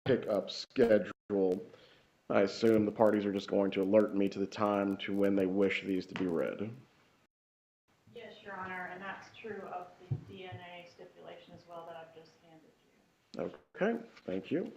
pickup schedule, I assume the parties are just going to alert me to the time to when they wish these to be read. Yes, Your Honor, and that's true of the DNA stipulation as well that I've just handed you. Okay, thank you.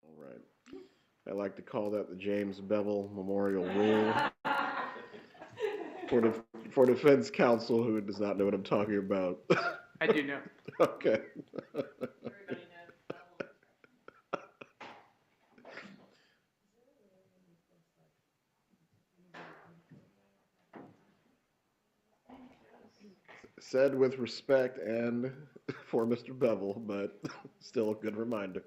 All right. I like to call that the James Bevel Memorial Rule for for defense counsel who does not know what I'm talking about. I do know. Okay. Everybody knows. Said with respect and for Mr. Bevel, but still a good reminder.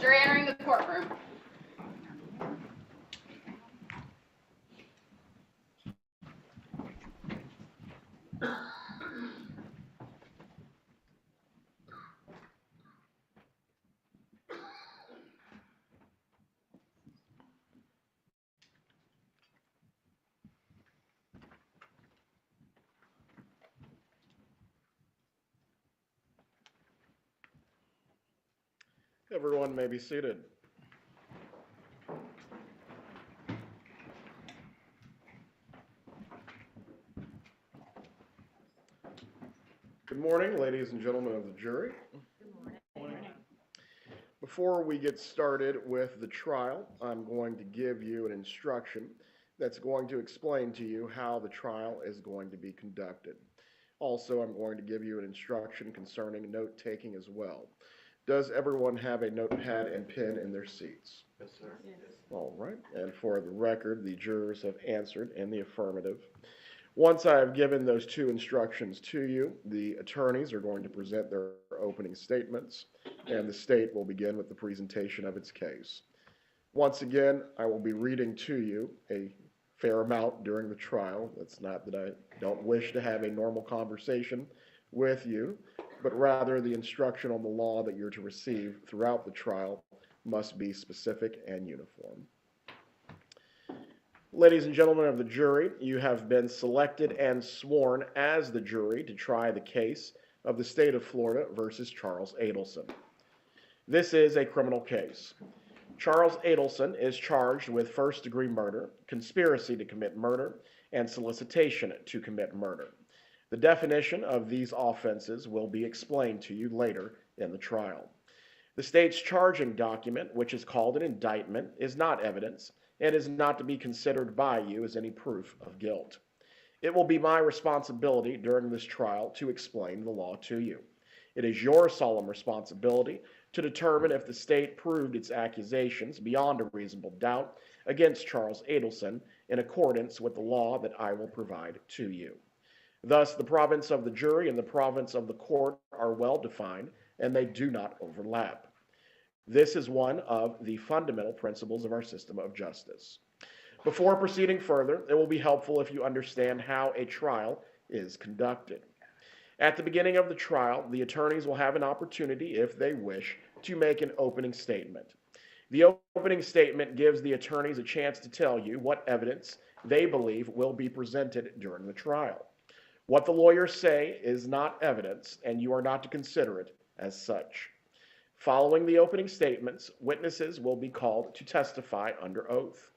Jury entering the courtroom. Everyone may be seated. Good morning, ladies and gentlemen of the jury. Good morning. Before we get started with the trial, I'm going to give you an instruction that's going to explain to you how the trial is going to be conducted. Also, I'm going to give you an instruction concerning note-taking as well. Does everyone have a notepad and pen in their seats? Yes, sir. Yes. All right, and for the record, the jurors have answered in the affirmative. Once I have given those two instructions to you, the attorneys are going to present their opening statements, and the state will begin with the presentation of its case. Once again, I will be reading to you a fair amount during the trial. It's not that I don't wish to have a normal conversation with you, but rather the instruction on the law that you're to receive throughout the trial must be specific and uniform. Ladies and gentlemen of the jury, you have been selected and sworn as the jury to try the case of the state of Florida versus Charles Adelson. This is a criminal case. Charles Adelson is charged with first-degree murder, conspiracy to commit murder, and solicitation to commit murder. The definition of these offenses will be explained to you later in the trial. The state's charging document, which is called an indictment, is not evidence and is not to be considered by you as any proof of guilt. It will be my responsibility during this trial to explain the law to you. It is your solemn responsibility to determine if the state proved its accusations beyond a reasonable doubt against Charles Adelson in accordance with the law that I will provide to you. Thus, the province of the jury and the province of the court are well defined, and they do not overlap. This is one of the fundamental principles of our system of justice. Before proceeding further, it will be helpful if you understand how a trial is conducted. At the beginning of the trial, the attorneys will have an opportunity, if they wish, to make an opening statement. The opening statement gives the attorneys a chance to tell you what evidence they believe will be presented during the trial. What the lawyers say is not evidence, and you are not to consider it as such. Following the opening statements, witnesses will be called to testify under oath.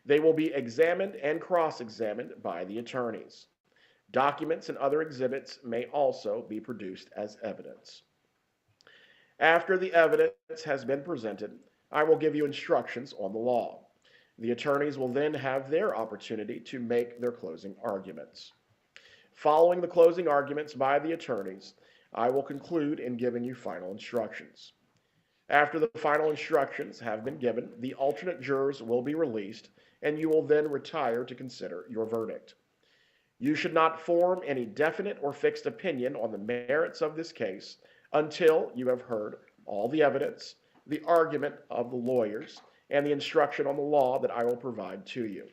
They will be examined and cross-examined by the attorneys. Documents and other exhibits may also be produced as evidence. After the evidence has been presented, I will give you instructions on the law. The attorneys will then have their opportunity to make their closing arguments. Following the closing arguments by the attorneys, I will conclude in giving you final instructions. After the final instructions have been given, the alternate jurors will be released, and you will then retire to consider your verdict. You should not form any definite or fixed opinion on the merits of this case until you have heard all the evidence, the argument of the lawyers, and the instruction on the law that I will provide to you.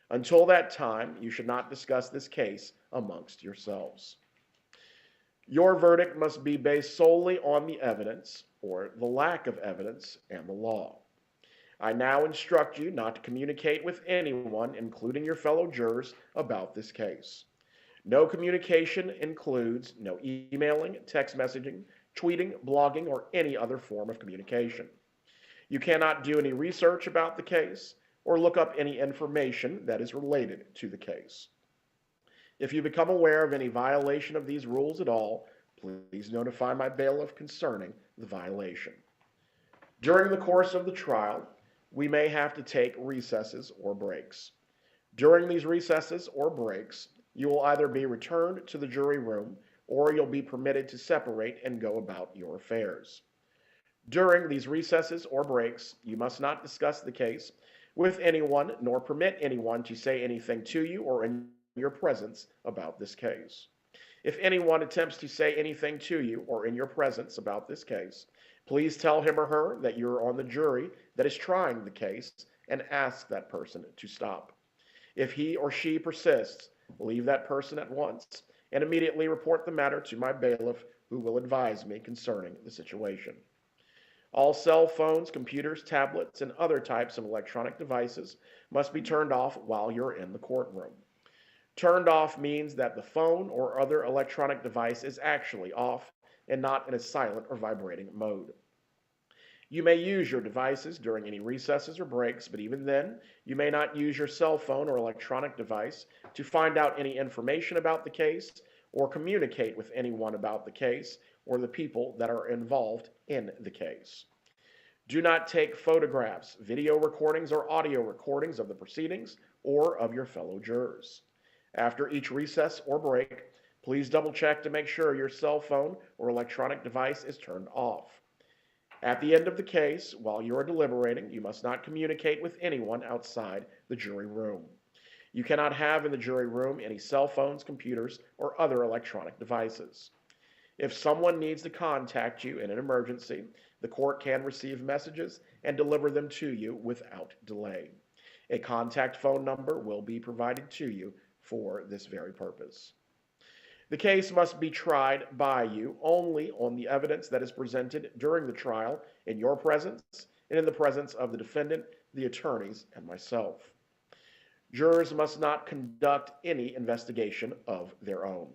Until that time, you should not discuss this case amongst yourselves. Your verdict must be based solely on the evidence, or the lack of evidence, and the law. I now instruct you not to communicate with anyone, including your fellow jurors, about this case. No communication includes no emailing, text messaging, tweeting, blogging, or any other form of communication. You cannot do any research about the case or look up any information that is related to the case. If you become aware of any violation of these rules at all, please notify my bailiff concerning the violation. During the course of the trial, we may have to take recesses or breaks. During these recesses or breaks, you will either be returned to the jury room or you'll be permitted to separate and go about your affairs. During these recesses or breaks, you must not discuss the case with anyone nor permit anyone to say anything to you or in your presence about this case. If anyone attempts to say anything to you or in your presence about this case, please tell him or her that you are on the jury that is trying the case and ask that person to stop. If he or she persists, leave that person at once and immediately report the matter to my bailiff, who will advise me concerning the situation. All cell phones, computers, tablets, and other types of electronic devices must be turned off while you're in the courtroom. Turned off means that the phone or other electronic device is actually off and not in a silent or vibrating mode. You may use your devices during any recesses or breaks, but even then, you may not use your cell phone or electronic device to find out any information about the case or communicate with anyone about the case or the people that are involved in the case. Do not take photographs, video recordings, or audio recordings of the proceedings or of your fellow jurors. After each recess or break, please double check to make sure your cell phone or electronic device is turned off. At the end of the case, while you are deliberating, you must not communicate with anyone outside the jury room. You cannot have in the jury room any cell phones, computers, or other electronic devices. If someone needs to contact you in an emergency, the court can receive messages and deliver them to you without delay. A contact phone number will be provided to you for this very purpose. The case must be tried by you only on the evidence that is presented during the trial in your presence and in the presence of the defendant, the attorneys, and myself. Jurors must not conduct any investigation of their own.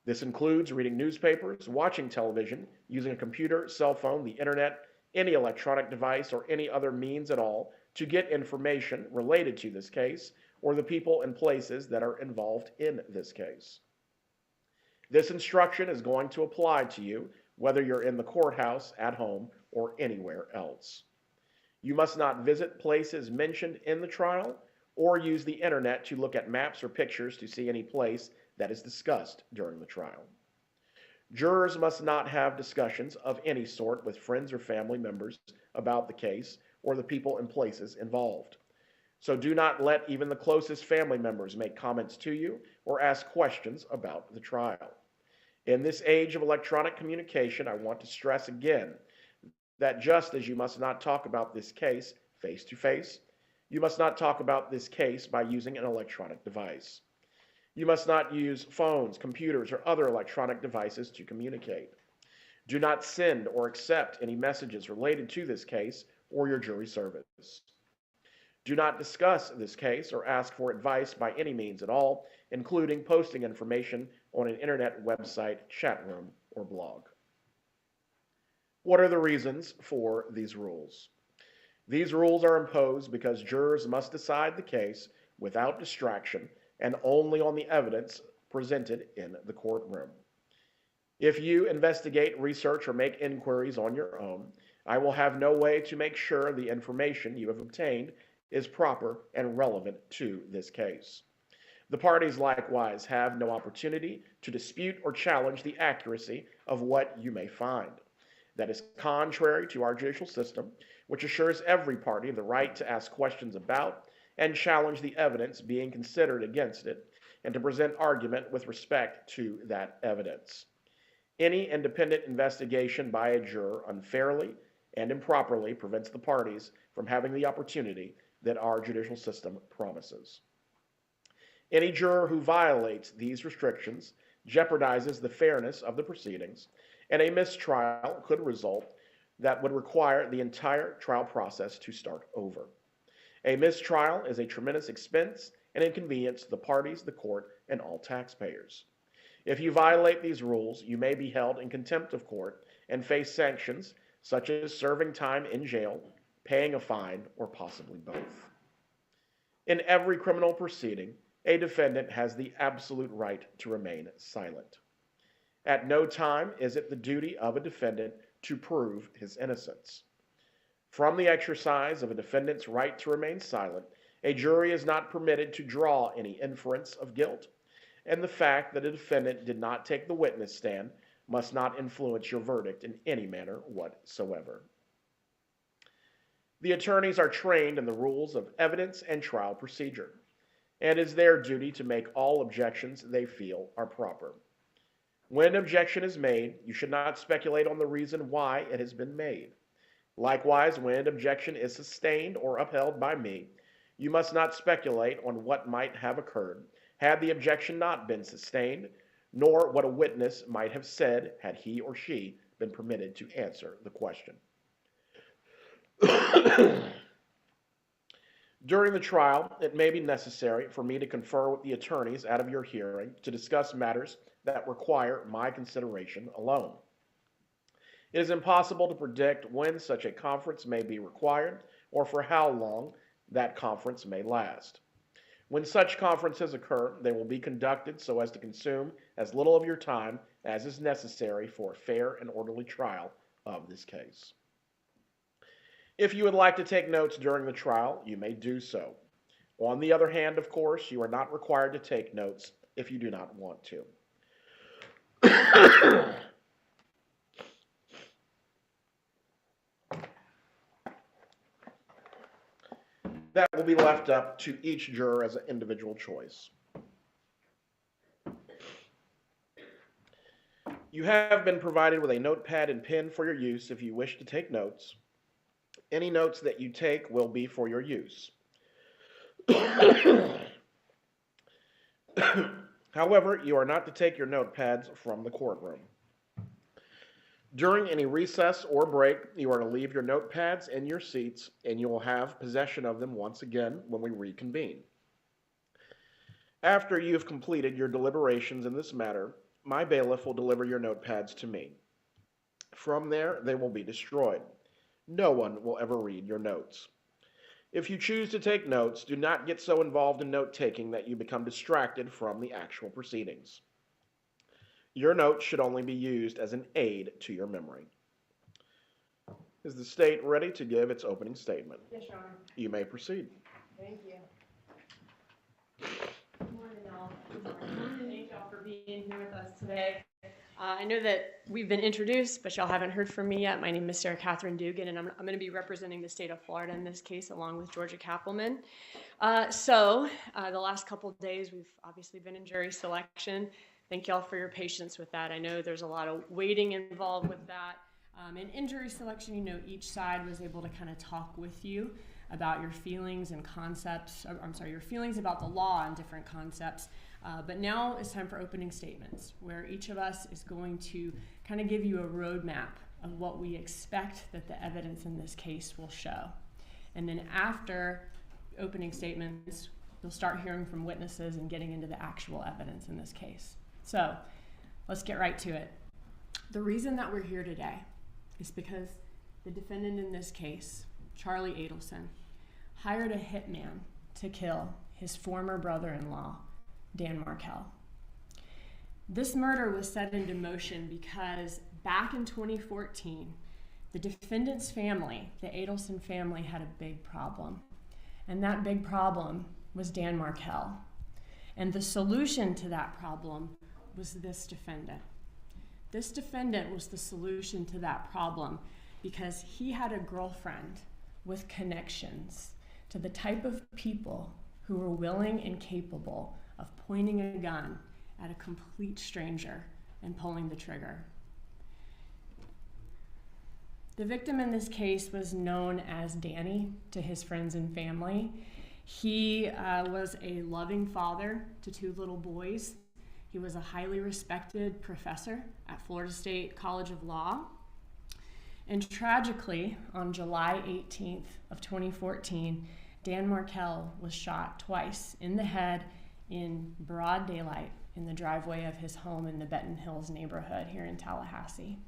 This includes reading newspapers, watching television, using a computer, cell phone, the internet, any electronic device, or any other means at all to get information related to this case or the people and places that are involved in this case. This instruction is going to apply to you whether you're in the courthouse, at home, or anywhere else. You must not visit places mentioned in the trial or use the internet to look at maps or pictures to see any place that is discussed during the trial. Jurors must not have discussions of any sort with friends or family members about the case or the people and places involved. So do not let even the closest family members make comments to you or ask questions about the trial. In this age of electronic communication, I want to stress again that just as you must not talk about this case face to face, you must not talk about this case by using an electronic device. You must not use phones, computers, or other electronic devices to communicate. Do not send or accept any messages related to this case or your jury service. Do not discuss this case or ask for advice by any means at all, including posting information on an internet website, chat room, or blog. What are the reasons for these rules? These rules are imposed because jurors must decide the case without distraction and only on the evidence presented in the courtroom. If you investigate, research, or make inquiries on your own, I will have no way to make sure the information you have obtained is proper and relevant to this case. The parties likewise have no opportunity to dispute or challenge the accuracy of what you may find. That is contrary to our judicial system, which assures every party the right to ask questions about and challenge the evidence being considered against it, and to present argument with respect to that evidence. Any independent investigation by a juror unfairly and improperly prevents the parties from having the opportunity that our judicial system promises. Any juror who violates these restrictions jeopardizes the fairness of the proceedings, and a mistrial could result that would require the entire trial process to start over. A mistrial is a tremendous expense and inconvenience to the parties, the court, and all taxpayers. If you violate these rules, you may be held in contempt of court and face sanctions such as serving time in jail, paying a fine, or possibly both. In every criminal proceeding, a defendant has the absolute right to remain silent. At no time is it the duty of a defendant to prove his innocence. From the exercise of a defendant's right to remain silent, a jury is not permitted to draw any inference of guilt, and the fact that a defendant did not take the witness stand must not influence your verdict in any manner whatsoever. The attorneys are trained in the rules of evidence and trial procedure, and it is their duty to make all objections they feel are proper. When an objection is made, you should not speculate on the reason why it has been made. Likewise, when an objection is sustained or upheld by me, you must not speculate on what might have occurred had the objection not been sustained, nor what a witness might have said had he or she been permitted to answer the question. During the trial, it may be necessary for me to confer with the attorneys out of your hearing to discuss matters that require my consideration alone. It is impossible to predict when such a conference may be required or for how long that conference may last. When such conferences occur, they will be conducted so as to consume as little of your time as is necessary for a fair and orderly trial of this case. If you would like to take notes during the trial, you may do so. On the other hand, of course, you are not required to take notes if you do not want to. That will be left up to each juror as an individual choice. You have been provided with a notepad and pen for your use if you wish to take notes. Any notes that you take will be for your use. However, you are not to take your notepads from the courtroom. During any recess or break, you are to leave your notepads in your seats, and you will have possession of them once again when we reconvene. After you have completed your deliberations in this matter, my bailiff will deliver your notepads to me. From there, they will be destroyed. No one will ever read your notes. If you choose to take notes, do not get so involved in note-taking that you become distracted from the actual proceedings. Your notes should only be used as an aid to your memory. Is the state ready to give its opening statement? Yes, Your Honor. You may proceed. Thank you. Good morning, all. Good morning. Thank y'all for being here with us today. I know that we've been introduced, but y'all haven't heard from me yet. My name is Sarah Catherine Dugan, and I'm going to be representing the state of Florida in this case, along with Georgia Kappelman. The last couple of days, we've obviously been in jury selection. Thank y'all for your patience with that. I know there's a lot of waiting involved with that. In jury selection, you know, each side was able to kind of talk with you about your feelings and concepts, your feelings about the law and different concepts. But now it's time for opening statements, where each of us is going to kind of give you a roadmap of what we expect that the evidence in this case will show. And then after opening statements, you'll start hearing from witnesses and getting into the actual evidence in this case. So let's get right to it. The reason that we're here today is because the defendant in this case, Charlie Adelson, hired a hitman to kill his former brother-in-law, Dan Markel. This murder was set into motion because back in 2014, the defendant's family, the Adelson family, had a big problem. And that big problem was Dan Markel. And the solution to that problem was this defendant. This defendant was the solution to that problem because he had a girlfriend with connections to the type of people who were willing and capable of pointing a gun at a complete stranger and pulling the trigger. The victim in this case was known as Danny to his friends and family. He was a loving father to 2 little boys. He was a highly respected professor at Florida State College of Law. And tragically, on July 18th of 2014, Dan Markel was shot twice in the head in broad daylight in the driveway of his home in the Benton Hills neighborhood here in Tallahassee.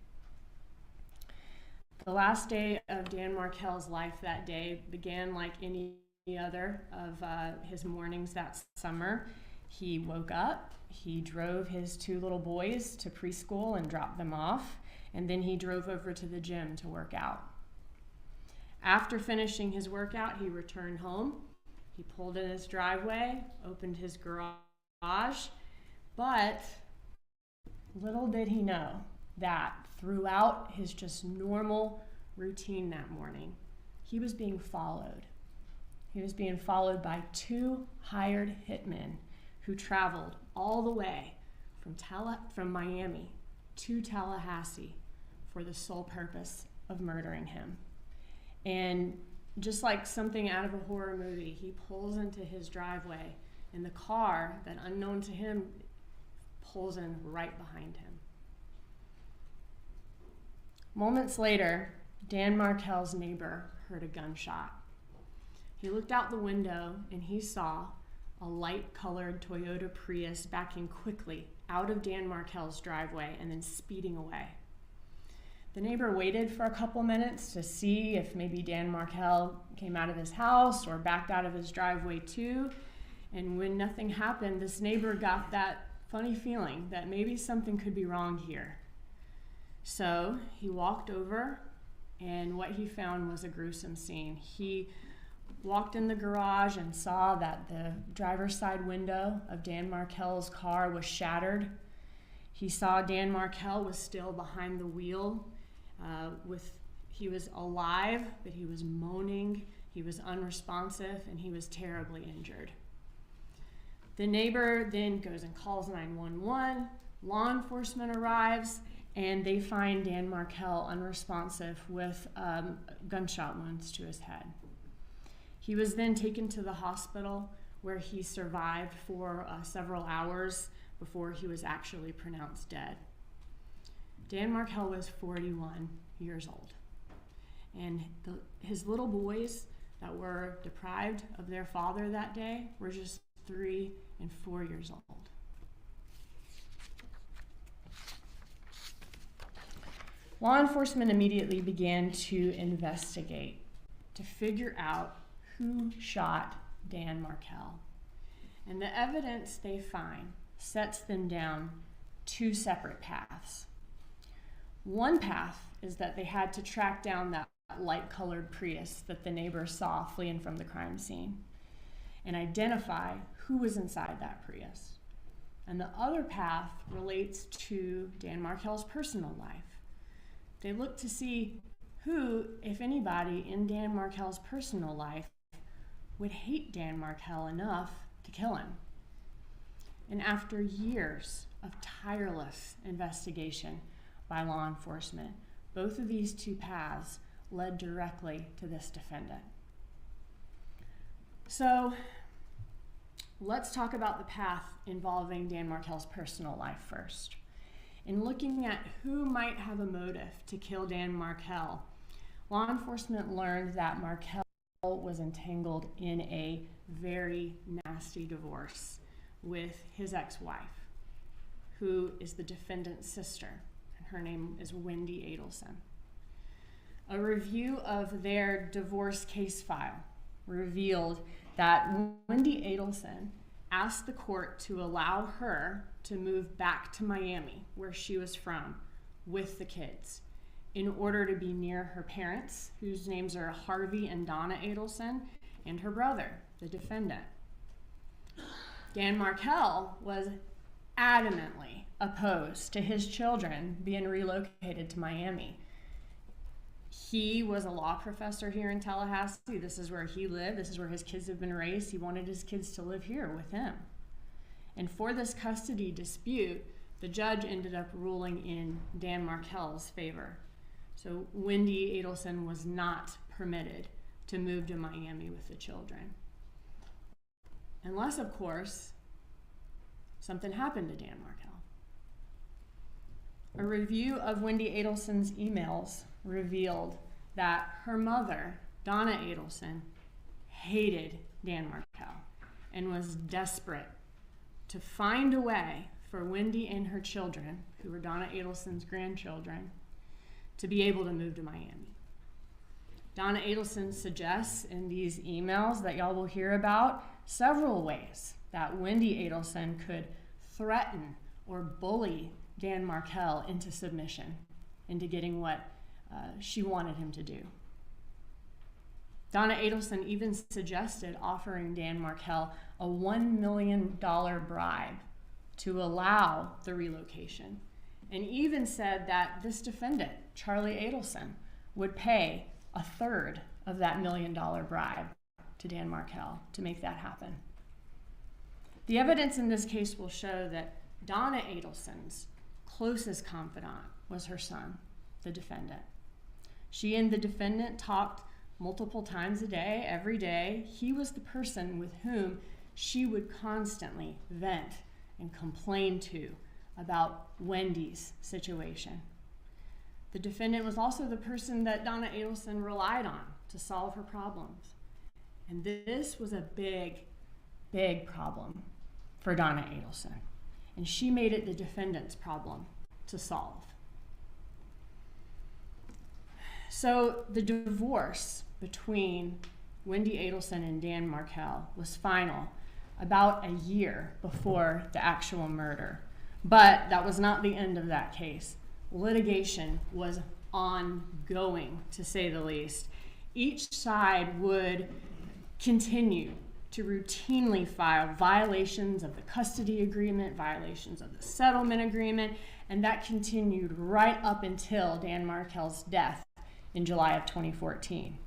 The last day of Dan Markel's life that day began like any other of his mornings that summer. He woke up, he drove his 2 little boys to preschool and dropped them off, and then he drove over to the gym to work out. After finishing his workout, he returned home. He pulled in his driveway, opened his garage, but little did he know that throughout his just normal routine that morning, he was being followed. He was being followed by 2 hired hitmen who traveled all the way from Miami to Tallahassee for the sole purpose of murdering him. And just like something out of a horror movie, he pulls into his driveway, and the car that, unknown to him, pulls in right behind him. Moments later, Dan Markel's neighbor heard a gunshot. He looked out the window and he saw a light-colored Toyota Prius backing quickly out of Dan Markel's driveway and then speeding away. The neighbor waited for a couple minutes to see if maybe Dan Markel came out of his house or backed out of his driveway too. And when nothing happened, this neighbor got that funny feeling that maybe something could be wrong here. So he walked over, and what he found was a gruesome scene. He walked in the garage and saw that the driver's side window of Dan Markel's car was shattered. He saw Dan Markel was still behind the wheel. He was alive, but he was moaning, he was unresponsive, and he was terribly injured. The neighbor then goes and calls 911. Law enforcement arrives, and they find Dan Markel unresponsive with gunshot wounds to his head. He was then taken to the hospital, where he survived for several hours before he was actually pronounced dead. Dan Markel was 41 years old, and his little boys that were deprived of their father that day were just 3 and 4 years old. Law enforcement immediately began to investigate to figure out who shot Dan Markel. And the evidence they find sets them down 2 separate paths. One path is that they had to track down that light-colored Prius that the neighbor saw fleeing from the crime scene and identify who was inside that Prius. And the other path relates to Dan Markel's personal life. They looked to see who, if anybody, in Dan Markel's personal life would hate Dan Markel enough to kill him. And after years of tireless investigation by law enforcement, both of these 2 paths led directly to this defendant. So let's talk about the path involving Dan Markel's personal life first. In looking at who might have a motive to kill Dan Markel, law enforcement learned that Markel was entangled in a very nasty divorce with his ex-wife, who is the defendant's sister. Her name is Wendy Adelson. A review of their divorce case file revealed that Wendy Adelson asked the court to allow her to move back to Miami, where she was from, with the kids, in order to be near her parents, whose names are Harvey and Donna Adelson, and her brother, the defendant. Dan Markel was adamantly opposed to his children being relocated to Miami. He was a law professor here in Tallahassee. This is where he lived. This is where his kids have been raised. He wanted his kids to live here with him. And for this custody dispute, the judge ended up ruling in Dan Markel's favor. So Wendy Adelson was not permitted to move to Miami with the children. Unless, of course, something happened to Dan Markel. A review of Wendy Adelson's emails revealed that her mother, Donna Adelson, hated Dan Markel and was desperate to find a way for Wendy and her children, who were Donna Adelson's grandchildren, to be able to move to Miami. Donna Adelson suggests in these emails that y'all will hear about several ways that Wendy Adelson could threaten or bully Dan Markel into submission, into getting what she wanted him to do. Donna Adelson even suggested offering Dan Markel a $1 million bribe to allow the relocation, and even said that this defendant, Charlie Adelson, would pay 1/3 of that $1 million bribe to Dan Markel to make that happen. The evidence in this case will show that Donna Adelson's closest confidant was her son, the defendant. She and the defendant talked multiple times a day, every day. He was the person with whom she would constantly vent and complain to about Wendy's situation. The defendant was also the person that Donna Adelson relied on to solve her problems. And this was a big, big problem for Donna Adelson. And she made it the defendant's problem to solve. So the divorce between Wendy Adelson and Dan Markel was final about a year before the actual murder. But that was not the end of that case. Litigation was ongoing, to say the least. Each side would continue to routinely file violations of the custody agreement, violations of the settlement agreement, and that continued right up until Dan Markel's death in July of 2014.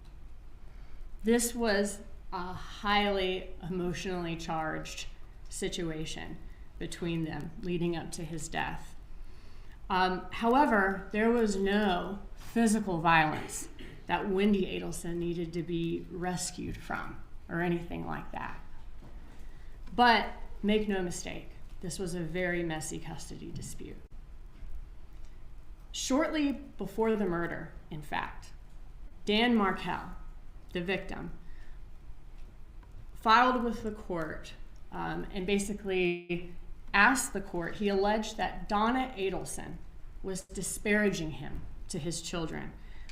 This was a highly emotionally charged situation between them leading up to his death. However, there was no physical violence that Wendy Adelson needed to be rescued from or anything like that. But make no mistake, this was a very messy custody dispute. Shortly before the murder, in fact, Dan Markel, the victim, filed with the court and basically asked the court, he alleged that Donna Adelson was disparaging him to his children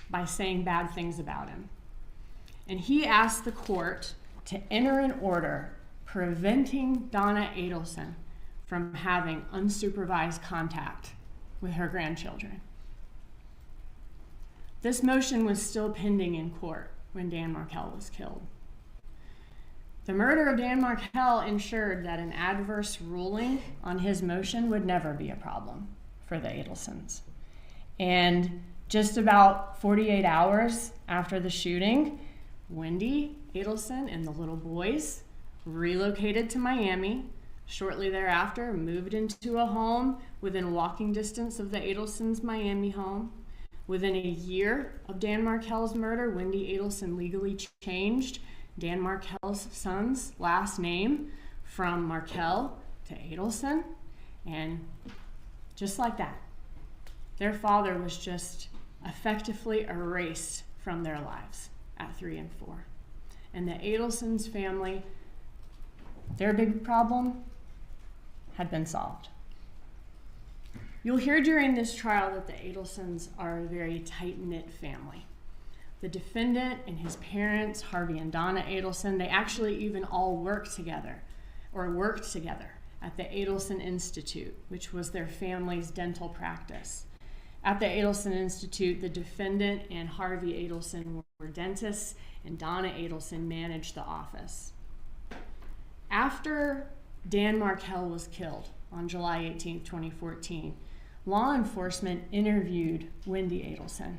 by saying bad things about him. And he asked the court to enter an order preventing Donna Adelson from having unsupervised contact with her grandchildren. This motion was still pending in court when Dan Markel was killed. The murder of Dan Markel ensured that an adverse ruling on his motion would never be a problem for the Adelsons. And just about 48 hours after the shooting, Wendy Adelson and the little boys relocated to Miami. Shortly thereafter, moved into a home within walking distance of the Adelsons' Miami home. Within a year of Dan Markel's murder, Wendy Adelson legally changed Dan Markel's son's last name from Markel to Adelson. And just like that, their father was just effectively erased from their lives at 3 and 4. And the Adelsons' family, their big problem had been solved. You'll hear during this trial that the Adelsons are a very tight-knit family. The defendant and his parents, Harvey and Donna Adelson, they actually even all worked together at the Adelson Institute, which was their family's dental practice. At the Adelson Institute, the defendant and Harvey Adelson were dentists, and Donna Adelson managed the office. After Dan Markel was killed on July 18, 2014, law enforcement interviewed Wendy Adelson.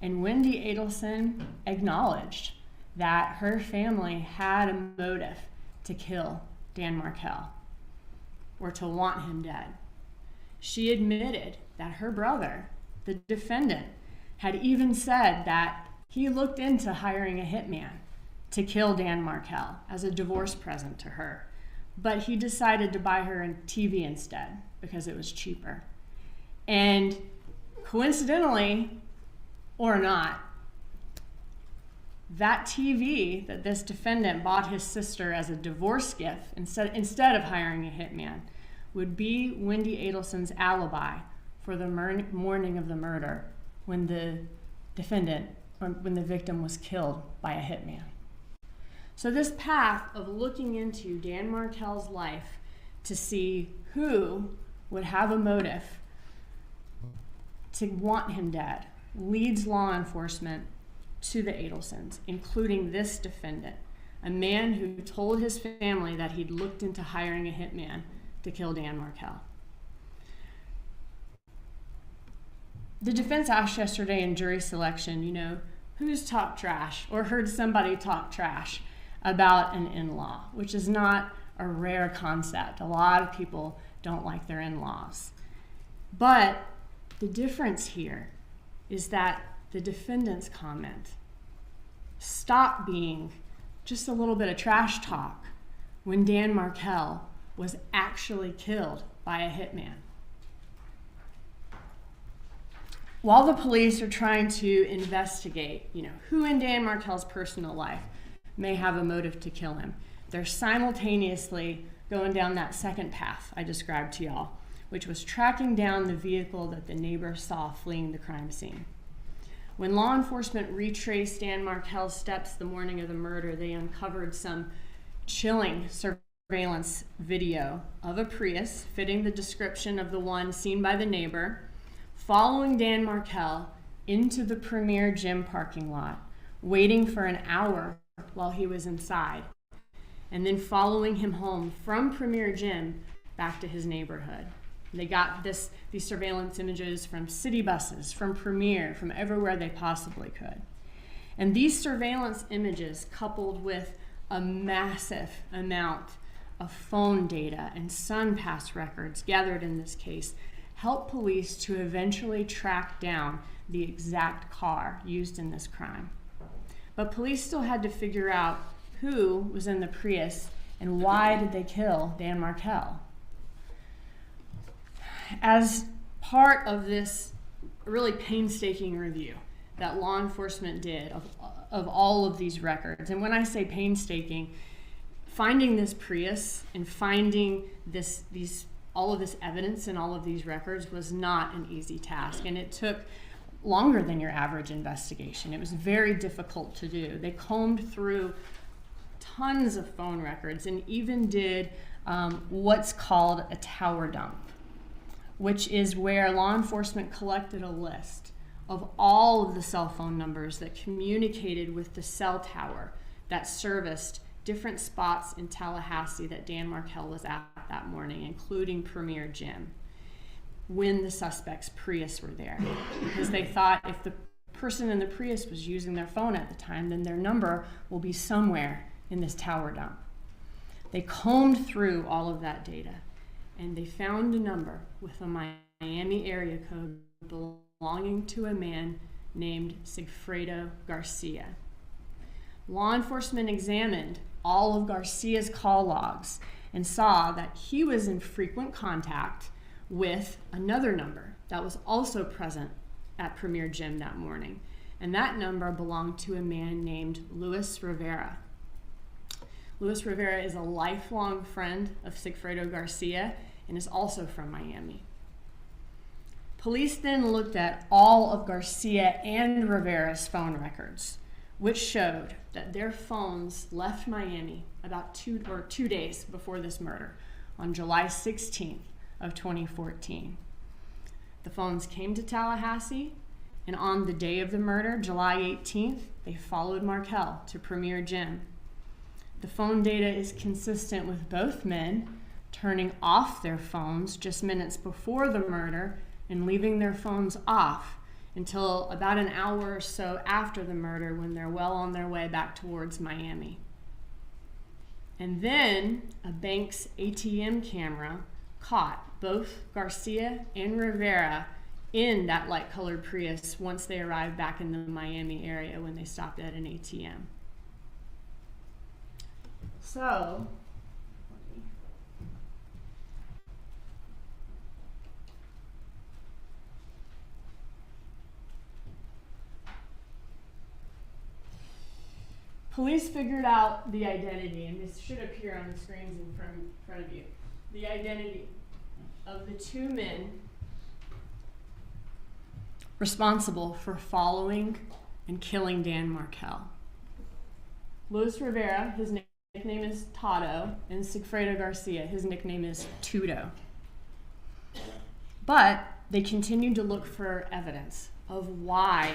And Wendy Adelson acknowledged that her family had a motive to kill Dan Markel or to want him dead. She admitted that her brother, the defendant, had even said that he looked into hiring a hitman to kill Dan Markel as a divorce present to her, but he decided to buy her a TV instead because it was cheaper. And coincidentally, or not, that TV that this defendant bought his sister as a divorce gift instead of hiring a hitman would be Wendy Adelson's alibi for the morning of the murder when the victim was killed by a hitman. So this path of looking into Dan Markel's life to see who would have a motive to want him dead leads law enforcement to the Adelsons, including this defendant, a man who told his family that he'd looked into hiring a hitman to kill Dan Markel. The defense asked yesterday in jury selection, who's talked trash or heard somebody talk trash about an in-law, which is not a rare concept. A lot of people don't like their in-laws. But the difference here is that the defendant's comment stopped being just a little bit of trash talk when Dan Markel was actually killed by a hitman. While the police are trying to investigate, who in Dan Markel's personal life may have a motive to kill him, they're simultaneously going down that second path I described to y'all, which was tracking down the vehicle that the neighbor saw fleeing the crime scene. When law enforcement retraced Dan Markel's steps the morning of the murder, they uncovered some chilling surveillance video of a Prius fitting the description of the one seen by the neighbor, following Dan Markel into the Premier Gym parking lot, waiting for an hour while he was inside, and then following him home from Premier Gym back to his neighborhood. They got these surveillance images from city buses, from Premier, from everywhere they possibly could. And these surveillance images, coupled with a massive amount of phone data and SunPass records gathered in this case, helped police to eventually track down the exact car used in this crime. But police still had to figure out who was in the Prius and why did they kill Dan Markel. As part of this really painstaking review that law enforcement did of all of these records, and when I say painstaking, finding this Prius and finding all of this evidence and all of these records was not an easy task, and it took longer than your average investigation. It was very difficult to do. They combed through tons of phone records and even did what's called a tower dump, which is where law enforcement collected a list of all of the cell phone numbers that communicated with the cell tower that serviced different spots in Tallahassee that Dan Markel was at that morning, including Premier Gym, when the suspect's Prius were there. Because they thought if the person in the Prius was using their phone at the time, then their number will be somewhere in this tower dump. They combed through all of that data, and they found a number with a Miami area code belonging to a man named Sigfredo Garcia. Law enforcement examined all of Garcia's call logs and saw that he was in frequent contact with another number that was also present at Premier Gym that morning. And that number belonged to a man named Luis Rivera. Luis Rivera is a lifelong friend of Sigfredo Garcia and is also from Miami. Police then looked at all of Garcia and Rivera's phone records, which showed that their phones left Miami about 2 days before this murder, on July 16th of 2014. The phones came to Tallahassee, and on the day of the murder, July 18th, they followed Markel to Premier Gym. The phone data is consistent with both men turning off their phones just minutes before the murder and leaving their phones off until about an hour or so after the murder, when they're well on their way back towards Miami. And then a bank's ATM camera caught both Garcia and Rivera in that light-colored Prius once they arrived back in the Miami area when they stopped at an ATM. So, police figured out the identity, and this should appear on the screens in front of you. The identity of the two men responsible for following and killing Dan Markel. Luis Rivera, his nickname is Tato, and Sigfredo Garcia, his nickname is Tudo. But they continued to look for evidence of why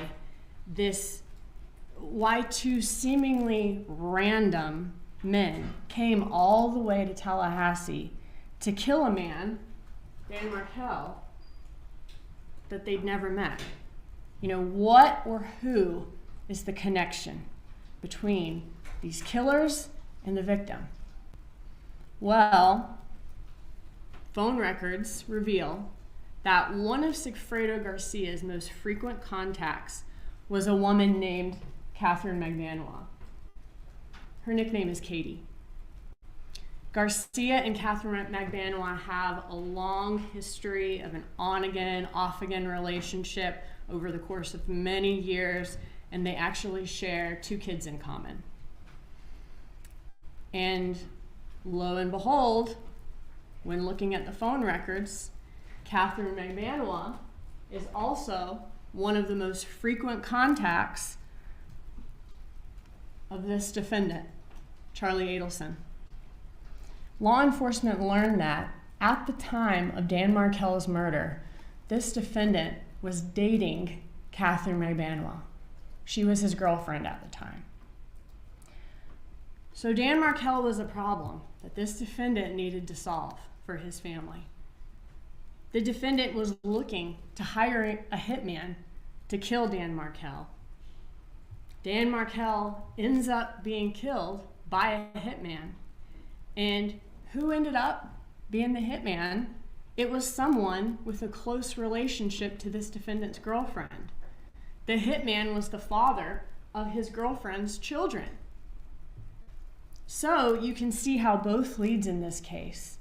two seemingly random men came all the way to Tallahassee to kill a man, Dan Markel, that they'd never met. What or who is the connection between these killers and the victim? Well, phone records reveal that one of Sigfredo Garcia's most frequent contacts was a woman named Catherine Magbanua. Her nickname is Katie. Garcia and Catherine Magbanua have a long history of an on-again, off-again relationship over the course of many years, and they actually share 2 kids in common. And lo and behold, when looking at the phone records, Catherine Magbanua is also one of the most frequent contacts of this defendant, Charlie Adelson. Law enforcement learned that at the time of Dan Markel's murder, this defendant was dating Catherine Magbanua. She was his girlfriend at the time. So Dan Markel was a problem that this defendant needed to solve for his family. The defendant was looking to hire a hitman to kill Dan Markel. Dan Markel ends up being killed by a hitman. And who ended up being the hitman? It was someone with a close relationship to this defendant's girlfriend. The hitman was the father of his girlfriend's children. So you can see how both leads in this case,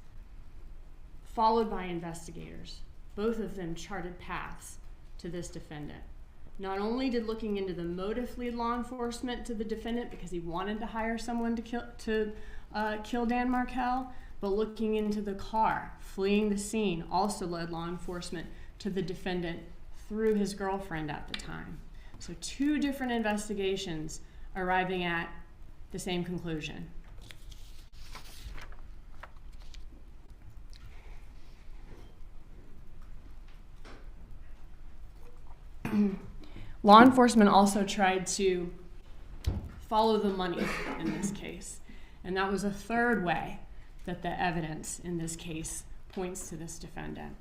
followed by investigators, both of them charted paths to this defendant. Not only did looking into the motive lead law enforcement to the defendant because he wanted to hire someone to kill Dan Markel, but looking into the car, fleeing the scene, also led law enforcement to the defendant through his girlfriend at the time. So 2 different investigations arriving at the same conclusion. Law enforcement also tried to follow the money in this case, and that was a third way that the evidence in this case points to this defendant.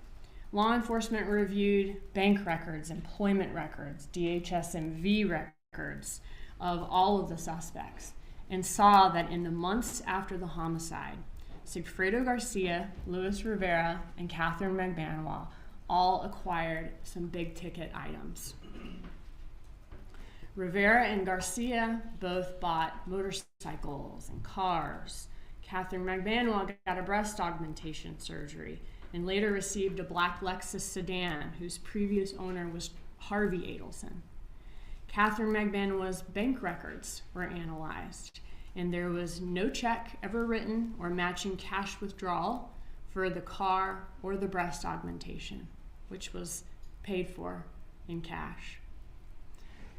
Law enforcement reviewed bank records, employment records, DHS-MV records of all of the suspects and saw that in the months after the homicide, Sigfredo Garcia, Luis Rivera, and Catherine Magbanua all acquired some big ticket items. Rivera and Garcia both bought motorcycles and cars. Catherine Magbanua got a breast augmentation surgery and later received a black Lexus sedan whose previous owner was Harvey Adelson. Catherine Magbanua's bank records were analyzed, and there was no check ever written or matching cash withdrawal for the car or the breast augmentation, which was paid for in cash.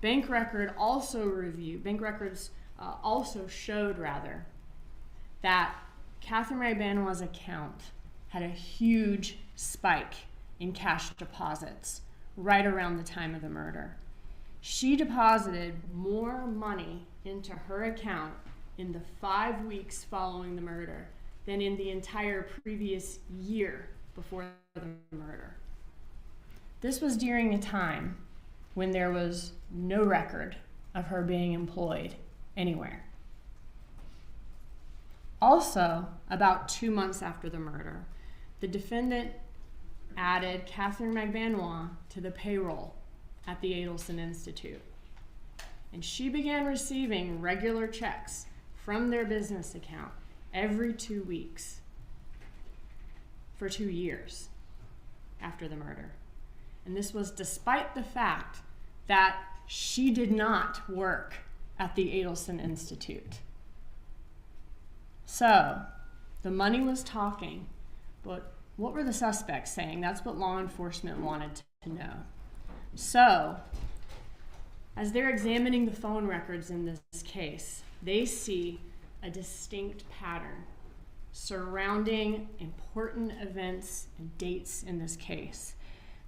Bank records also showed that Catherine Magbanua's account had a huge spike in cash deposits right around the time of the murder. She deposited more money into her account in the 5 weeks following the murder than in the entire previous year before the murder. This was during a time when there was no record of her being employed anywhere. Also, about 2 months after the murder, the defendant added Catherine Magbanua to the payroll at the Adelson Institute. And she began receiving regular checks from their business account every 2 weeks for 2 years after the murder. And this was despite the fact that she did not work at the Adelson Institute. So, the money was talking, but what were the suspects saying? That's what law enforcement wanted to know. So, as they're examining the phone records in this case, they see a distinct pattern surrounding important events and dates in this case.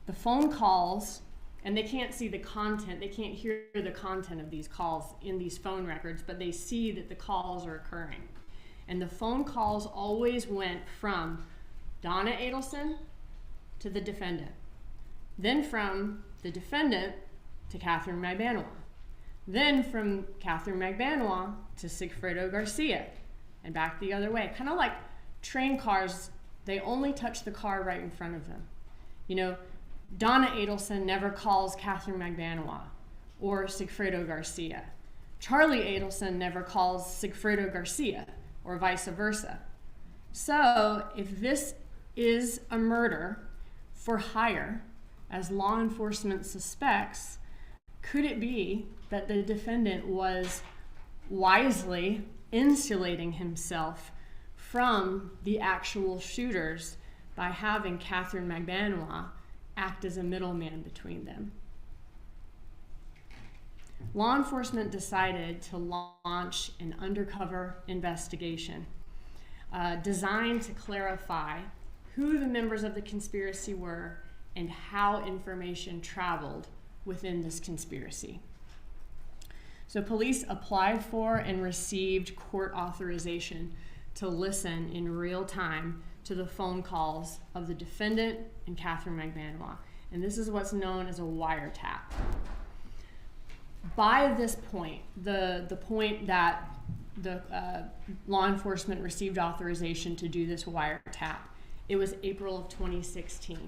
The phone calls, and they can't see the content, they can't hear the content of these calls in these phone records, but they see that the calls are occurring. And the phone calls always went from Donna Adelson to the defendant, then from the defendant to Catherine Magbanua, then from Catherine Magbanua to Sigfredo Garcia, and back the other way. Kind of like train cars They only touch the car right in front of them. You know, Donna Adelson never calls Catherine Magbanua or Sigfredo Garcia. Charlie Adelson never calls Sigfredo Garcia, or vice versa. So if this is a murder for hire, as law enforcement suspects, could it be that the defendant was wisely insulating himself from the actual shooters by having Catherine Magbanua act as a middleman between them? Law enforcement decided to launch an undercover investigation designed to clarify who the members of the conspiracy were and how information traveled within this conspiracy. So police applied for and received court authorization to listen in real time to the phone calls of the defendant and Catherine Magbanua. And this is what's known as a wiretap. By this point, the point that the law enforcement received authorization to do this wiretap, it was April of 2016.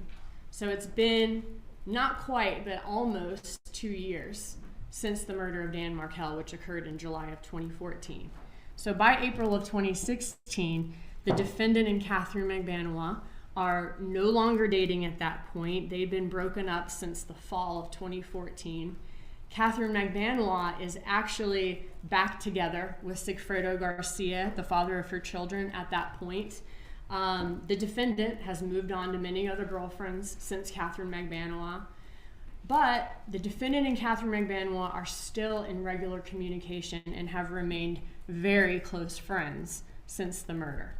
So it's been not quite, but almost 2 years since the murder of Dan Markel, which occurred in July of 2014. So by April of 2016, the defendant and Catherine Magbanua are no longer dating at that point. They've been broken up since the fall of 2014. Catherine Magbanua is actually back together with Sigfredo Garcia, the father of her children, at that point. The defendant has moved on to many other girlfriends since Catherine Magbanua, but the defendant and Catherine Magbanua are still in regular communication and have remained very close friends since the murder.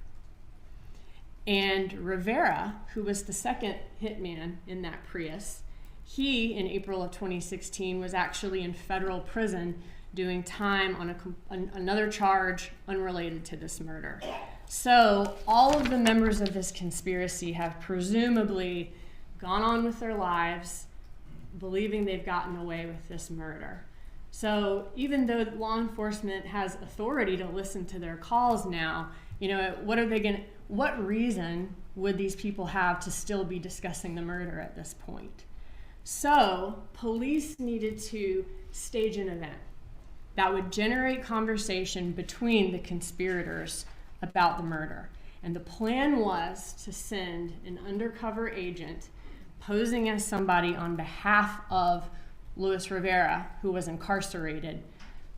And Rivera, who was the second hitman in that Prius, he, in April of 2016, was actually in federal prison doing time on another charge unrelated to this murder. So all of the members of this conspiracy have presumably gone on with their lives, believing they've gotten away with this murder. So even though law enforcement has authority to listen to their calls now, you know, what reason would these people have to still be discussing the murder at this point? So police needed to stage an event that would generate conversation between the conspirators about the murder. And the plan was to send an undercover agent posing as somebody on behalf of Luis Rivera, who was incarcerated,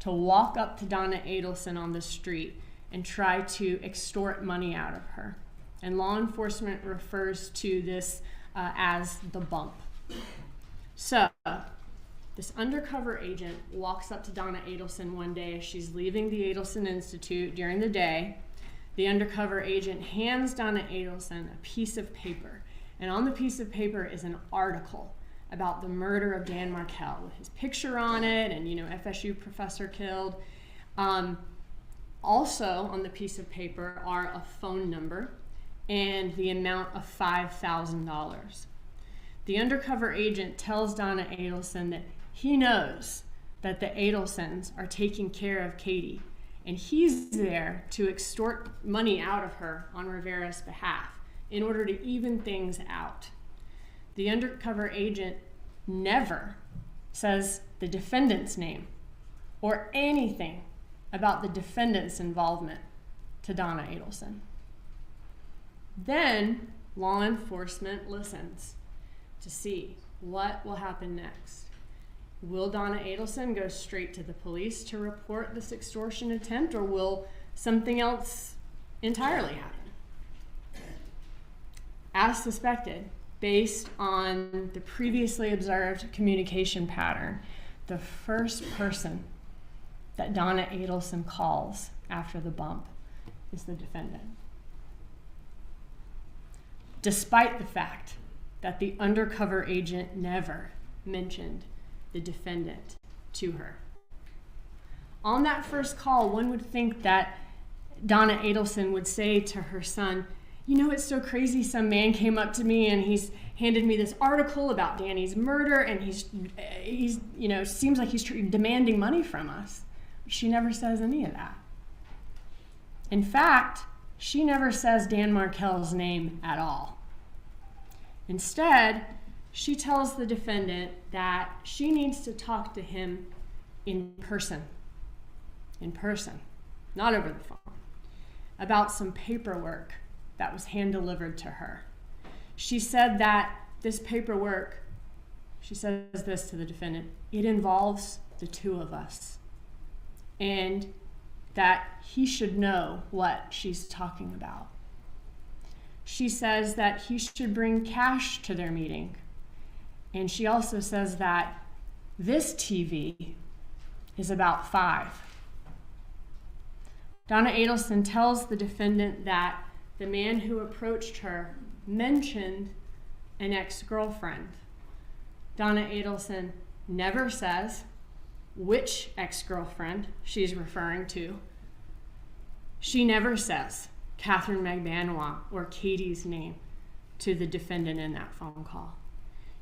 to walk up to Donna Adelson on the street and try to extort money out of her. And law enforcement refers to this as the bump. So this undercover agent walks up to Donna Adelson one day as she's leaving the Adelson Institute during the day. The undercover agent hands Donna Adelson a piece of paper. And on the piece of paper is an article about the murder of Dan Markel with his picture on it and, you know, FSU professor killed. Also on the piece of paper are a phone number and the amount of $5,000. The undercover agent tells Donna Adelson that he knows that the Adelsons are taking care of Katie, and he's there to extort money out of her on Rivera's behalf in order to even things out. The undercover agent never says the defendant's name or anything about the defendant's involvement to Donna Adelson. Then law enforcement listens to see what will happen next. Will Donna Adelson go straight to the police to report this extortion attempt, or will something else entirely happen? As suspected, based on the previously observed communication pattern, the first person that Donna Adelson calls after the bump is the defendant, despite the fact that the undercover agent never mentioned the defendant to her. On that first call, one would think that Donna Adelson would say to her son, you know, it's so crazy, some man came up to me and he's handed me this article about Danny's murder, and he's you know, seems like he's demanding money from us. She never says any of that. In fact, she never says Dan Markel's name at all. Instead, she tells the defendant that she needs to talk to him in person, not over the phone, about some paperwork that was hand-delivered to her. She said that this paperwork, she says this to the defendant, it involves the two of us, and that he should know what she's talking about. She says that he should bring cash to their meeting, and she also says that this TV is about 5. Donna Adelson tells the defendant that the man who approached her mentioned an ex-girlfriend. Donna Adelson never says which ex-girlfriend she's referring to. She never says Catherine McBanois or Katie's name to the defendant in that phone call.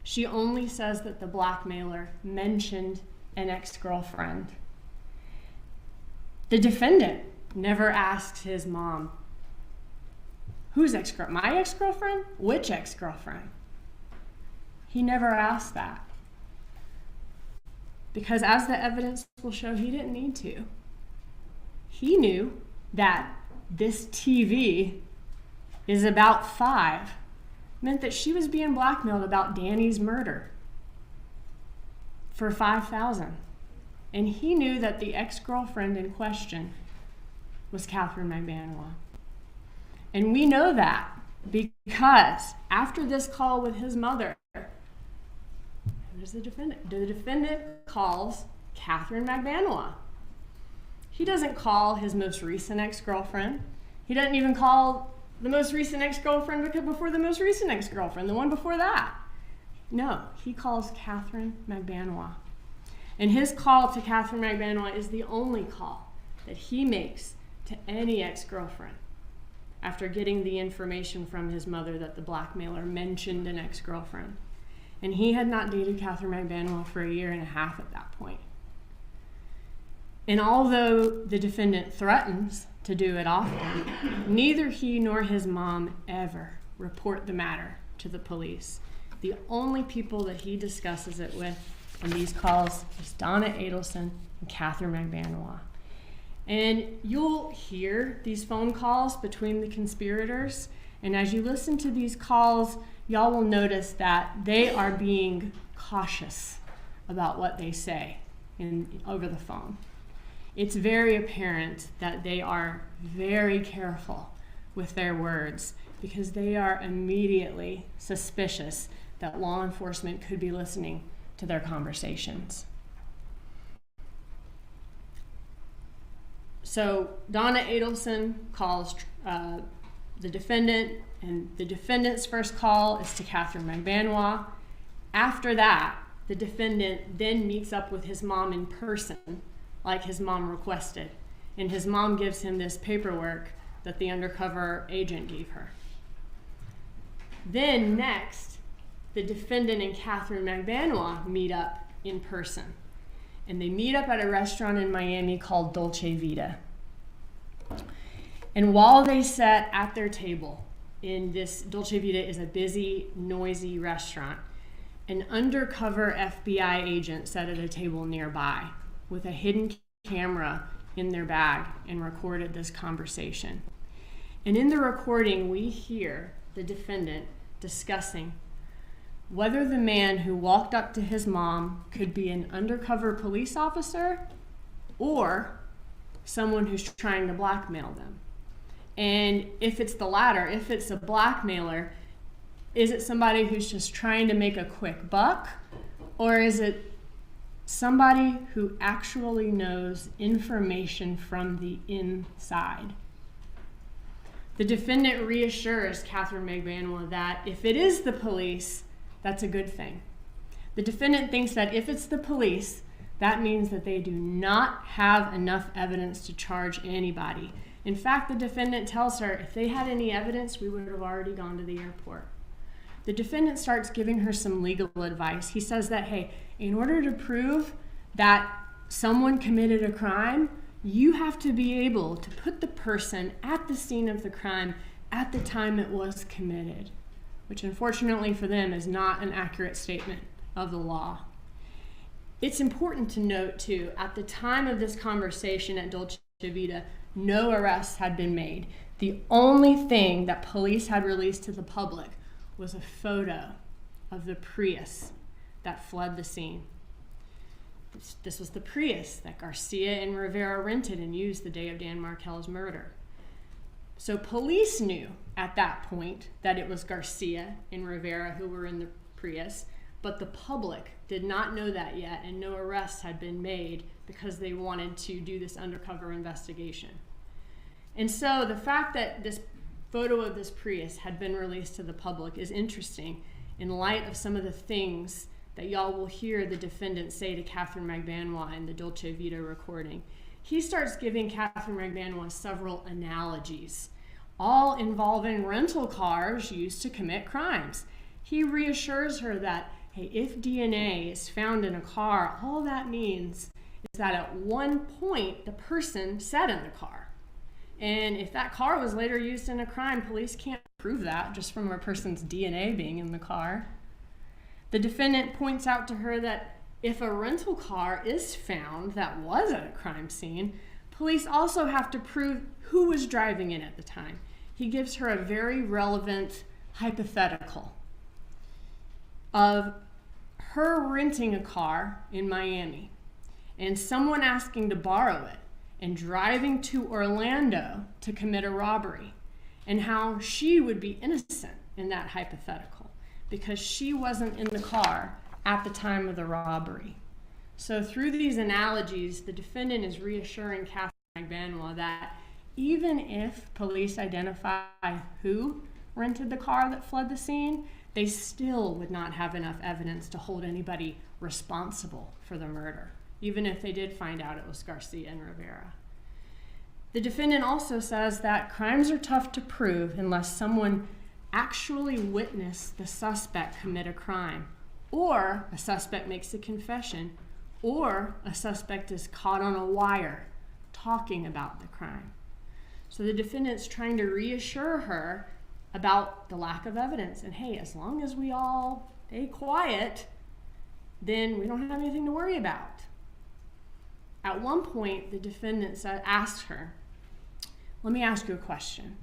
She only says that the blackmailer mentioned an ex-girlfriend. The defendant never asked his mom, whose ex-girlfriend? My ex-girlfriend? Which ex-girlfriend? He never asked that. Because as the evidence will show, he didn't need to. He knew that this TV is about 5 meant that she was being blackmailed about Danny's murder for $5,000. And he knew that the ex-girlfriend in question was Catherine McBanois. And we know that because after this call with his mother, who does the defendant? The defendant calls Catherine McBanois. He doesn't call his most recent ex-girlfriend. He doesn't even call the most recent ex-girlfriend because before the most recent ex-girlfriend, the one before that. No, he calls Catherine McBanois. And his call to Catherine McBanois is the only call that he makes to any ex-girlfriend after getting the information from his mother that the blackmailer mentioned an ex-girlfriend. And he had not dated Catherine McBanois for 1.5 years at that point. And although the defendant threatens to do it often, neither he nor his mom ever report the matter to the police. The only people that he discusses it with in these calls is Donna Adelson and Catherine McBanois. And you'll hear these phone calls between the conspirators, and as you listen to these calls, y'all will notice that they are being cautious about what they say over the phone. It's very apparent that they are very careful with their words because they are immediately suspicious that law enforcement could be listening to their conversations. So Donna Adelson calls the defendant, and the defendant's first call is to Catherine McBanois. After that, the defendant then meets up with his mom in person, like his mom requested, and his mom gives him this paperwork that the undercover agent gave her. Then next, the defendant and Catherine McBanois meet up in person, and they meet up at a restaurant in Miami called Dolce Vita. And while they sat at their table, in this Dolce Vita is a busy, noisy restaurant, an undercover FBI agent sat at a table nearby with a hidden camera in their bag and recorded this conversation. And in the recording, we hear the defendant discussing whether the man who walked up to his mom could be an undercover police officer or someone who's trying to blackmail them. And if it's the latter, if it's a blackmailer, is it somebody who's just trying to make a quick buck, or is it somebody who actually knows information from the inside? The defendant reassures Catherine McBanois that if it is the police, that's a good thing. The defendant thinks that if it's the police, that means that they do not have enough evidence to charge anybody. In fact, the defendant tells her if they had any evidence, we would have already gone to the airport. The defendant starts giving her some legal advice. He says that, hey, in order to prove that someone committed a crime, you have to be able to put the person at the scene of the crime at the time it was committed, which unfortunately for them is not an accurate statement of the law. It's important to note too, at the time of this conversation at Dolce Vita, no arrests had been made. The only thing that police had released to the public was a photo of the Prius that fled the scene. This was the Prius that Garcia and Rivera rented and used the day of Dan Markel's murder. So police knew at that point that it was Garcia and Rivera who were in the Prius, but the public did not know that yet, and no arrests had been made because they wanted to do this undercover investigation. And so the fact that this photo of this Prius had been released to the public is interesting in light of some of the things that y'all will hear the defendant say to Catherine Magbanua in the Dolce Vita recording. He starts giving Catherine Magbanua several analogies, all involving rental cars used to commit crimes. He reassures her that, hey, if DNA is found in a car, all that means is that at one point the person sat in the car. And if that car was later used in a crime, police can't prove that just from a person's DNA being in the car. The defendant points out to her that if a rental car is found that was at a crime scene, police also have to prove who was driving it at the time. He gives her a very relevant hypothetical of her renting a car in Miami and someone asking to borrow it and driving to Orlando to commit a robbery, and how she would be innocent in that hypothetical because she wasn't in the car at the time of the robbery. So through these analogies, the defendant is reassuring Catherine Magbanua that even if police identify who rented the car that fled the scene, they still would not have enough evidence to hold anybody responsible for the murder, even if they did find out it was Garcia and Rivera. The defendant also says that crimes are tough to prove unless someone actually witnessed the suspect commit a crime, or a suspect makes a confession, or a suspect is caught on a wire talking about the crime. So the defendant's trying to reassure her about the lack of evidence. And hey, as long as we all stay quiet, then we don't have anything to worry about. At one point, the defendant asked her, let me ask you a question.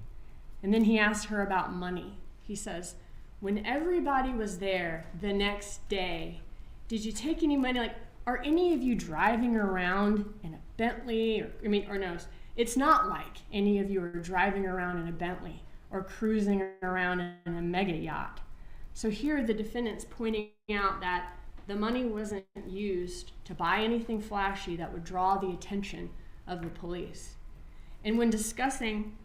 And then he asked her about money. He says, when everybody was there the next day, did you take any money? Like, are any of you driving around in a Bentley? Or no, it's not like any of you are driving around in a Bentley or cruising around in a mega yacht. So here the defendant's pointing out that the money wasn't used to buy anything flashy that would draw the attention of the police. And when discussing,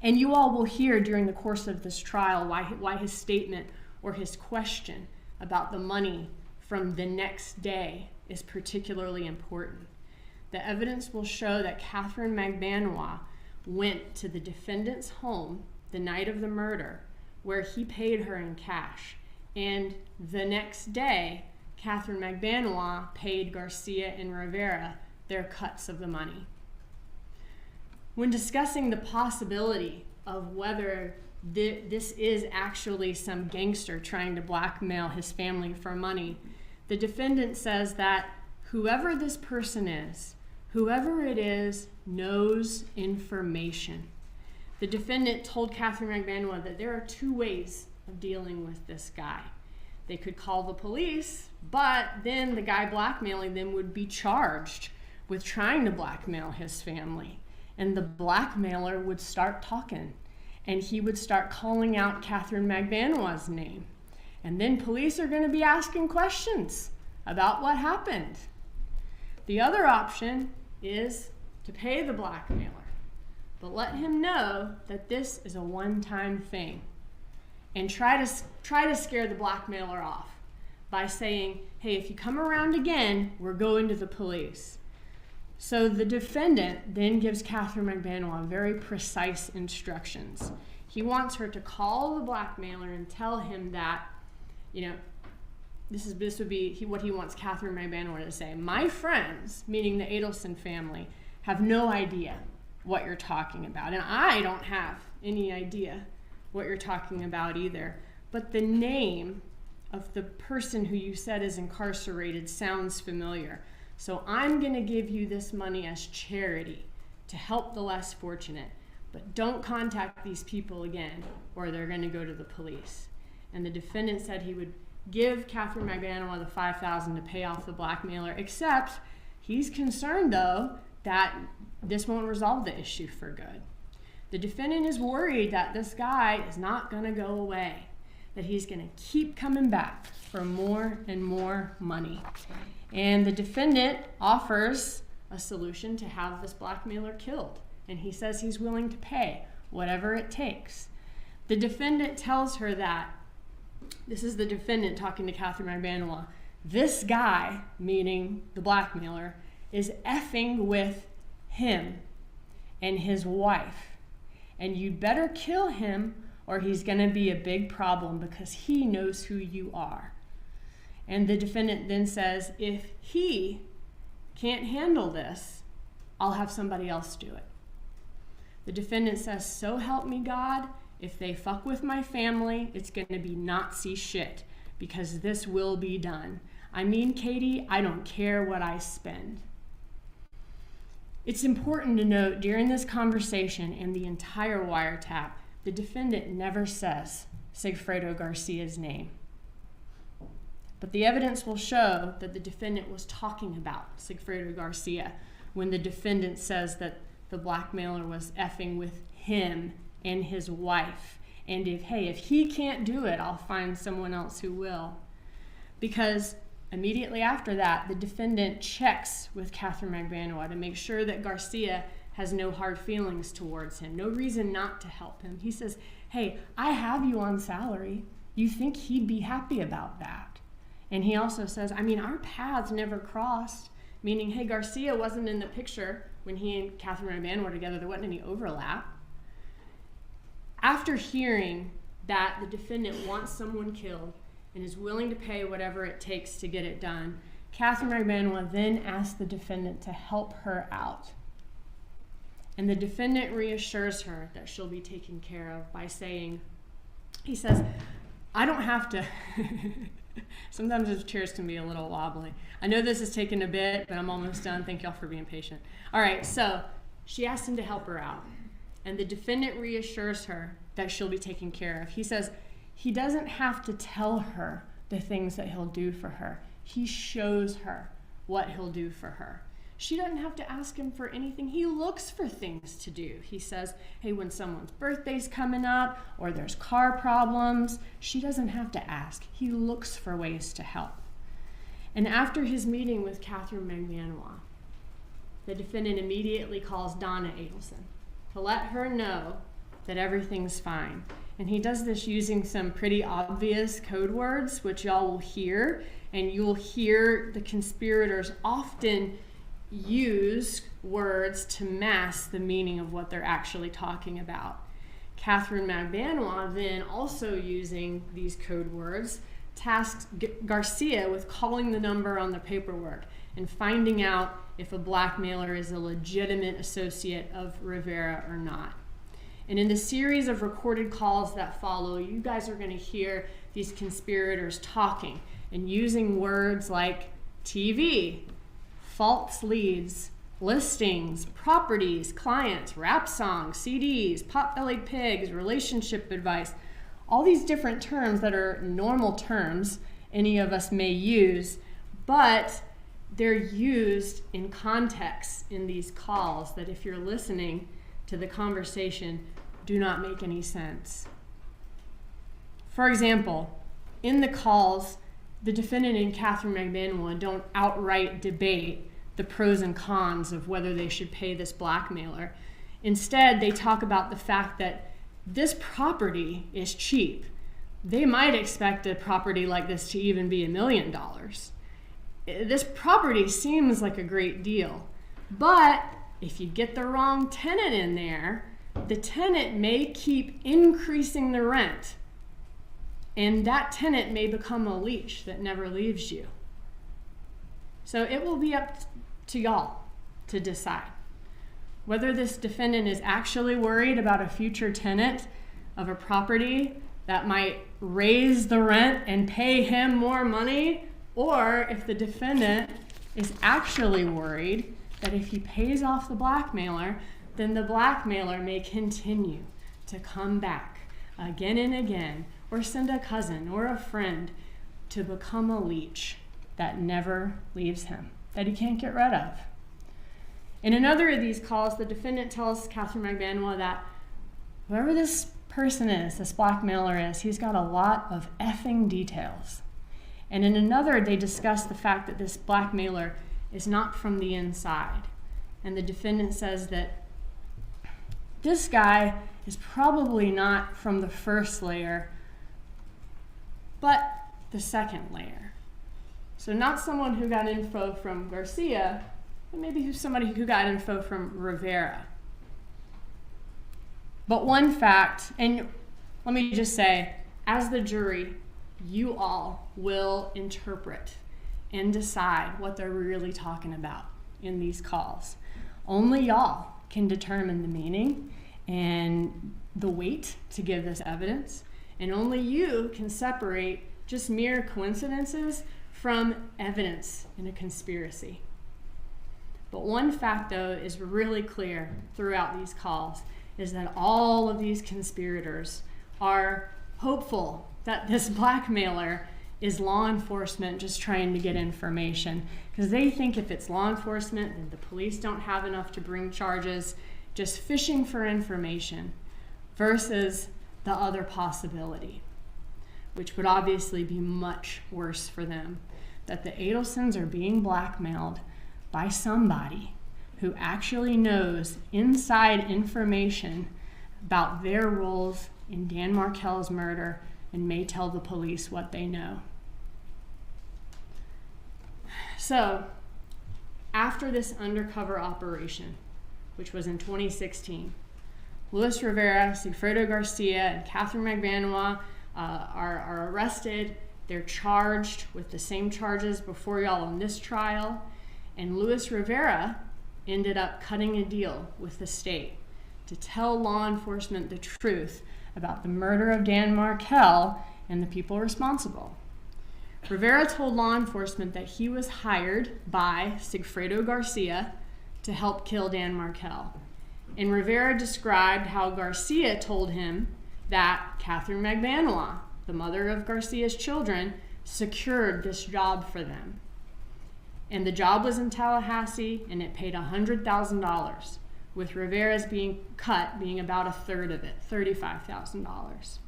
and you all will hear during the course of this trial why his statement or his question about the money from the next day is particularly important. The evidence will show that Catherine Magbanua went to the defendant's home the night of the murder, where he paid her in cash. And the next day, Catherine Magbanua paid Garcia and Rivera their cuts of the money. When discussing the possibility of whether this is actually some gangster trying to blackmail his family for money, the defendant says that whoever this person is, whoever it is, knows information. The defendant told Catherine Magbanua that there are two ways of dealing with this guy. They could call the police, but then the guy blackmailing them would be charged with trying to blackmail his family. And the blackmailer would start talking, and he would start calling out Catherine Magbanua's name. And then police are going to be asking questions about what happened. The other option is to pay the blackmailer, but let him know that this is a one-time thing, and try to scare the blackmailer off by saying, hey, if you come around again, we're going to the police. So the defendant then gives Catherine Magbanua very precise instructions. He wants her to call the blackmailer and tell him that, this would be what he wants Catherine Magbanua to say. My friends, meaning the Adelson family, have no idea what you're talking about. And I don't have any idea what you're talking about either. But the name of the person who you said is incarcerated sounds familiar. So I'm going to give you this money as charity to help the less fortunate. But don't contact these people again, or they're going to go to the police. And the defendant said he would give Catherine Magbanua the $5,000 to pay off the blackmailer, except he's concerned, though, that this won't resolve the issue for good. The defendant is worried that this guy is not going to go away, that he's going to keep coming back for more and more money. And the defendant offers a solution to have this blackmailer killed. And he says he's willing to pay whatever it takes. The defendant tells her that, this is the defendant talking to Catherine Magbanua, this guy, meaning the blackmailer, is effing with him and his wife. And you'd better kill him or he's going to be a big problem because he knows who you are. And the defendant then says, if he can't handle this, I'll have somebody else do it. The defendant says, so help me God, if they fuck with my family, it's going to be Nazi shit because this will be done. I mean, Katie, I don't care what I spend. It's important to note during this conversation and the entire wiretap, the defendant never says Sigfredo Garcia's name. But the evidence will show that the defendant was talking about Sigfredo Garcia when the defendant says that the blackmailer was effing with him and his wife. And if he can't do it, I'll find someone else who will. Because immediately after that, the defendant checks with Catherine Magbanua to make sure that Garcia has no hard feelings towards him, no reason not to help him. He says, hey, I have you on salary. You think he'd be happy about that? And he also says, I mean, our paths never crossed, meaning, hey, Garcia wasn't in the picture when he and Catherine Magbanua were together. There wasn't any overlap. After hearing that the defendant wants someone killed and is willing to pay whatever it takes to get it done, Catherine Magbanua then asks the defendant to help her out. And the defendant reassures her that she'll be taken care of by saying, he says, I don't have to. Sometimes his chairs can be a little wobbly. I know this is taking a bit, but I'm almost done. Thank y'all for being patient. All right, so she asked him to help her out. And the defendant reassures her that she'll be taken care of. He says he doesn't have to tell her the things that he'll do for her. He shows her what he'll do for her. She doesn't have to ask him for anything. He looks for things to do. He says, hey, when someone's birthday's coming up or there's car problems, she doesn't have to ask. He looks for ways to help. And after his meeting with Catherine Magbanua, the defendant immediately calls Donna Adelson to let her know that everything's fine. And he does this using some pretty obvious code words, which y'all will hear, and you'll hear the conspirators often use words to mask the meaning of what they're actually talking about. Catherine Magbanua then, also using these code words, tasks Garcia with calling the number on the paperwork and finding out if a blackmailer is a legitimate associate of Rivera or not. And in the series of recorded calls that follow, you guys are going to hear these conspirators talking and using words like TV, false leads, listings, properties, clients, rap songs, CDs, pot-bellied pigs, relationship advice, all these different terms that are normal terms any of us may use, but they're used in context in these calls that if you're listening to the conversation do not make any sense. For example, in the calls, the defendant and Catherine Magbanua don't outright debate the pros and cons of whether they should pay this blackmailer. Instead, they talk about the fact that this property is cheap. They might expect a property like this to even be $1 million. This property seems like a great deal, but if you get the wrong tenant in there, the tenant may keep increasing the rent. And that tenant may become a leash that never leaves you. So it will be up to y'all to decide whether this defendant is actually worried about a future tenant of a property that might raise the rent and pay him more money, or if the defendant is actually worried that if he pays off the blackmailer, then the blackmailer may continue to come back again and again, or send a cousin or a friend to become a leech that never leaves him, that he can't get rid of. In another of these calls, the defendant tells Catherine McBanois that whoever this person is, this blackmailer is, he's got a lot of effing details. And in another, they discuss the fact that this blackmailer is not from the inside. And the defendant says that this guy is probably not from the first layer, but the second layer. So not someone who got info from Garcia, but maybe somebody who got info from Rivera. But one fact, and let me just say, as the jury, you all will interpret and decide what they're really talking about in these calls. Only y'all can determine the meaning and the weight to give this evidence, and only you can separate just mere coincidences from evidence in a conspiracy. But one fact, though, is really clear throughout these calls, is that all of these conspirators are hopeful that this blackmailer is law enforcement just trying to get information, because they think if it's law enforcement, then the police don't have enough to bring charges, just fishing for information, versus the other possibility, which would obviously be much worse for them, that the Adelsons are being blackmailed by somebody who actually knows inside information about their roles in Dan Markel's murder and may tell the police what they know. So, after this undercover operation, which was in 2016, Luis Rivera, Sigfredo Garcia, and Catherine McBanois are arrested. They're charged with the same charges before y'all in this trial. And Luis Rivera ended up cutting a deal with the state to tell law enforcement the truth about the murder of Dan Markel and the people responsible. Rivera told law enforcement that he was hired by Sigfredo Garcia to help kill Dan Markel. And Rivera described how Garcia told him that Catherine McBanois, the mother of Garcia's children, secured this job for them. And the job was in Tallahassee, and it paid $100,000, with Rivera's being about a third of it, $35,000.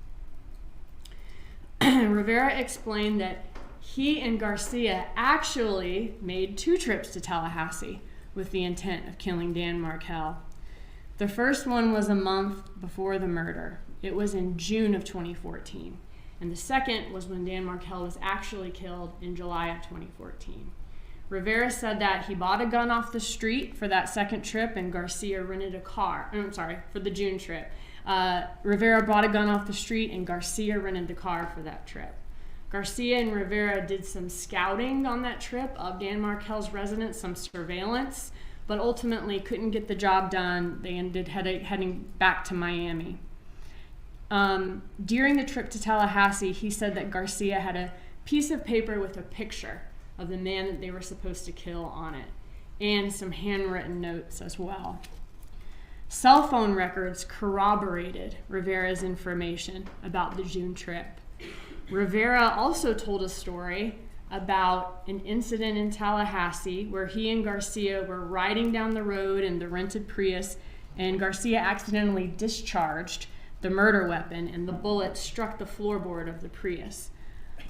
Rivera explained that he and Garcia actually made 2 trips to Tallahassee with the intent of killing Dan Markel. The first one was a month before the murder. It was in June of 2014. And the second was when Dan Markel was actually killed in July of 2014. Rivera said that he bought a gun off the street for that second trip, and Garcia rented a car. For the June trip. Rivera bought a gun off the street, and Garcia rented the car for that trip. Garcia and Rivera did some scouting on that trip of Dan Markel's residence, some surveillance, but ultimately couldn't get the job done. They ended heading back to Miami. During the trip to Tallahassee, he said that Garcia had a piece of paper with a picture of the man that they were supposed to kill on it, and some handwritten notes as well. Cell phone records corroborated Rivera's information about the June trip. Rivera also told a story about an incident in Tallahassee where he and Garcia were riding down the road in the rented Prius, and Garcia accidentally discharged the murder weapon, and the bullet struck the floorboard of the Prius.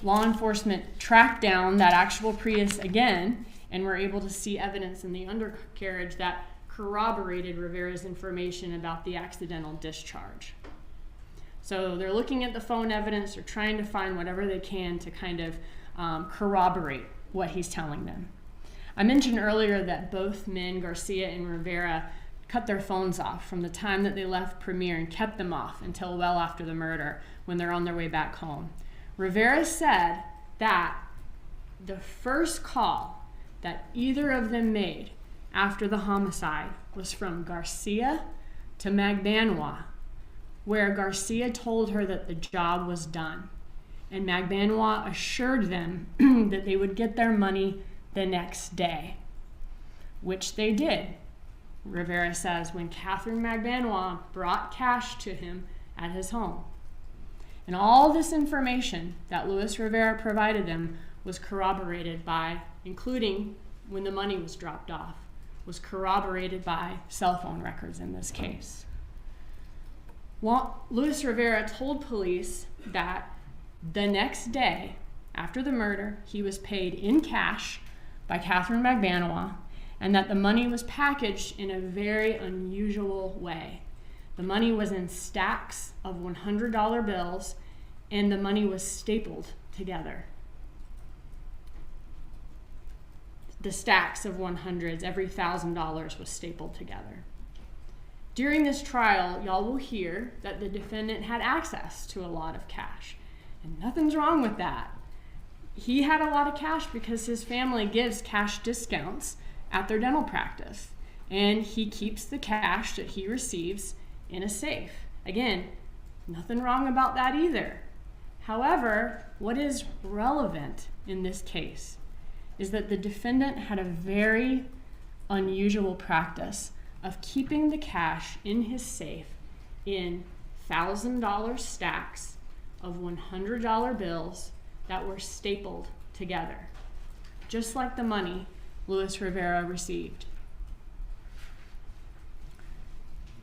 Law enforcement tracked down that actual Prius again and were able to see evidence in the undercarriage that corroborated Rivera's information about the accidental discharge. So they're looking at the phone evidence, they're trying to find whatever they can to kind of corroborate what he's telling them. I mentioned earlier that both men, Garcia and Rivera, cut their phones off from the time that they left Premier and kept them off until well after the murder when they're on their way back home. Rivera said that the first call that either of them made after the homicide was from Garcia to Magbanua, where Garcia told her that the job was done. And Magbanua assured them that they would get their money the next day, which they did. Rivera says when Catherine Magbanua brought cash to him at his home. And all this information that Luis Rivera provided them was corroborated by, including when the money was dropped off, was corroborated by cell phone records in this case. Luis Rivera told police that the next day after the murder, he was paid in cash by Catherine Magbanua, and that the money was packaged in a very unusual way. The money was in stacks of $100 bills, and the money was stapled together. The stacks of 100s, every $1,000 was stapled together. During this trial, y'all will hear that the defendant had access to a lot of cash, and nothing's wrong with that. He had a lot of cash because his family gives cash discounts at their dental practice, and he keeps the cash that he receives in a safe. Again, nothing wrong about that either. However, what is relevant in this case is that the defendant had a very unusual practice of keeping the cash in his safe in $1,000 stacks of $100 bills that were stapled together, just like the money Luis Rivera received.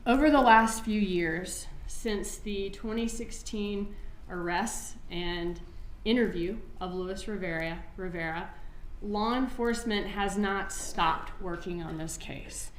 Over the last few years, since the 2016 arrests and interview of Luis Rivera, law enforcement has not stopped working on this case.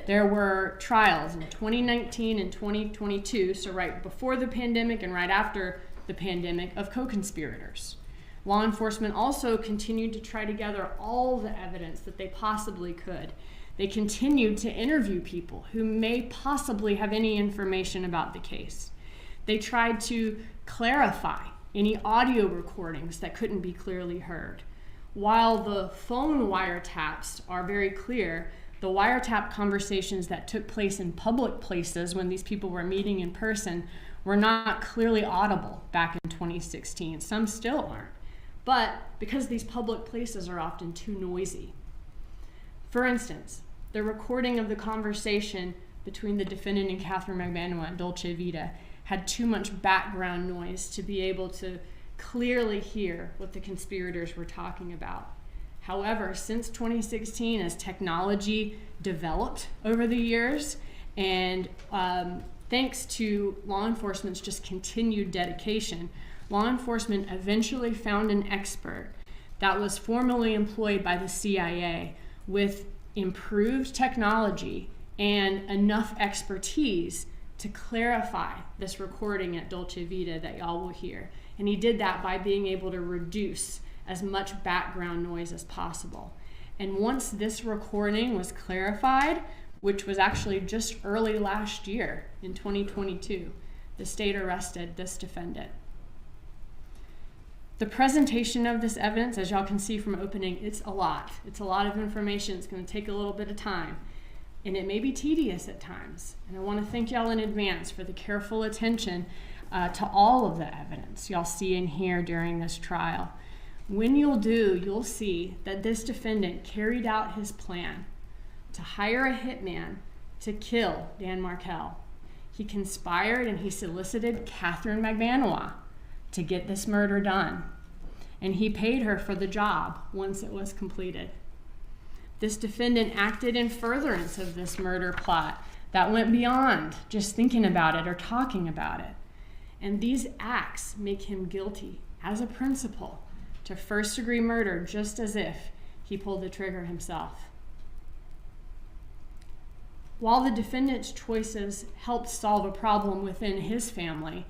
There were trials in 2019 and 2022, so right before the pandemic and right after the pandemic, of co-conspirators. Law enforcement also continued to try to gather all the evidence that they possibly could. They continued to interview people who may possibly have any information about the case. They tried to clarify any audio recordings that couldn't be clearly heard. While the phone wiretaps are very clear, the wiretap conversations that took place in public places when these people were meeting in person were not clearly audible back in 2016. Some still aren't. But because these public places are often too noisy. For instance, the recording of the conversation between the defendant and Catherine Magbanua at Dolce Vita had too much background noise to be able to clearly hear what the conspirators were talking about. However, since 2016, as technology developed over the years, and thanks to law enforcement's just continued dedication, law enforcement eventually found an expert that was formerly employed by the CIA with improved technology and enough expertise to clarify this recording at Dolce Vita that y'all will hear. And he did that by being able to reduce as much background noise as possible. And once this recording was clarified, which was actually just early last year in 2022, the state arrested this defendant. The presentation of this evidence, as y'all can see from opening, it's a lot. It's a lot of information. It's going to take a little bit of time. And it may be tedious at times. And I want to thank y'all in advance for the careful attention to all of the evidence y'all see in here during this trial. When you'll do, you'll see that this defendant carried out his plan to hire a hitman to kill Dan Markel. He conspired and he solicited Catherine Magbanua to get this murder done. And he paid her for the job once it was completed. This defendant acted in furtherance of this murder plot that went beyond just thinking about it or talking about it. And these acts make him guilty as a principal to first-degree murder, just as if he pulled the trigger himself. While the defendant's choices helped solve a problem within his family,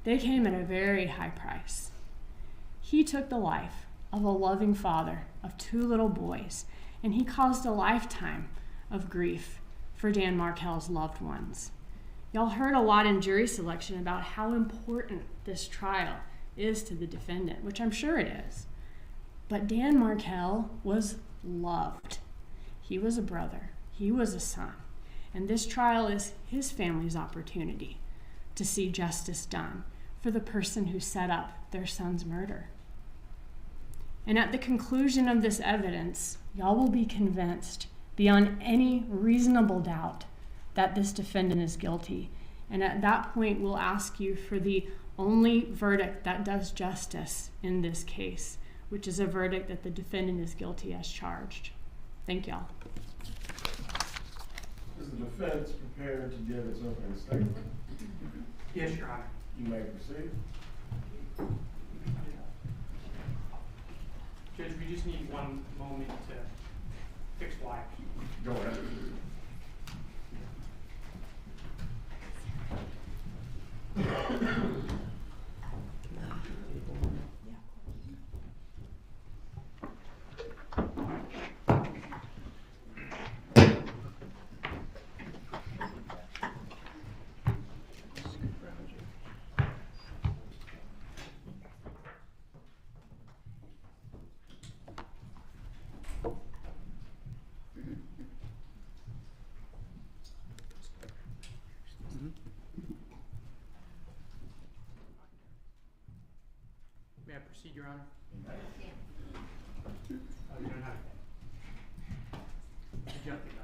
they came at a very high price. He took the life of a loving father of 2 little boys, and he caused a lifetime of grief for Dan Markel's loved ones. Y'all heard a lot in jury selection about how important this trial is to the defendant, which I'm sure it is. But Dan Markel was loved. He was a brother. He was a son. And this trial is his family's opportunity to see justice done for the person who set up their son's murder. And at the conclusion of this evidence, y'all will be convinced beyond any reasonable doubt that this defendant is guilty. And at that point, we'll ask you for the only verdict that does justice in this case, which is a verdict that the defendant is guilty as charged. Thank y'all. Is the defense prepared to give its opening statement? Yes, Your Honor. You may proceed. Judge, we just need one moment to fix wires. Go ahead. May I proceed, Your Honor? Oh, you don't have to. Adjust the guns.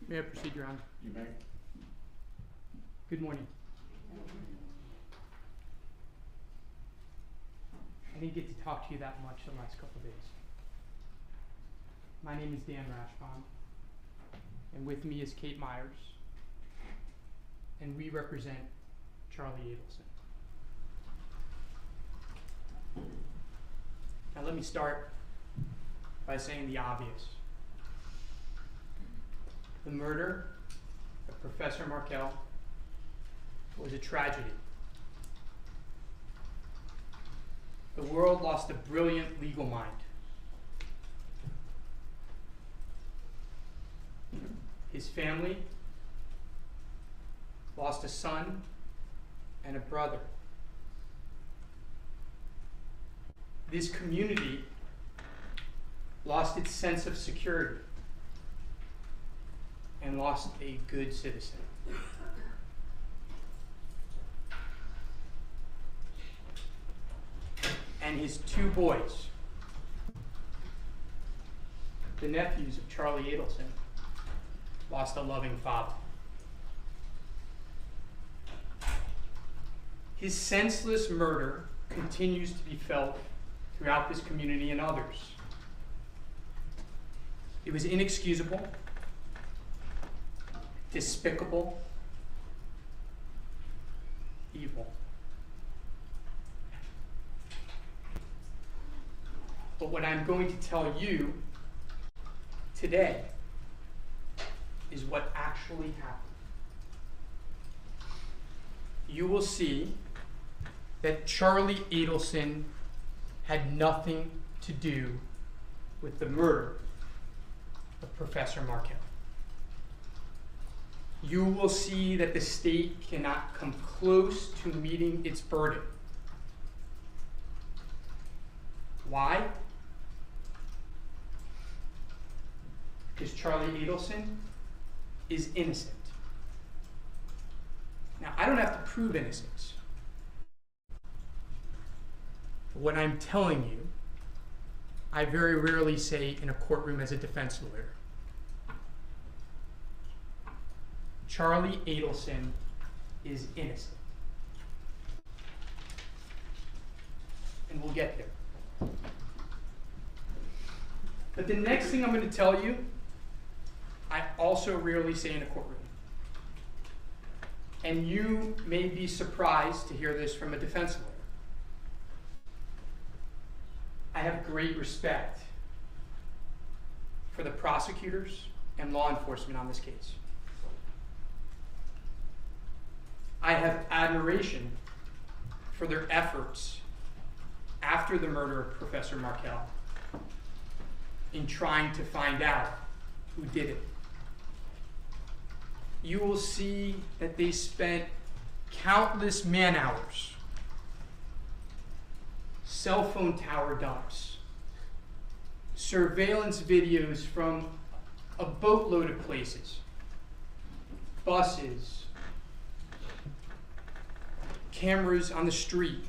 May I proceed, Your Honor? You may. Good morning. I didn't get to talk to you that much the last couple of days. My name is Dan Rashbaum, and with me is Kate Myers, and we represent Charlie Adelson. Now let me start by saying the obvious. The murder of Professor Markel was a tragedy. The world lost a brilliant legal mind. His family lost a son and a brother. This community lost its sense of security and lost a good citizen. And his two boys, the nephews of Charlie Adelson, lost a loving father. His senseless murder continues to be felt throughout this community and others. It was inexcusable, despicable, evil. But what I'm going to tell you today is what actually happened. You will see that Charlie Adelson had nothing to do with the murder of Professor Markel. You will see that the state cannot come close to meeting its burden. Why? Because Charlie Adelson is innocent. Now, I don't have to prove innocence. What I'm telling you, I very rarely say in a courtroom as a defense lawyer. Charlie Adelson is innocent. And we'll get there. But the next thing I'm going to tell you, I also rarely say in a courtroom. And you may be surprised to hear this from a defense lawyer. I have great respect for the prosecutors and law enforcement on this case. I have admiration for their efforts after the murder of Professor Markel in trying to find out who did it. You will see that they spent countless man-hours, cell phone tower dumps, surveillance videos from a boatload of places, buses, cameras on the street.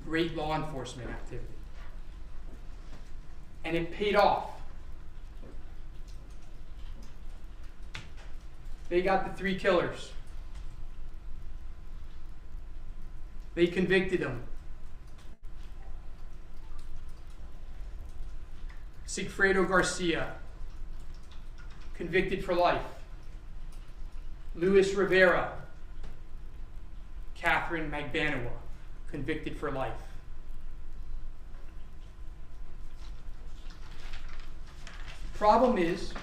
Great law enforcement activity. And it paid off. They got the 3 killers. They convicted them. Sigfredo Garcia, convicted for life. Luis Rivera, Catherine Magbanua, convicted for life. Problem is,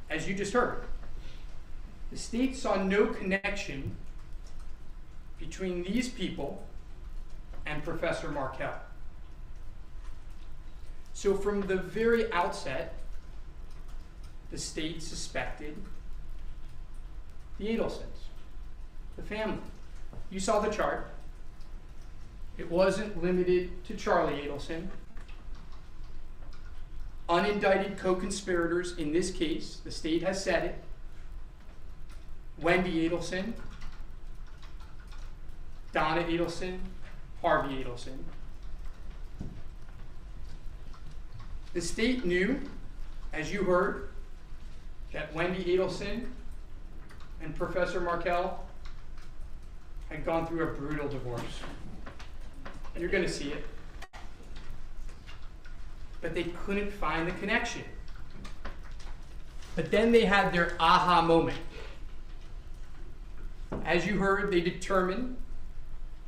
as you just heard, the state saw no connection between these people and Professor Markel. So from the very outset, the state suspected the Adelsons, the family. You saw the chart. It wasn't limited to Charlie Adelson. Unindicted co-conspirators in this case, the state has said it, Wendy Adelson, Donna Adelson, Harvey Adelson. The state knew, as you heard, that Wendy Adelson and Professor Markel had gone through a brutal divorce. And you're going to see it. But they couldn't find the connection. But then they had their aha moment. As you heard, they determined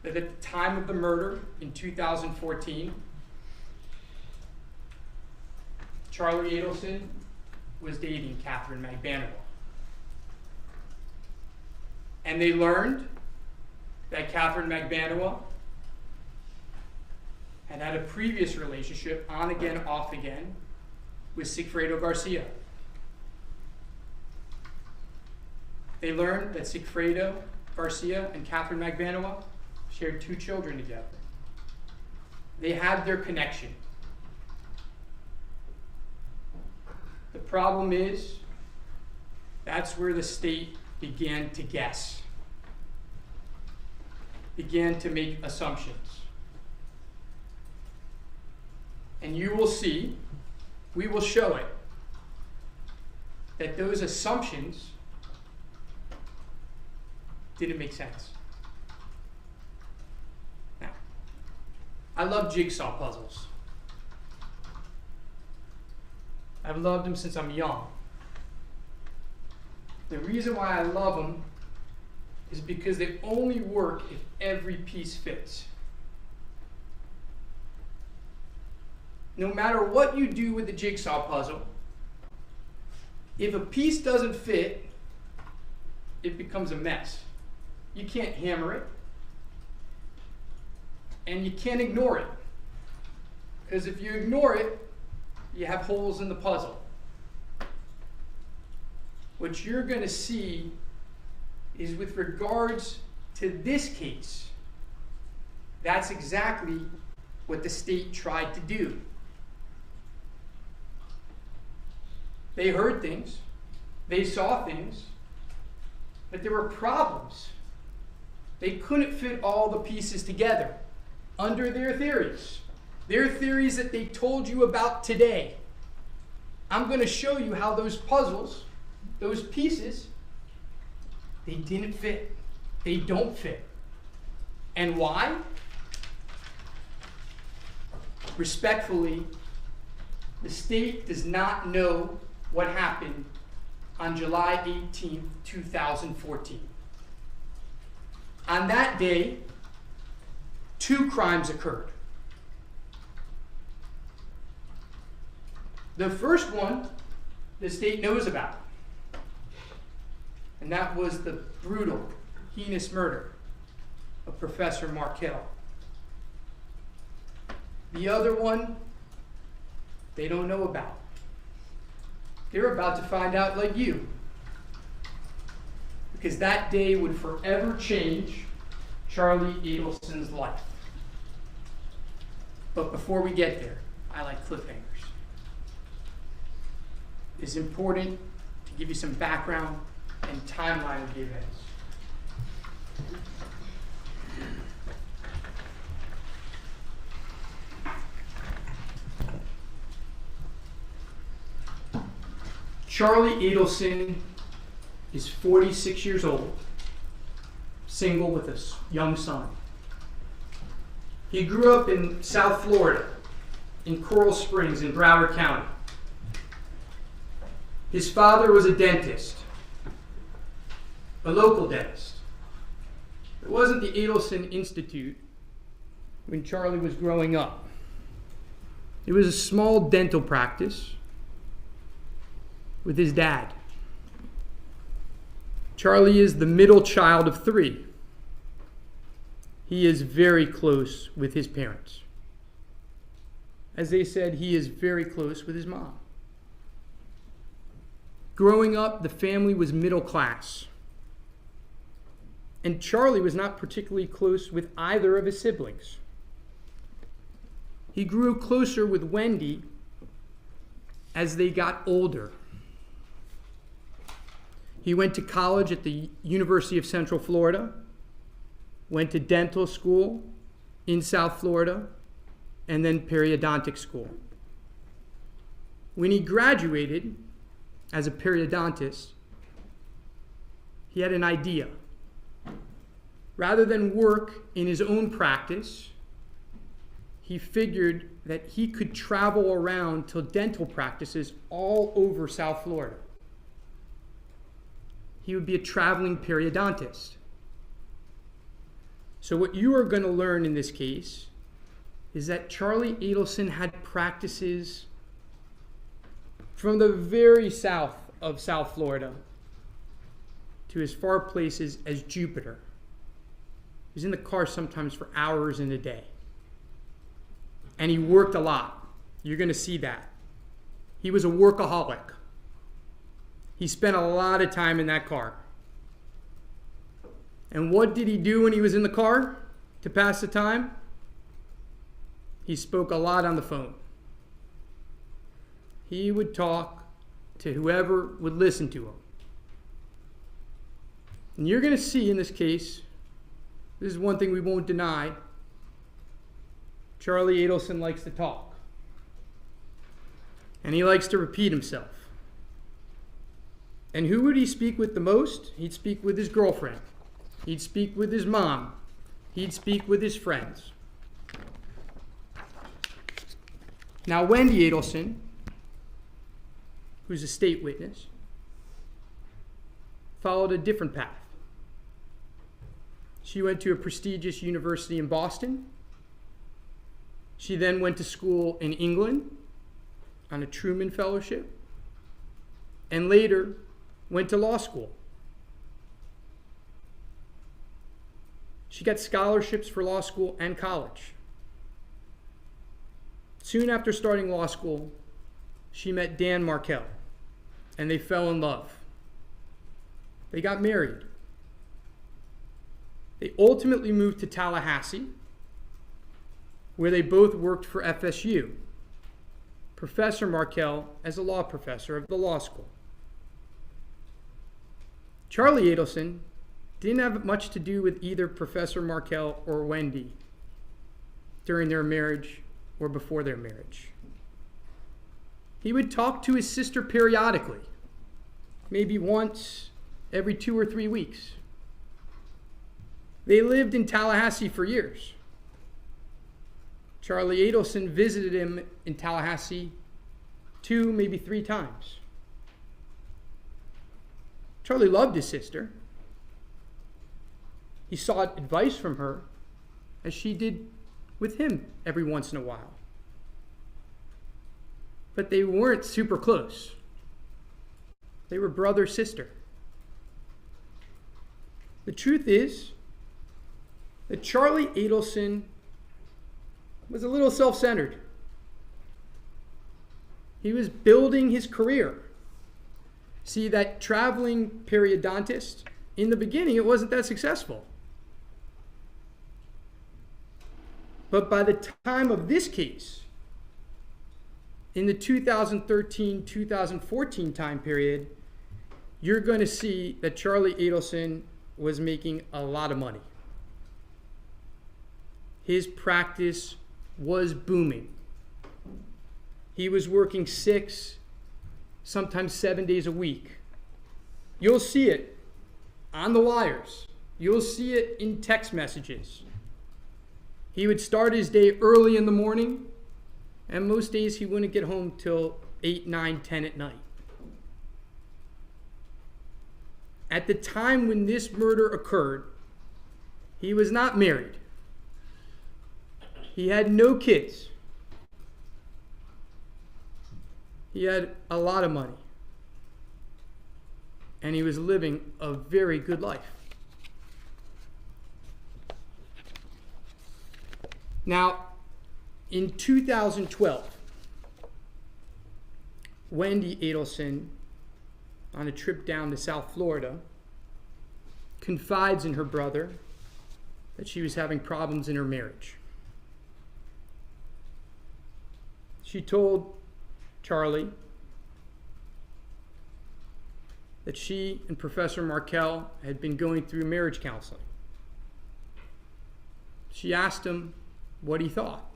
that at the time of the murder in 2014, Charlie Adelson was dating Catherine Magbanua. And they learned that Catherine Magbanua had had a previous relationship, on again, off again, with Sigfredo Garcia. They learned that Sigfredo Garcia and Catherine Magbanua shared 2 children together. They had their connection. The problem is, that's where the state began to guess, began to make assumptions. And you will see, we will show it, that those assumptions didn't make sense. Now, I love jigsaw puzzles. I've loved them since I'm young. The reason why I love them is because they only work if every piece fits. No matter what you do with the jigsaw puzzle, if a piece doesn't fit, it becomes a mess. You can't hammer it, and you can't ignore it. Because if you ignore it, you have holes in the puzzle. What you're going to see is, with regards to this case, that's exactly what the state tried to do. They heard things, they saw things, but there were problems. They couldn't fit all the pieces together under their theories. Their theories that they told you about today. I'm going to show you how those puzzles, those pieces, they didn't fit. They don't fit. And why? Respectfully, the state does not know what happened on July 18, 2014. On that day, 2 crimes occurred. The first one, the state knows about, and that was the brutal, heinous murder of Professor Markel. The other one, they don't know about. They're about to find out like you. Because that day would forever change Charlie Adelson's life. But before we get there, I like cliffhangers. It's important to give you some background and timeline of the events. Charlie Adelson is 46 years old, single with a young son. He grew up in South Florida, in Coral Springs in Broward County. His father was a dentist, a local dentist. It wasn't the Adelson Institute when Charlie was growing up. It was a small dental practice with his dad. Charlie is the middle child of 3. He is very close with his parents. As they said, he is very close with his mom. Growing up, the family was middle class. And Charlie was not particularly close with either of his siblings. He grew closer with Wendy as they got older. He went to college at the University of Central Florida, went to dental school in South Florida, and then periodontic school. When he graduated as a periodontist, he had an idea. Rather than work in his own practice, he figured that he could travel around to dental practices all over South Florida. He would be a traveling periodontist. So what you are going to learn in this case is that Charlie Adelson had practices from the very south of South Florida to as far places as Jupiter. He was in the car sometimes for hours in a day. And he worked a lot. You're going to see that. He was a workaholic. He spent a lot of time in that car. And what did he do when he was in the car to pass the time? He spoke a lot on the phone. He would talk to whoever would listen to him. And you're going to see in this case, this is one thing we won't deny, Charlie Adelson likes to talk. And he likes to repeat himself. And who would he speak with the most? He'd speak with his girlfriend. He'd speak with his mom. He'd speak with his friends. Now, Wendy Adelson, who's a state witness, followed a different path. She went to a prestigious university in Boston. She then went to school in England on a Truman Fellowship, and later went to law school. She got scholarships for law school and college. Soon after starting law school, she met Dan Markel, and they fell in love. They got married. They ultimately moved to Tallahassee, where they both worked for FSU, Professor Markel as a law professor of the law school. Charlie Adelson didn't have much to do with either Professor Markel or Wendy during their marriage or before their marriage. He would talk to his sister periodically, maybe once every 2 or 3 weeks. They lived in Tallahassee for years. Charlie Adelson visited him in Tallahassee 2, maybe 3 times. Charlie loved his sister. He sought advice from her, as she did with him every once in a while. But they weren't super close. They were brother-sister. The truth is that Charlie Adelson was a little self-centered. He was building his career. See, that traveling periodontist, in the beginning, it wasn't that successful. But by the time of this case, in the 2013-2014 time period, you're going to see that Charlie Adelson was making a lot of money. His practice was booming. He was working 6, sometimes 7 days a week. You'll see it on the wires. You'll see it in text messages. He would start his day early in the morning, and most days he wouldn't get home till 8, 9, 10 at night. At the time when this murder occurred, he was not married. He had no kids. He had a lot of money. And he was living a very good life. Now, in 2012, Wendy Adelson, on a trip down to South Florida, confides in her brother that she was having problems in her marriage. She told Charlie that she and Professor Markel had been going through marriage counseling. She asked him what he thought.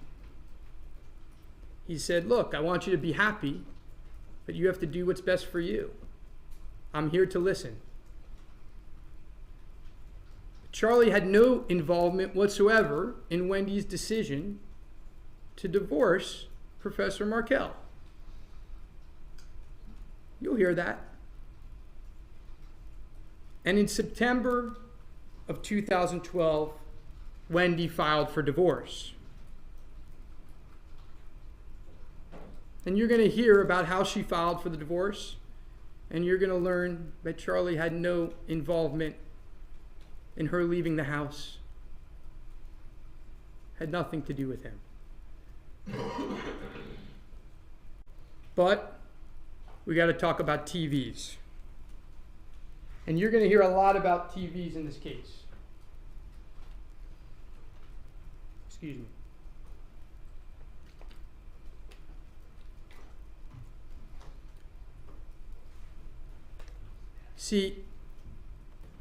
He said, "Look, I want you to be happy, but you have to do what's best for you. I'm here to listen." Charlie had no involvement whatsoever in Wendy's decision to divorce Professor Markel. You'll hear that. And in September of 2012, Wendy filed for divorce. And you're going to hear about how she filed for the divorce, and you're going to learn that Charlie had no involvement in her leaving the house. Had nothing to do with him. But we got to talk about TVs. And you're going to hear a lot about TVs in this case. Excuse me. See,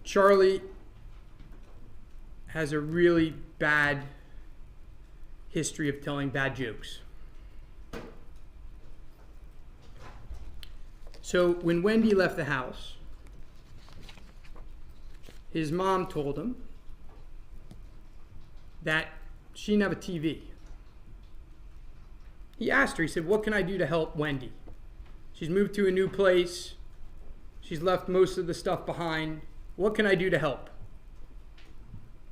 Charlie has a really bad history of telling bad jokes. So when Wendy left the house, his mom told him that she didn't have a TV. He asked her, he said, "What can I do to help Wendy? She's moved to a new place. She's left most of the stuff behind. What can I do to help?"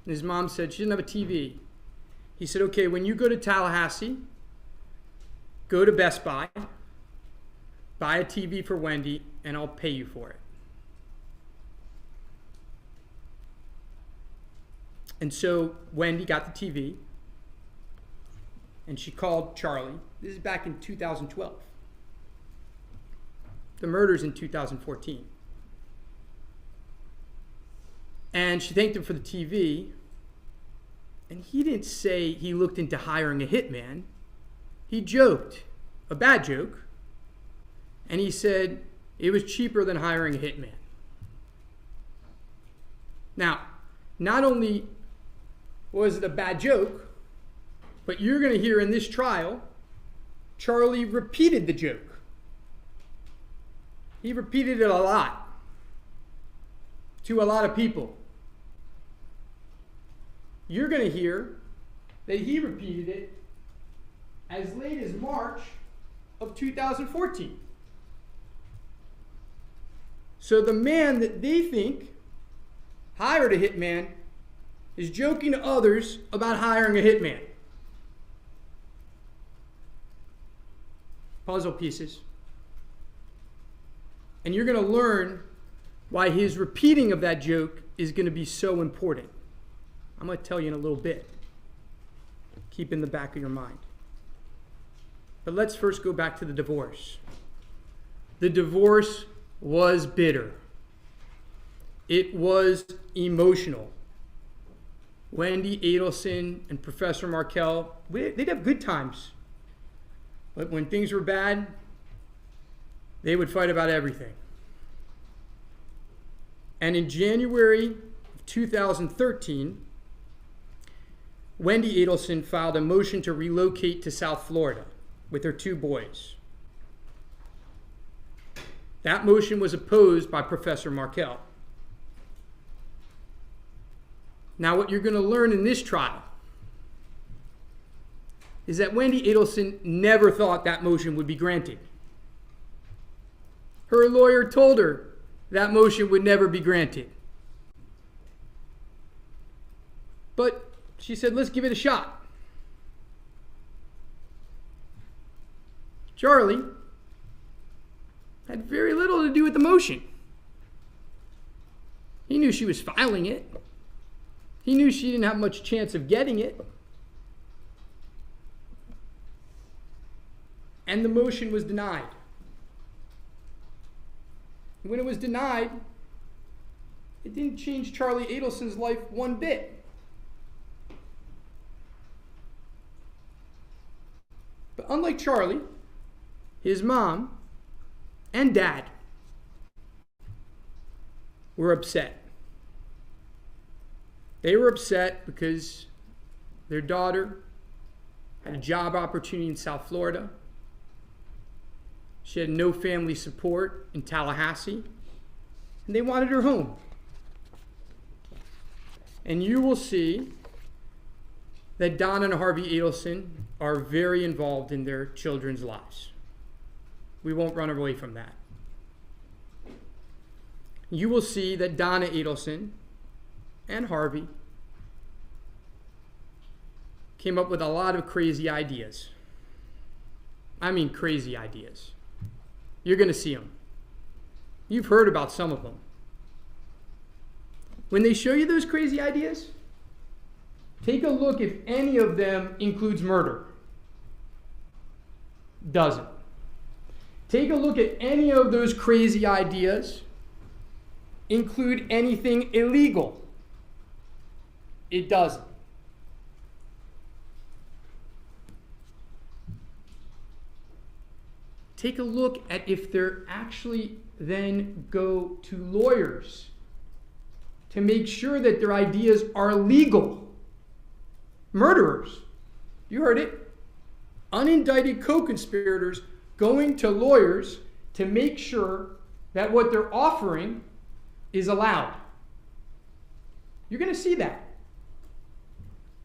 And his mom said, "She doesn't have a TV." He said, "Okay, when you go to Tallahassee, go to Best Buy, buy a TV for Wendy, and I'll pay you for it." And so Wendy got the TV, and she called Charlie. This is back in 2012. The murder's in 2014. And she thanked him for the TV. And he didn't say he looked into hiring a hitman. He joked, a bad joke. And he said it was cheaper than hiring a hitman. Now, not only was it a bad joke, but you're going to hear in this trial, Charlie repeated the joke. He repeated it a lot to a lot of people. You're going to hear that he repeated it as late as March of 2014. So the man that they think hired a hitman is joking to others about hiring a hitman. Puzzle pieces. And you're going to learn why his repeating of that joke is going to be so important. I'm going to tell you in a little bit. Keep in the back of your mind. But let's first go back to the divorce. The divorce was bitter. It was emotional. Wendy Adelson and Professor Markel, they'd have good times. But when things were bad, they would fight about everything. And in January of 2013, Wendy Adelson filed a motion to relocate to South Florida with her 2 boys. That motion was opposed by Professor Markel. Now, what you're going to learn in this trial is that Wendy Adelson never thought that motion would be granted. Her lawyer told her that motion would never be granted. But she said, let's give it a shot. Charlie had very little to do with the motion. He knew she was filing it. He knew she didn't have much chance of getting it. And the motion was denied. When it was denied, it didn't change Charlie Adelson's life one bit. But unlike Charlie, his mom and dad were upset. They were upset because their daughter had a job opportunity in South Florida. She had no family support in Tallahassee, and they wanted her home. And you will see that Donna and Harvey Adelson are very involved in their children's lives. We won't run away from that. You will see that Donna Adelson and Harvey came up with a lot of crazy ideas. I mean crazy ideas. You're going to see them. You've heard about some of them. When they show you those crazy ideas, take a look if any of them includes murder. Doesn't. Take a look at any of those crazy ideas include anything illegal. It doesn't. Take a look at if they're actually then go to lawyers to make sure that their ideas are legal. Murderers. You heard it. Unindicted co-conspirators going to lawyers to make sure that what they're offering is allowed. You're going to see that.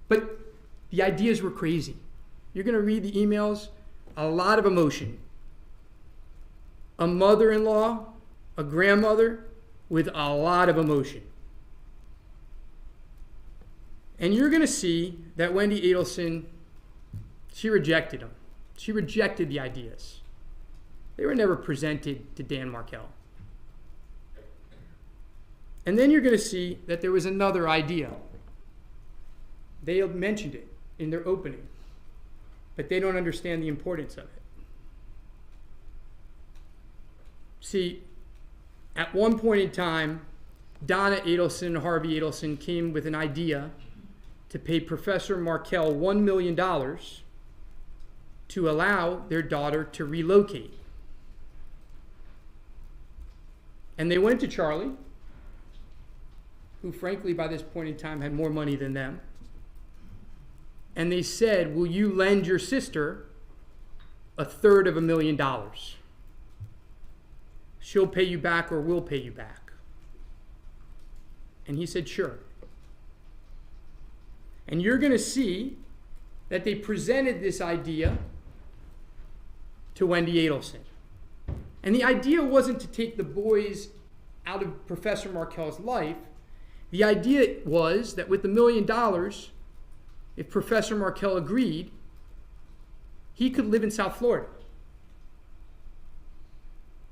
But the ideas were crazy. You're going to read the emails, a lot of emotion. A mother-in-law, a grandmother with a lot of emotion. And you're going to see that Wendy Adelson, she rejected them. She rejected the ideas. They were never presented to Dan Markel. And then you're going to see that there was another idea. They mentioned it in their opening, but they don't understand the importance of it. See, at one point in time, Donna Adelson and Harvey Adelson came with an idea to pay Professor Markel $1 million to allow their daughter to relocate. And they went to Charlie, who frankly by this point in time had more money than them. And they said, will you lend your sister $350,000? She'll pay you back or we'll pay you back. And he said, sure. And you're going to see that they presented this idea to Wendy Adelson. And the idea wasn't to take the boys out of Professor Markel's life. The idea was that with $1 million, if Professor Markel agreed, he could live in South Florida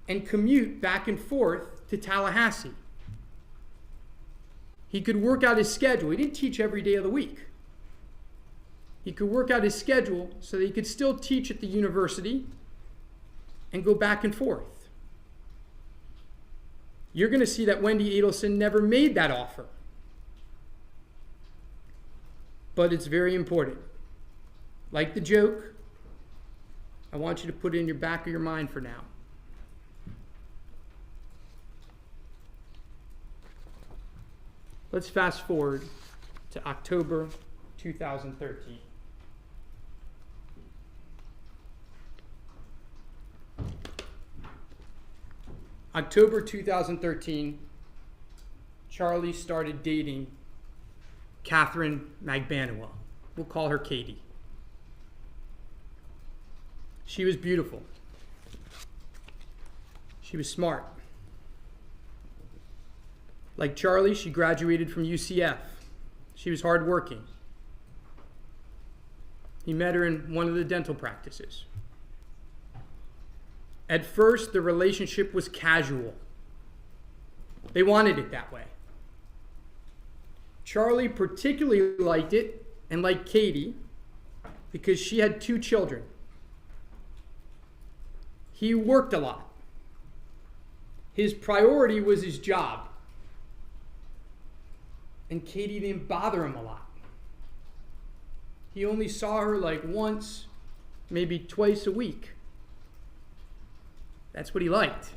and commute back and forth to Tallahassee. He could work out his schedule. He didn't teach every day of the week. He could work out his schedule so that he could still teach at the university and go back and forth. You're going to see that Wendy Adelson never made that offer. But it's very important. Like the joke, I want you to put it in your back of your mind for now. Let's fast forward to October 2013. October 2013, Charlie started dating Catherine Magbanua. We'll call her Katie. She was beautiful. She was smart. Like Charlie, she graduated from UCF. She was hardworking. He met her in one of the dental practices. At first, the relationship was casual. They wanted it that way. Charlie particularly liked it, and liked Katie, because she had 2 children. He worked a lot. His priority was his job. And Katie didn't bother him a lot. He only saw her like once, maybe twice a week. That's what he liked.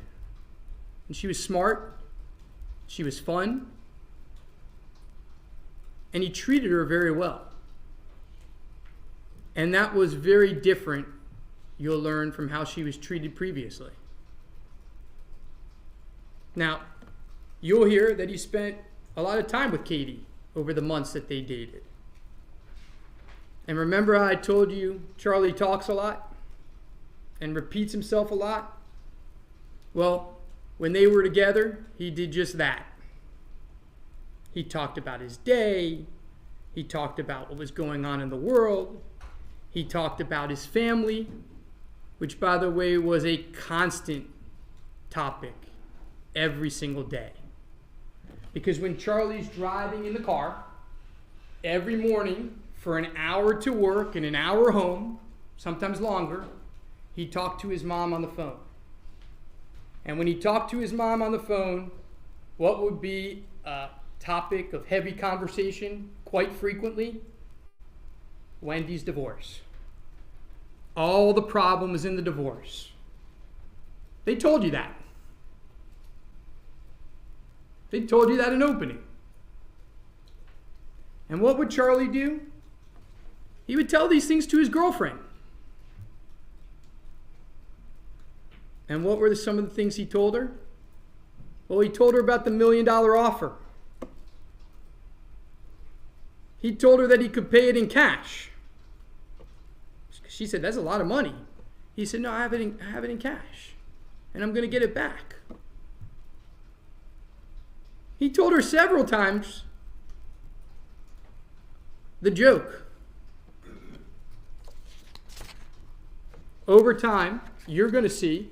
And she was smart. She was fun. And he treated her very well. And that was very different, you'll learn, from how she was treated previously. Now, you'll hear that he spent a lot of time with Katie over the months that they dated. And remember how I told you Charlie talks a lot and repeats himself a lot? Well, when they were together, he did just that. He talked about his day. He talked about what was going on in the world. He talked about his family, which, by the way, was a constant topic every single day. Because when Charlie's driving in the car, every morning for an hour to work and an hour home, sometimes longer, he talked to his mom on the phone. And when he talked to his mom on the phone, what would be a topic of heavy conversation quite frequently? Wendy's divorce. All the problem is in the divorce. They told you that. They told you that in opening. And what would Charlie do? He would tell these things to his girlfriend. And what were some of the things he told her? Well, he told her about the $1 million offer. He told her that he could pay it in cash. She said, that's a lot of money. He said, no, I have it in cash. And I'm going to get it back. He told her several times the joke. Over time, you're going to see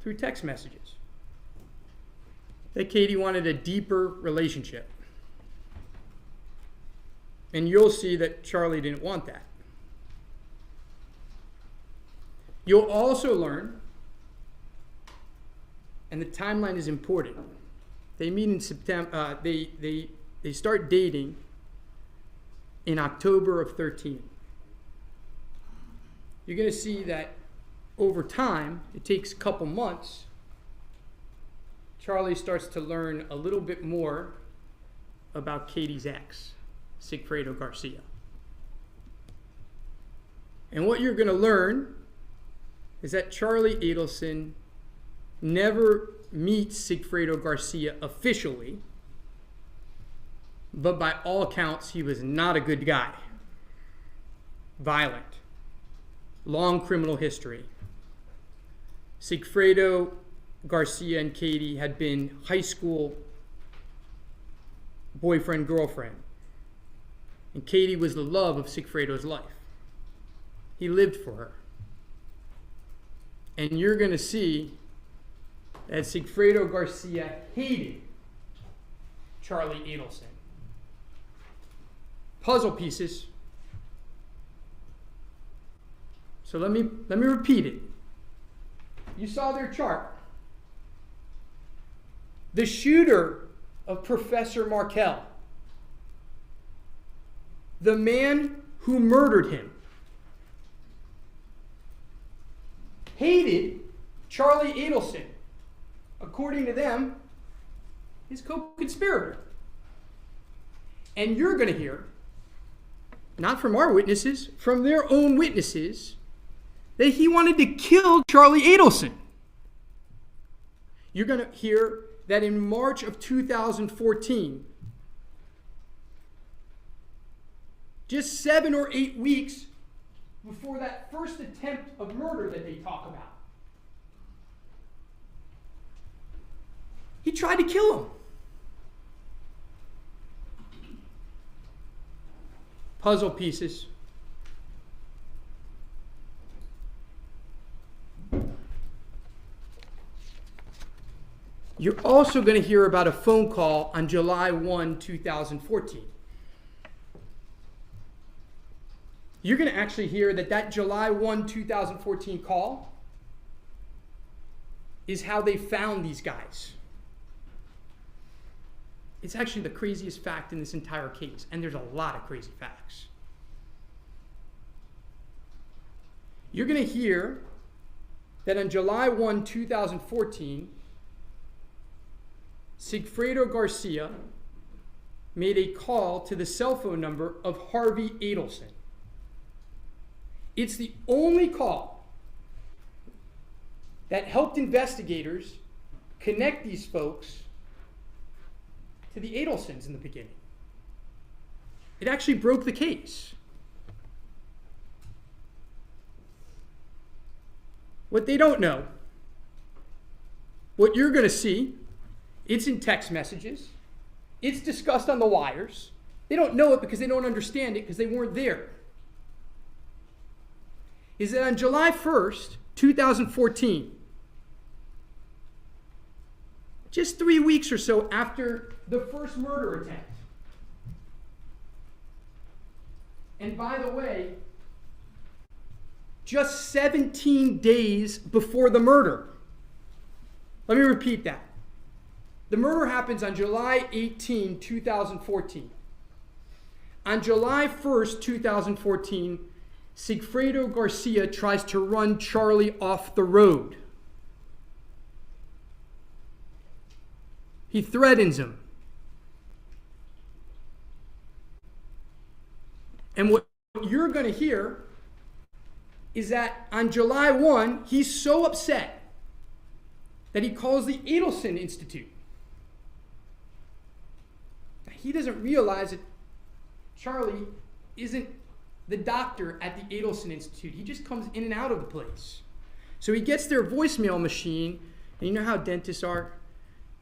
through text messages that Katie wanted a deeper relationship. And you'll see that Charlie didn't want that. You'll also learn, and the timeline is important. They meet in September. They start dating in October of 13. You're going to see that over time, it takes a couple months, Charlie starts to learn a little bit more about Katie's ex, Sigfredo Garcia. And what you're going to learn is that Charlie Adelson never meets Sigfredo Garcia officially, but by all accounts, he was not a good guy. Violent. Long criminal history. Sigfredo Garcia and Katie had been high school boyfriend, girlfriend. And Katie was the love of Sigfredo's life. He lived for her. And you're going to see that Sigfredo Garcia hated Charlie Adelson. Puzzle pieces. So let me repeat it. You saw their chart. The shooter of Professor Markel, the man who murdered him, hated Charlie Adelson, according to them, his co-conspirator. And you're going to hear, not from our witnesses, from their own witnesses, that he wanted to kill Charlie Adelson. You're going to hear that in March of 2014, just 7 or 8 weeks before that first attempt of murder that they talk about, he tried to kill him. Puzzle pieces. You're also going to hear about a phone call on July 1, 2014. You're going to actually hear that July 1, 2014 call is how they found these guys. It's actually the craziest fact in this entire case, and there's a lot of crazy facts. You're going to hear that on July 1, 2014, Sigfredo Garcia made a call to the cell phone number of Harvey Adelson. It's the only call that helped investigators connect these folks to the Adelsons in the beginning. It actually broke the case. What they don't know, what you're going to see, it's in text messages. It's discussed on the wires. They don't know it because they don't understand it because they weren't there. Is that on July 1st, 2014, just 3 weeks or so after the first murder attempt. And by the way, just 17 days before the murder. Let me repeat that. The murder happens on July 18, 2014. On July 1st, 2014, Sigfredo Garcia tries to run Charlie off the road. He threatens him. And what you're going to hear is that on July 1, he's so upset that he calls the Adelson Institute. He doesn't realize that Charlie isn't the doctor at the Adelson Institute. He just comes in and out of the place. So he gets their voicemail machine, and you know how dentists are?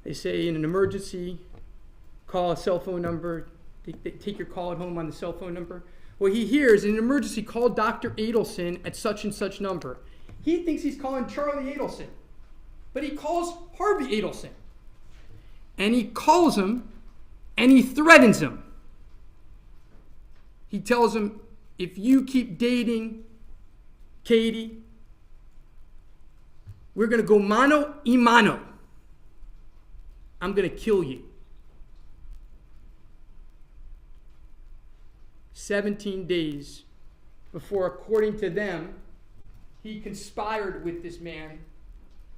They say in an emergency, call a cell phone number. They take your call at home on the cell phone number. Well, he hears in an emergency, call Dr. Adelson at such and such number. He thinks he's calling Charlie Adelson, but he calls Harvey Adelson. And he calls him, and he threatens him. He tells him, if you keep dating Katie, we're going to go mano y mano. I'm going to kill you. 17 days before, according to them, he conspired with this man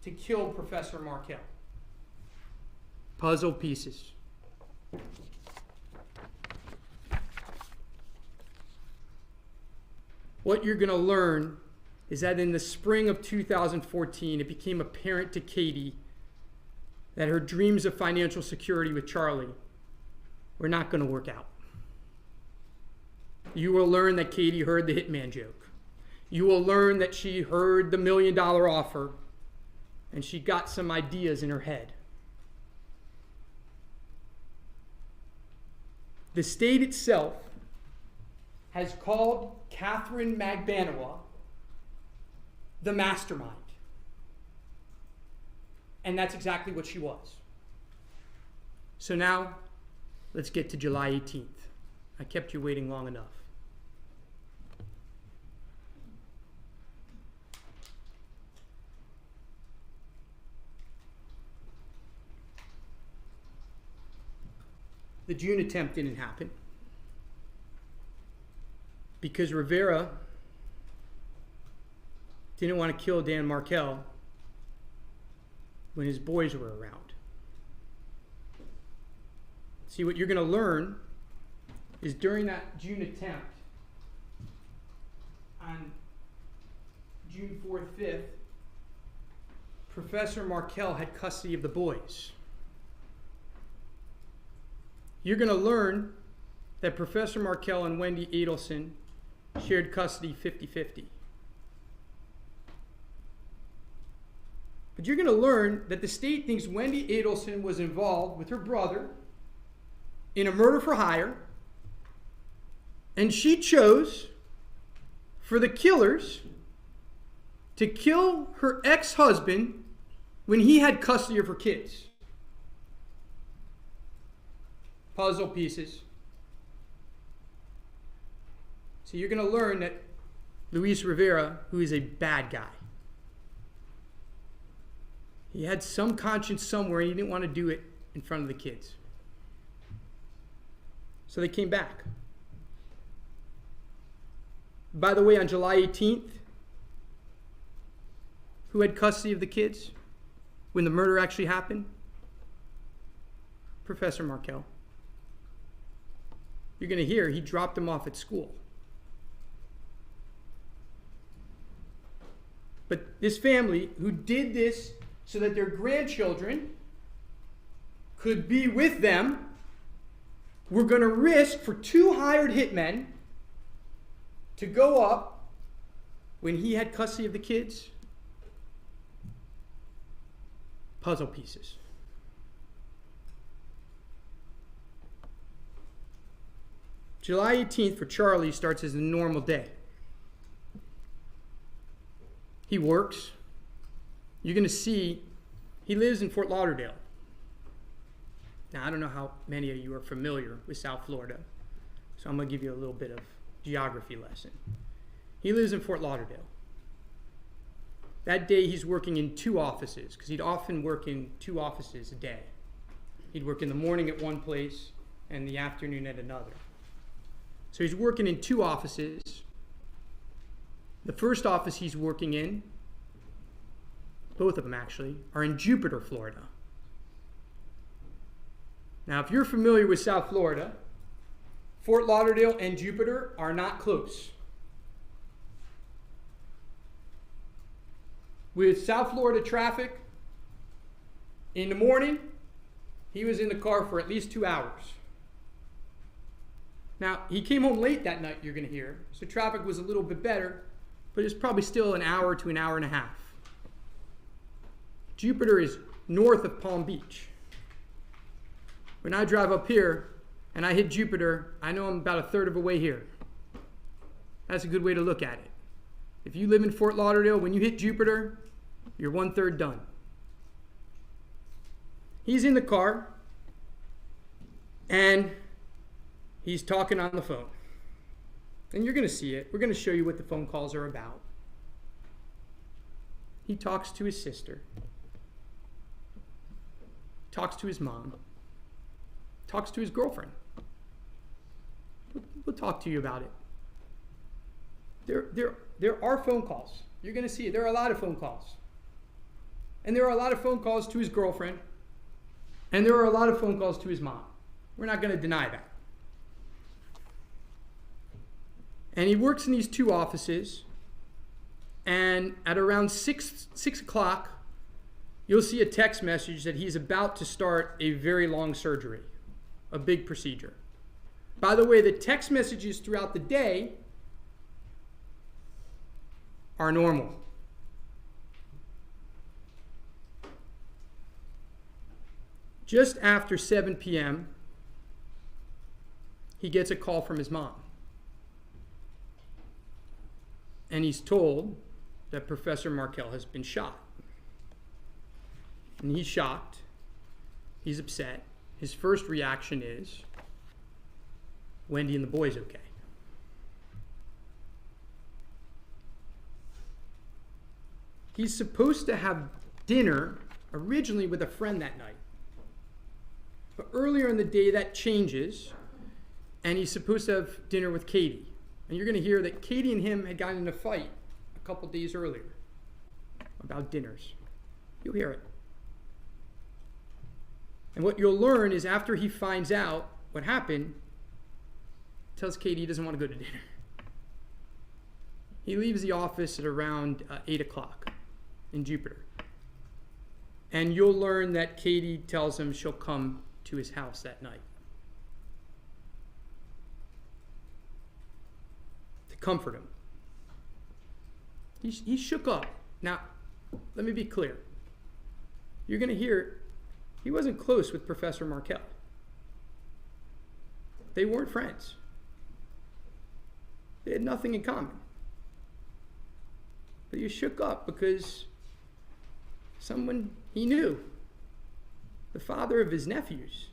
to kill Professor Markel. Puzzle pieces. what you're going to learn is that in the spring of 2014, it became apparent to Katie that her dreams of financial security with Charlie were not going to work out. You will learn that Katie heard the hitman joke. You will learn that she heard the $1 million offer and she got some ideas in her head. The state itself has called Catherine Magbanawa the mastermind. And that's exactly what she was. So now, let's get to July 18th. I kept you waiting long enough. The June attempt didn't happen because Rivera didn't want to kill Dan Markel when his boys were around. See, what you're going to learn is during that June attempt, on June 4th, 5th, Professor Markel had custody of the boys. You're going to learn that Professor Markel and Wendy Adelson shared custody 50-50. But you're going to learn that the state thinks Wendy Adelson was involved with her brother in a murder for hire, and she chose for the killers to kill her ex-husband when he had custody of her kids. Puzzle pieces. So you're going to learn that Luis Rivera, who is a bad guy, he had some conscience somewhere and he didn't want to do it in front of the kids. So they came back. By the way, on July 18th, who had custody of the kids when the murder actually happened? Professor Markel. You're going to hear he dropped them off at school. But this family who did this so that their grandchildren could be with them were going to risk for 2 hired hitmen to go up when he had custody of the kids. Puzzle pieces. July 18th for Charlie starts as a normal day. He works. You're going to see he lives in Fort Lauderdale. Now, I don't know how many of you are familiar with South Florida, so I'm going to give you a little bit of geography lesson. He lives in Fort Lauderdale. That day he's working in 2 offices, because he'd often work in 2 offices a day. He'd work in the morning at one place and the afternoon at another. So he's working in 2 offices. The first office he's working in, both of them actually, are in Jupiter, Florida. Now, if you're familiar with South Florida, Fort Lauderdale and Jupiter are not close. With South Florida traffic, in the morning, he was in the car for at least 2 hours. Now, he came home late that night, you're going to hear, so traffic was a little bit better, but it's probably still an hour to an hour and a half. Jupiter is north of Palm Beach. When I drive up here and I hit Jupiter, I know I'm about a third of the way here. That's a good way to look at it. If you live in Fort Lauderdale, when you hit Jupiter, you're 1/3 done. He's in the car and he's talking on the phone. And you're going to see it. We're going to show you what the phone calls are about. He talks to his sister, talks to his mom, talks to his girlfriend. We'll talk to you about it. There are phone calls. You're going to see it. There are a lot of phone calls. And there are a lot of phone calls to his girlfriend. And there are a lot of phone calls to his mom. We're not going to deny that. And he works in these two offices. And at around 6 o'clock, you'll see a text message that he's about to start a very long surgery, a big procedure. By the way, the text messages throughout the day are normal. Just after 7 p.m., he gets a call from his mom. And he's told that Professor Markel has been shot. And he's shocked. He's upset. His first reaction is, Wendy and the boys okay? He's supposed to have dinner originally with a friend that night. But earlier in the day, that changes, and he's supposed to have dinner with Katie. And you're going to hear that Katie and him had gotten in a fight a couple days earlier about dinners. You'll hear it. And what you'll learn is after he finds out what happened, tells Katie he doesn't want to go to dinner. He leaves the office at around 8 o'clock in Jupiter. And you'll learn that Katie tells him she'll come to his house that night to comfort him. He's shook up. Now, let me be clear. You're going to hear he wasn't close with Professor Markel. They weren't friends. They had nothing in common. But he was shook up because someone he knew, the father of his nephews,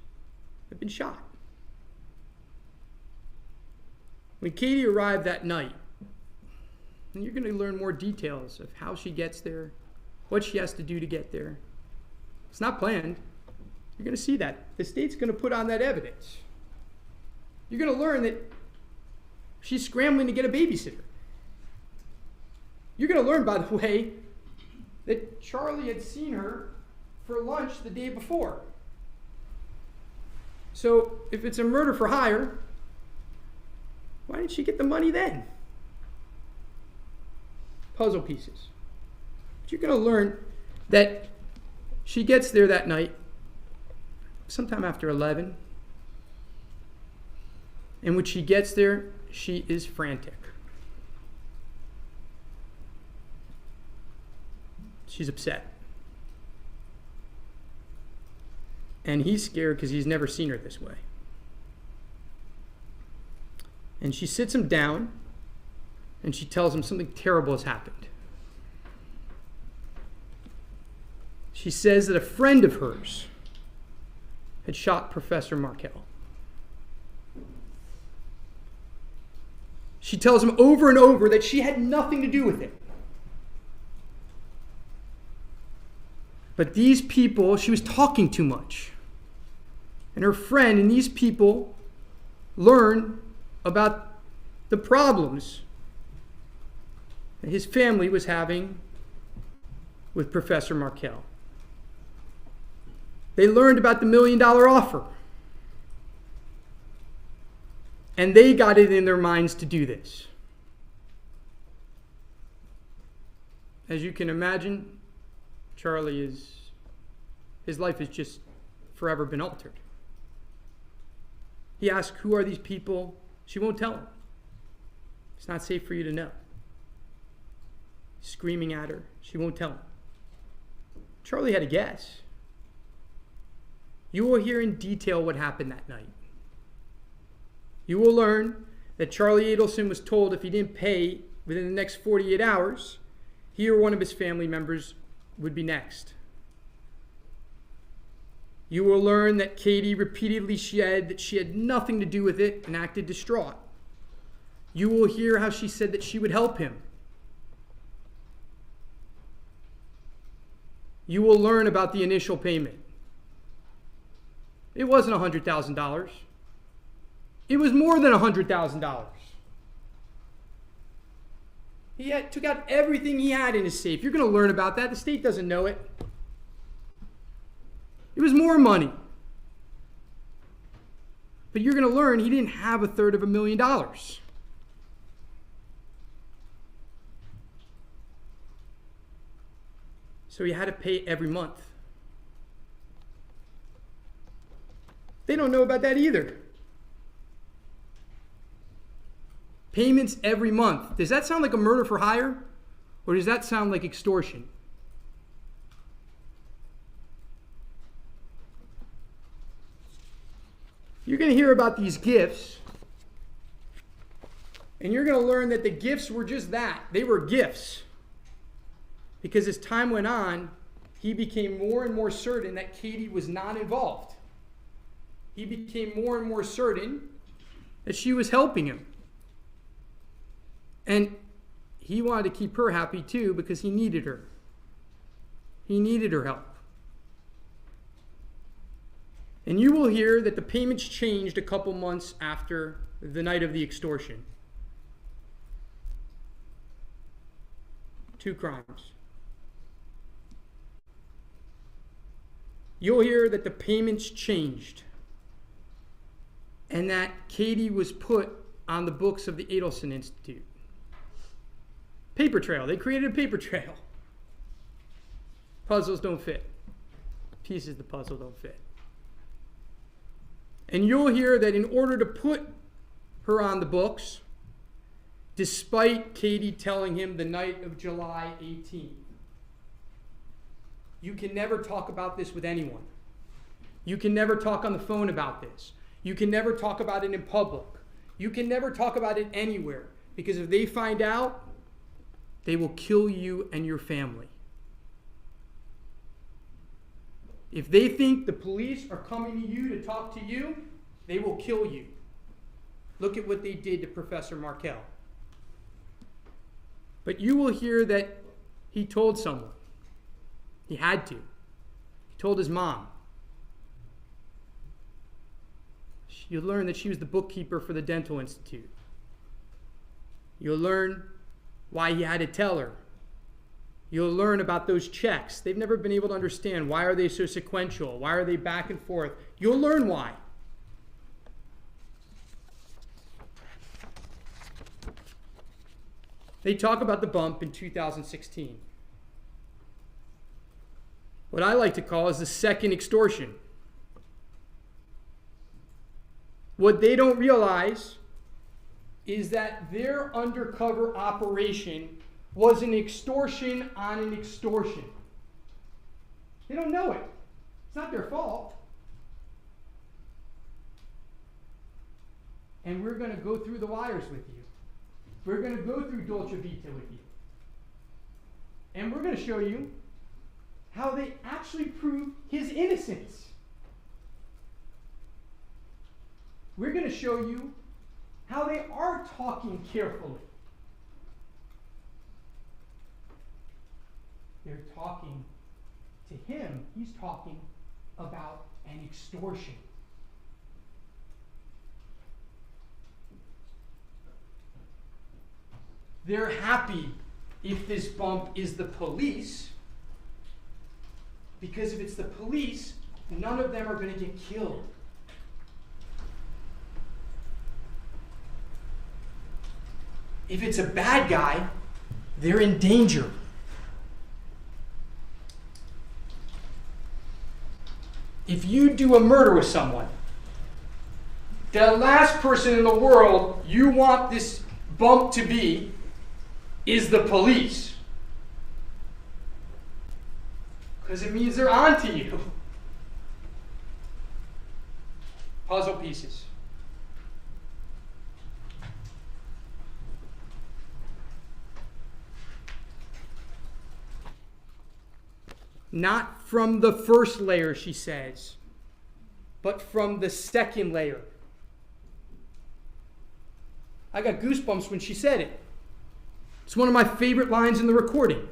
had been shot. When Katie arrived that night, and you're going to learn more details of how she gets there, what she has to do to get there. It's not planned. You're going to see that. The state's going to put on that evidence. You're going to learn that she's scrambling to get a babysitter. You're going to learn, by the way, that Charlie had seen her for lunch the day before. So if it's a murder for hire, why didn't she get the money then? Puzzle pieces. But you're going to learn that she gets there that night, sometime after 11. And when she gets there, she is frantic. She's upset. And he's scared because he's never seen her this way. And she sits him down and she tells him something terrible has happened. She says that a friend of hers had shot Professor Markel. She tells him over and over that she had nothing to do with it. But these people, she was talking too much. And her friend and these people learn about the problems that his family was having with Professor Markel. They learned about the $1 million offer. And they got it in their minds to do this. As you can imagine, his life has just forever been altered. He asks, who are these people? She won't tell him. It's not safe for you to know. Screaming at her. She won't tell him. Charlie had a guess. You will hear in detail what happened that night. You will learn that Charlie Adelson was told if he didn't pay within the next 48 hours, he or one of his family members would be next. You will learn that Katie repeatedly said that she had nothing to do with it and acted distraught. You will hear how she said that she would help him. You will learn about the initial payment. It wasn't $100,000. It was more than $100,000. He took out everything he had in his safe. You're going to learn about that. The state doesn't know it. It was more money. But you're going to learn he didn't have $1/3 of $1 million. So he had to pay every month. They don't know about that either. Payments every month. Does that sound like a murder for hire? Or does that sound like extortion? You're going to hear about these gifts, and you're going to learn that the gifts were just that. They were gifts. Because as time went on, he became more and more certain that Katie was not involved. He became more and more certain that she was helping him. And he wanted to keep her happy too because he needed her. He needed her help. And you will hear that the payments changed a couple months after the night of the extortion. 2 crimes. You'll hear that the payments changed and that Katie was put on the books of the Adelson Institute. Paper trail. They created a paper trail. Puzzles don't fit. Pieces of the puzzle don't fit. And you'll hear that in order to put her on the books, despite Katie telling him the night of July 18th, you can never talk about this with anyone. You can never talk on the phone about this. You can never talk about it in public. You can never talk about it anywhere. Because if they find out, they will kill you and your family. If they think the police are coming to you to talk to you, they will kill you. Look at what they did to Professor Markel. But you will hear that he told someone. He had to. He told his mom. You'll learn that she was the bookkeeper for the Dental Institute. You'll learn why he had to tell her. You'll learn about those checks. They've never been able to understand. Why are they so sequential? Why are they back and forth? You'll learn why. They talk about the bump in 2016. What I like to call is the second extortion. What they don't realize is that their undercover operation was an extortion on an extortion. They don't know it. It's not their fault. And we're going to go through the wires with you. We're going to go through Dolce Vita with you. And we're going to show you how they actually prove his innocence. We're going to show you how they are talking carefully. They're talking to him. He's talking about an extortion. They're happy if this bump is the police, because if it's the police, none of them are going to get killed. If it's a bad guy, they're in danger. If you do a murder with someone, the last person in the world you want this bump to be is the police. Because it means they're on to you. Puzzle pieces. Not from the first layer, she says, but from the second layer. I got goosebumps when she said it. It's one of my favorite lines in the recording.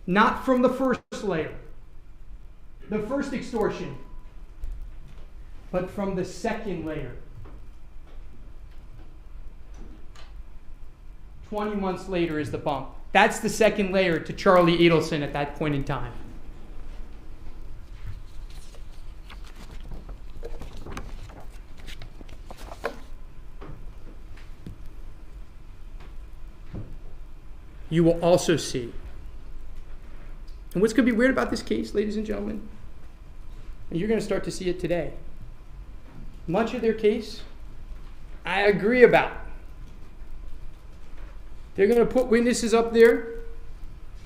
Not from the first layer, the first extortion, but from the second layer. 20 months later is the bump. That's the second layer to Charlie Adelson at that point in time. You will also see And what's going to be weird about this case, ladies and gentlemen, and you're going to start to see it today, much of their case, I agree about. They're going to put witnesses up there.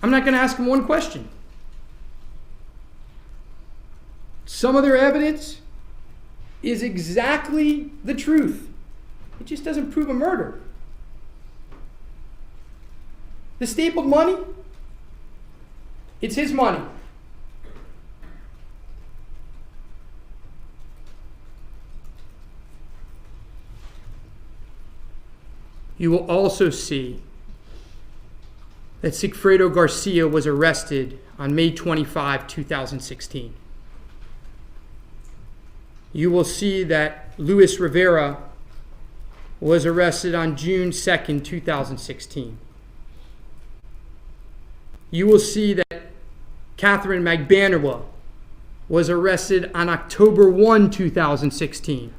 I'm not going to ask them one question. Some of their evidence is exactly the truth. It just doesn't prove a murder. The stapled money, it's his money. You will also see that Sigfredo Garcia was arrested on May 25, 2016. You will see that Luis Rivera was arrested on June 2nd, 2016. You will see that Catherine Magbanua was arrested on October 1, 2016.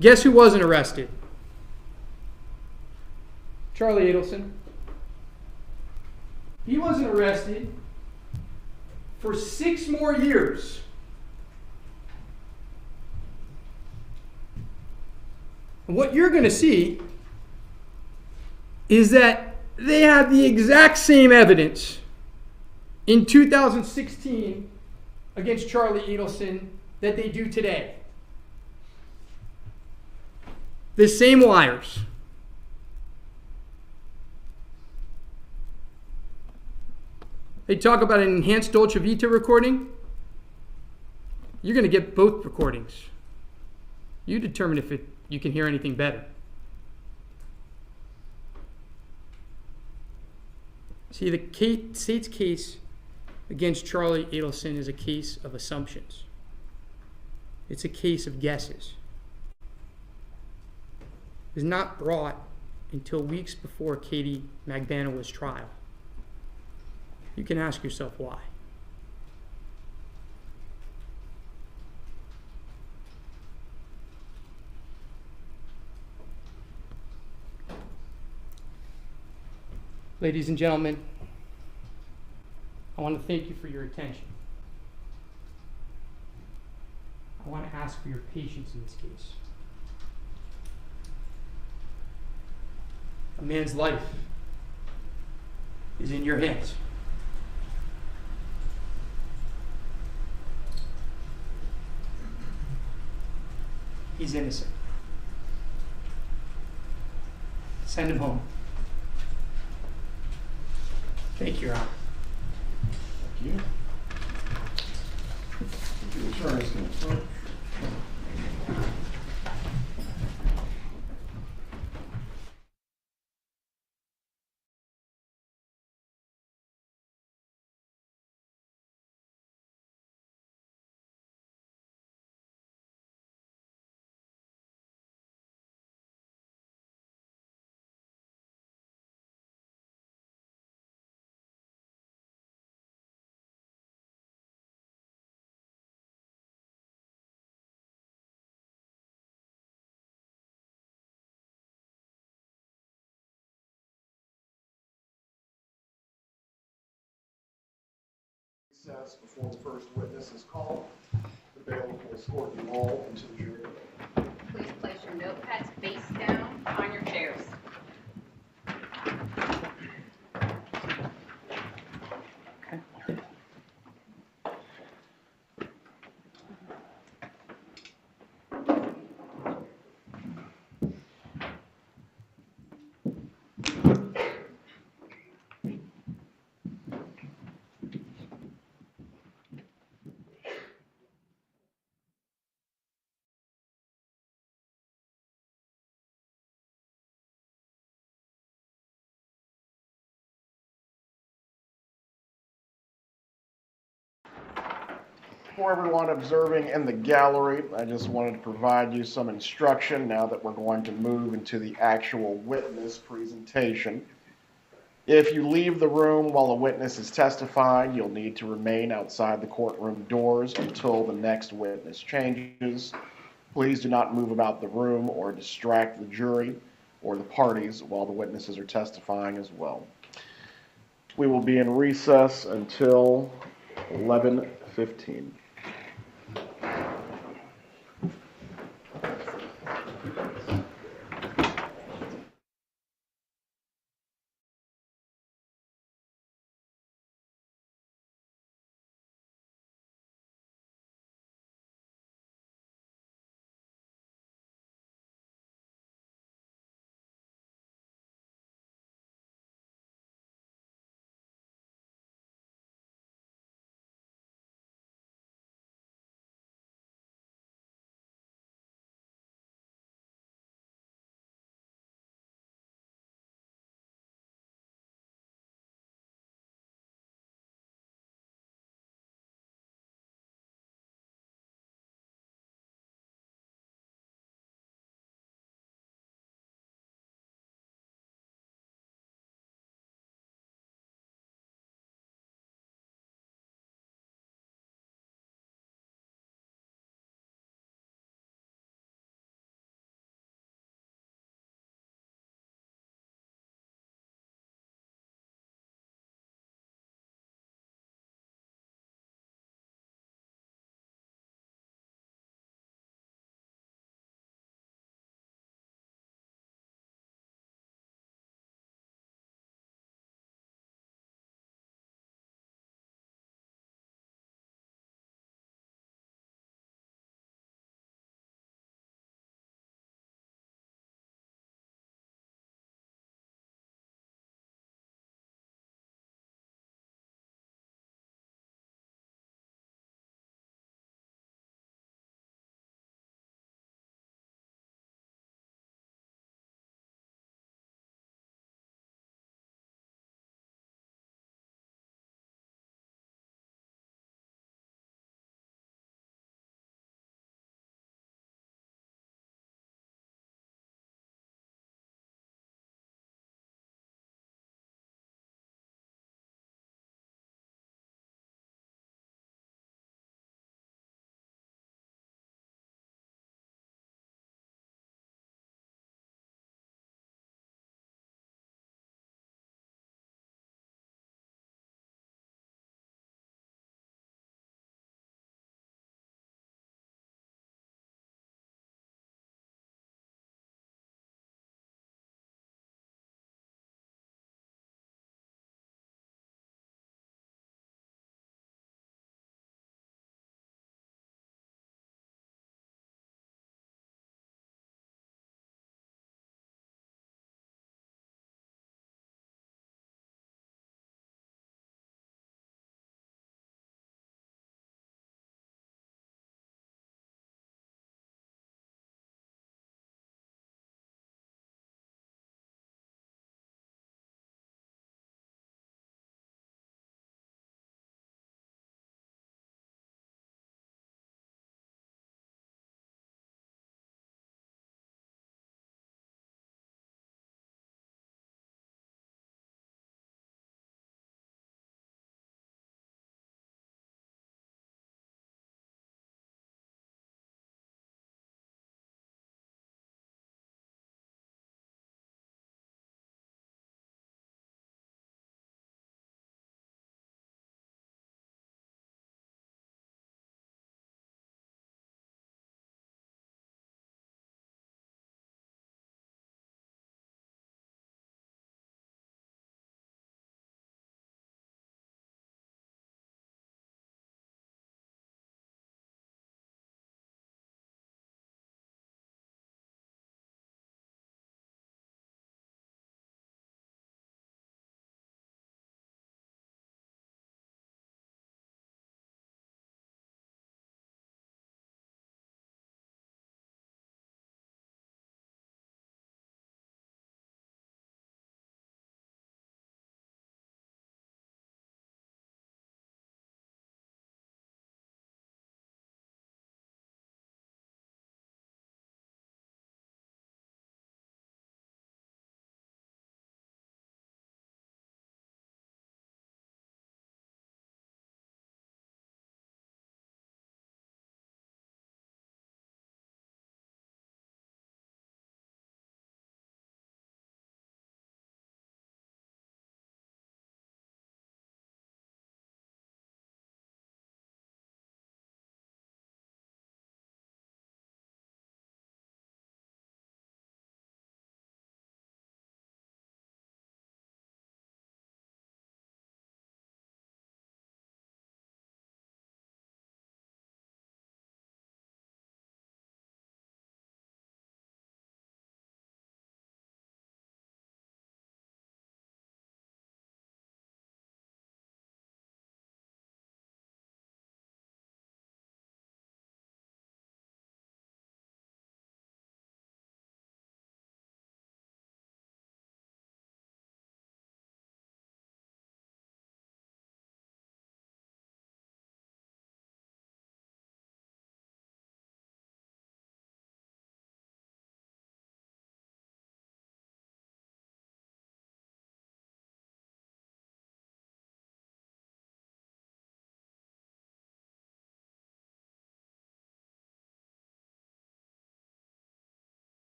Guess who wasn't arrested? Charlie Adelson. He wasn't arrested for 6 more years. And what you're going to see is that they have the exact same evidence in 2016 against Charlie Adelson that they do today. The same liars. They talk about an enhanced Dolce Vita recording. You're going to get both recordings. You determine if you can hear anything better. See, the state's case against Charlie Adelson is a case of assumptions. It's a case of guesses. It was not brought until weeks before Katie Magbanua's trial. You can ask yourself why. Ladies and gentlemen, I want to thank you for your attention. I want to ask for your patience in this case. A man's life is in your hands. He's innocent. Send him home. Thank you, Your Honor. Thank you. The attorney's going to start. Before the first witness is called, the bailiff will escort you all into the jury room. Please place your notepads face down on your chairs. For everyone observing in the gallery, I just wanted to provide you some instruction now that we're going to move into the actual witness presentation. If you leave the room while a witness is testifying, you'll need to remain outside the courtroom doors until the next witness changes. Please do not move about the room or distract the jury or the parties while the witnesses are testifying as well. We will be in recess until 11:15.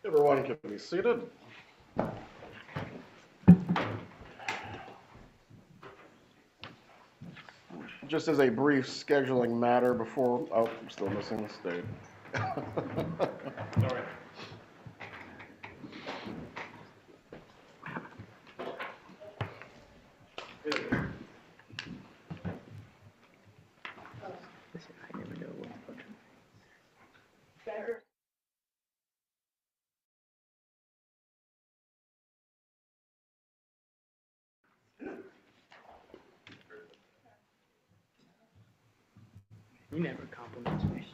Everyone can be seated. Just as a brief scheduling matter before, oh, I'm still missing the state. Sorry. You never compliment me.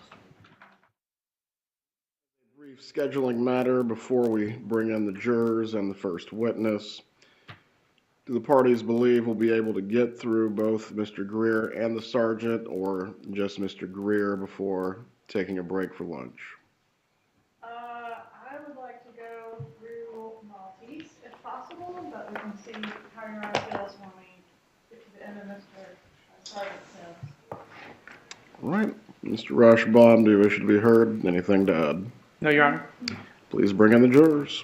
Brief scheduling matter before we bring in the jurors and the first witness. Do the parties believe we'll be able to get through both Mr. Greer and the sergeant, or just Mr. Greer before taking a break for lunch? I would like to go through Maltese if possible, but we can see how your honor feels when we get to the end of Mr. Sergeant's sentence. All right, Mr. Rashbaum, do you wish to be heard? Anything to add? No, Your Honor. Please bring in the jurors.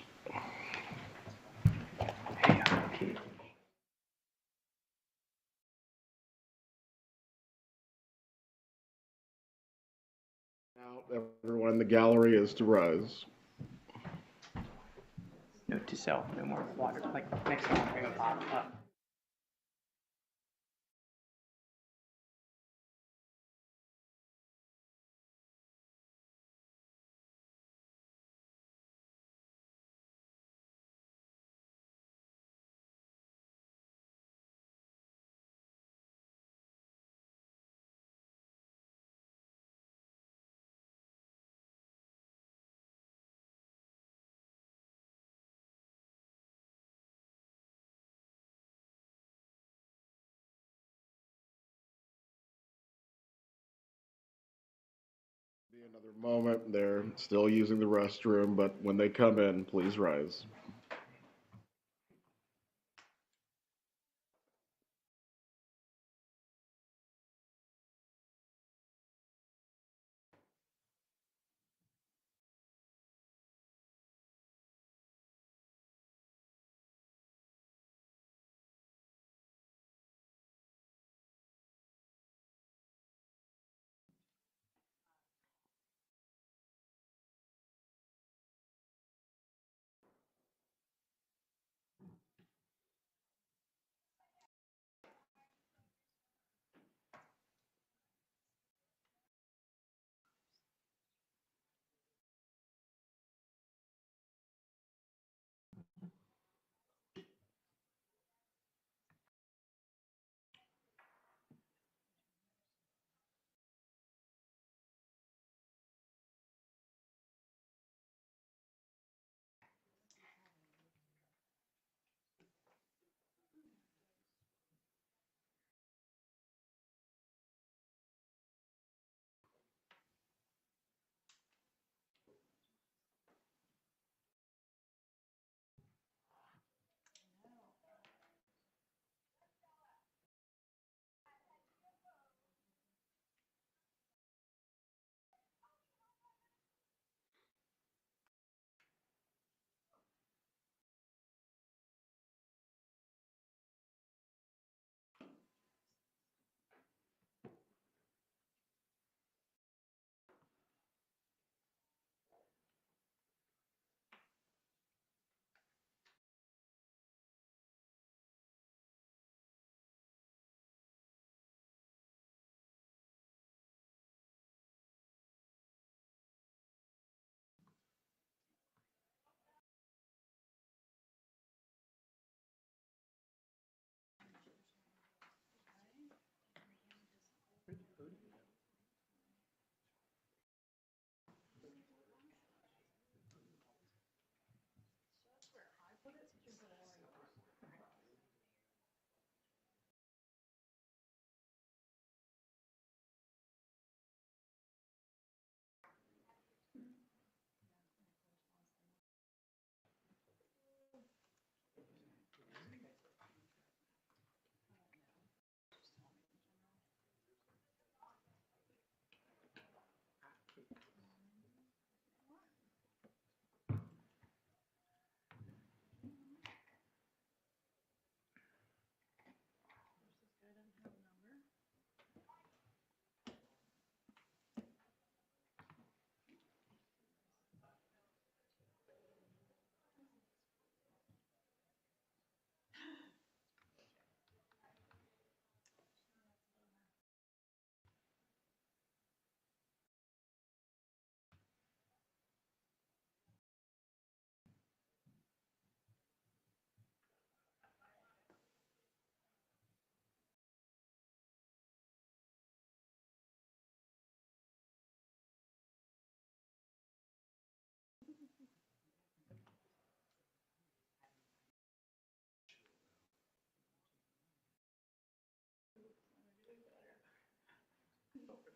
Now, everyone in the gallery is to rise. Note to self, no more water. Like, next time I'll bring a bottle up. Be another moment. They're still using the restroom, but when they come in, please rise.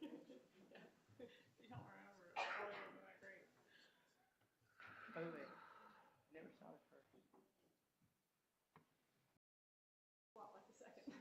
You don't remember it, probably wasn't that great. By the way, never saw it first. A lot like the second.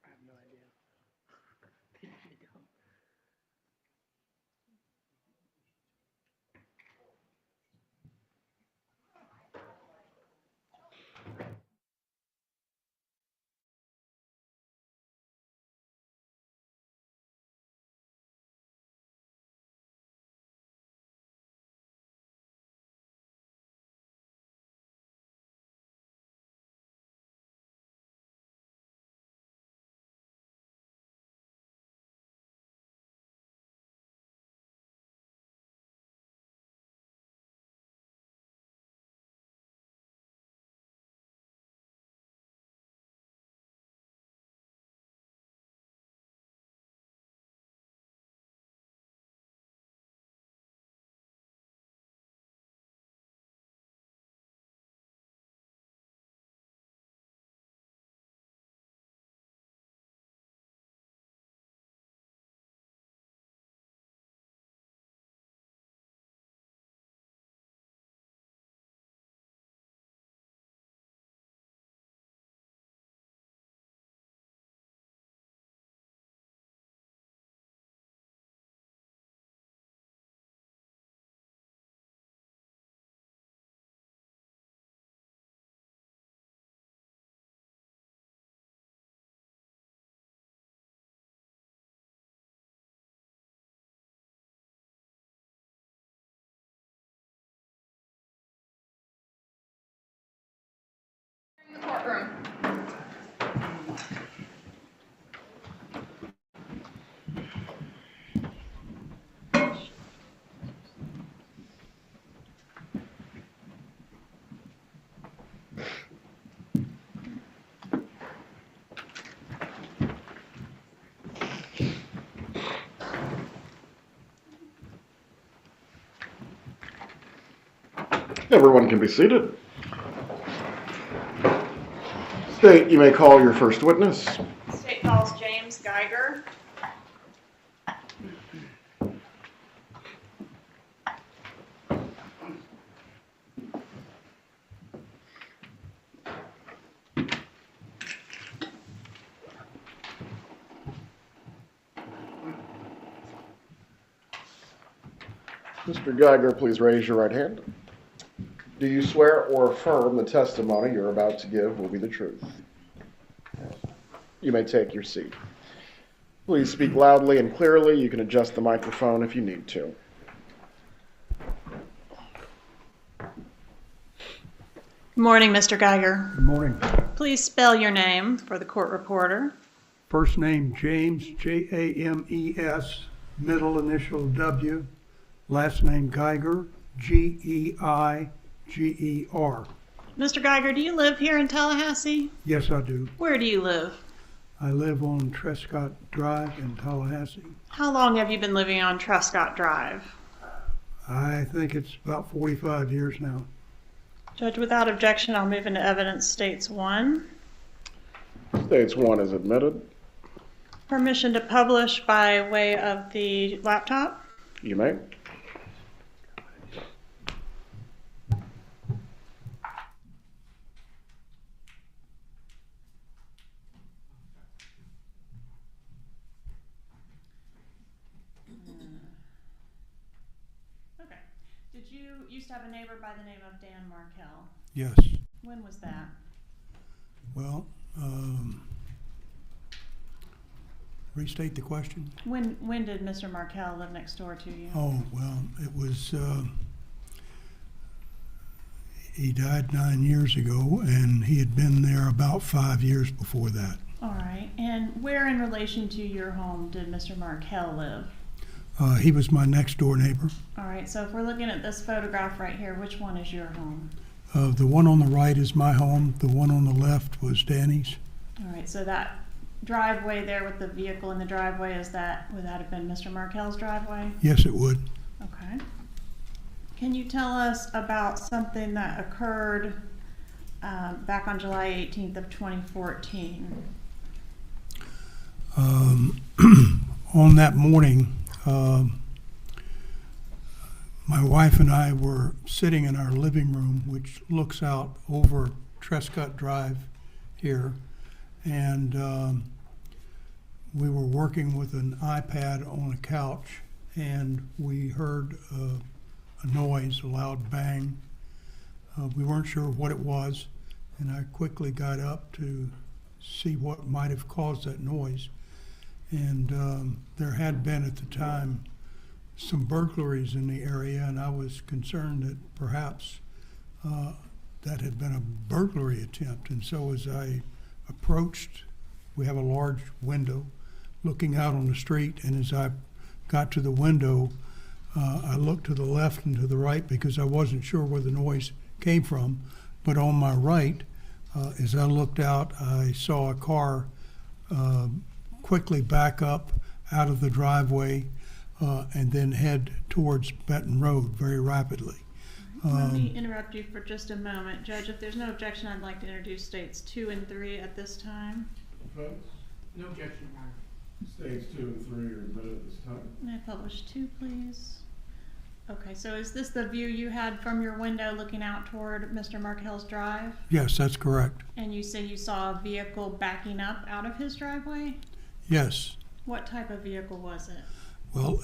I have no idea. They don't. In the courtroom. Everyone can be seated. State, you may call your first witness. State calls James Geiger. Mr. Geiger, please raise your right hand. Do you swear or affirm the testimony you're about to give will be the truth? You may take your seat. Please speak loudly and clearly. You can adjust the microphone if you need to. Good morning, Mr. Geiger. Good morning. Please spell your name for the court reporter. First name James, James, middle initial W, last name Geiger, Geiger. Mr. Geiger, do you live here in Tallahassee? Yes, I do. Where do you live? I live on Trescott Drive in Tallahassee. How long have you been living on Trescott Drive? I think it's about 45 years now. Judge, without objection, I'll move into evidence states 1. States 1 is admitted. Permission to publish by way of the laptop. You may. Okay. Did you used to have a neighbor by the name of Dan Markel? Yes. When was that? Well, restate the question. When did Mr. Markel live next door to you? Oh, well, it was, he died 9 years ago, and he had been there about 5 years before that. All right. And where in relation to your home did Mr. Markel live? He was my next door neighbor. All right. So if we're looking at this photograph right here, which one is your home? The one on the right is my home. The one on the left was Danny's. All right. So that driveway there with the vehicle in the driveway, would that have been Mr. Markel's driveway? Yes, it would. Okay. Can you tell us about something that occurred back on July 18th of 2014? On that morning, my wife and I were sitting in our living room, which looks out over Trescott Drive here, and we were working with an iPad on a couch, and we heard a noise, a loud bang. We weren't sure what it was, and I quickly got up to see what might have caused that noise. And there had been at the time some burglaries in the area, and I was concerned that perhaps that had been a burglary attempt. And so as I approached, we have a large window looking out on the street, and as I got to the window, I looked to the left and to the right because I wasn't sure where the noise came from. But on my right, as I looked out, I saw a car quickly back up out of the driveway and then head towards Benton Road very rapidly. Let me interrupt you for just a moment. Judge, if there's no objection, I'd like to introduce states 2 and 3 at this time. No objection, Your Honor. States 2 and 3 are admitted at this time. May I publish 2, please? Okay, so is this the view you had from your window looking out toward Mr. Markel's drive? Yes, that's correct. And you say you saw a vehicle backing up out of his driveway? Yes. What type of vehicle was it? Well,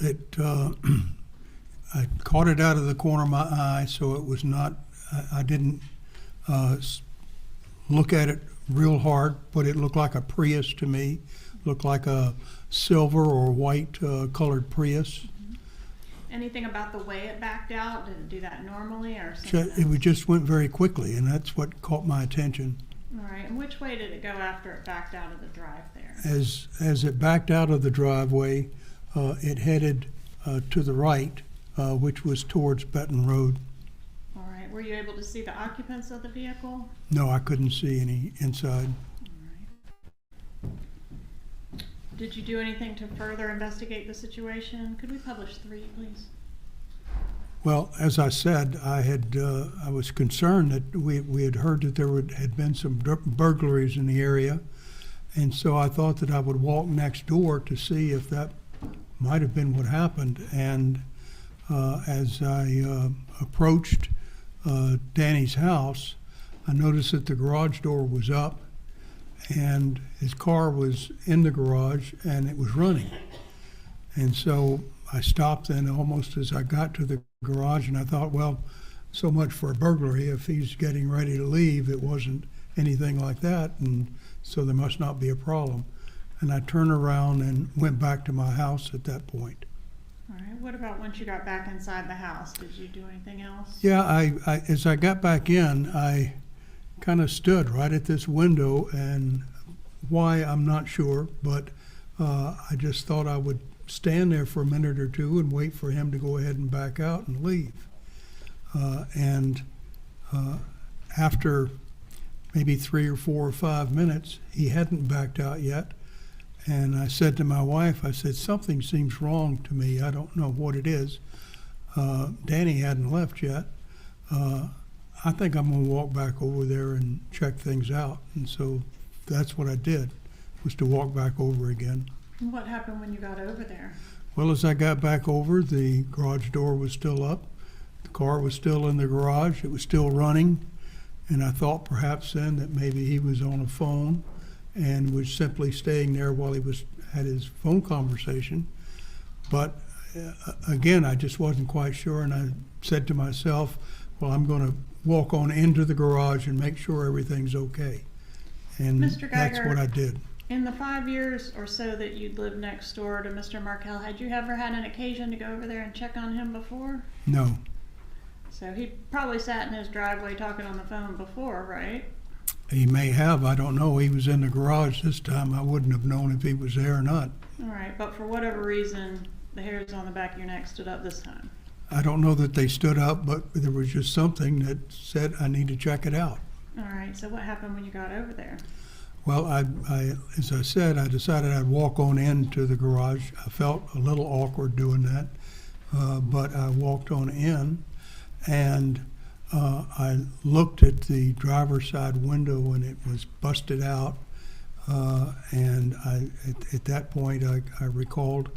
I caught it out of the corner of my eye, so it was not, I didn't look at it real hard, but it looked like a Prius to me, looked like a silver or white colored Prius. Anything about the way it backed out? Did it do that normally or something It just went very quickly, and that's what caught my attention. All right, and which way did it go after it backed out of the drive there? As it backed out of the driveway, it headed to the right, which was towards Benton Road. All right, were you able to see the occupants of the vehicle? No, I couldn't see any inside. All right. Did you do anything to further investigate the situation? Could we publish 3, please? Well, as I said, I was concerned that we had heard that there had been some burglaries in the area, and so I thought that I would walk next door to see if that might have been what happened. And as I approached Danny's house, I noticed that the garage door was up, and his car was in the garage, and it was running. And so I stopped then almost as I got to the garage, and I thought, well, so much for a burglary. If he's getting ready to leave, it wasn't anything like that, and so there must not be a problem. And I turned around and went back to my house at that point. All right, what about once you got back inside the house? Did you do anything else? Yeah, I as I got back in, I kind of stood right at this window, and why, I'm not sure, but I just thought I would stand there for a minute or two and wait for him to go ahead and back out and leave. After maybe 3 or 4 or 5 minutes, he hadn't backed out yet. And I said to my wife, I said, something seems wrong to me. I don't know what it is. Danny hadn't left yet. I think I'm going to walk back over there and check things out. And so that's what I did, was to walk back over again. What happened when you got over there? Well, as I got back over, the garage door was still up. The car was still in the garage. It was still running. And I thought perhaps then that maybe he was on a phone and was simply staying there while he had his phone conversation. But again, I just wasn't quite sure. And I said to myself, well, I'm going to walk on into the garage and make sure everything's okay. And Mr. that's Geiger, what I did. in the 5 years or so that you'd lived next door to Mr. Markel, had you ever had an occasion to go over there and check on him before? No. So he probably sat in his driveway talking on the phone before, right? He may have, I don't know. He was in the garage this time. I wouldn't have known if he was there or not. All right, but for whatever reason, the hairs on the back of your neck stood up this time. I don't know that they stood up, but there was just something that said I need to check it out. All right, so what happened when you got over there? Well, as I said, I decided I'd walk on into the garage. I felt a little awkward doing that, but I walked on in, and I looked at the driver's side window, and it was busted out. And at that point, I recalled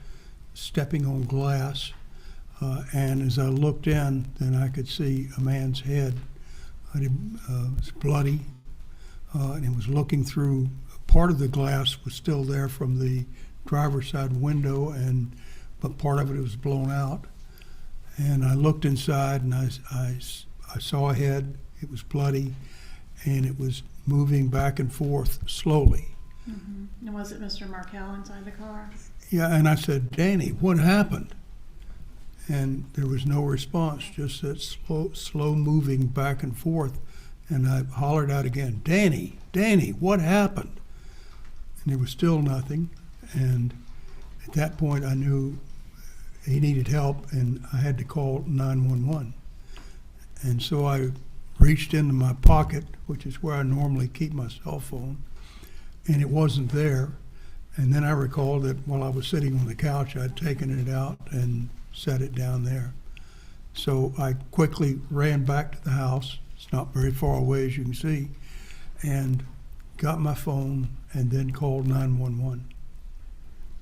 stepping on glass. And as I looked in, then I could see a man's head. It was bloody, and it was looking through. Part of the glass was still there from the driver's side window, but part of it was blown out. And I looked inside, and I saw a head. It was bloody, and it was moving back and forth slowly. Mm-hmm. And was it Mr. Markel inside the car? Yeah, and I said, Danny, what happened? And there was no response, just that slow moving back and forth. And I hollered out again, Danny, what happened? And there was still nothing. And at that point, I knew he needed help, and I had to call 911. And so I reached into my pocket, which is where I normally keep my cell phone, and it wasn't there. And then I recalled that while I was sitting on the couch, I'd taken it out and set it down there. So I quickly ran back to the house. It's not very far away, as you can see, and got my phone and then called 911.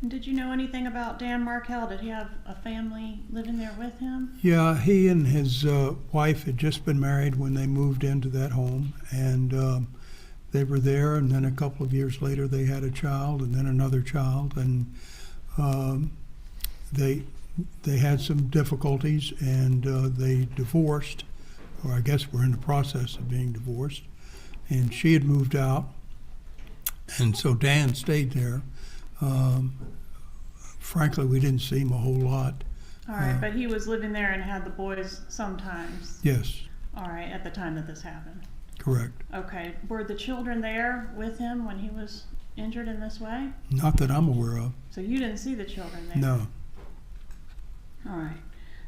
And did you know anything about Dan Markel? Did he have a family living there with him? Yeah, he and his wife had just been married when they moved into that home, and they were there, and then a couple of years later they had a child, and then another child, and they had some difficulties, and they divorced, or I guess we're in the process of being divorced, and she had moved out, and so Dan stayed there. Frankly, we didn't see him a whole lot. All right, but he was living there and had the boys sometimes. Yes. All right, at the time that this happened. Correct. Okay, were the children there with him when he was injured in this way? Not that I'm aware of. So you didn't see the children there? No. All right.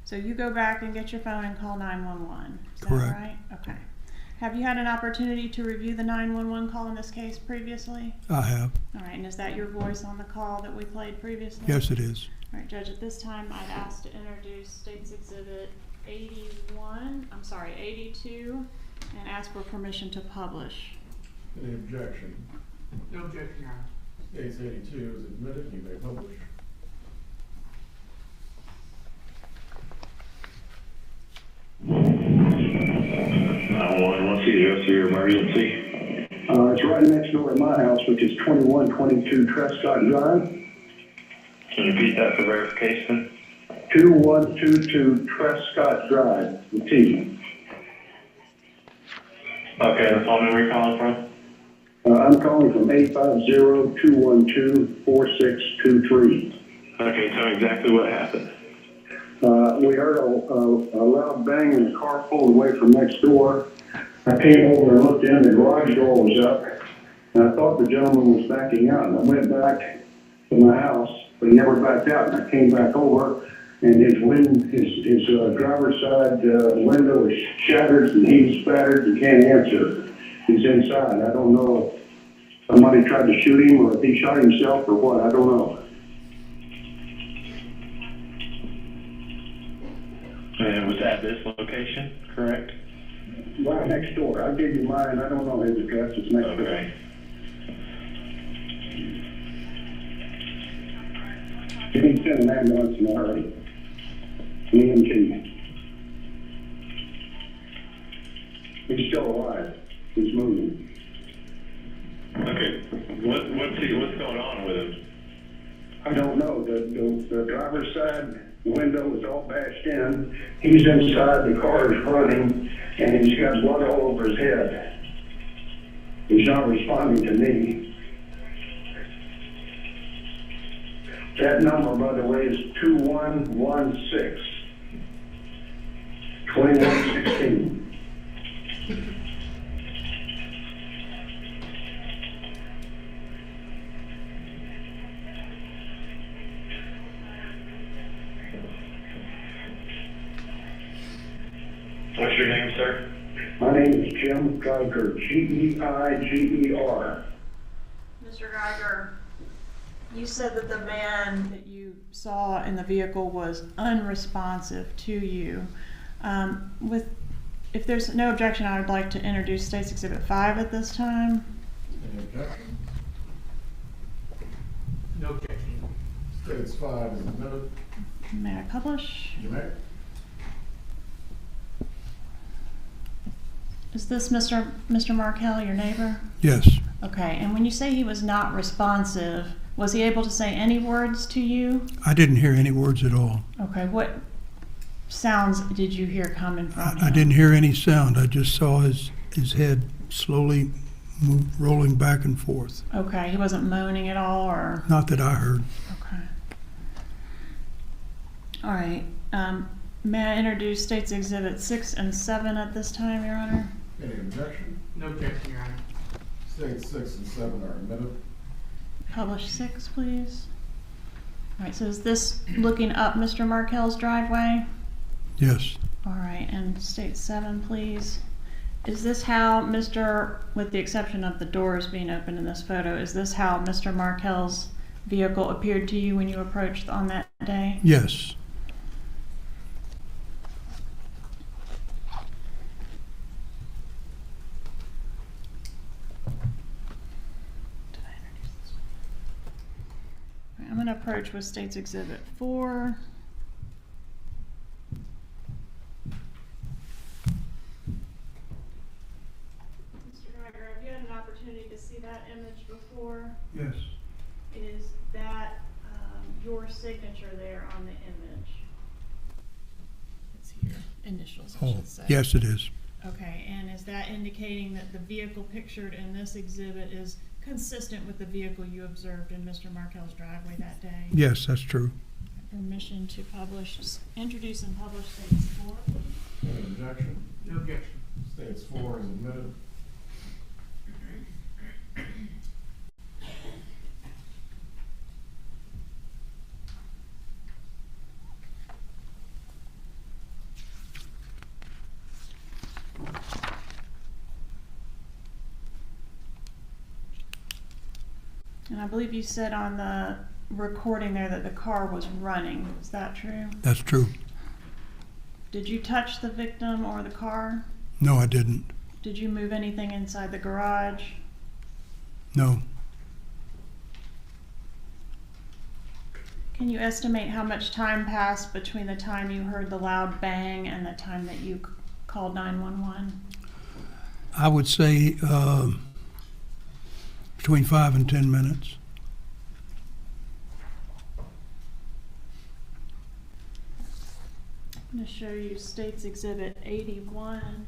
So you go back and get your phone and call 911. Is Correct. that right? Okay. Have you had an opportunity to review the 911 call in this case previously? I have. All right, and is that your voice on the call that we played previously? Yes, it is. All right, Judge, at this time I'd ask to introduce State's Exhibit 82, and ask for permission to publish. Any objection? No objection, Your Honor. Case 82 is admitted. You may publish. What's the address of your emergency? It's right next door to my house, which is 2122 Trescott Drive. Can you repeat that for verification? 2122 Trescott Drive, the T. Okay, the phone number you're calling from? I'm calling from 850-212-4623. Okay, tell me exactly what happened. We heard a loud bang and a car pulled away from next door. I came over and looked in, the garage door was up, and I thought the gentleman was backing out, and I went back to my house, but he never backed out, and I came back over, and his driver's side window was shattered, and he was battered, he can't answer. He's inside. I don't know if somebody tried to shoot him, or if he shot himself, or what, I don't know. And was at this location, correct? Right next door. I'll give you mine. I don't know his address. It's next door. Okay. You can send an ambulance in a hurry. EMT. He's still alive. He's moving. Okay. What's going on with him? I don't know. The driver's side window is all bashed in. He's inside. The car is running, and he's got blood all over his head. He's not responding to me. That number, by the way, is 2116 2116. What's your name, sir? My name is Jim Geiger, Geiger. Mr. Geiger, you said that the man that you saw in the vehicle was unresponsive to you. If there's no objection, I would like to introduce State's Exhibit 5 at this time. Any objection? No objection. States 5 is admitted. May I publish? You may. Is this Mr. Markel, your neighbor? Yes, Okay, and when you say he was not responsive, was he able to say any words to you? I didn't hear any words at all. Okay, what sounds did you hear coming from him? I didn't hear any sound. I just saw his head slowly rolling back and forth. Okay, he wasn't moaning at all, or? Not that I heard. Okay. All right, may I introduce State's Exhibit 6 and 7 at this time, Your Honor? Any objection? No objection, Your Honor. States 6 and 7 are admitted. Publish 6, please. All right, so is this looking up Mr. Markel's driveway? Yes, All right, and State 7, please. Is this how with the exception of the doors being open in this photo, is this how Mr. Markel's vehicle appeared to you when you approached on that day? yes. I'm going to approach with State's Exhibit 4. Mr. Geiger, have you had an opportunity to see that image before? Yes. Is that your signature there on the image? It's here, initials, I Oh, should say. yes, it is. Okay, and is that indicating that the vehicle pictured in this exhibit is consistent with the vehicle you observed in Mr. Markel's driveway that day? Yes, that's true. Permission to introduce and publish States 4. Any objection? No objection. States 4 is admitted. And I believe you said on the recording there that the car was running. Is that true? That's true. Did you touch the victim or the car? No, I didn't. Did you move anything inside the garage? No. Can you estimate how much time passed between the time you heard the loud bang and the time that you called 911? I would say between 5 and 10 minutes. I'm going to show you State's Exhibit 81.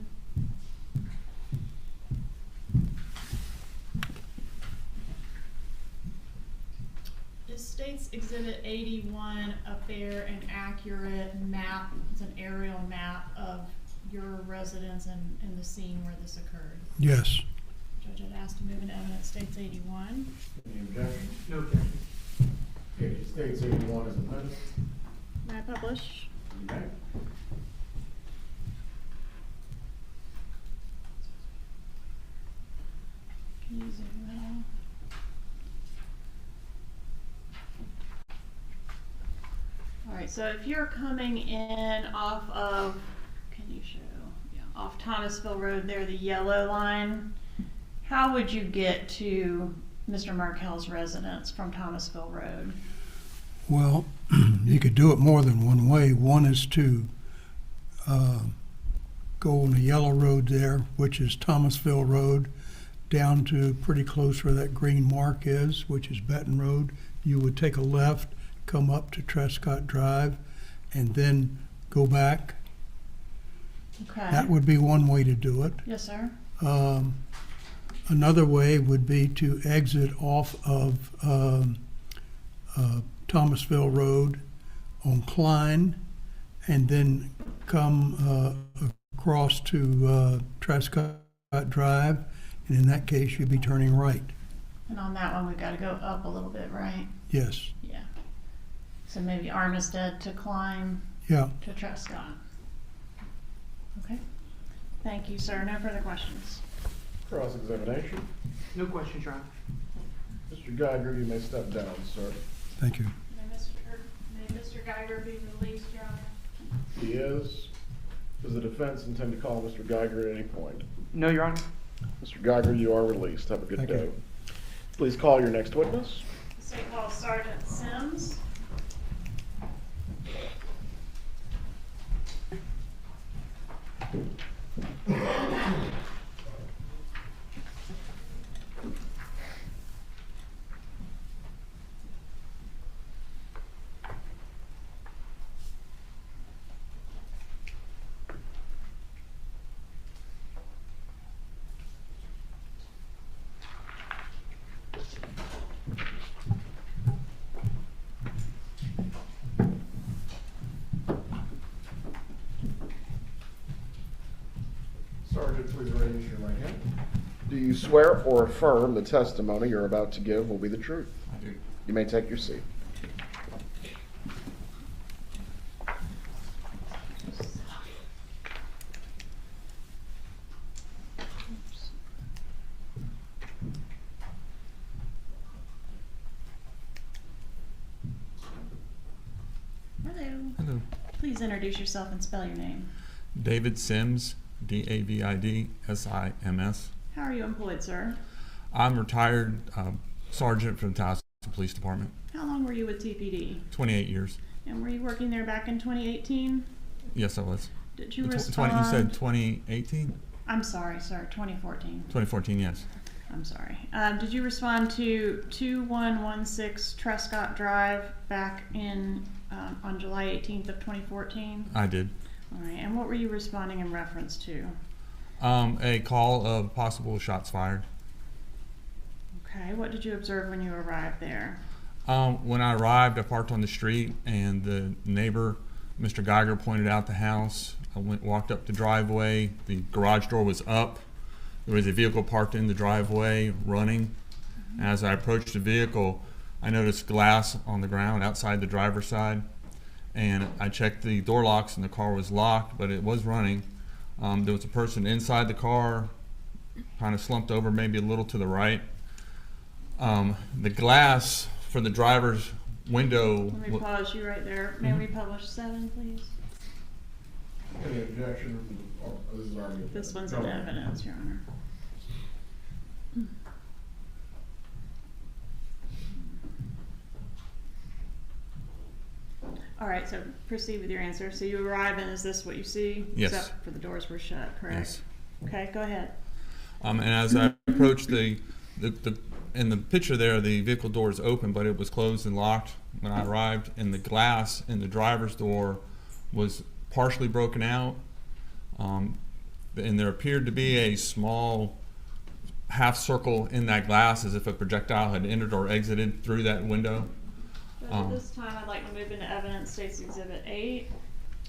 Is State's Exhibit 81 a fair and accurate map? It's an aerial map of your residence in the scene where this occurred? Yes. Judge, I'd ask to move into evidence states 81. Any objection? No objection. Okay, states 81 is admitted. May I publish? Okay. Can you zoom in all? All right, so if you're coming in off of, can you show? Yeah, off Thomasville Road there, the yellow line, how would you get to Mr. Markel's residence from Thomasville Road? Well, you could do it more than one way. One is to go on the yellow road there, which is Thomasville Road, down to pretty close where that green mark is, which is Benton Road. You would take a left, come up to Trescott Drive, and then go back. Okay. That would be one way to do it. Yes, sir. Another way would be to exit off of Thomasville Road on Klein, and then come across to Trescott Drive, and in that case, you'd be turning right. And on that one, we've got to go up a little bit, right? Yes. Yeah. So maybe Armistead to Klein Yeah. to Trescott. Okay. Thank you, sir. No further questions. Cross-examination. No questions, Your Honor. Mr. Geiger, you may step down, sir. Thank you. May Mr. Geiger be released, Your Honor? He is. Does the defense intend to call Mr. Geiger at any point? No, Your Honor. Mr. Geiger, you are released. Have a good Thank day. you. Please call your next witness. The state calls Sergeant Sims. Sergeant, please raise your right hand. Do you swear or affirm the testimony you're about to give will be the truth? I do. You may take your seat. Hello. Hello. Please introduce yourself and spell your name. David Sims, D-A-V-I-D-S-I-M-S. How are you employed, sir? I'm retired sergeant from the Adelson Police Department. How long were you with TPD? 28 years. And were you working there back in 2018? Yes, I was. Did you You respond? said 2018? I'm sorry, sir, 2014. 2014, yes. I'm sorry. Did you respond to 2116 Trescott Drive back in on July 18th of 2014? I did. All right. And what were you responding in reference to? A call of possible shots fired. Okay. What did you observe when you arrived there? When I arrived, I parked on the street, and the neighbor, Mr. Geiger, pointed out the house. I walked up the driveway. The garage door was up. There was a vehicle parked in the driveway running. As I approached the vehicle, I noticed glass on the ground outside the driver's side, and I checked the door locks, and the car was locked, but it was running. There was a person inside the car, kind of slumped over, maybe a little to the right. The glass for the driver's window. Let me pause you right there. May we publish 7, please? Any objection? Oh, this is already. This one's in evidence, Your Honor. All right, so proceed with your answer. So you arrive, and is this what you see? Yes. Except for the doors were shut, correct? Yes. Okay, go ahead. And as I approached in the picture there, the vehicle door is open, but it was closed and locked when I arrived, and the glass in the driver's door was partially broken out, and there appeared to be a small half circle in that glass as if a projectile had entered or exited through that window. So at this time, I'd like to move into evidence, State's Exhibit 8.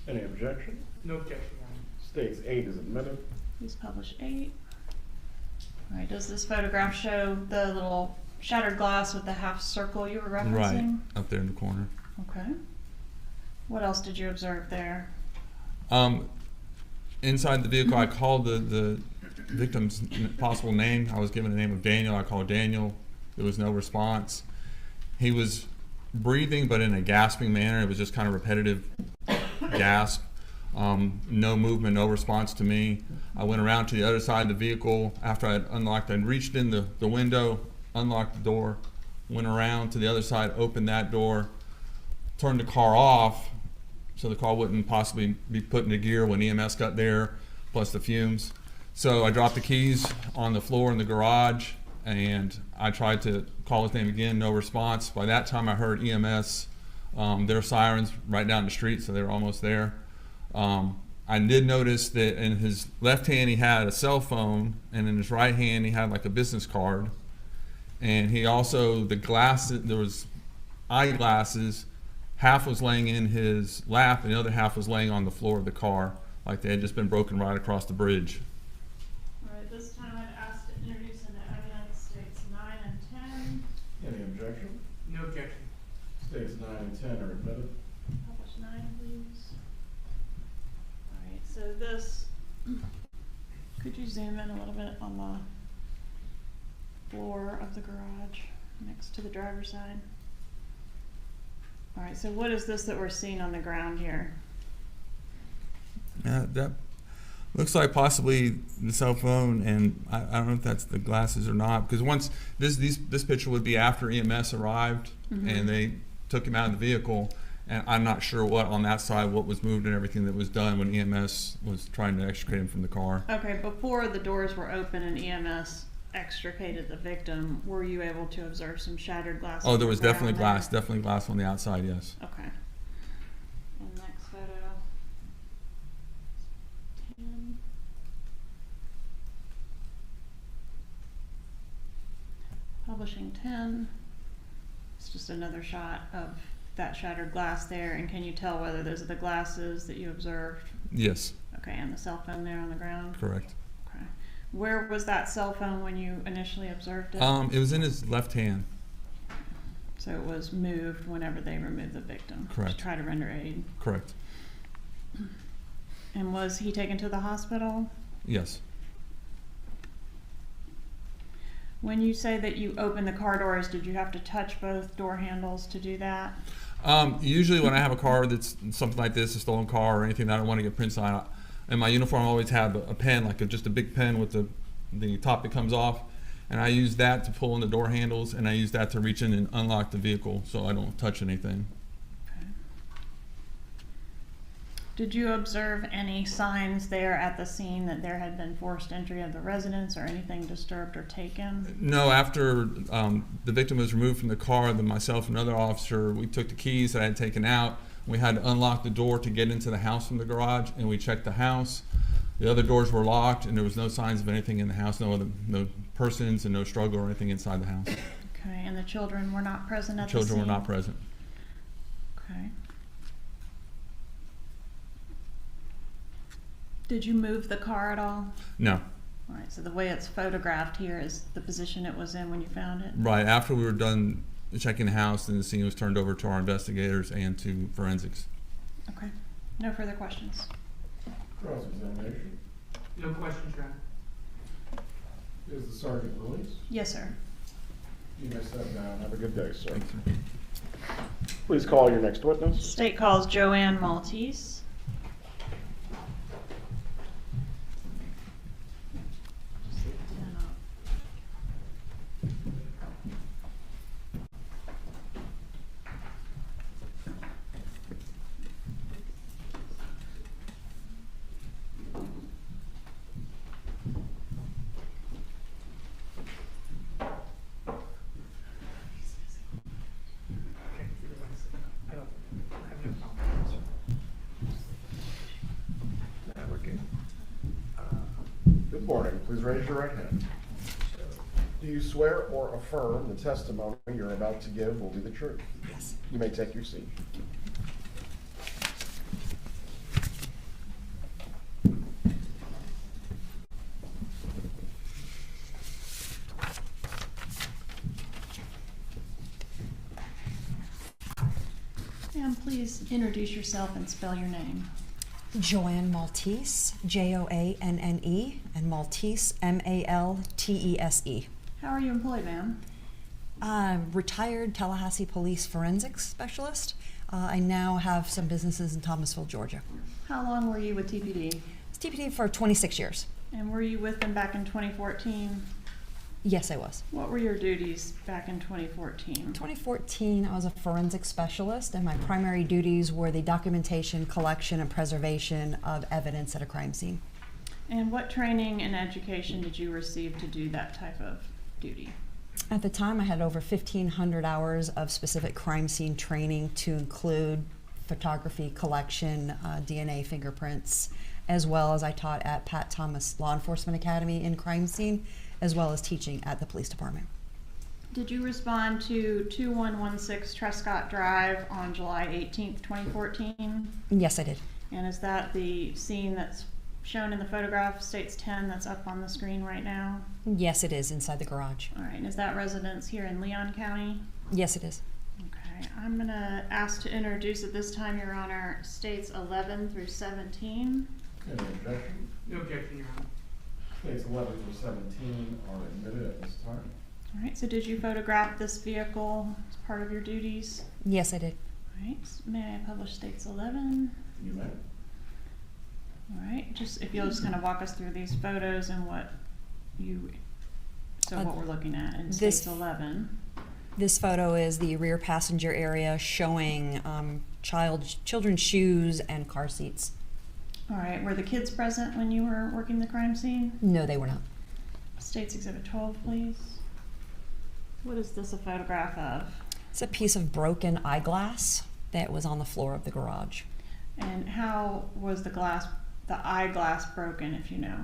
Any objection? No objection, Your Honor. States 8 is admitted. Please publish 8. All right, does this photograph show the little shattered glass with the half circle you were referencing? Right, up there in the corner. Okay. What else did you observe there? Inside the vehicle, I called the victim's possible name. I was given the name of Daniel. I called Daniel. There was no response. He was breathing, but in a gasping manner. It was just kind of repetitive gasp. No movement, no response to me. I went around to the other side of the vehicle after I had unlocked. I reached in the window, unlocked the door, went around to the other side, opened that door, turned the car off so the car wouldn't possibly be put into gear when EMS got there, plus the fumes. So I dropped the keys on the floor in the garage, and I tried to call his name again, no response. By that time I heard EMS, their sirens right down the street, so they were almost there. I did notice that in his left hand he had a cell phone, and in his right hand he had like a business card. And he also, the glasses, there was eyeglasses, half was laying in his lap and the other half was laying on the floor of the car, like they had just been broken right across the bridge. All right, this time I'd ask to introduce into evidence States 9 and 10. Any objection? No objection. States 9 and 10 are admitted. Publish 9, please. All right, so this, could you zoom in a little bit on the floor of the garage next to the driver's side? All right, so what is this that we're seeing on the ground here? That looks like possibly the cell phone, and I don't know if that's the glasses or not, because once this picture would be after EMS arrived and they took him out of the vehicle, and I'm not sure what on that side, what was moved and everything that was done when EMS was trying to extricate him from the car. Okay, before the doors were open and EMS extricated the victim, were you able to observe some shattered glass? Oh, there was definitely glass. definitely glass on the outside, yes. Okay. And next photo. 10. Publishing 10. It's just another shot of that shattered glass there, and can you tell whether those are the glasses that you observed? Yes. Okay, and the cell phone there on the ground? Correct. Okay. Where was that cell phone when you initially observed it? It was in his left hand. So it was moved whenever they removed the victim? Correct. To try to render aid? Correct. And was he taken to the hospital? Yes. When you say that you opened the car doors, did you have to touch both door handles to do that? Usually when I have a car that's something like this, a stolen car or anything that I don't want to get prints on, in my uniform I always have a pen, like just a big pen with the top that comes off, and I use that to pull in the door handles, and I use that to reach in and unlock the vehicle so I don't touch anything. Okay. Did you observe any signs there at the scene that there had been forced entry of the residence or anything disturbed or taken? No, after the victim was removed from the car, then myself and another officer, we took the keys that I had taken out. We had to unlock the door to get into the house from the garage, and we checked the house. The other doors were locked, and there was no signs of anything in the house, no persons and no struggle or anything inside the house. Okay, and the children were not present at the Children scene? were not present. Okay. Did you move the car at all? No. All right, so the way it's photographed here is the position it was in when you found it? Right, after we were done checking the house, then the scene was turned over to our investigators and to forensics. Okay, no further questions. Cross-examination. No questions, Your Honor. Is the sergeant released? Yes, sir. You may step down. Have a good day, sir. Thanks, sir. Please call your next witness. State calls Joanne Maltese. Good morning. Please raise your right hand. Do you swear or affirm the testimony you're about to give will be the truth? Yes. You may take your seat. Ma'am, please introduce yourself and spell your name. Joanne Maltese, Joanne, and Maltese, Maltese. How are you employed, ma'am? Retired Tallahassee Police Forensics Specialist. I now have some businesses in Thomasville, Georgia. How long were you with TPD? It's TPD for 26 years. And were you with them back in 2014? Yes, I was. What were your duties back in 2014? In 2014, I was a forensic specialist, and my primary duties were the documentation, collection, and preservation of evidence at a crime scene. And what training and education did you receive to do that type of duty? At the time, I had over 1,500 hours of specific crime scene training to include photography, collection, DNA fingerprints, as well as I taught at Pat Thomas Law Enforcement Academy in crime scene, as well as teaching at the police department. Did you respond to 2116 Trescott Drive on July 18th, 2014? Yes, I did. And is that the scene that's shown in the photograph, states 10, that's up on the screen right now? Yes, it is, inside the garage. All right, and is that residence here in Leon County? Yes, it is. Okay, I'm gonna ask to introduce at this time, Your Honor, states 11 through 17. Any objection? No objection, Your Honor. States 11 through 17 are admitted at this time. All right, so did you photograph this vehicle as part of your duties? Yes, I did. All right, may I publish states 11? You may. All right, just if you'll just kind of walk us through these photos and what we're looking at in states 11. This photo is the rear passenger area showing children's shoes and car seats. All right, were the kids present when you were working the crime scene? No, they were not. States Exhibit 12, please. What is this a photograph of? It's a piece of broken eyeglass that was on the floor of the garage. And how was the eyeglass broken, if you know?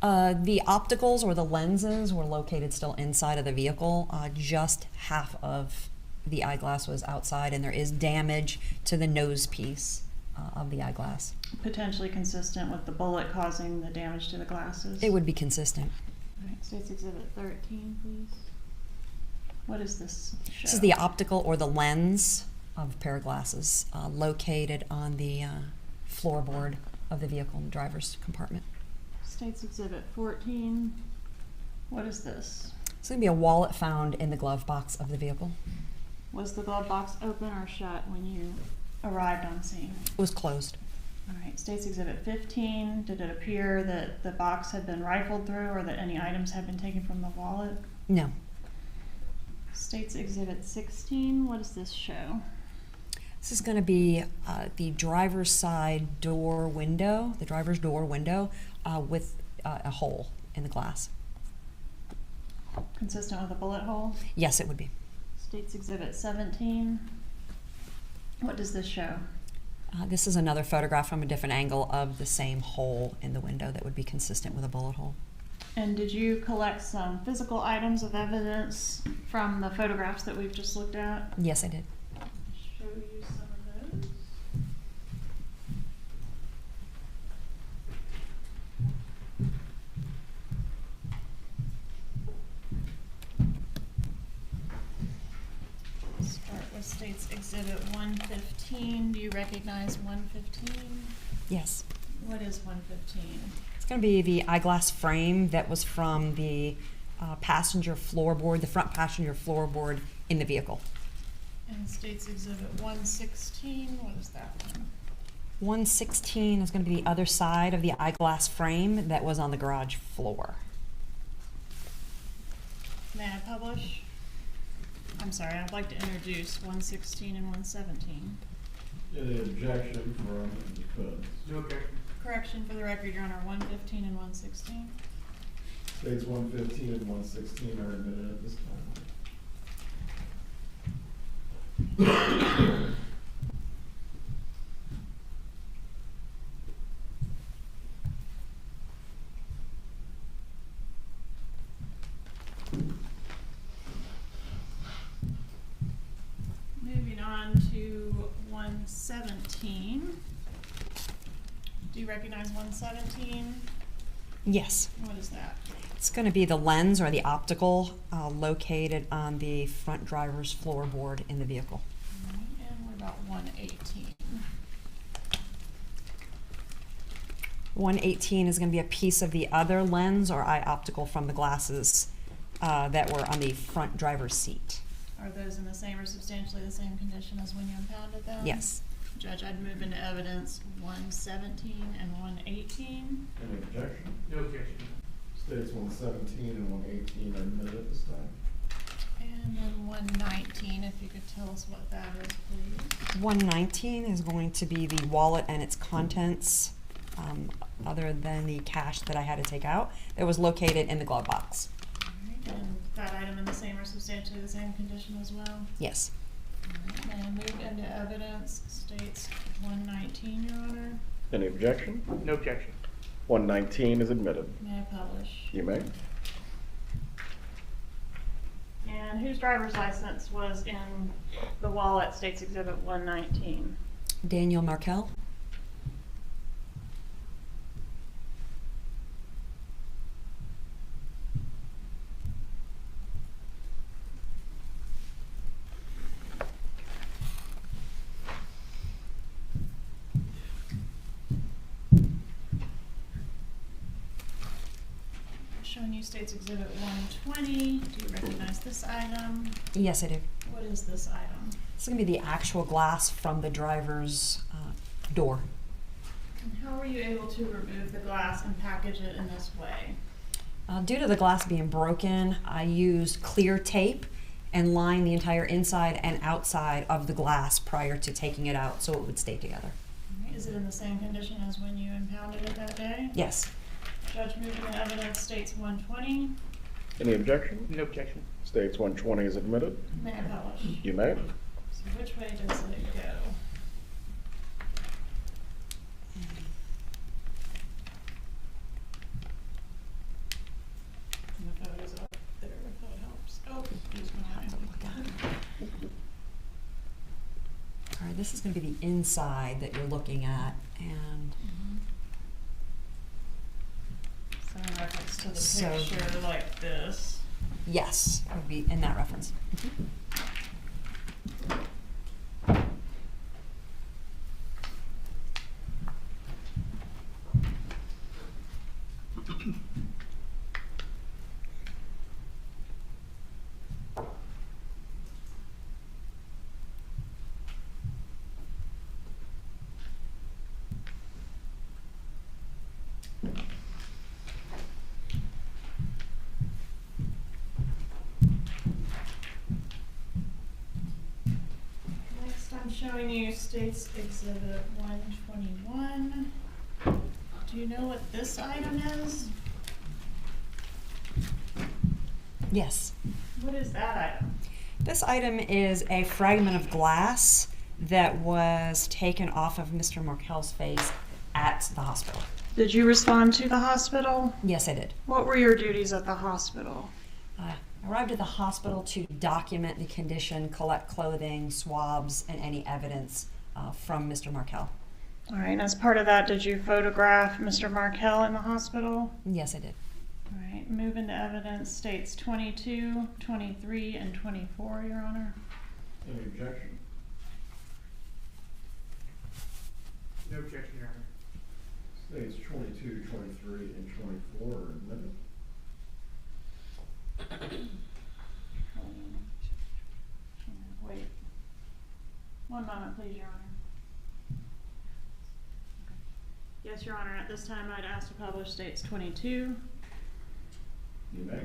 The opticals or the lenses were located still inside of the vehicle. Just half of the eyeglass was outside, and there is damage to the nose piece of the eyeglass. Potentially consistent with the bullet causing the damage to the glasses? It would be consistent. All right, States Exhibit 13, please. What is this show? This is the optical or the lens of a pair of glasses located on the floorboard of the vehicle in the driver's compartment. States Exhibit 14. What is this? It's going to be a wallet found in the glove box of the vehicle. Was the glove box open or shut when you arrived on scene? It was closed. All right, States Exhibit 15. Did it appear that the box had been rifled through or that any items had been taken from the wallet? No. States Exhibit 16. What does this show? This is going to be the driver's side door window, the driver's door window with a hole in the glass. Consistent with a bullet hole? Yes, it would be. States Exhibit 17. What does this show? This is another photograph from a different angle of the same hole in the window that would be consistent with a bullet hole. And did you collect some physical items of evidence from the photographs that we've just looked at? Yes, I did. Show you some of those. Start with States Exhibit 115. Do you recognize 115? Yes. What is 115? It's going to be the eyeglass frame that was from the passenger floorboard, the front passenger floorboard in the vehicle. And States Exhibit 116, what is that one? 116 is going to be the other side of the eyeglass frame that was on the garage floor. May I publish? I'm sorry, I'd like to introduce 116 and 117. Any objection from the defense? No objection. Correction for the record, Your Honor, 115 and 116. States 115 and 116 are admitted at this time. Moving on to 117. Do you recognize 117? Yes. What is that? It's going to be the lens or the optical located on the front driver's floorboard in the vehicle. And we're about about 118? 118 is going to be a piece of the other lens or eye optical from the glasses that were on the front driver's seat. Are those in the same or substantially the same condition as when you impounded them? Yes. Judge, I'd move into evidence 117 and 118. Any objection? No objection. States 117 and 118 are admitted at this time. And then 119, if you could tell us what that is, please. 119 is going to be the wallet and its contents, other than the cash that I had to take out, that was located in the glove box. All right, and that item in the same or substantially the same condition as well? Yes. All right, and move into evidence, states 119, Your Honor. Any objection? No objection. 119 is admitted. May I publish? You may. And whose driver's license was in the wallet, States Exhibit 119? Daniel Markel. Showing you States Exhibit 120. Do you recognize this item? Yes, I do. What is this item? This is going to be the actual glass from the driver's door. And how were you able to remove the glass and package it in this way? Due to the glass being broken, I used clear tape and lined the entire inside and outside of the glass prior to taking it out so it would stay together. All right, is it in the same condition as when you impounded it that day? Yes. Judge, moving to evidence, States 120. Any objection? No objection. States 120 is admitted. May I publish? You may. So which way does it go? And the photo's up there if that helps. Oh, here's mine. All right, this is going to be the inside that you're looking at, and So in reference to the So- picture like this. yes, it would be in that reference. Next, I'm showing you States Exhibit 121. Do you know what this item is? Yes. What is that item? This item is a fragment of glass that was taken off of Mr. Markel's face at the hospital. Did you respond to the hospital? Yes, I did. What were your duties at the hospital? I arrived at the hospital to document the condition, collect clothing, swabs, and any evidence from Mr. Markel. All right, and as part of that, did you photograph Mr. Markel in the hospital? Yes, I did. All right, move into evidence, states 22, 23, and 24, Your Honor. Any objection? No objection, Your Honor. States 22, 23, and 24 are admitted. Wait. One moment, please, Your Honor. Yes, Your Honor, at this time I'd ask to publish states 22. You may.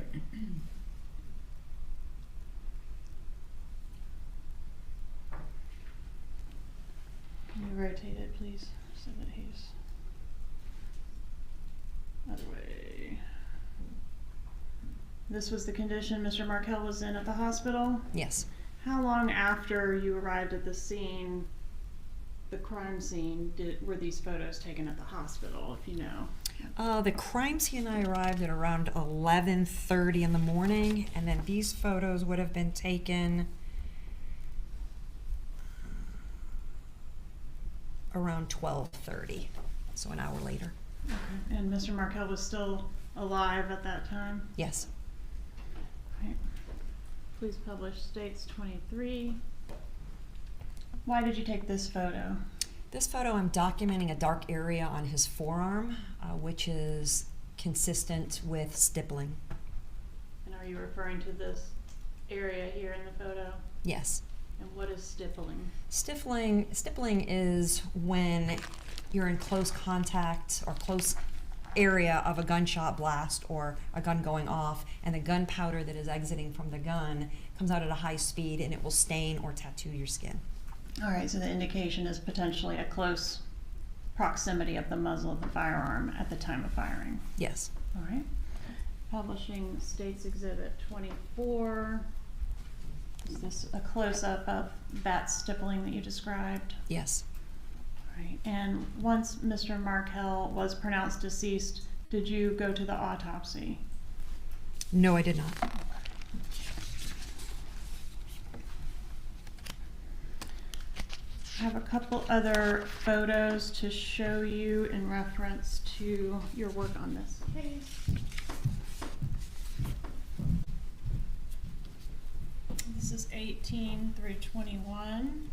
Can you rotate it, please, so that he's other way. This was the condition Mr. Markel was in at the hospital? Yes. How long after you arrived at the scene, the crime scene, were these photos taken at the hospital, if you know? The crime scene I arrived at around 11:30 in the morning, and then these photos would have been taken around 12:30, so an hour later. Okay. And Mr. Markel was still alive at that time? Yes. Right. Please publish states 23. Why did you take this photo? This photo, I'm documenting a dark area on his forearm, which is consistent with stippling. And are you referring to this area here in the photo? Yes. And what is stippling? Stippling is when you're in close contact or close area of a gunshot blast or a gun going off, and the gunpowder that is exiting from the gun comes out at a high speed and it will stain or tattoo your skin. All right, so the indication is potentially a close proximity of the muzzle of the firearm at the time of firing. Yes. All right. Publishing States Exhibit 24. Is this a close-up of that stippling that you described? Yes. All right. And once Mr. Markel was pronounced deceased, did you go to the autopsy? No, I did not. I have a couple other photos to show you in reference to your work on this case. This is 18 through 21.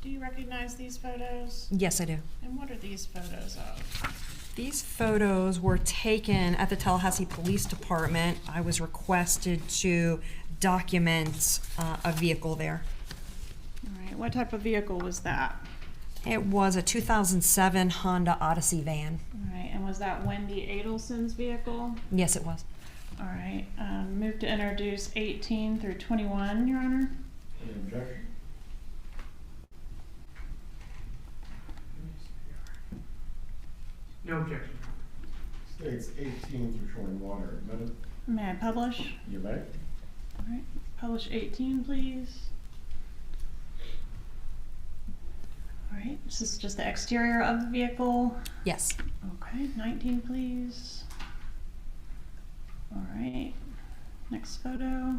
Do you recognize these photos? Yes, I do. And what are these photos of? These photos were taken at the Tallahassee Police Department. I was requested to document a vehicle there. All right, what type of vehicle was that? It was a 2007 Honda Odyssey van. All right, and was that Wendy Adelson's vehicle? Yes, it was. All right, move to introduce 18 through 21, Your Honor. Any objection? No objection. States 18 through 21 are admitted. May I publish? You may. All right, publish 18, please. All right, this is just the exterior of the vehicle. Yes. Okay, 19, please. All right, next photo,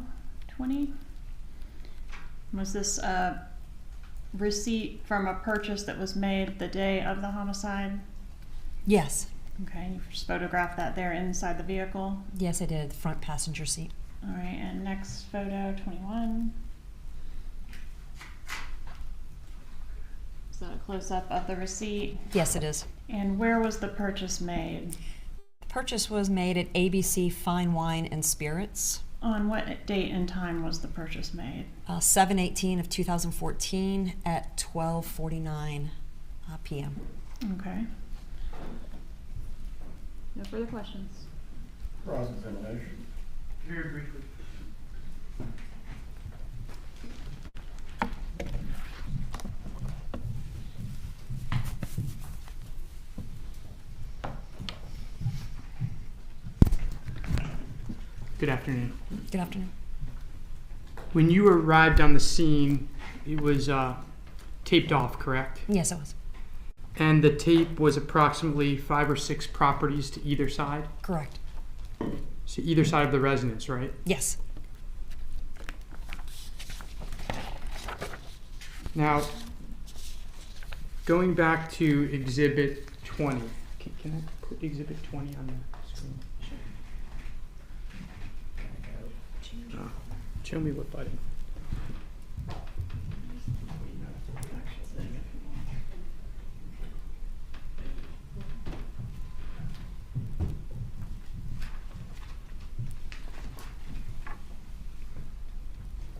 20. Was this a receipt from a purchase that was made the day of the homicide? Yes. Okay, you just photographed that there inside the vehicle? Yes, I did. The front passenger seat. All right, and next photo, 21. Is that a close-up of the receipt? Yes, it is. And where was the purchase made? The purchase was made at ABC Fine Wine and Spirits. On what date and time was the purchase made? 7/18 of 2014 at 12:49 p.m. Okay. No further questions. Cross-examination. Very briefly. Good afternoon. Good afternoon. When you arrived on the scene, it was taped off, correct? Yes, it was. And the tape was approximately 5 or 6 properties to either side? Correct. So either side of the residence, right? Yes. Now, going back to Exhibit 20, can I put Exhibit 20 on the screen? Show me what button.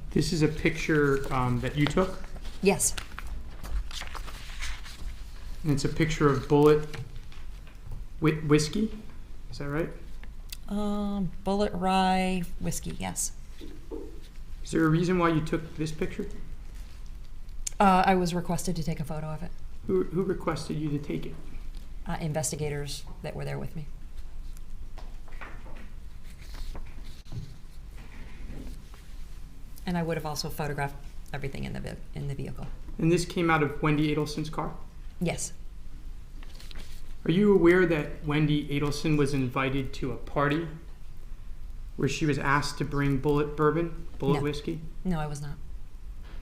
This is a picture that you took, Yes. and it's a picture of Bullet whiskey. Is that right? Bullet Rye whiskey, yes. Is there a reason why you took this picture? I was requested to take a photo of it. Who requested you to take it? Investigators that were there with me. And I would have also photographed everything in the vehicle. And this came out of Wendy Adelson's car? Yes. Are you aware that Wendy Adelson was invited to a party where she was asked to bring Bullet bourbon, Bullet No. whiskey? No, I was not.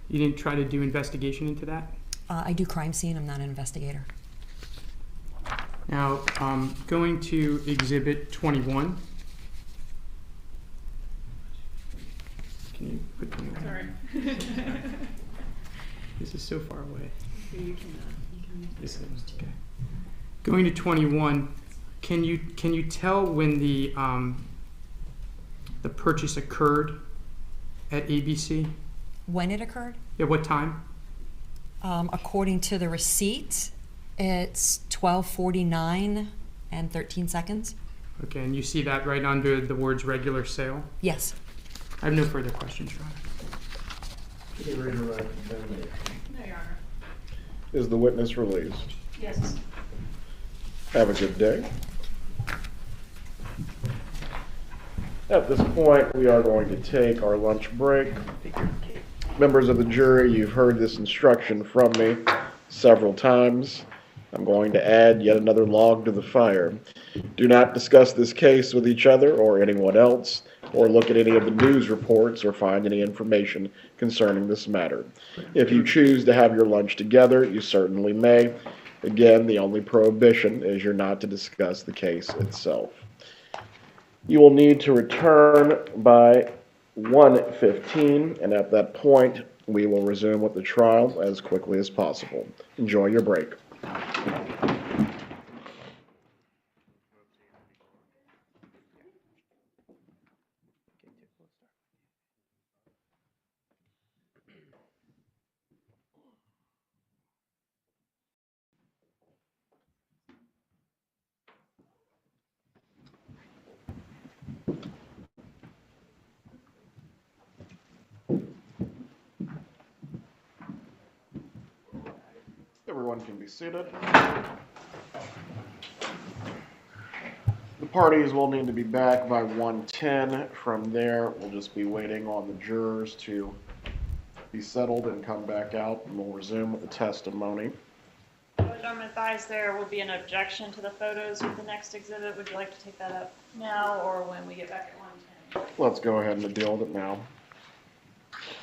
You didn't try to do investigation into that? I do crime scene. I'm not an investigator. Now, going to Exhibit 21. Can you put 21? Sorry. This is so far away. This is, okay. Going to 21, can you tell when the purchase occurred at ABC? When it occurred? Yeah, what time? According to the receipt, it's 12:49 and 13 seconds. Okay, and you see that right under the words regular sale? Yes. I have no further questions, Your Honor. No, Your Honor. Is the witness released? Yes. Have a good day. At this point, we are going to take our lunch break. Members of the jury, you've heard this instruction from me several times. I'm going to add yet another log to the fire. Do not discuss this case with each other or anyone else, or look at any of the news reports or find any information concerning this matter. If you choose to have your lunch together, you certainly may. Again, the only prohibition is you're not to discuss the case itself. You will need to return by 1:15, and at that point, we will resume with the trial as quickly as possible. Enjoy your break. Everyone can be seated. The parties will need to be back by 1:10. From there, we'll just be waiting on the jurors to be settled and come back out, and we'll resume with the testimony. Judge, I'm advised there will be an objection to the photos with the next exhibit. Would you like to take that up now or when we get back at 1:10? Let's go ahead and deal with it now.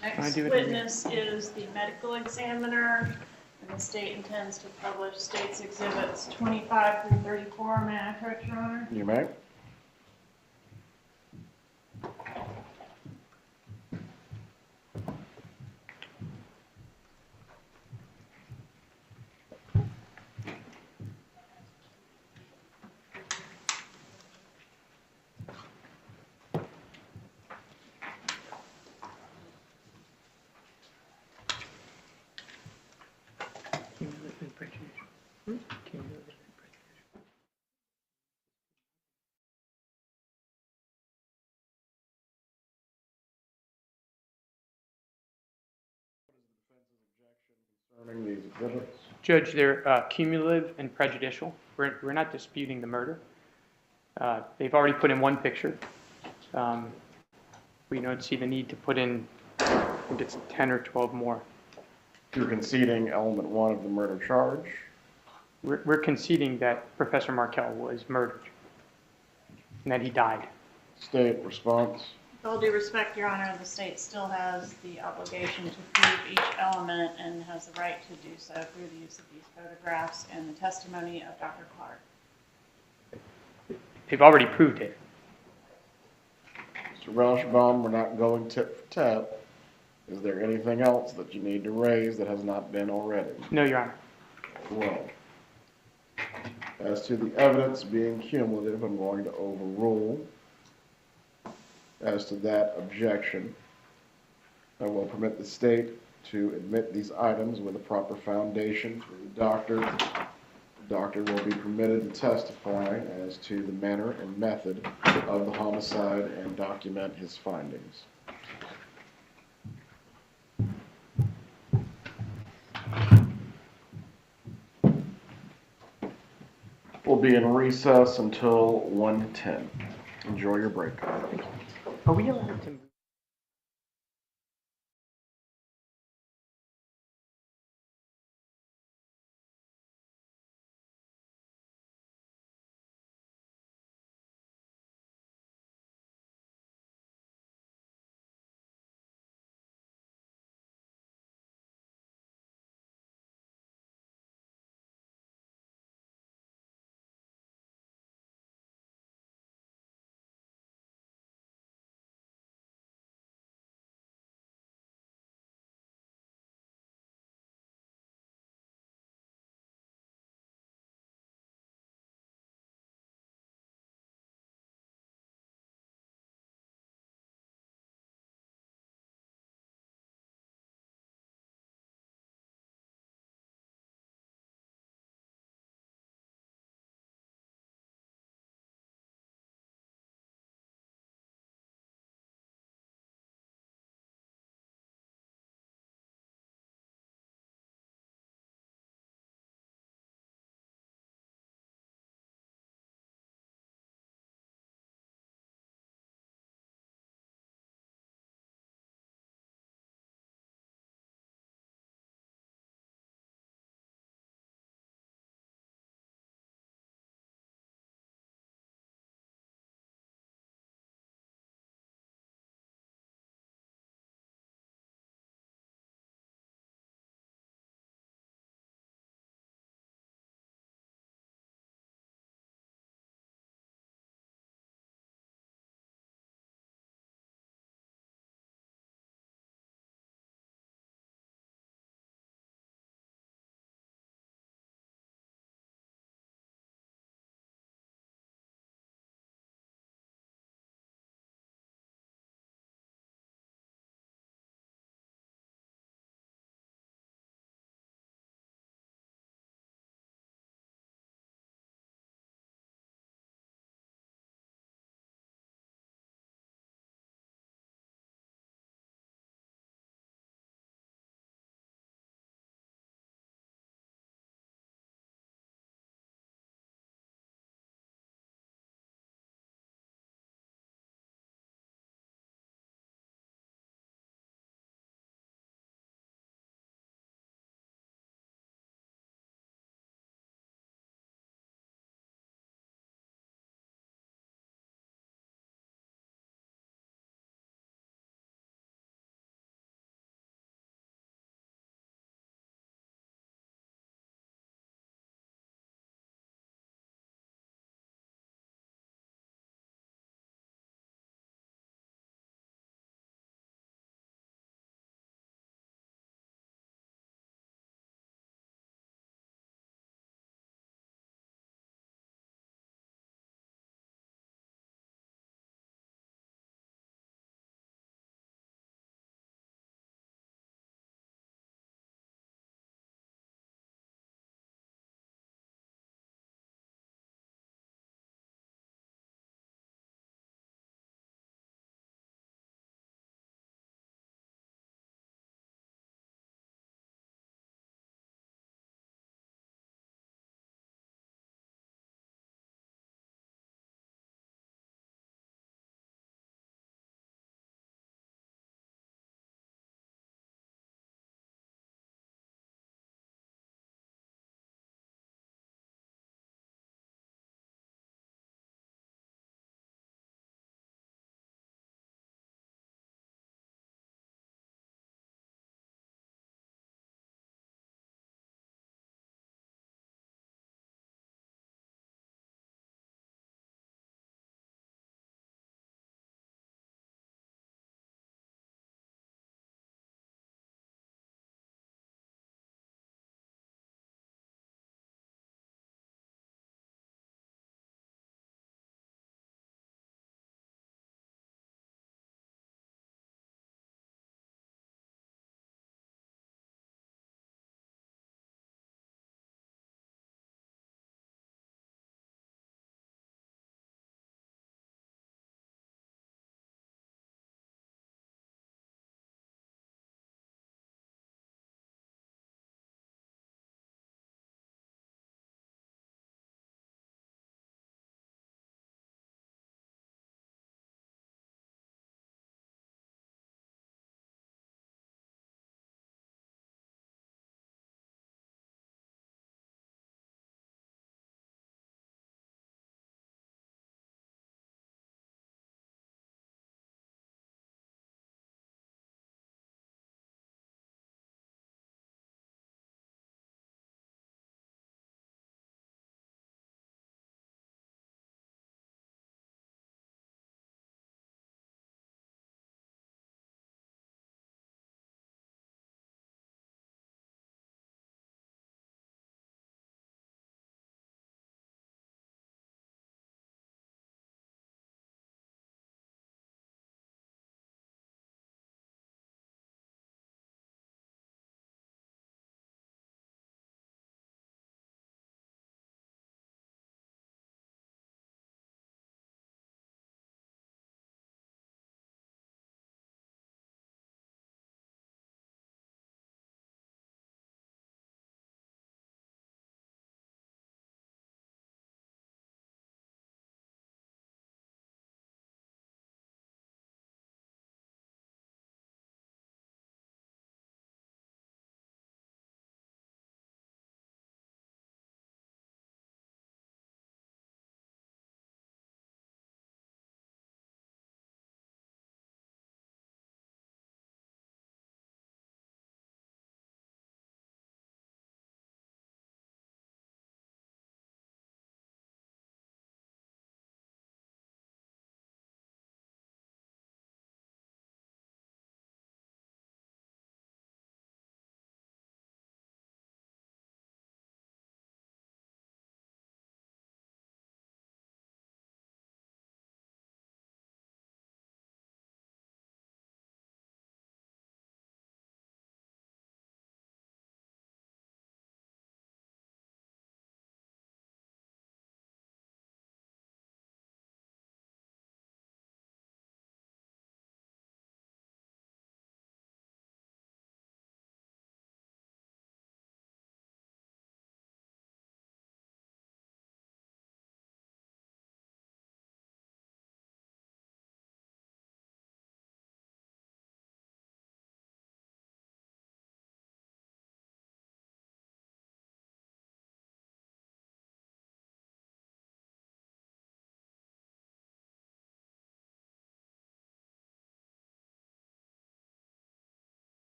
Next witness is the medical examiner, and the state intends to publish state's exhibits 25 through 34. May I approach, Your Honor? You may. Concerning these exhibits. Judge, they're cumulative and prejudicial. We're not disputing the murder. They've already put in one picture. We don't see the need to put in, I think it's 10 or 12 more. You're conceding element 1 of the murder charge. We're conceding that Professor Markel was murdered and that he died. State response. With all due respect, Your Honor, the state still has the obligation to prove each element and has the right to do so through the use of these photographs and the testimony of Dr. Clark. They've already proved it. Mr. Rauschbaum, we're not going tit for tat. Is there anything else that you need to raise that has not been already? No, Your Honor. Well, as to the evidence being cumulative, I'm going to overrule. As to that objection, I will permit the state to admit these items with a proper foundation through the doctor. The doctor will be permitted to testify as to the manner and method of the homicide and document his findings. We'll be in recess until 1:10. Enjoy your break. Are we allowed to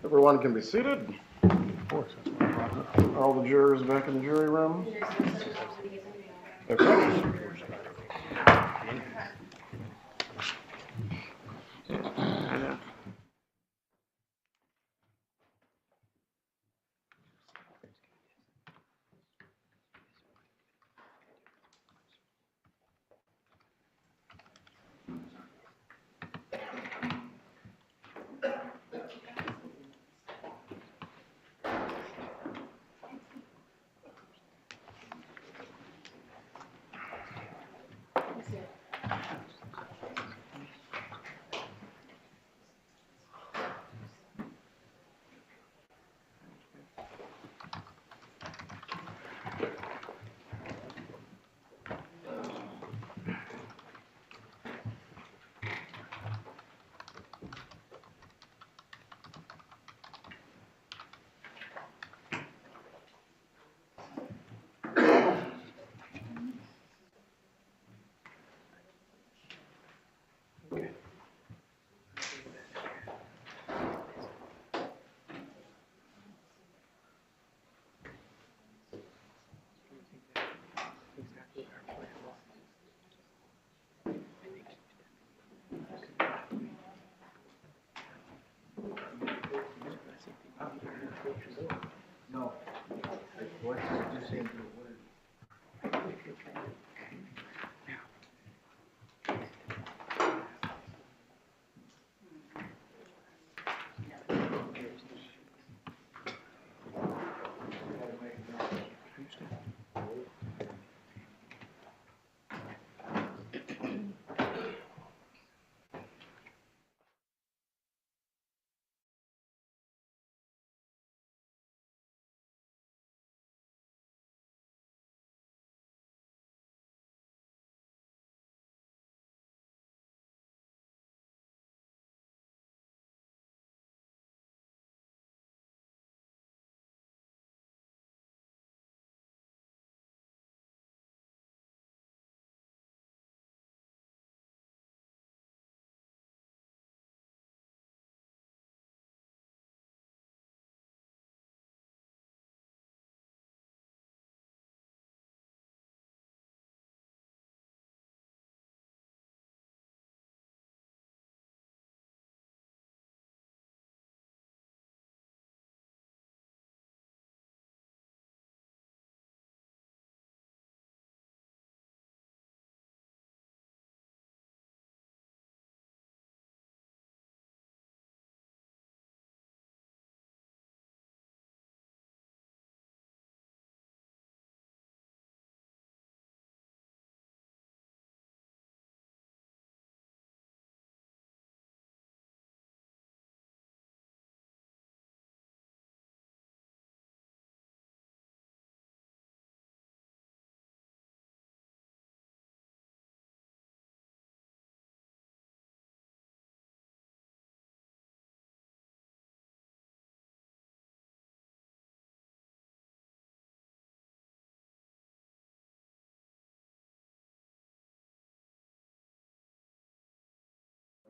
Everyone can be seated. All the jurors back in the jury room. Okay.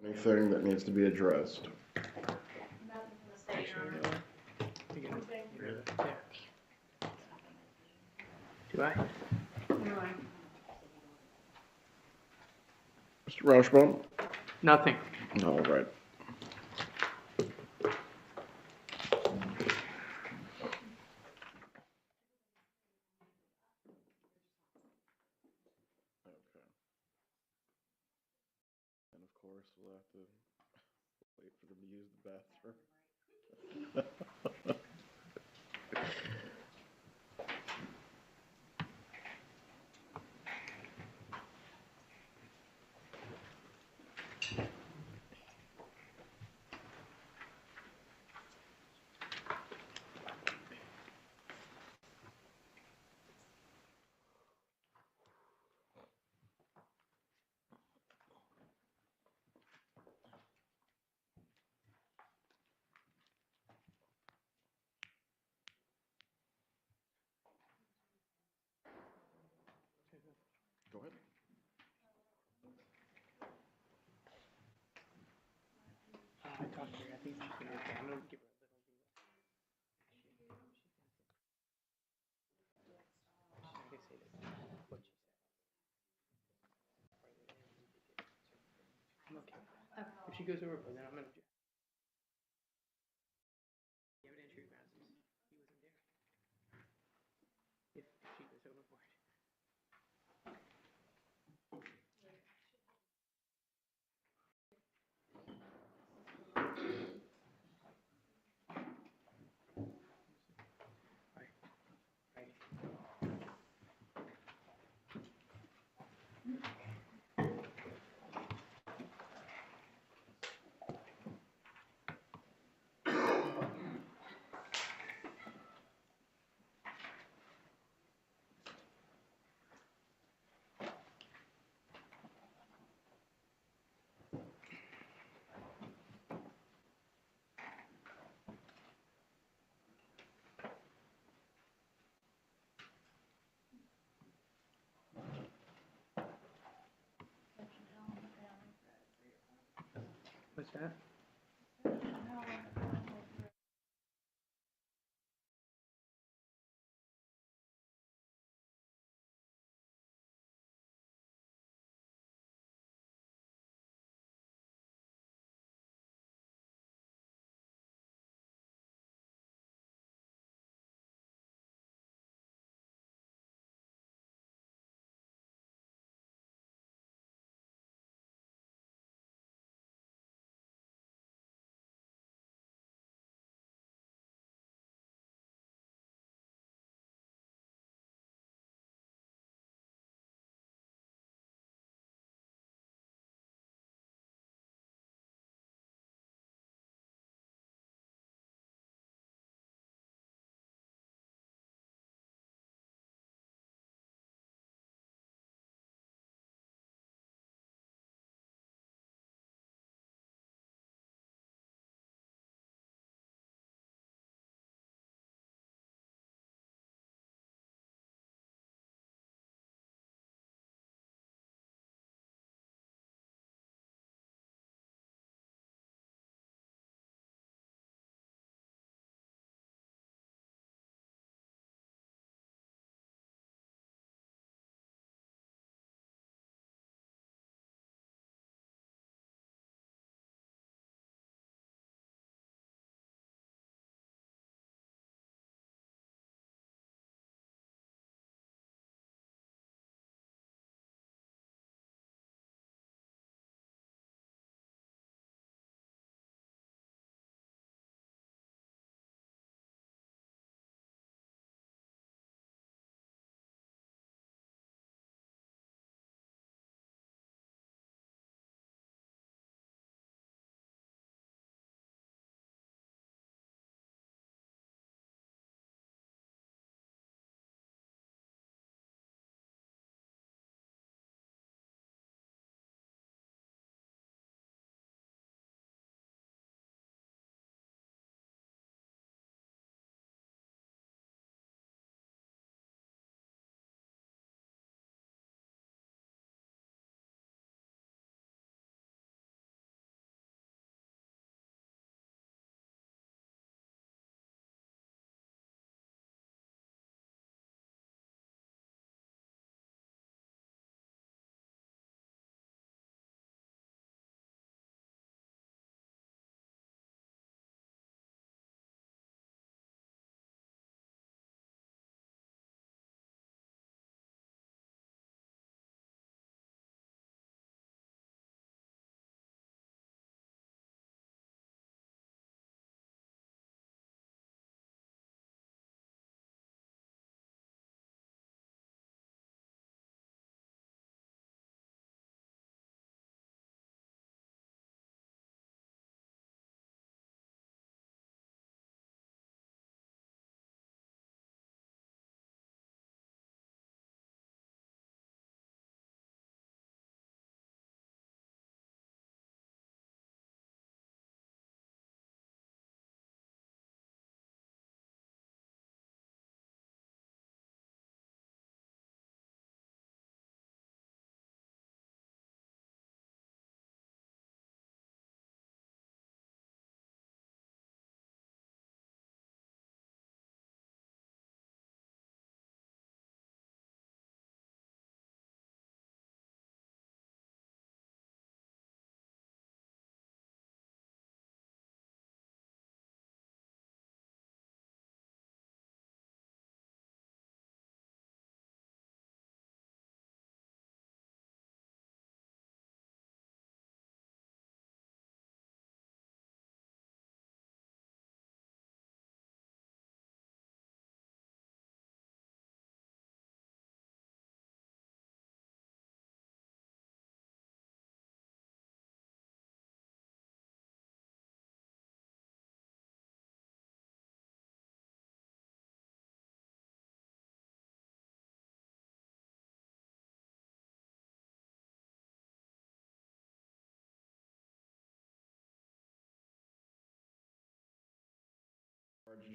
Anything that needs to be addressed? Do I? Mr. Rauschbaum? Nothing. All right. And of course, we'll have to wait for them to use the bathroom. Go ahead. I talked gonna give her a little leeway. I can say that what she said. I'm okay with that. If she goes overboard, then I'm gonna object. The evidentiary grounds is he wasn't there. If she goes overboard. Right. Right. What's that?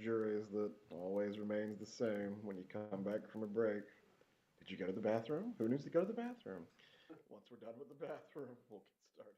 juries that always remains the same when you come back from a break. Did you go to the bathroom? Who needs to go to the bathroom? Once we're done with the bathroom, we'll get started.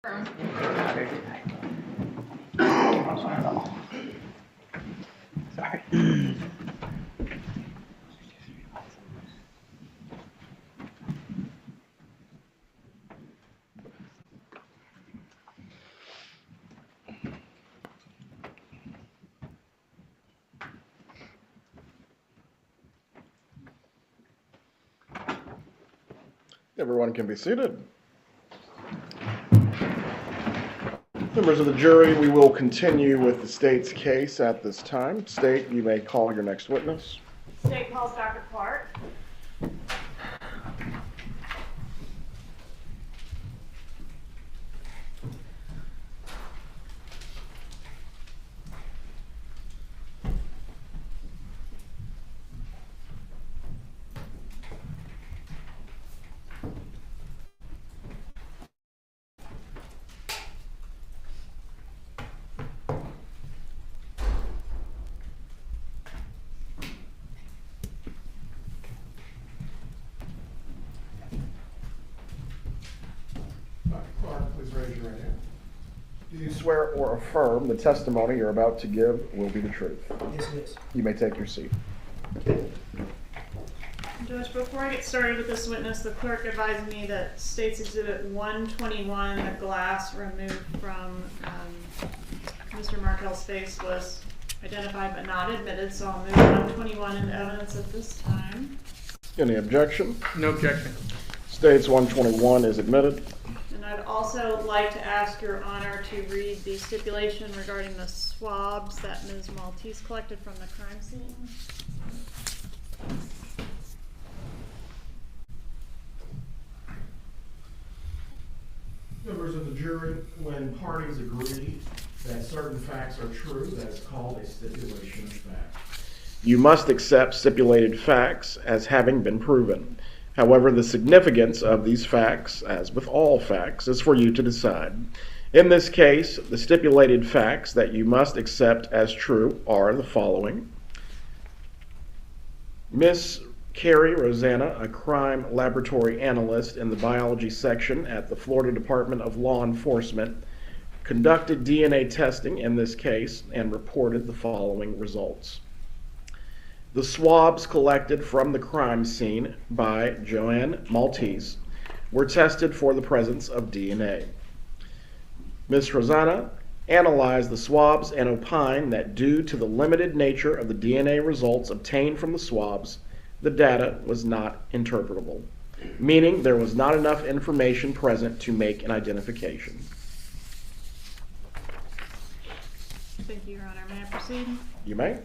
Sorry. Everyone can be seated. Members of the jury, we will continue with the state's case at this time. State, you may call your next witness. State calls Dr. Clark. Dr. Clark, please raise your right hand. Do you swear or affirm the testimony you're about to give will be the truth? Yes, it is. You may take your seat. Judge, before I get started with this witness, the clerk advised me that State's Exhibit 121, the glass removed from Mr. Markel's face, was identified but not admitted, so I'll move 121 into evidence at this time. Any objection? No objection. State's 121 is admitted. And I'd also like to ask Your Honor to read the stipulation regarding the swabs that Ms. Maltese collected from the crime scene. Members of the jury, when parties agree that certain facts are true, that is called a stipulation of fact. You must accept stipulated facts as having been proven. However, the significance of these facts, as with all facts, is for you to decide. In this case, the stipulated facts that you must accept as true are the following. Miss Carrie Rosanna, a crime laboratory analyst in the biology section at the Florida Department of Law Enforcement, conducted DNA testing in this case and reported the following results. The swabs collected from the crime scene by Joanne Maltese were tested for the presence of DNA. Ms. Rosanna analyzed the swabs and opined that due to the limited nature of the DNA results obtained from the swabs, the data was not interpretable, meaning there was not enough information present to make an identification. Thank you, Your Honor. May I proceed? You may.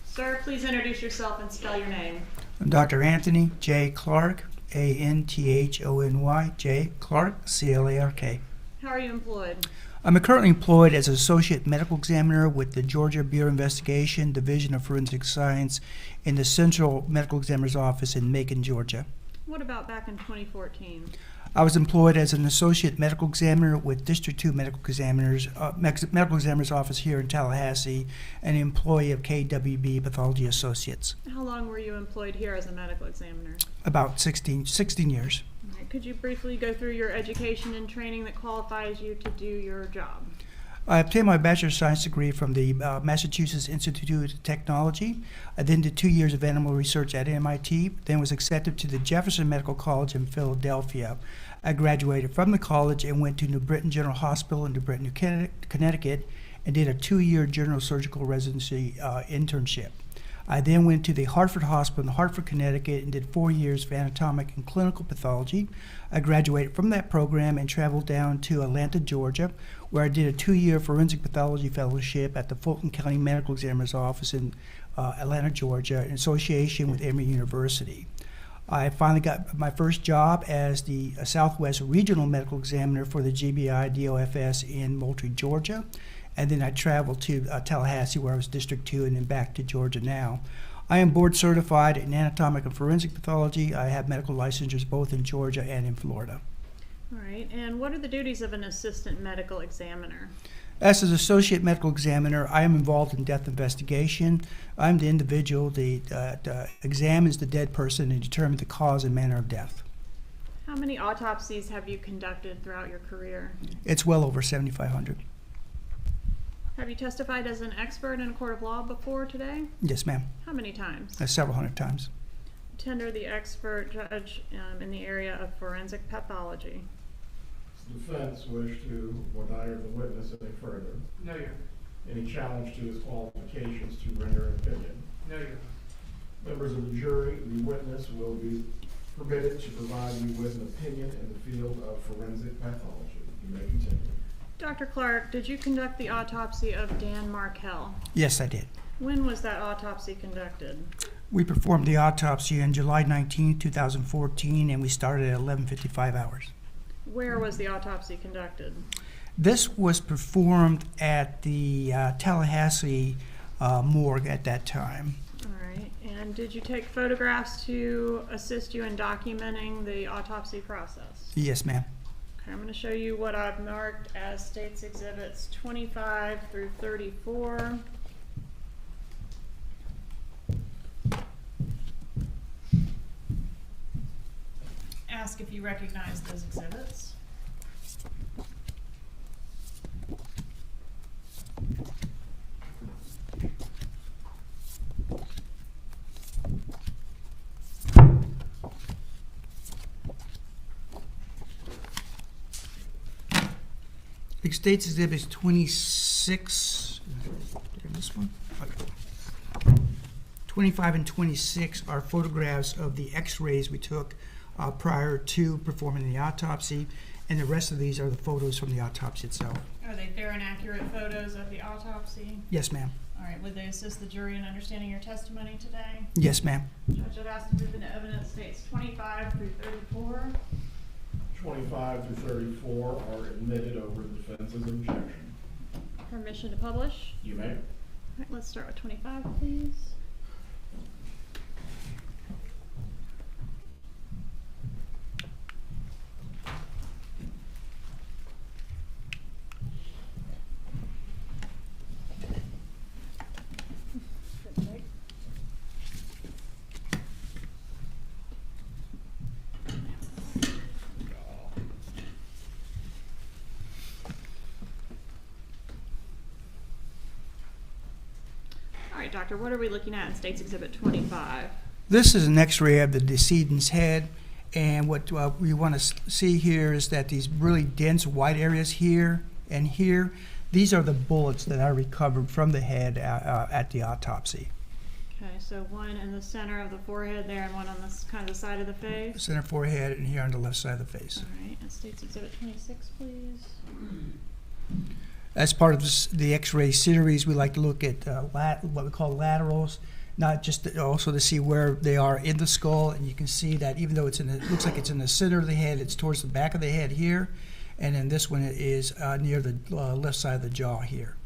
Sir, please introduce yourself and spell your name. I'm Dr. Anthony J. Clark, A-N-T-H-O-N-Y, J. Clark, C-L-A-R-K. How are you employed? I'm currently employed as Associate Medical Examiner with the Georgia Bureau of Investigation, Division of Forensic Science, in the Central Medical Examiner's Office in Macon, Georgia. What about back in 2014? I was employed as an Associate Medical Examiner with District 2 Medical Examiner's Office here in Tallahassee, and an employee of KWB Pathology Associates. How long were you employed here as a medical examiner? About 16 years. All right. Could you briefly go through your education and training that qualifies you to do your job? I obtained my Bachelor of Science degree from the Massachusetts Institute of Technology. I then did 2 years of animal research at MIT, then was accepted to the Jefferson Medical College in Philadelphia. I graduated from the college and went to New Britain General Hospital in New Britain, Connecticut, and did a 2-year general surgical residency internship. I then went to the Hartford Hospital in Hartford, Connecticut, and did 4 years of anatomic and clinical pathology. I graduated from that program and traveled down to Atlanta, Georgia, where I did a 2-year forensic pathology fellowship at the Fulton County Medical Examiner's Office in Atlanta, Georgia, in association with Emory University. I finally got my first job as the Southwest Regional Medical Examiner for the GBI DOFS in Moultrie, Georgia. And then I traveled to Tallahassee, where I was District 2, and then back to Georgia now. I am board certified in anatomic and forensic pathology. I have medical licensures both in Georgia and in Florida. All right. And what are the duties of an assistant medical examiner? As an associate medical examiner, I am involved in death investigation. I'm the individual that examines the dead person and determines the cause and manner of death. How How many autopsies have you conducted throughout your career? It's well over 7,500. Have you testified as an expert in a court of law before today? Yes, ma'am. How many times? Several hundred times. Tender the expert judge in the area of forensic pathology. Does the defense wish to deny the witness any further? No, Your Any challenge to his qualifications to render an opinion? No, Your Members of the jury, the witness will be permitted to provide you with an opinion in the field of forensic pathology. You may continue. Dr. Clark, did you conduct the autopsy of Dan Markel? Yes, I did. When was that autopsy conducted? We performed the autopsy on July 19, 2014, and we started at 11:55 hours. Where was the autopsy conducted? This was performed at the Tallahassee morgue at that time. All right. And did you take photographs to assist you in documenting the autopsy process? Yes, ma'am. Okay, I'm going to show you what I've marked as States Exhibits 25 through 34. Ask if you recognize those exhibits. States Exhibits 26, this one? 25 and 26 are photographs of the x-rays we took prior to performing the autopsy, and the rest of these are the photos from the autopsy itself. Are they fair and accurate photos of the autopsy? Yes, ma'am. All right, would they assist the jury in understanding your testimony today? Yes, ma'am. Judge, I've asked to move into evidence States 25 through 34. 25 through 34 are admitted over the defense's objection. Permission to publish? You may. All right, let's start with 25, please. Doctor, what are we looking at in States Exhibit 25? This is an x-ray of the decedent's head, and what we want to see here is that these really dense white areas here and here, these are the bullets that I recovered from the head at the autopsy. Okay, so one in the center of the forehead there and one on this kind of the side of the face? Center forehead and here on the left side of the face. All right, and States Exhibit 26, please. As part of the x-ray series, we like to look at what we call laterals, not just also to see where they are in the skull. And you can see that even though it looks like it's in the center of the head, it's towards the back of the head here. And then this one is near the left side of the jaw here.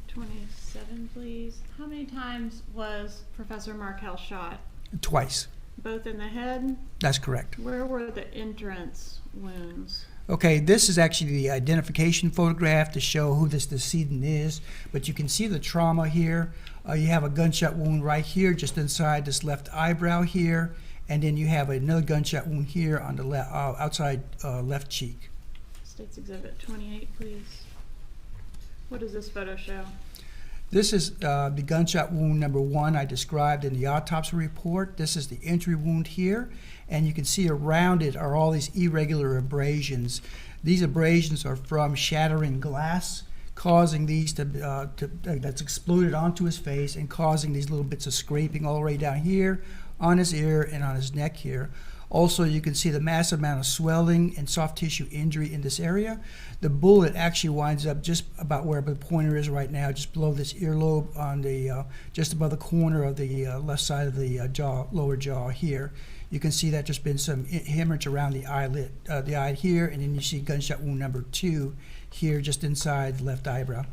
27, please. How many times was Professor Markel shot? Twice. Both in the head? That's correct. Where were the entrance wounds? Okay, this is actually the identification photograph to show who this decedent is, but you can see the trauma here. You have a gunshot wound right here, just inside this left eyebrow here, and then you have another gunshot wound here on the outside left cheek. States Exhibit 28, please. What does this photo show? This is the gunshot wound number 1 I described in the autopsy report. This is the entry wound here, and you can see around it are all these irregular abrasions. These abrasions are from shattering glass, causing these that's exploded onto his face and causing these little bits of scraping all the way down here on his ear and on his neck here. Also, you can see the massive amount of swelling and soft tissue injury in this area. The bullet actually winds up just about where the pointer is right now, just below this earlobe on the, just above the corner of the left side of the lower jaw here. You can see that there's been some hemorrhage around the eyelid, the eye here, and then you see gunshot wound number 2 here just inside the left eyebrow.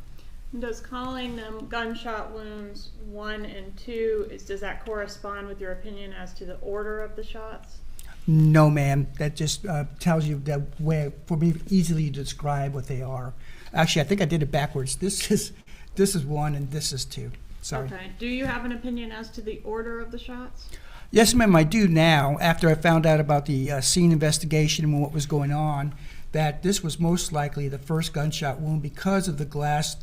Does calling them gunshot wounds 1 and 2, does that correspond with your opinion as to the order of the shots? No, ma'am. That just tells you that way for me easily to describe what they are. Actually, I think I did it backwards. This is 1 and this is 2. Sorry. Okay. Do you have an opinion as to the order of the shots? Yes, ma'am, I do now, after I found out about the scene investigation and what was going on, that this was most likely the first gunshot wound because of the glass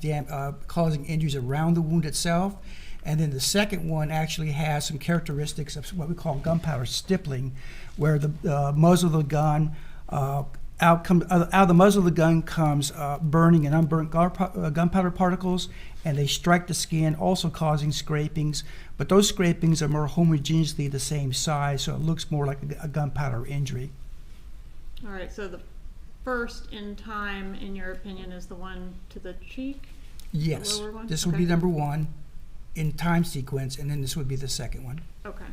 causing injuries around the wound itself. And then the second one actually has some characteristics of what we call gunpowder stippling, where the muzzle of the gun, out of the muzzle of the gun comes burning and unburnt gunpowder particles, and they strike the skin, also causing scrapings. But those scrapings are more homogeneously the same size, so it looks more like a gunpowder injury. All right, so the first in time, in your opinion, is the one to the cheek? Yes, The lower one? this would be number one in time sequence, and then this would be the second one. Okay.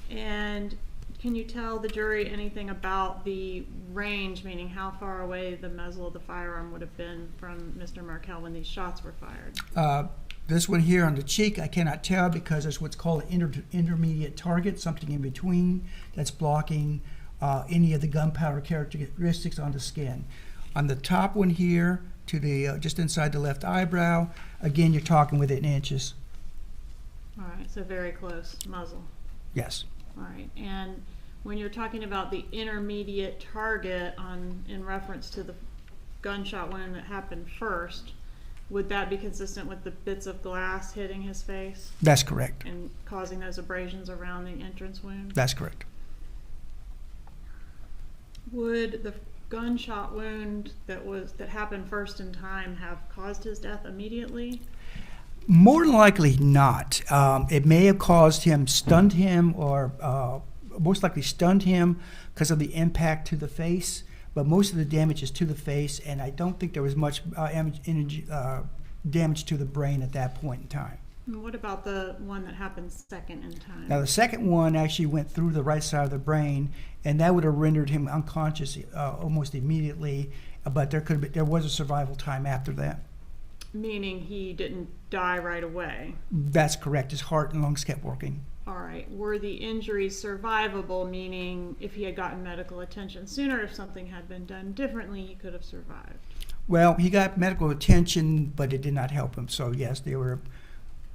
And can you tell the jury anything about the range, meaning how far away the muzzle of the firearm would have been from Mr. Markel when these shots were fired? This one here on the cheek, I cannot tell because there's what's called an intermediate target, something in between that's blocking any of the gunpowder characteristics on the skin. On the top one here, to the just inside the left eyebrow, again, you're talking within inches. All right, so very close muzzle. Yes. All right, and when you're talking about the intermediate target in reference to the gunshot wound that happened first, would that be consistent with the bits of glass hitting his face That's correct. and causing those abrasions around the entrance wound? That's correct. Would the gunshot wound that happened first in time have caused his death immediately? More than likely not. It may have stunned him, or most likely stunned him because of the impact to the face, but most of the damage is to the face, and I don't think there was much damage to the brain at that point in time. And what about the one that happened second in time? Now, the second one actually went through the right side of the brain, and that would have rendered him unconscious almost immediately, but there was a survival time after that. Meaning he didn't die right away? That's correct. His heart and lungs kept working. All right. Were the injuries survivable, meaning if he had gotten medical attention sooner, if something had been done differently, he could have survived? Well, he got medical attention, but it did not help him. So, yes, they were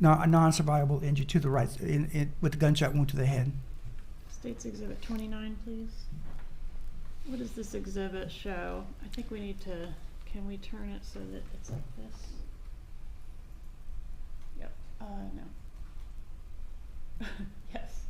a non-survivable injury to the right, with the gunshot wound to the head. State's Exhibit 29, please. What does this exhibit show? I think we need to, can we turn it so that it's like this? Yep. No. Yes.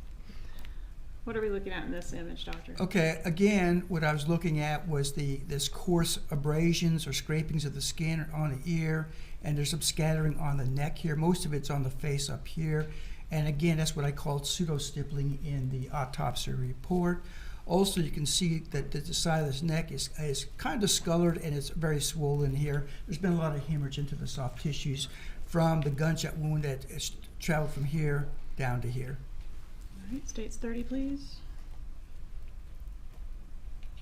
What are we looking at in this image, Doctor? Okay, again, what I was looking at was this coarse abrasions or scrapings of the skin on the ear, and there's some scattering on the neck here. Most of it's on the face up here. And again, that's what I called pseudo-stippling in the autopsy report. Also, you can see that the side of his neck is kind of discolored and it's very swollen here. There's been a lot of hemorrhage into the soft tissues from the gunshot wound that has traveled from here down to here. All right, State's 30, please.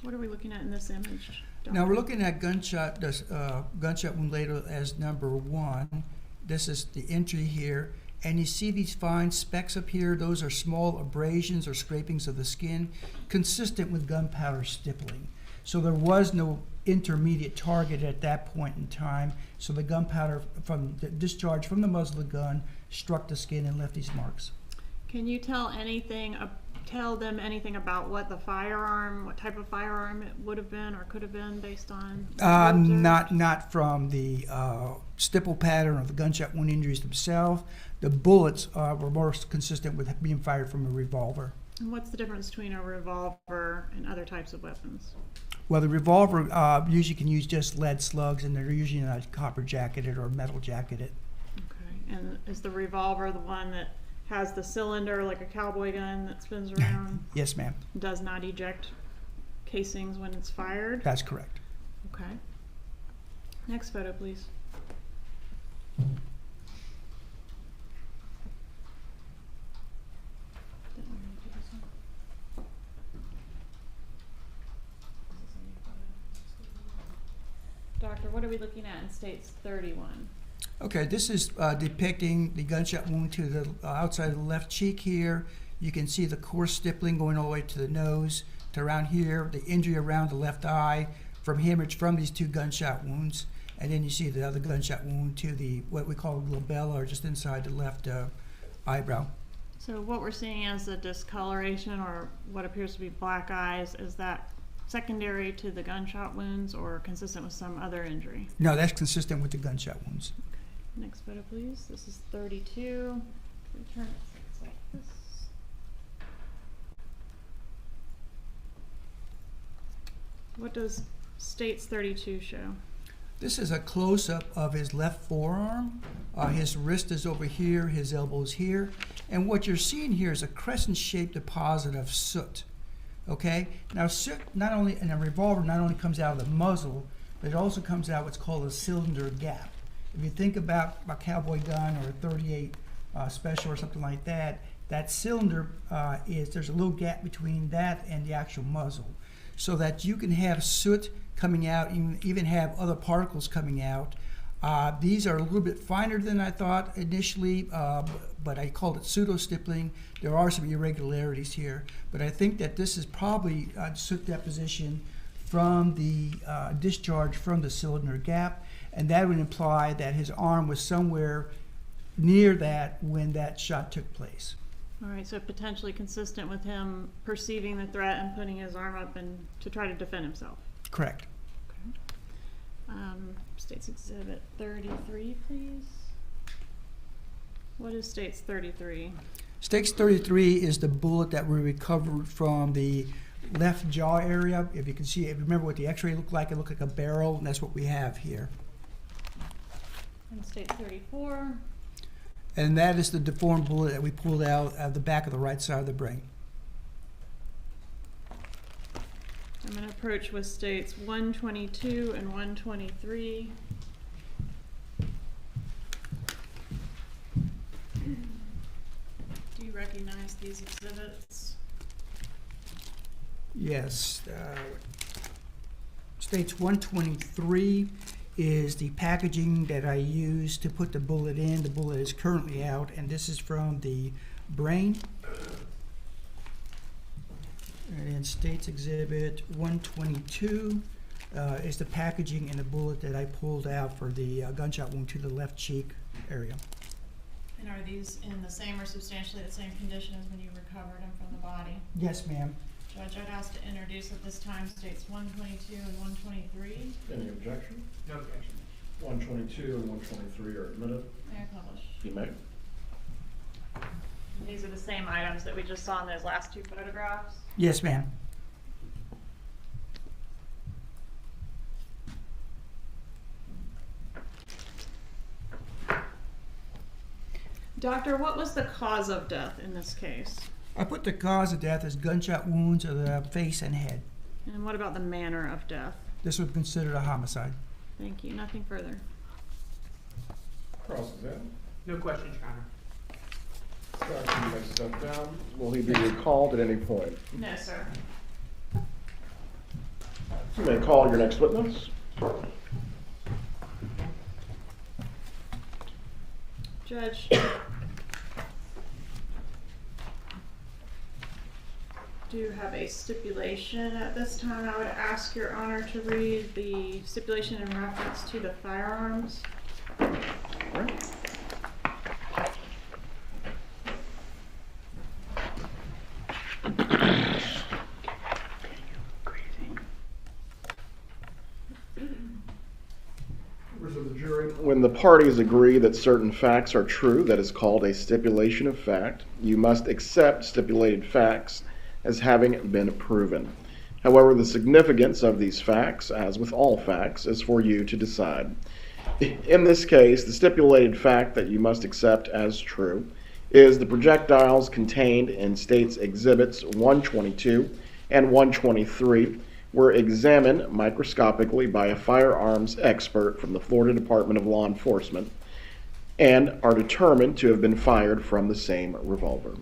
What are we looking at in this image, Doctor? Now we're looking at gunshot wound labeled as number 1. This is the entry here. And you see these fine specks up here. Those are small abrasions or scrapings of the skin, consistent with gunpowder stippling. So there was no intermediate target at that point in time. So the gunpowder from the discharge from the muzzle of the gun struck the skin and left these marks. Can you tell them anything about what type of firearm it would have been or could have been based on? Not from the stipple pattern of the gunshot wound injuries themselves. The bullets were more consistent with being fired from a revolver. And what's the difference between a revolver and other types of weapons? Well, the revolver usually can use just lead slugs, and they're usually not copper jacketed or metal jacketed. Okay. And is the revolver the one that has the cylinder like a cowboy gun that spins around? Yes, ma'am. Does not eject casings when it's fired? That's correct. Okay. Next photo, please. Doctor, what are we looking at in States 31? Okay, this is depicting the gunshot wound to the outside of the left cheek here. You can see the coarse stippling going all the way to the nose, to around here, the injury around the left eye from hemorrhage from these 2 gunshot wounds. And then you see the other gunshot wound to the what we call a glabella, or just inside the left eyebrow. So what we're seeing as the discoloration or what appears to be black eyes, is that secondary to the gunshot wounds or consistent with some other injury? No, that's consistent with the gunshot wounds. Next photo, please. This is 32. Return it so it's like this. What does States 32 show? This is a close-up of his left forearm. His wrist is over here, his elbow is here. And what you're seeing here is a crescent-shaped deposit of soot. Okay? Now, soot not only in a revolver not only comes out of the muzzle, but it also comes out what's called a cylinder gap. If you think about a cowboy gun or a 38 special or something like that, that cylinder there's a little gap between that and the actual muzzle, so that you can have soot coming out, even have other particles coming out. These are a little bit finer than I thought initially, but I called it pseudo-stippling. There are some irregularities here, but I think that this is probably soot deposition from the discharge from the cylinder gap, and that would imply that his arm was somewhere near that when that shot took place. All right, so potentially consistent with him perceiving the threat and putting his arm up and to try to defend himself. Correct. States Exhibit 33, please. What is States 33? States 33 is the bullet that we recovered from the left jaw area. If you can see, if you remember what the x-ray looked like, it looked like a barrel, and that's what we have here. And States 34? And that is the deformed bullet that we pulled out of the back of the right side of the brain. I'm going to approach with States 122 and 123. Do you recognize these exhibits? Yes. States 123 is the packaging that I used to put the bullet in. The bullet is currently out, and this is from the brain. And then States Exhibit 122 is the packaging and the bullet that I pulled out for the gunshot wound to the left cheek area. And are these in the same or substantially the same condition as when you recovered them from the body? Yes, ma'am. Judge, I'd ask to introduce at this time States 122 and 123. Any objection? No objection. 122 and 123 are admitted. May I publish? You may. These are the same items that we just saw in those last two photographs. Yes, ma'am. Doctor, what was the cause of death in this case? I put the cause of death as gunshot wounds to the face and head. And what about the manner of death? This was considered a homicide. Thank you. Nothing further. Cross-examine. No questions, Your Honor. Doctor, you may step down. Will he be recalled at any point? No, sir. You may call your next witness. Judge, do you have a stipulation at this time? I would ask Your Honor to read the stipulation in reference to the firearms. All right. Members of the jury, When the parties agree that certain facts are true, that is called a stipulation of fact. You must accept stipulated facts as having been proven. However, the significance of these facts, as with all facts, is for you to decide. In this case, the stipulated fact that you must accept as true is the projectiles contained in States Exhibits 122 and 123 were examined microscopically by a firearms expert from the Florida Department of Law Enforcement and are determined to have been fired from the same revolver.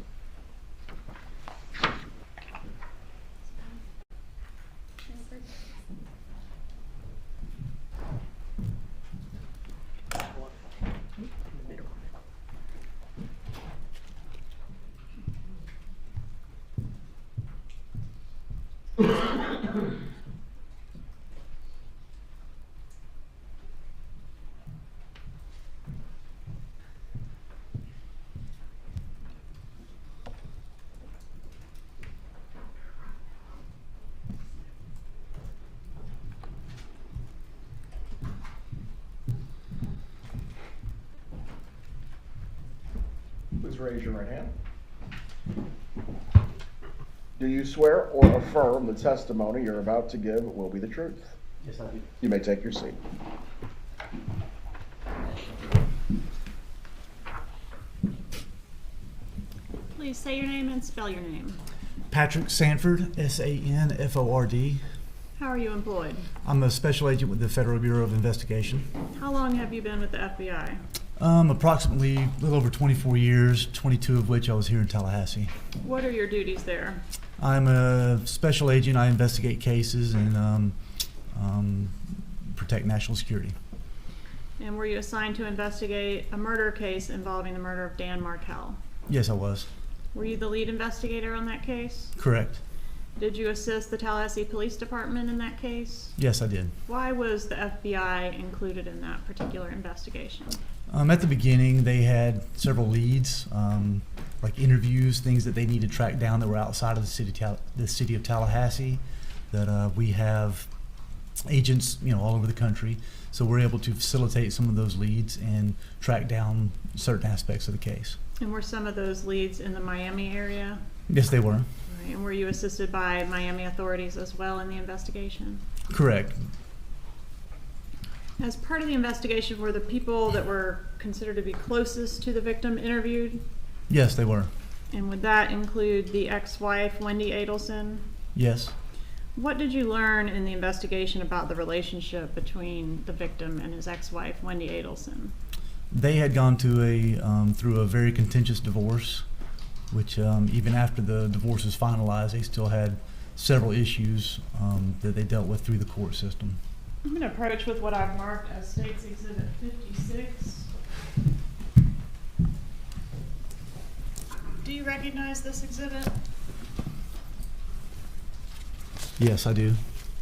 Please raise your right hand. Do you swear or affirm the testimony you're about to give will be the truth? Yes, I do. You may take your seat. Please say your name and spell your name. Patrick Sanford, Sanford. How are you employed? I'm a special agent with the Federal Bureau of Investigation. How long have you been with the FBI? Approximately a little over 24 years, 22 of which I was here in Tallahassee. What are your duties there? I'm a special agent. I investigate cases and protect national security. And were you assigned to investigate a murder case involving the murder of Dan Markel? Yes, I was. Were you the lead investigator on that case? Correct. Did you assist the Tallahassee Police Department in that case? Yes, I did. Why was the FBI included in that particular investigation? At the beginning, they had several leads, like interviews, things that they need to track down that were outside of the city of Tallahassee. That we have agents, all over the country, so we're able to facilitate some of those leads and track down certain aspects of the case. And were some of those leads in the Miami area? Yes, they were. Right. And were you assisted by Miami authorities as well in the investigation? Correct. As part of the investigation, were the people that were considered to be closest to the victim interviewed? Yes, they were. And would that include the ex-wife, Wendy Adelson? Yes. What did you learn in the investigation about the relationship between the victim and his ex-wife, Wendy Adelson? They had gone to through a very contentious divorce, which even after the divorce was finalized, they still had several issues that they dealt with through the court system. I'm going to approach with what I've marked as State's Exhibit 56. Do you recognize this exhibit? Yes, I do.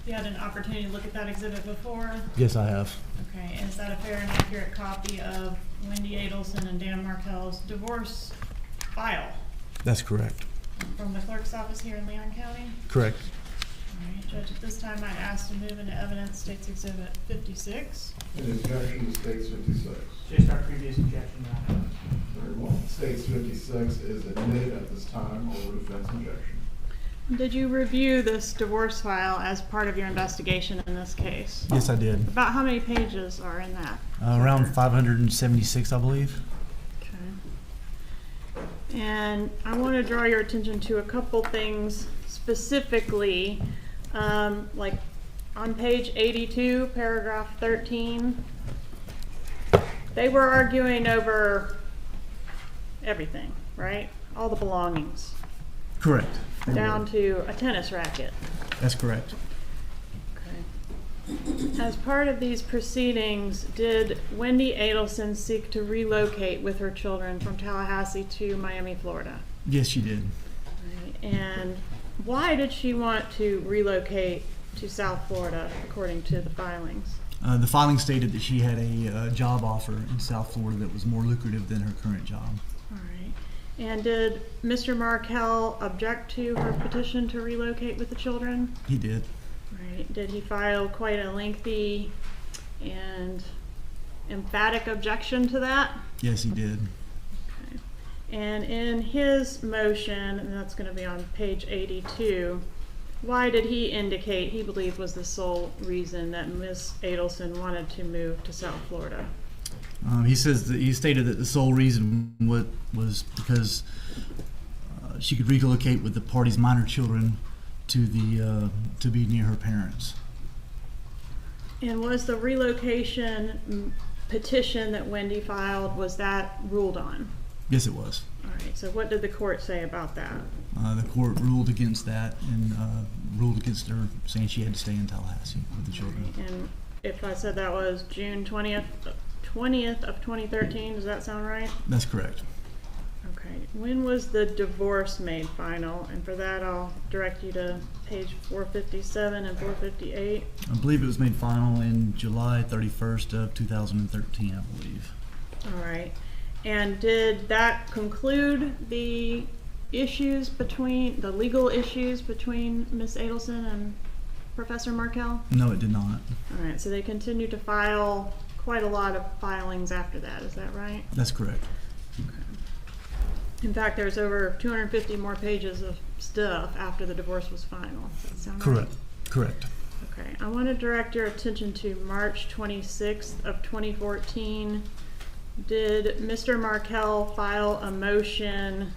You had an opportunity to look at that exhibit before? Yes, I have. Okay, is that a fair and accurate copy of Wendy Adelson and Dan Markel's divorce file? That's correct. From the clerk's office here in Leon County? Correct. All right, Judge, at this time I'd ask to move into evidence State's Exhibit 56. An objection to State's 56. Just our previous objection, Your Honor. Very well. State's 56 is admitted at this time over defense objection. Did you review this divorce file as part of your investigation in this case? Yes, I did. About how many pages are in that? Around 576, I believe. Okay. And I want to draw your attention to a couple things specifically, like on page 82, paragraph 13. They were arguing over everything, right? All the belongings. Correct. Down to a tennis racket. That's correct. Okay. As part of these proceedings, did Wendy Adelson seek to relocate with her children from Tallahassee to Miami, Florida? Yes, she did. Right. And why did she want to relocate to South Florida, according to the filings? The filing stated that she had a job offer in South Florida that was more lucrative than her current job. All right. And did Mr. Markel object to her petition to relocate with the children? He did. Right. Did he file quite a lengthy and emphatic objection to that? Yes, he did. Okay. And in his motion, and that's going to be on page 82, why did he indicate he believed was the sole reason that Ms. Adelson wanted to move to South Florida? He says that he stated that the sole reason was because she could relocate with the party's minor children to be near her parents. And was the relocation petition that Wendy filed, was that ruled on? Yes, it was. All right. So what did the court say about that? The court ruled against that and ruled against her, saying she had to stay in Tallahassee with the children. And if I said that was June 20th of 2013, does that sound right? That's correct. Okay. When was the divorce made final? And for that, I'll direct you to page 457 and 458. I believe it was made final in July 31st of 2013, I believe. All right. And did that conclude the legal issues between Ms. Adelson and Professor Markel? No, it did not. All right. So they continued to file quite a lot of filings after that. Is that right? That's correct. Okay. In fact, there's over 250 more pages of stuff after the divorce was final. Does that sound right? Correct. Okay, I want to direct your attention to March 26th of 2014. Did Mr. Markel file a motion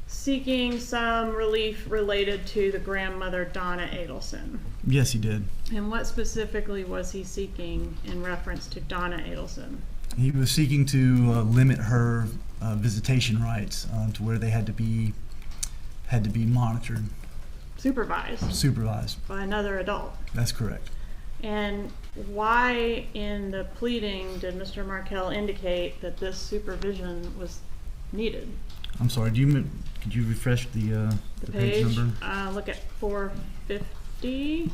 seeking some relief related to the grandmother, Donna Adelson? Yes, he did. And what specifically was he seeking in reference to Donna Adelson? He was seeking to limit her visitation rights to where they had to be monitored, Supervised by another adult. That's correct. And why in the pleading did Mr. Markel indicate that this supervision was needed? I'm sorry, could you refresh the page number? Look at 450.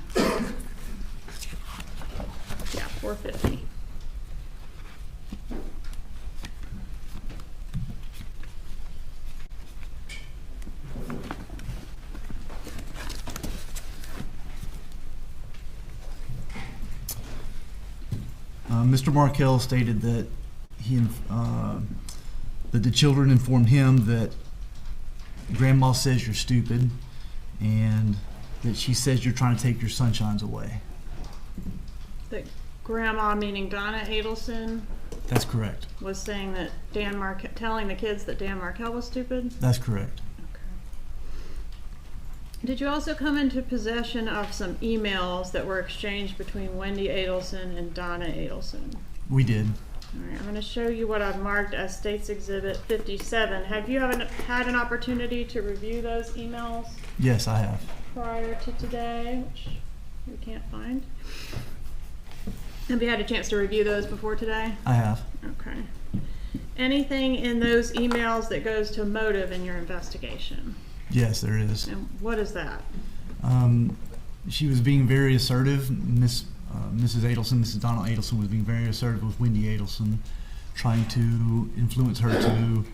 Yeah, 450. Mr. Markel stated that that the children informed him that Grandma says you're stupid, and that she says you're trying to take your sunshines away. That Grandma, meaning Donna Adelson, That's correct. was saying that Dan Markel, telling the kids that Dan Markel was stupid? That's correct. Did you also come into possession of some emails that were exchanged between Wendy Adelson and Donna Adelson? We did. All right, I'm going to show you what I've marked as States Exhibit 57. Have you had an opportunity to review those emails Yes, I have. prior to today, which we can't find? Have you had a chance to review those before today? I have. Okay. Anything in those emails that goes to motive in your investigation? Yes, there is. And what is that? She was being very assertive. Mrs. Adelson, Mrs. Donna Adelson, was being very assertive with Wendy Adelson, trying to influence her to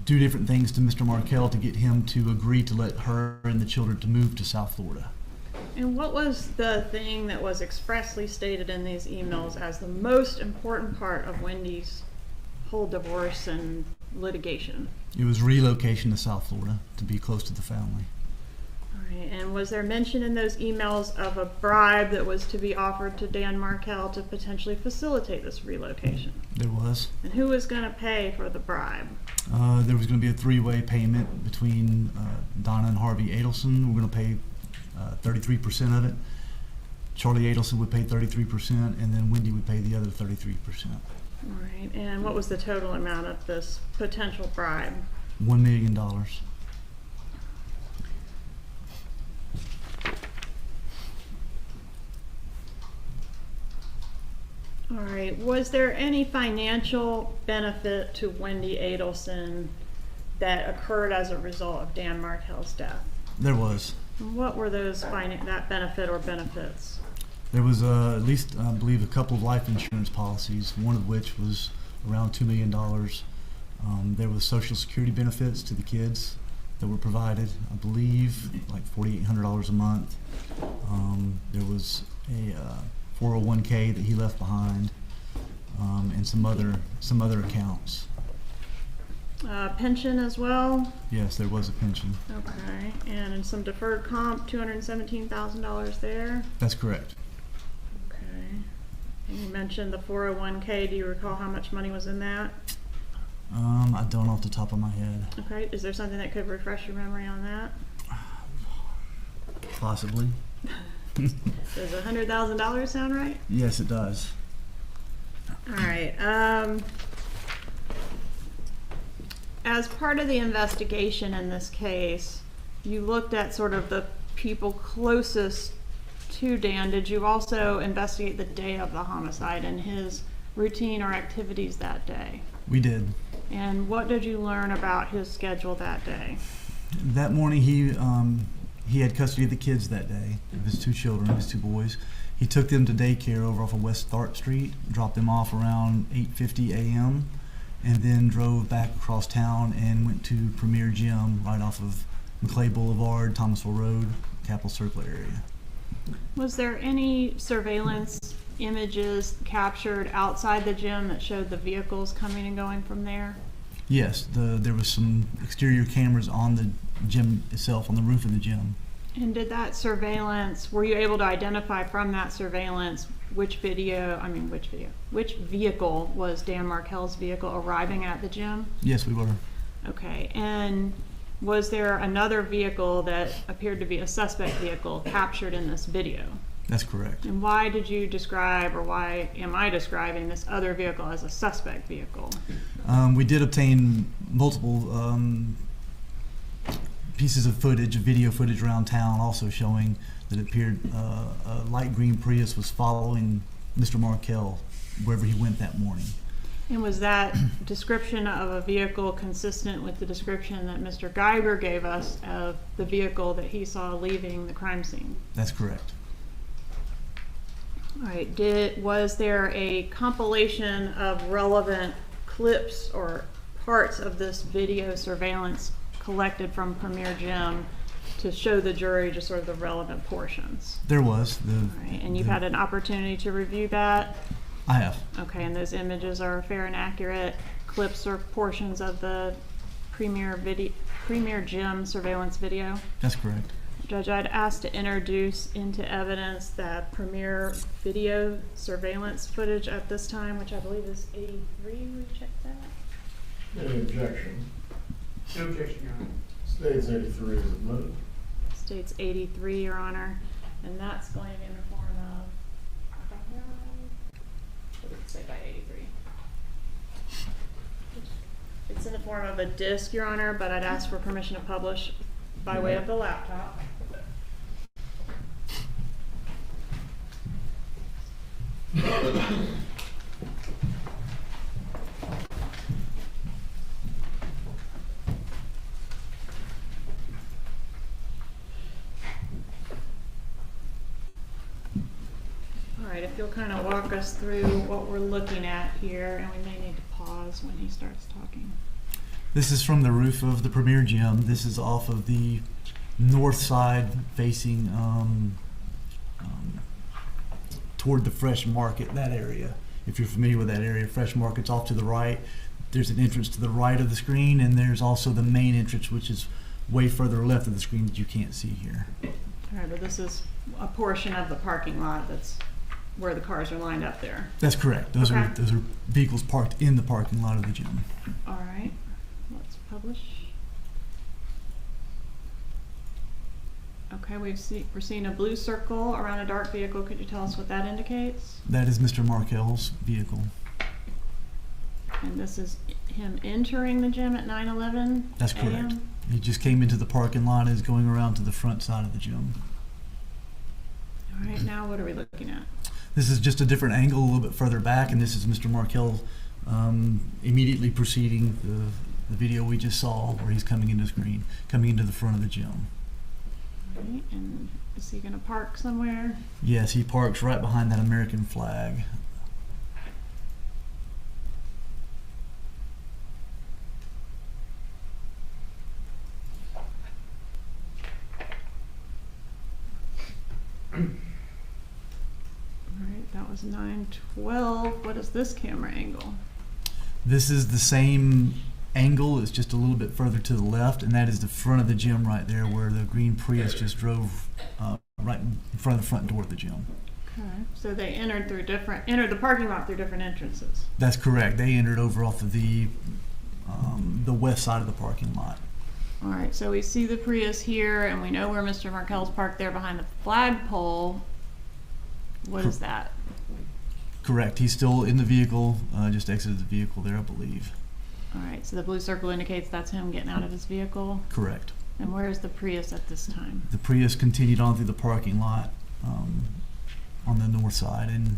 do different things to Mr. Markel to get him to agree to let her and the children to move to South Florida. And what was the thing that was expressly stated in these emails as the most important part of Wendy's whole divorce and litigation? It was relocation to South Florida to be close to the family. All right, and was there mention in those emails of a bribe that was to be offered to Dan Markel to potentially facilitate this relocation? There was. And who was going to pay for the bribe? There was going to be a three-way payment between Donna and Harvey Adelson. We're going to pay 33% of it. Charlie Adelson would pay 33%, and then Wendy would pay the other 33%. All right, and what was the total amount of this potential bribe? $1 million. All right, was there any financial benefit to Wendy Adelson that occurred as a result of Dan Markel's death? There was. What were those that benefit or benefits? There was at least, I believe, a couple of life insurance policies, one of which was around $2 million. There was Social Security benefits to the kids that were provided, I believe, like $4,800 a month. There was a 401k that he left behind, and some other accounts. Pension as well? Yes, there was a pension. Okay, and some deferred comp, $217,000 there? That's correct. Okay, and you mentioned the 401k. Do you recall how much money was in that? I don't off the top of my head. Okay, is there something that could refresh your memory on that? Possibly. Does $100,000 sound right? Yes, it does. All right. As part of the investigation in this case, you looked at sort of the people closest to Dan. Did you also investigate the day of the homicide and his routine or activities that day? We did. And what did you learn about his schedule that day? That morning, he had custody of the kids that day, of his two children, his two boys. He took them to daycare over off of West Tharp Street, dropped them off around 8:50 a.m., and then drove back across town and went to Premier Gym right off of McClay Boulevard, Thomasville Road, Capitol Circle area. Was there any surveillance images captured outside the gym that showed the vehicles coming and going from there? Yes, there was some exterior cameras on the gym itself, on the roof of the gym. And did that surveillance, were you able to identify from that surveillance which vehicle was Dan Markel's vehicle arriving at the gym? Yes, we were. Okay, and was there another vehicle that appeared to be a suspect vehicle captured in this video? That's correct. And why did you describe, or why am I describing this other vehicle as a suspect vehicle? We did obtain multiple pieces of footage, video footage around town, also showing that it appeared a light green Prius was following Mr. Markel wherever he went that morning. And was that description of a vehicle consistent with the description that Mr. Geiger gave us of the vehicle that he saw leaving the crime scene? That's correct. All right, was there a compilation of relevant clips or parts of this video surveillance collected from Premier Gym to show the jury just sort of the relevant portions? There was. All right, and you've had an opportunity to review that? I have. Okay, and those images are fair and accurate clips or portions of the Premier Gym surveillance video? That's correct. Judge, I'd ask to introduce into evidence that Premier video surveillance footage at this time, which I believe is 83. We checked that. Any objection? No objection, Your Honor. States 83 is admitted. States 83, Your Honor, and that's going to be in the form of, what did it say by 83? It's in the form of a disc, Your Honor, but I'd ask for permission to publish by way of the laptop. All right, if you'll kind of walk us through what we're looking at here, and we may need to pause when he starts talking. This is from the roof of the Premier Gym. This is off of the north side facing toward the Fresh Market, that area. If you're familiar with that area, Fresh Market's off to the right. There's an entrance to the right of the screen, and there's also the main entrance, which is way further left of the screen that you can't see here. All right, but this is a portion of the parking lot that's where the cars are lined up there. That's correct. Those Okay. are vehicles parked in the parking lot of the gym. All right, let's publish. Okay, we're seeing a blue circle around a dark vehicle. Could you tell us what that indicates? That is Mr. Markel's vehicle. And this is him entering the gym at 9:11 That's correct. a.m.? He just came into the parking lot and is going around to the front side of the gym. All right, now what are we looking at? This is just a different angle, a little bit further back, and this is Mr. Markel immediately preceding the video we just saw, where he's coming into screen, coming into the front of the gym. All right, and is he going to park somewhere? Yes, he parks right behind that American flag. All right, that was 9:12. What is this camera angle? This is the same angle, it's just a little bit further to the left, and that is the front of the gym right there, where the green Prius just drove right in front of the front door of the gym. Okay, so they entered the parking lot through different entrances. That's correct. They entered over off of the west side of the parking lot. All right, so we see the Prius here, and we know where Mr. Markel's parked there behind the flagpole. What is that? Correct. He's still in the vehicle, just exited the vehicle there, I believe. All right, so the blue circle indicates that's him getting out of his vehicle. Correct. And where is the Prius at this time? The Prius continued on through the parking lot on the north side, and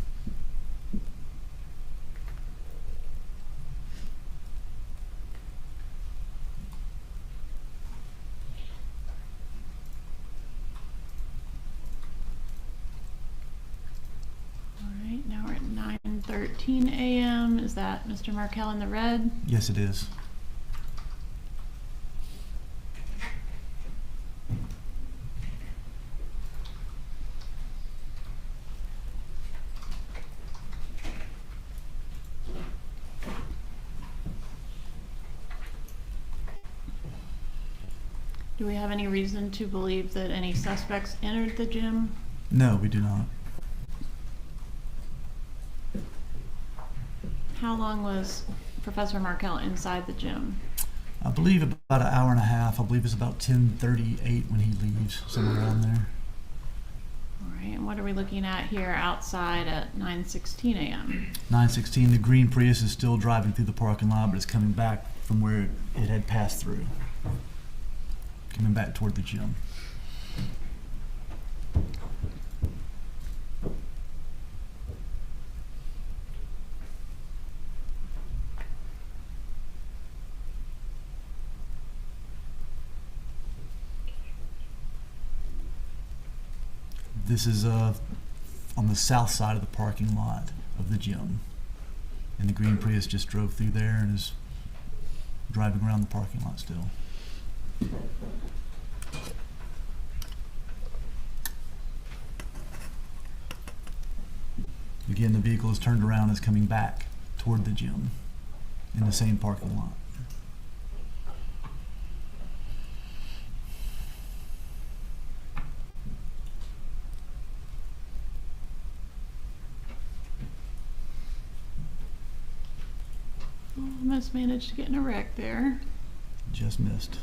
All right, now we're at 9:13 a.m. Is that Mr. Markel in the red? yes, it is. Do we have any reason to believe that any suspects entered the gym? No, we do not. How long was Professor Markel inside the gym? I believe about an hour and a half. I believe it's about 10:38 when he leaves, somewhere around there. All right, and what are we looking at here outside at 9:16 a.m.? 9:16, the green Prius is still driving through the parking lot, but it's coming back from where it had passed through. Coming back toward the gym. This is on the south side of the parking lot of the gym. And the green Prius just drove through there and is driving around the parking lot still. Again, the vehicle is turned around and is coming back toward the gym in the same parking lot. Almost managed to get in a wreck there. Just missed.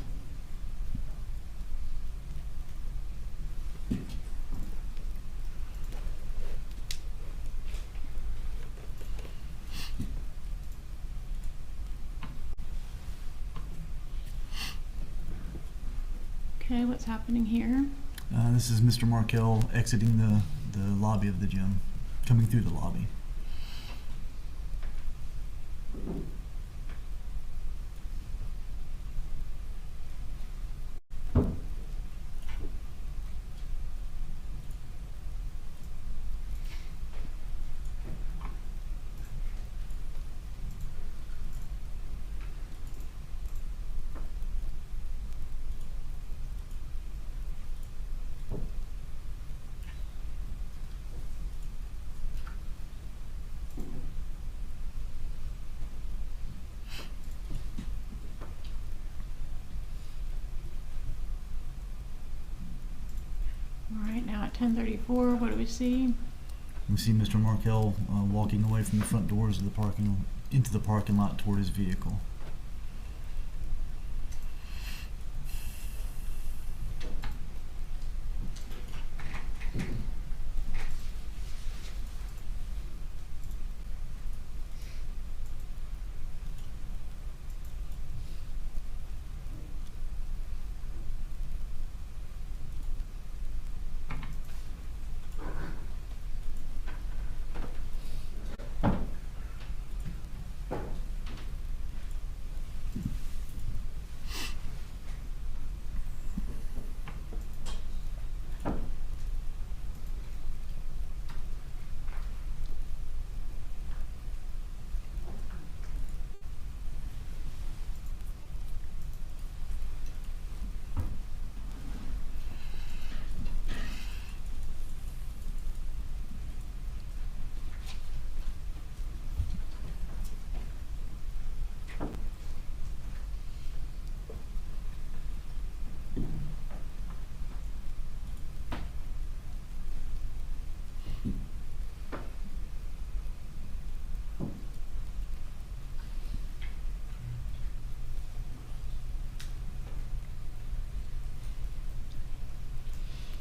Okay, what's happening here? This is Mr. Markel exiting the lobby of the gym, coming through the lobby. All right, now at 10:34, what do we see? We see Mr. Markel walking away from the front doors of the into the parking lot toward his vehicle.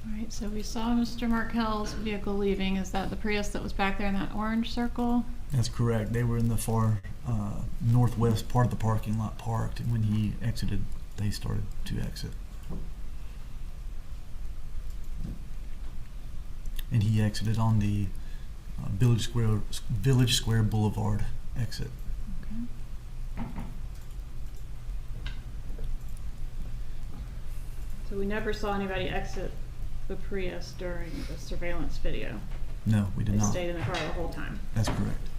All right, so we saw Mr. Markel's vehicle leaving. Is that the Prius that was back there in that orange circle? That's correct. They were in the far northwest part of the parking lot parked, and when he exited, they started to exit. And he exited on the Village Square Boulevard exit. Okay. So we never saw anybody exit the Prius during the surveillance video? No, we did They not. stayed in the car the whole time? That's correct.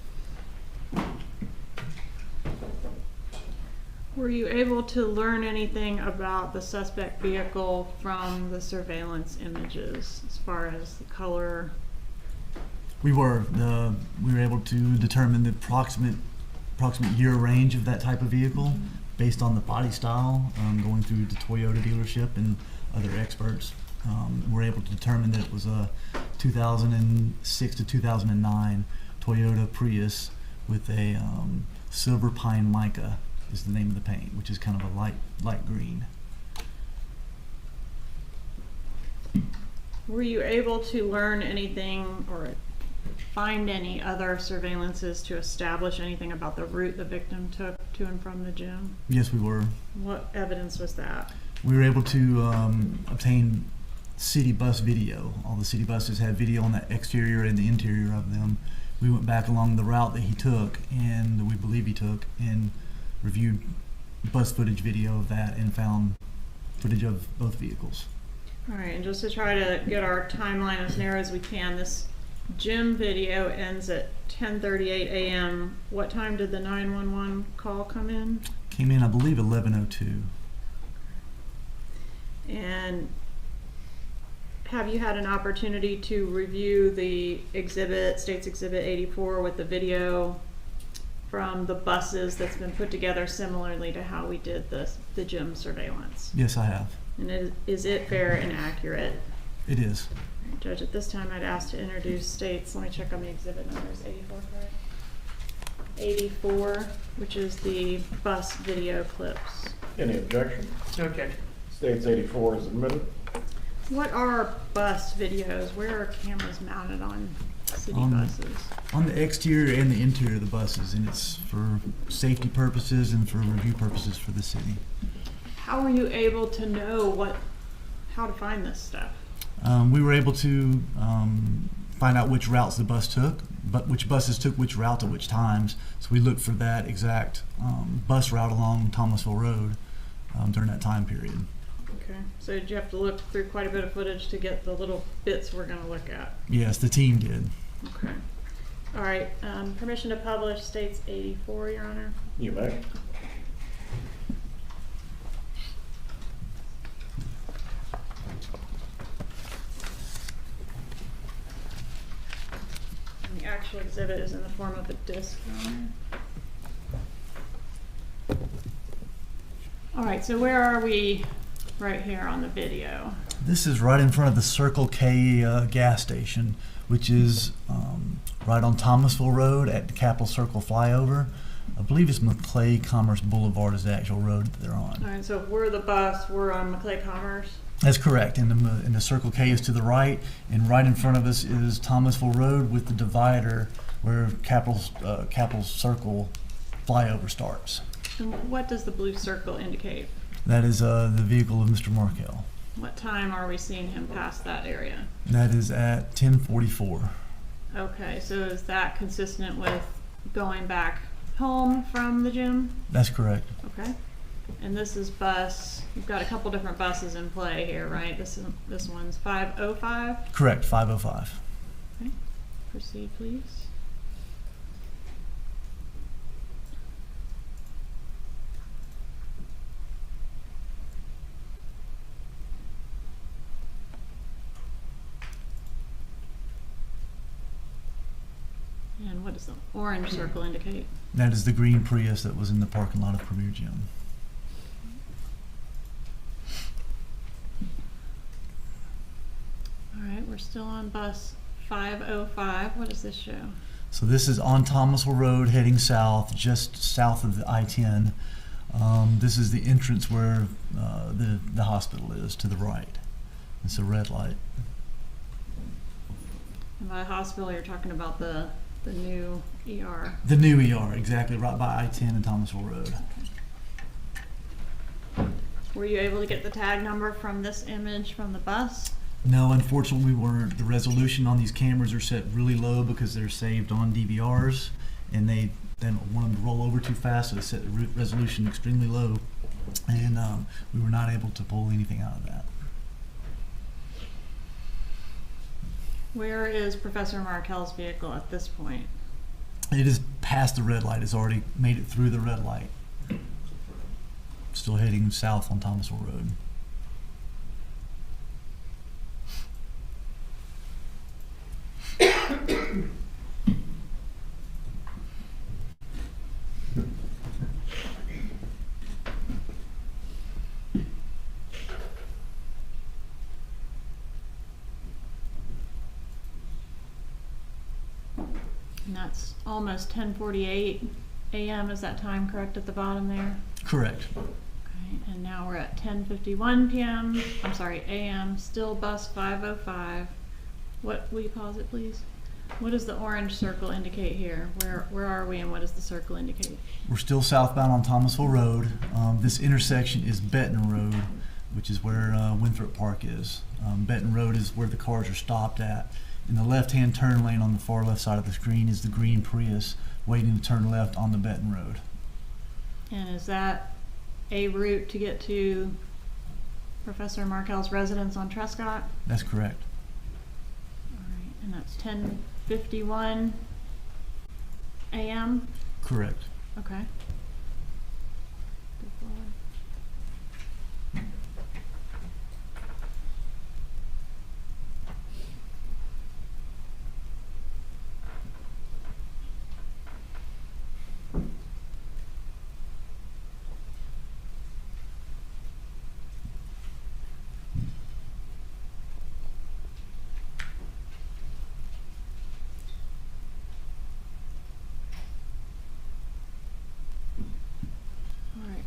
Were you able to learn anything about the suspect vehicle from the surveillance images as far as the color? We were able to determine the approximate year range of that type of vehicle based on the body style, going through the Toyota dealership and other experts, we're able to determine that it was a 2006 to 2009 Toyota Prius with a silver pine mica is the name of the paint, which is kind of a light green. Were you able to learn anything or find any other surveillances to establish anything about the route the victim took to and from the gym? Yes, we were. What evidence was that? We were able to obtain city bus video. All the city buses had video on the exterior and the interior of them. We went back along the route that he took, and we believe he took, and reviewed bus footage video of that and found footage of both vehicles. All right, and just to try to get our timeline as narrow as we can, this gym video ends at 10:38 a.m. What time did the 911 call come in? Came in, I believe, 11:02. And have you had an opportunity to review the exhibit, State's Exhibit 84, with the video from the buses that's been put together similarly to how we did the gym surveillance? Yes, I have. And is it fair and accurate? It is. All right, Judge, at this time I'd ask to introduce State's, let me check on the exhibit numbers, 84, correct? 84, which is the bus video clips. Any objection? No objection. States 84 is admitted. What are bus videos? Where are cameras mounted on city buses? On the exterior and the interior of the buses, and it's for safety purposes and for review purposes for the city. How were you able to know how to find this stuff? We were able to find out which routes the bus took, but which buses took which route at which times. So we looked for that exact bus route along Thomasville Road during that time period. Okay, so did you have to look through quite a bit of footage to get the little bits we're going to look at? Yes, the team did. Okay. All right, permission to publish States 84, Your Honor. You may. The actual exhibit is in the form of a disc, Your Honor. All right, so where are we right here on the video? This is right in front of the Circle K gas station, which is right on Thomasville Road at the Capitol Circle flyover. I believe it's Maclay Commerce Boulevard is the actual road that they're on. All right, so if we're the bus, we're on Maclay Commerce. That's correct, and the Circle K is to the right, and right in front of us is Thomasville Road with the divider where Capitol Circle flyover starts. And what does the blue circle indicate? That is the vehicle of Mr. Markel. What time are we seeing him pass that area? That is at 10:44. Okay, so is that consistent with going back home from the gym? That's correct. Okay. And this is bus, you've got a couple different buses in play here, right? This one's 505? Correct, 505. Okay, proceed please. And what does the orange circle indicate? That is the green Prius that was in the parking lot of Premier Gym. All right, we're still on bus 505. What does this show? So this is on Thomasville Road heading south, just south of the I-10. This is the entrance where the hospital is to the right. It's a red light. And by hospital, you're talking about the new ER. The new ER, exactly, right by I-10 and Thomasville Road. Were you able to get the tag number from this image from the bus? No, unfortunately we weren't. The resolution on these cameras are set really low because they're saved on DVRs, and they don't want them to roll over too fast, so they set the resolution extremely low, and we were not able to pull anything out of that. Where is Professor Markel's vehicle at this point? It is past the red light. It's already made it through the red light. Still heading south on Thomasville Road. And that's almost 10:48 a.m. Is that time correct at the bottom there? Correct. Okay, and now we're at 10:51 p.m. I'm sorry, a.m. Still bus 505. What will you pause it, please? What does the orange circle indicate here? Where are we, and what does the circle indicate? We're still southbound on Thomasville Road. This intersection is Benton Road, which is where Winthrop Park is. Benton Road is where the cars are stopped at. In the left-hand turn lane on the far left side of the screen is the green Prius waiting to turn left on the Benton Road. And is that a route to get to Professor Markel's residence on Trescott? That's correct. All right, and that's 10:51 a.m.? Correct. Okay. Go forward.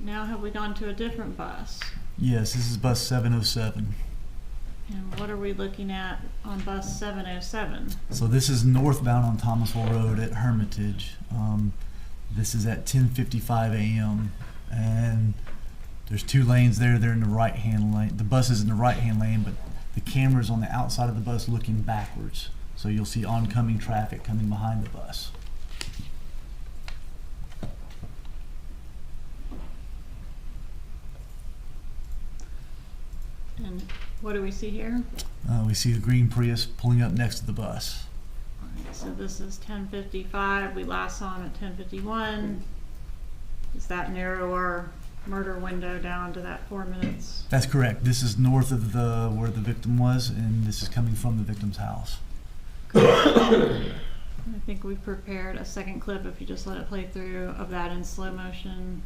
Now have we gone to a different bus? Yes, this is bus 707. And what are we looking at on bus 707? So this is northbound on Thomasville Road at Hermitage. This is at 10:55 a.m. and there's two lanes there. They're in the right-hand lane. The bus is in the right-hand lane, but the camera's on the outside of the bus looking backwards. So you'll see oncoming traffic coming behind the bus. And what do we see here? We see the green Prius pulling up next to the bus. All right, so this is 10:55. We last saw him at 10:51. Does that narrow our murder window down to that 4 minutes? That's correct. This is north of where the victim was, and this is coming from the victim's house. I think we've prepared a second clip, if you just let it play through, of that in slow motion.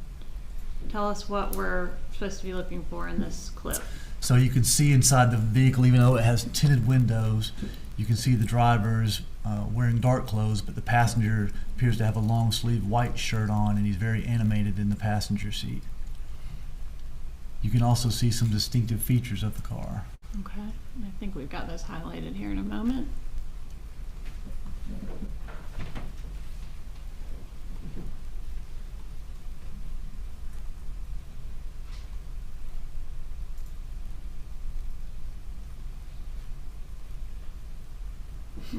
Tell us what we're supposed to be looking for in this clip. So you can see inside the vehicle, even though it has tinted windows, you can see the driver's wearing dark clothes, but the passenger appears to have a long sleeve white shirt on, and he's very animated in the passenger seat. You can also see some distinctive features of the car. Okay, I think we've got those highlighted here in a moment.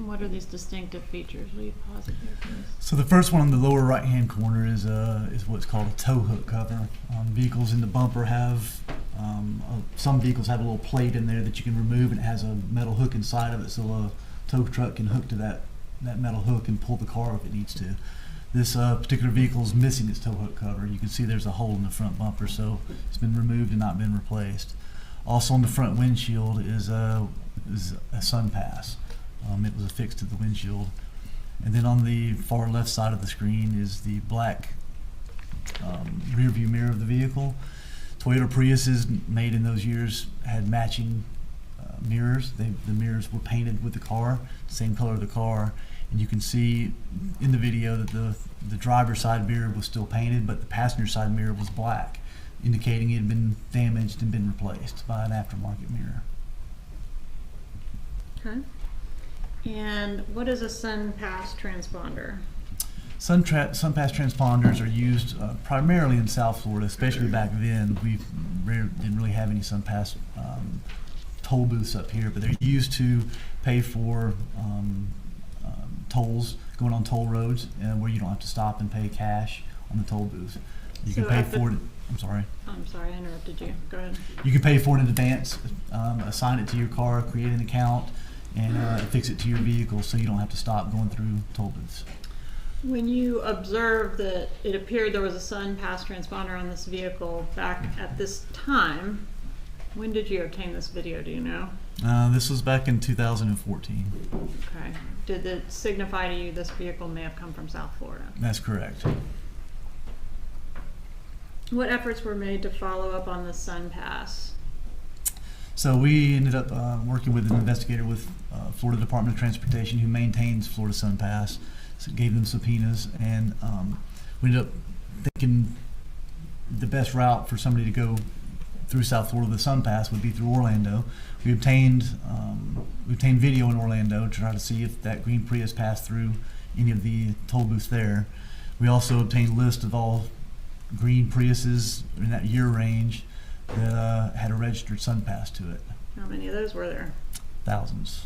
What are these distinctive features? Will you pause it here, please? So the first one on the lower right-hand corner is what's called a tow hook cover. Vehicles in the bumper have, some vehicles have a little plate in there that you can remove, and it has a metal hook inside of it, so a tow truck can hook to that metal hook and pull the car if it needs to. This particular vehicle is missing its tow hook cover. You can see there's a hole in the front bumper, so it's been removed and not been replaced. Also on the front windshield is a sun pass. It was affixed to the windshield. And then on the far left side of the screen is the black rear view mirror of the vehicle. Toyota Priuses made in those years had matching mirrors. The mirrors were painted with the car, same color of the car. And you can see in the video that the driver's side mirror was still painted, but the passenger side mirror was black, indicating it had been damaged and been replaced by an aftermarket mirror. Okay. And what is a sun pass transponder? Sun pass transponders are used primarily in South Florida, especially back then. We didn't really have any sun pass toll booths up here, but they're used to pay for tolls going on toll roads where you don't have to stop and pay cash on the toll booth. You can pay for it. I'm sorry, I interrupted you. Go ahead. You can pay for it in advance, assign it to your car, create an account, and affix it to your vehicle so you don't have to stop going through toll booths. When you observed that it appeared there was a sun pass transponder on this vehicle back at this time, when did you obtain this video, do you know? This was back in 2014. Okay. Did it signify to you this vehicle may have come from South Florida? That's correct. What efforts were made to follow up on the sun pass? So we ended up working with an investigator with Florida Department of Transportation who maintains Florida Sun Pass. so gave them subpoenas, and we ended up thinking the best route for somebody to go through South Florida, the Sun Pass, would be through Orlando. We obtained video in Orlando to try to see if that green Prius passed through any of the toll booths there. We also obtained a list of all green Priuses in that year range that had a registered Sun Pass to it. How many of those were there? Thousands.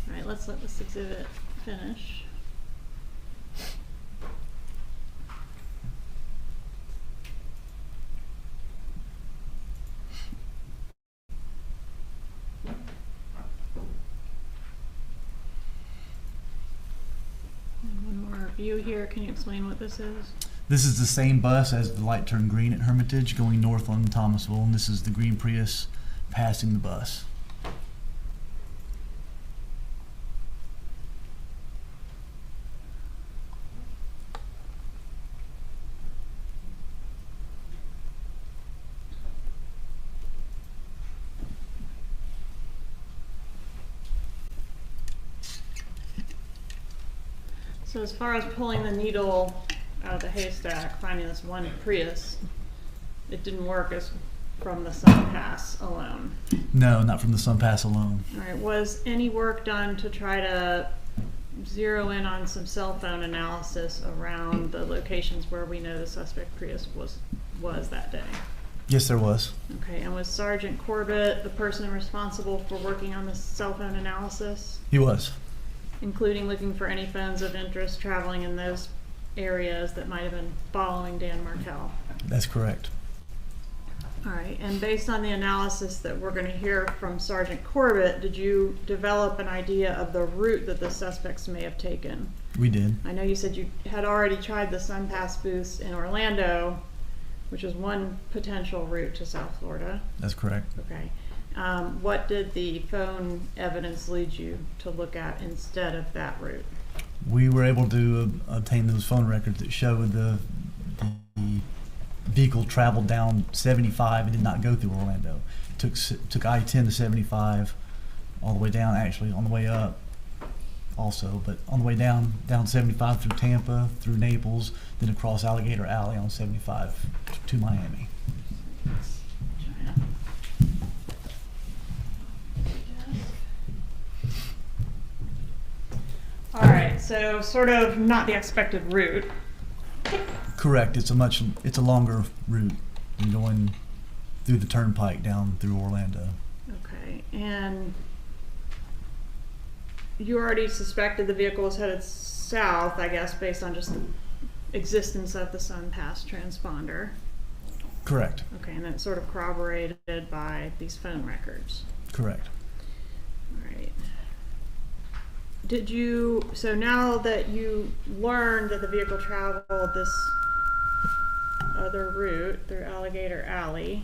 All right, let's let this exhibit finish. And one more view here. Can you explain what this is? This is the same bus as the light turned green at Hermitage going north on Thomasville, and this is the green Prius passing the bus. So as far as pulling the needle out of the haystack, finding this one Prius, it didn't work as from the Sun Pass alone. No, not from the Sun Pass alone. All right, was any work done to try to zero in on some cell phone analysis around the locations where we know the suspect Prius was that day? Yes, there was. Okay, and was Sergeant Corbett the person responsible for working on the cell phone analysis? He was. Including looking for any phones of interest traveling in those areas that might have been following Dan Markel? That's correct. All right, and based on the analysis that we're going to hear from Sergeant Corbett, did you develop an idea of the route that the suspects may have taken? We did. I know you said you had already tried the Sun Pass booths in Orlando, which is one potential route to South Florida. That's correct. Okay. What did the phone evidence lead you to look at instead of that route? We were able to obtain those phone records that showed the vehicle traveled down 75 and did not go through Orlando. Took I-10 to 75 all the way down, actually on the way up also, but on the way down 75 through Tampa, through Naples, then across Alligator Alley on 75 to Miami. All right, so sort of not the expected route. Correct. It's a longer route than going through the turnpike down through Orlando. Okay, and you already suspected the vehicle was headed south, I guess, based on just the existence of the Sun Pass transponder. Correct. Okay, and then it's sort of corroborated by these phone records. Correct. All right. So now that you learned that the vehicle traveled this other route through Alligator Alley,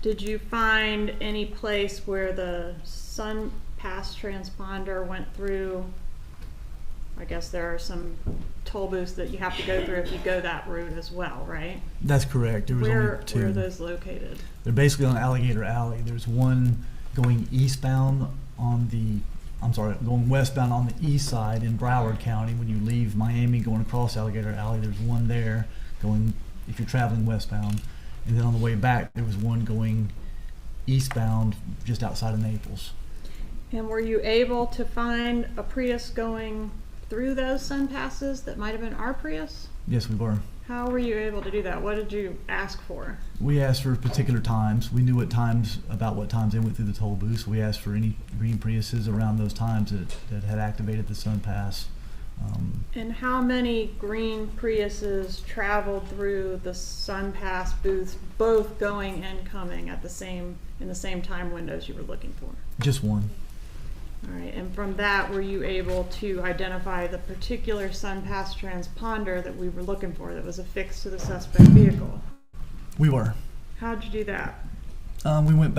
did you find any place where the Sun Pass transponder went through? I guess there are some toll booths that you have to go through if you go that route as well, right? That's correct. There was only two. Where are those located? They're basically on Alligator Alley. There's one going eastbound going westbound on the east side in Broward County. When you leave Miami going across Alligator Alley, there's one there going if you're traveling westbound. And then on the way back, there was one going eastbound just outside of Naples. And were you able to find a Prius going through those Sun Passes that might have been our Prius? Yes, we were. How were you able to do that? What did you ask for? We asked for particular times. We knew about what times they went through the toll booth, so we asked for any green Priuses around those times that had activated the Sun Pass. And how many green Priuses traveled through the Sun Pass booths, both going and coming in the same time windows you were looking for? Just one. All right, and from that, were you able to identify the particular Sun Pass transponder that we were looking for that was affixed to the suspect vehicle? We were. How'd you do that? We went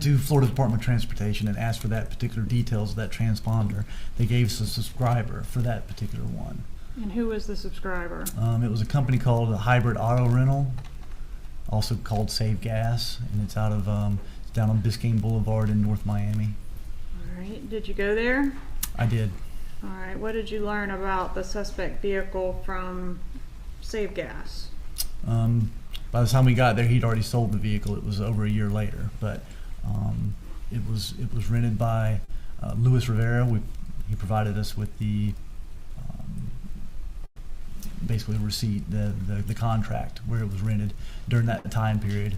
to Florida Department of Transportation and asked for that particular details of that transponder. They gave us a subscriber for that particular one. And who was the subscriber? It was a company called Hybrid Auto Rental. also called Save Gas, and it's out of it's down on Biscayne Boulevard in North Miami. All right. Did you go there? I did. All right. What did you learn about the suspect vehicle from Save Gas? By the time we got there, he'd already sold the vehicle. It was over a year later, but it was rented by Luis Rivera. He provided us with the basically a receipt, the contract where it was rented during that time period.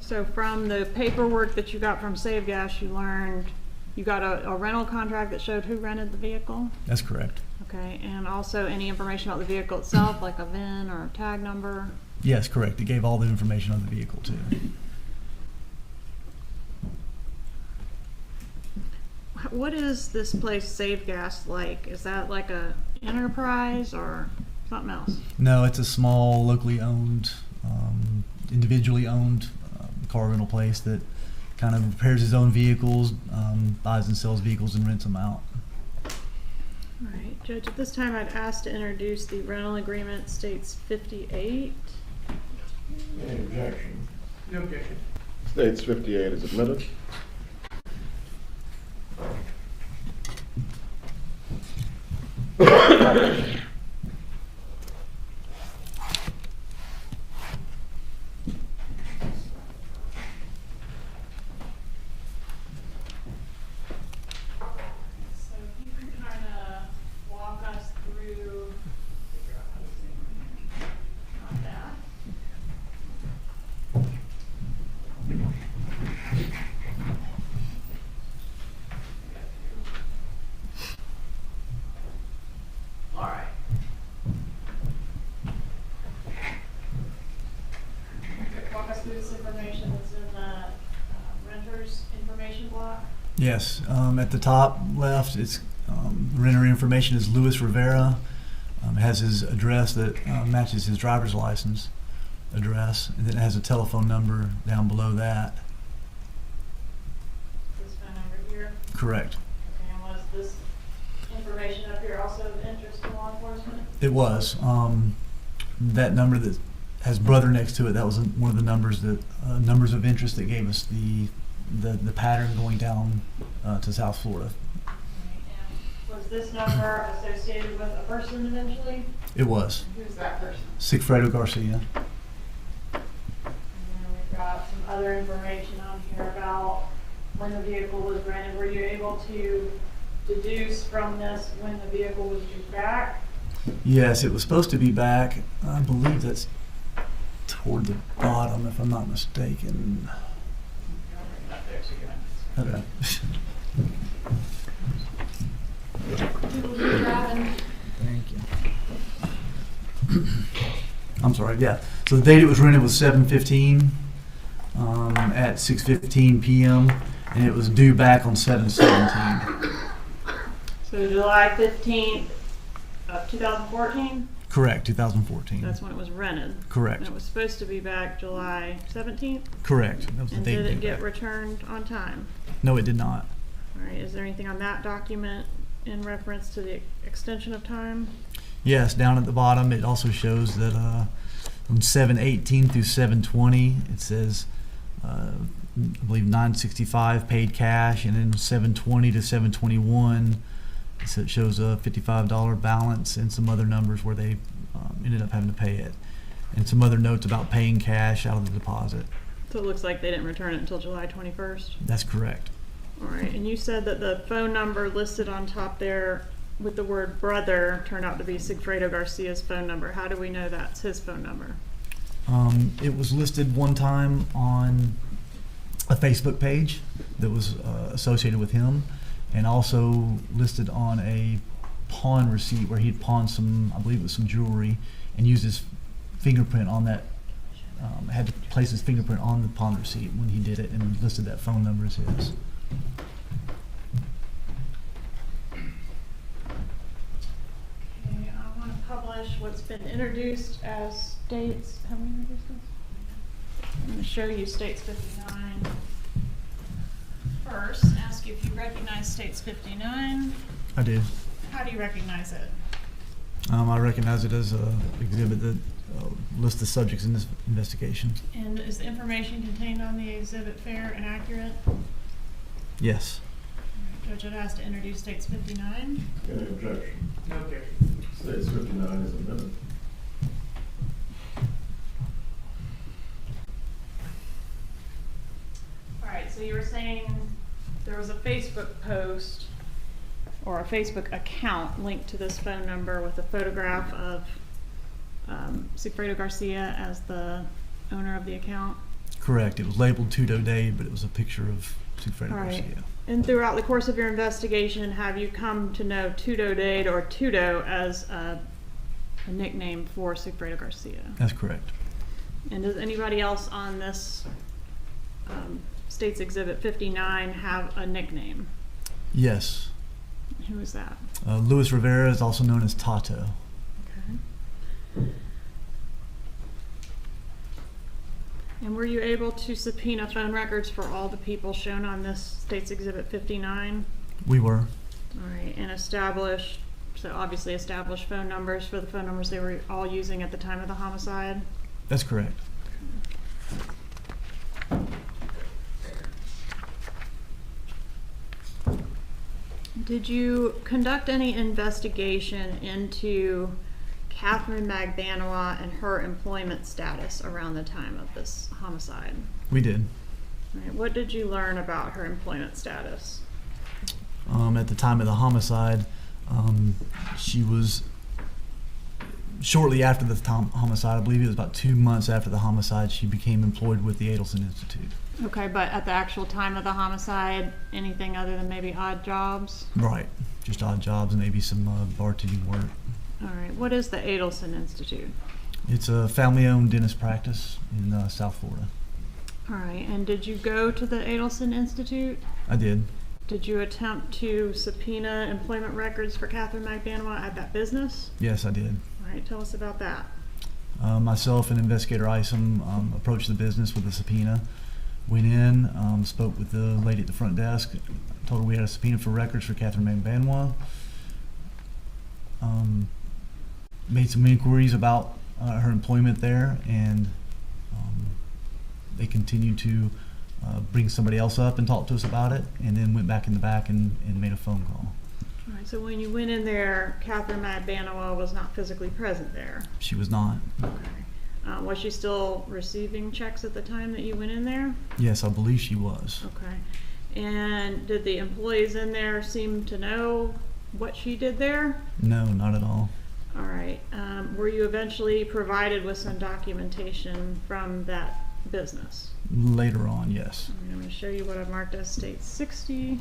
So from the paperwork that you got from Save Gas, you learned you got a rental contract that showed who rented the vehicle? That's correct. Okay, and also any information about the vehicle itself, like a VIN or a tag number? Yes, correct. It gave all the information on the vehicle too. What is this place Save Gas like? Is that like a enterprise or something else? No, it's a small, locally owned, individually owned car rental place that kind of repairs his own vehicles, buys and sells vehicles and rents them out. All right, Judge, at this time I'd ask to introduce the rental agreement, states 58. Any objection? No objection. States 58 is admitted. So if you can kind of walk us through, figure out how to zoom in on that. All right. Walk us through this information that's in the renter's information block. Yes, at the top left, it's renter information is Luis Rivera. It has his address that matches his driver's license address, and then it has a telephone number down below that. This phone number here. Correct. Okay, and was this information up here also of interest to law enforcement? It was. That number that has brother next to it, that was one of the numbers that numbers of interest that gave us the pattern going down to South Florida. And was this number associated with a person eventually? It was. Who's that person? Sigfredo Garcia. And then we've got some other information on here about when the vehicle was rented. Were you able to deduce from this when the vehicle was due back? Yes, it was supposed to be back. I believe that's toward the bottom, if I'm not mistaken. Okay. Thank you. I'm sorry, yeah. So the date it was rented was 7/15 at 6:15 p.m. and it was due back on 7/17. So July 15th of 2014? Correct, 2014. That's when it was rented. Correct. And it was supposed to be back July 17th? Correct. That was the And date did it due get back. returned on time? No, it did not. All right, is there anything on that document in reference to the extension of time? Yes, down at the bottom, it also shows that from 7/18 through 7/20, it says, I believe 965 paid cash, and then 7/20 to 7/21, so it shows a $55 balance and some other numbers where they ended up having to pay it, and some other notes about paying cash out of the deposit. So it looks like they didn't return it until July 21st? That's correct. All right, and you said that the phone number listed on top there with the word brother turned out to be Sigfredo Garcia's phone number. How do we know that's his phone number? It was listed one time on a Facebook page that was associated with him, and also listed on a pawn receipt where he'd pawned some, I believe it was some jewelry, and used his fingerprint on that, had to place his fingerprint on the pawn receipt when he did it, and listed that phone number as his. Okay, I want to publish what's been introduced as states. Have we introduced this? I'm going to show you states 59 first. Ask you if you recognize states 59. I do. How do you recognize it? I recognize it as a exhibit that list the subjects in this investigation. And is the information contained on the exhibit fair and accurate? Yes. Judge, I'd ask to introduce States 59. Any objection? No objection. States 59 is admitted. All right, so you were saying there was a Facebook post or a Facebook account linked to this phone number with a photograph of Sigfredo Garcia as the owner of the account? Correct. It was labeled Tudo Day, but it was a picture of Sigfredo All right. Garcia. And throughout the course of your investigation, have you come to know Tudo Dade or Tudo as a nickname for Sigfredo Garcia? That's correct. And does anybody else on this State's Exhibit 59 have a nickname? Yes. Who is that? Luis Rivera is also known as Tato. Okay. And were you able to subpoena phone records for all the people shown on this State's Exhibit 59? We were. All right, and establish, so obviously establish phone numbers for the phone numbers they were all using at the time of the homicide? That's correct. Did you conduct any investigation into Catherine Magbanua and her employment status around the time of this homicide? We did. All right, what did you learn about her employment status? At the time of the homicide, she was shortly after the homicide, I believe it was about 2 months after the homicide, she became employed with the Adelson Institute. Okay, but at the actual time of the homicide, anything other than maybe odd jobs? Right. Just odd jobs, maybe some bartending work. All right, what is the Adelson Institute? It's a family-owned dentist practice in South Florida. All right, and did you go to the Adelson Institute? I did. Did you attempt to subpoena employment records for Catherine Magbanua at that business? Yes, I did. All right, tell us about that. Myself and Investigator Isom approached the business with a subpoena. Went in, spoke with the lady at the front desk, told her we had a subpoena for records for Catherine Magbanua. Made some inquiries about her employment there, and they continued to bring somebody else up and talk to us about it, and then went back in the back and made a phone call. All right, so when you went in there, Catherine Magbanua was not physically present there? She was not. Okay. Was she still receiving checks at the time that you went in there? Yes, I believe she was. Okay. And did the employees in there seem to know what she did there? No, not at all. All right. Were you eventually provided with some documentation from that business? Later on, yes. I'm going to show you what I've marked as State 60.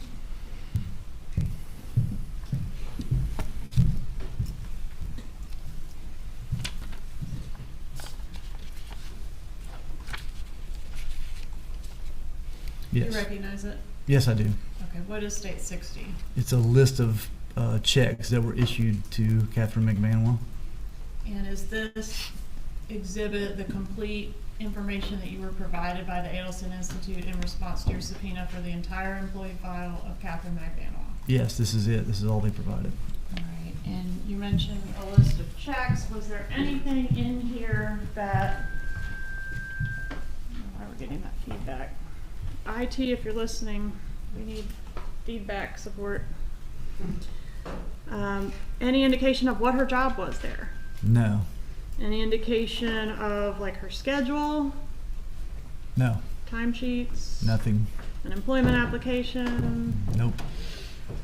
Yes. You recognize it? Yes, I do. Okay, what is State 60? It's a list of checks that were issued to Catherine Magbanua. And is this exhibit the complete information that you were provided by the Adelson Institute in response to your subpoena for the entire employee file of Catherine Magbanua? Yes, this is it. This is all they provided. All right, and you mentioned a list of checks. Was there anything in here that, why we're getting that feedback? IT, if you're listening, we need feedback support. Any indication of what her job was there? No. Any indication of like her schedule? No. Timesheets? Nothing. An employment application? Nope.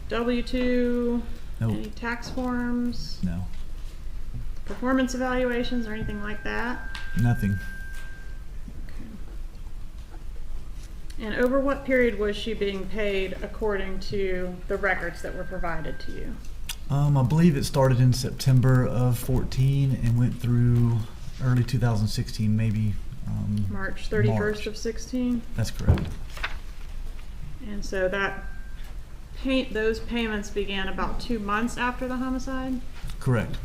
W-2? Nope. Any tax forms? No. Performance evaluations or anything like that? Nothing. And over what period was she being paid according to the records that were provided to you? I believe it started in September of 14 and went through early 2016, maybe March 31st March. of 16? That's correct. And so that those payments began about 2 months after the homicide? Correct.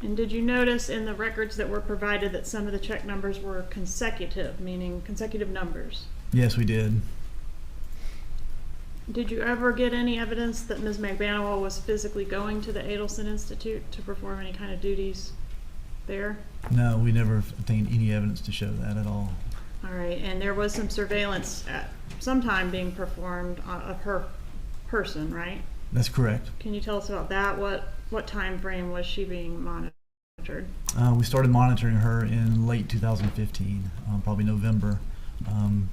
And did you notice in the records that were provided that some of the check numbers were consecutive, meaning consecutive numbers? Yes, we did. Did you ever get any evidence that Ms. Magbanua was physically going to the Adelson Institute to perform any kind of duties? there? No, we never obtained any evidence to show that at all. All right, and there was some surveillance at some time being performed of her person, right? That's correct. Can you tell us about that? What time frame was she being monitored? We started monitoring her in late 2015, probably November.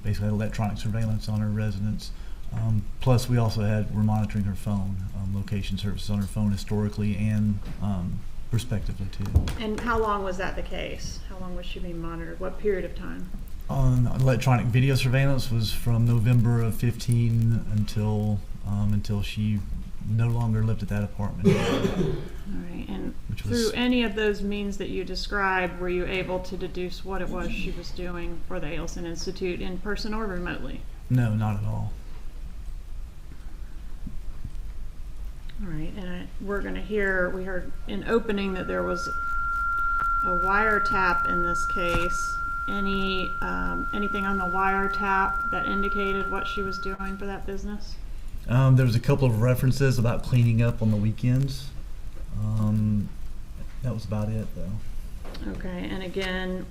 Basically had electronic surveillance on her residence. Plus we also were monitoring her phone, location services on her phone historically and prospectively too. And how long was that the case? How long was she being monitored? What period of time? Electronic video surveillance was from November of 15 until she no longer lived at that apartment. All right, and through any of those means that you described, were you able to deduce what it was she was doing for the Adelson Institute in person or remotely? No, not at all. All right, and we heard in opening that there was a wiretap in this case. Anything on the wiretap that indicated what she was doing for that business? There was a couple of references about cleaning up on the weekends. That was about it, though. Okay, and again,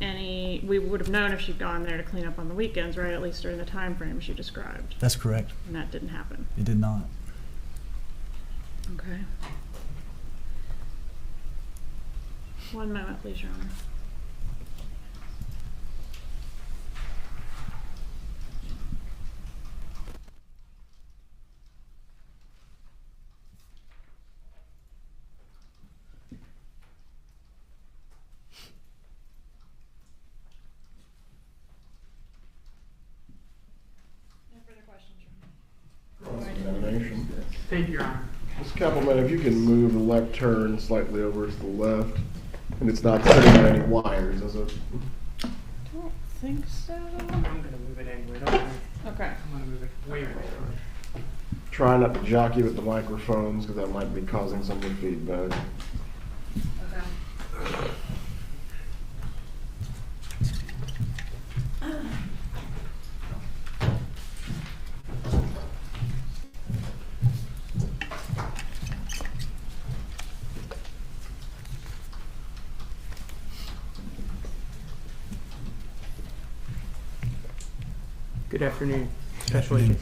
we would have known if she'd gone there to clean up on the weekends, right? At least during the time frame she described. That's correct. And that didn't happen. It did not. Okay. 1 moment, please, Your Honor. No further questions, Your Honor. Cross-examination. Thank you, Your Honor. Ms. Kappelman, if you can move the left turn slightly over to the left, and it's not sitting on any wires, is it? Don't think so. I'm gonna move it anyway, don't worry. Okay. I'm gonna move it way away. Try not to jockey with the microphones, because that might be causing some of the feedback. Okay. Good afternoon, Special Agent.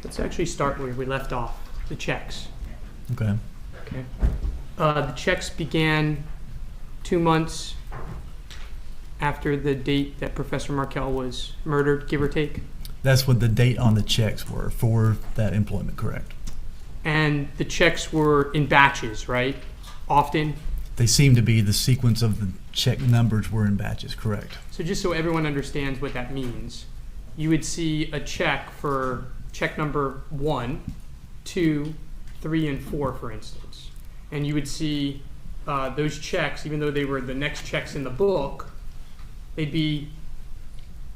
Let's actually start where we left off, the checks. Okay. Okay. The checks began 2 months after the date that Professor Markel was murdered, give or take. That's what the date on the checks were for that employment, correct? And the checks were in batches, right? Often. They seem to be. The sequence of the check numbers were in batches, correct? So just so everyone understands what that means, you would see a check for check number 1, 2, 3, and 4, for instance. And you would see those checks, even though they were the next checks in the book, they'd be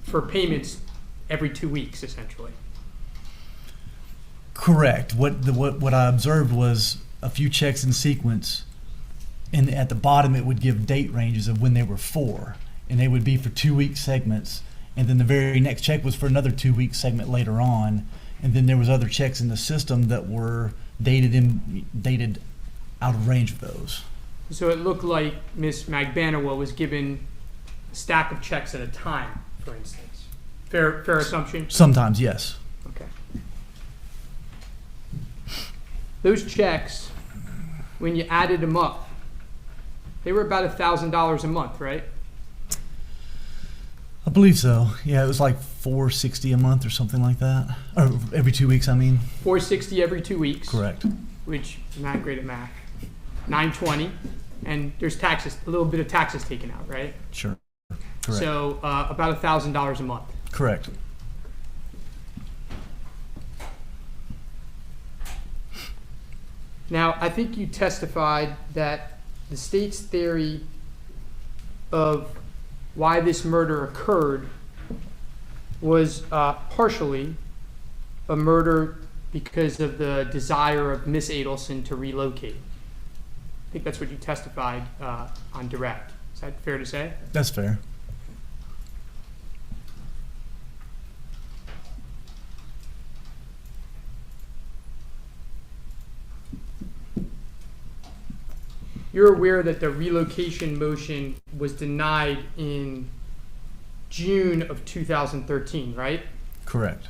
for payments every 2 weeks, essentially. Correct. What I observed was a few checks in sequence, and at the bottom it would give date ranges of when they were for, and they would be for 2 week segments, and then the very next check was for another 2 week segment later on, and then there was other checks in the system that were dated out of range of those. So it looked like Ms. Magbanawa was given a stack of checks at a time, for instance. Fair assumption? Sometimes, yes. Okay. Those checks, when you added them up, they were about $1,000 a month, right? I believe so. Yeah, it was like $460 a month or something like that. Or every 2 weeks, I mean. $460 every 2 weeks. Correct. Which, I'm not great at math. $920, and there's taxes, a little bit of taxes taken out, right? Sure. Correct. So about $1,000 a month. Correct. Now, I think you testified that the state's theory of why this murder occurred was partially a murder because of the desire of Miss Adelson to relocate. I think that's what you testified on direct. Is that fair to say? That's fair. you're aware that the relocation motion was denied in June of 2013, right? Correct.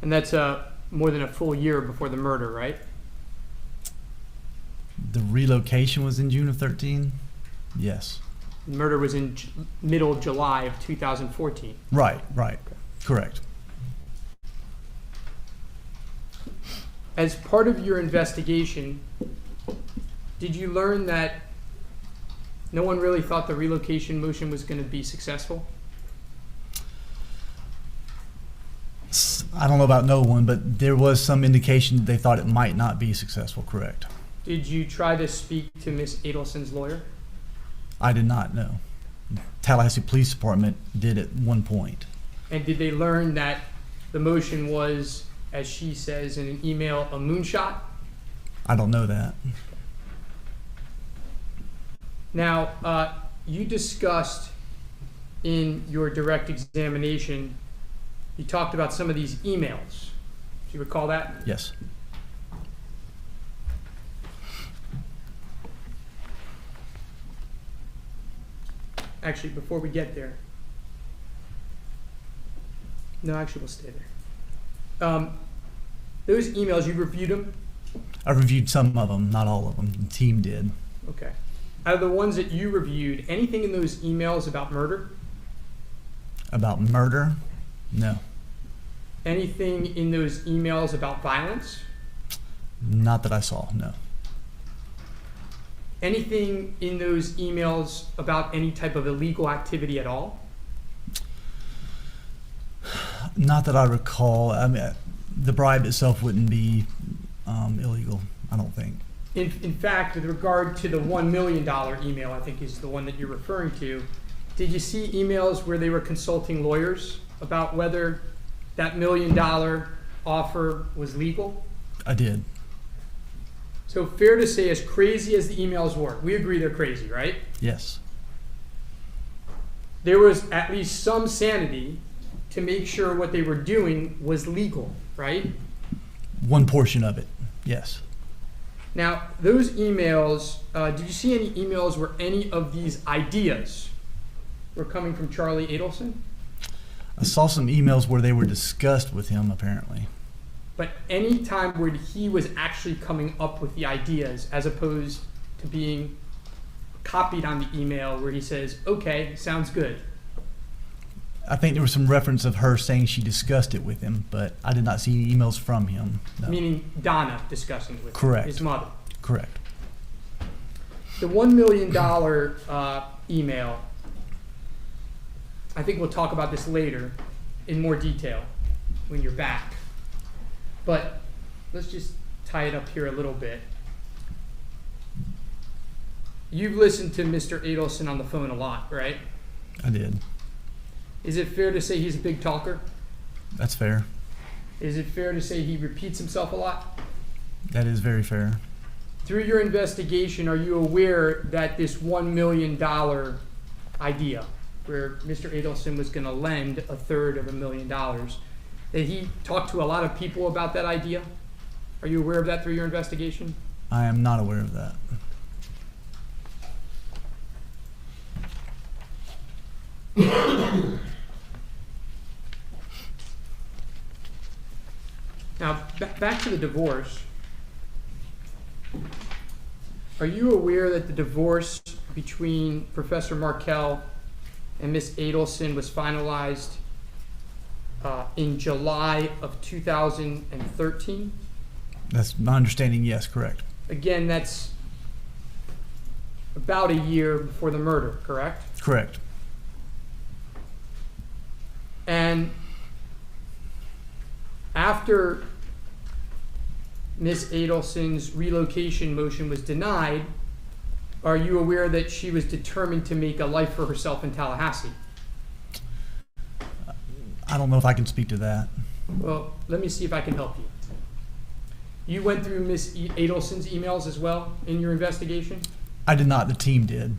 And that's more than a full year before the murder, right? The relocation was in June of 13? Yes. The murder was in middle of July of 2014. Right. Correct. As part of your investigation, did you learn that no one really thought the relocation motion was going to be successful? I don't know about no one, but there was some indication that they thought it might not be successful, correct? Did you try to speak to Miss Adelson's lawyer? I did not know. Tallahassee Police Department did at one point. And did they learn that the motion was, as she says in an email, a moonshot? I don't know that. Now, you discussed in your direct examination, you talked about some of these emails. Do you recall that? Yes. Actually, before we get there. No, actually, we'll stay there. Those emails, you reviewed them? I reviewed some of them, not all of them. The team did. Okay. Out of the ones that you reviewed, anything in those emails about murder? About murder? No. Anything in those emails about violence? Not that I saw, no. Anything in those emails about any type of illegal activity at all? Not that I recall. I mean, the bribe itself wouldn't be illegal, I don't think. In fact, with regard to the $1 million email, I think is the one that you're referring to, did you see emails where they were consulting lawyers about whether that $1 million offer was legal? I did. So fair to say, as crazy as the emails were, we agree they're crazy, right? Yes. There was at least some sanity to make sure what they were doing was legal, right? One portion of it, yes. Now, those emails, did you see any emails where any of these ideas were coming from Charlie Adelson? I saw some emails where they were discussed with him, apparently. But any time where he was actually coming up with the ideas as opposed to being copied on the email where he says, okay, sounds good. I think there was some reference of her saying she discussed it with him, but I did not see emails from him. No. Meaning Donna discussing it with Correct. his mother. Correct. The $1 million email, I think we'll talk about this later in more detail when you're back. But let's just tie it up here a little bit. You've listened to Mr. Adelson on the phone a lot, right? I did. Is it fair to say he's a big talker? That's fair. Is it fair to say he repeats himself a lot? That is very fair. Through your investigation, are you aware that this $1 million idea, where Mr. Adelson was going to lend a third of $1 million, that he talked to a lot of people about that idea? Are you aware of that through your investigation? I am not aware of that. Now, back to the divorce. Are you aware that the divorce between Professor Markel and Miss Adelson was finalized in July of 2013? That's my understanding, yes, correct. Again, that's about a year before the murder, correct? Correct. And after Miss Adelson's relocation motion was denied, are you aware that she was determined to make a life for herself in Tallahassee? I don't know if I can speak to that. Well, let me see if I can help you. You went through Miss Adelson's emails as well in your investigation? I did not. The team did.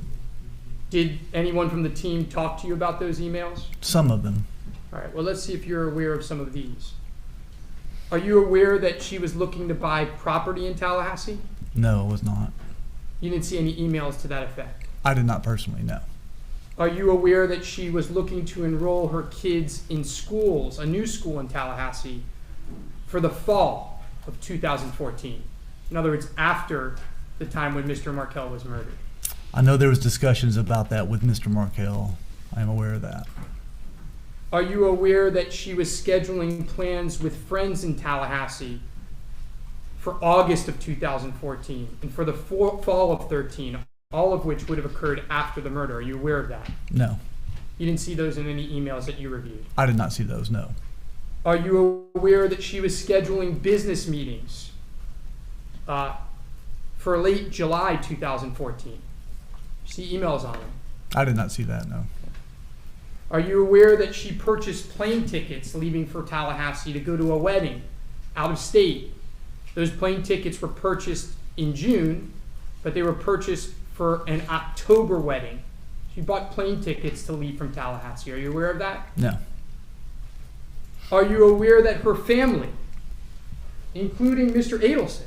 Did anyone from the team talk to you about those emails? Some of them. All right, well, let's see if you're aware of some of these. Are you aware that she was looking to buy property in Tallahassee? No, it was not. You didn't see any emails to that effect? I did not personally know. Are you aware that she was looking to enroll her kids in schools, a new school in Tallahassee, for the fall of 2014? In other words, after the time when Mr. Markel was murdered. I know there was discussions about that with Mr. Markel. I am aware of that. Are you aware that she was scheduling plans with friends in Tallahassee for August of 2014 and for the fall of 13, all of which would have occurred after the murder? Are you aware of that? No. You didn't see those in any emails that you reviewed? I did not see those, no. Are you aware that she was scheduling business meetings for late July 2014? See emails on them. I did not see that, no. Are you aware that she purchased plane tickets leaving for Tallahassee to go to a wedding out of state? Those plane tickets were purchased in June, but they were purchased for an October wedding. She bought plane tickets to leave from Tallahassee. Are you aware of that? No. Are you aware that her family, including Mr. Adelson,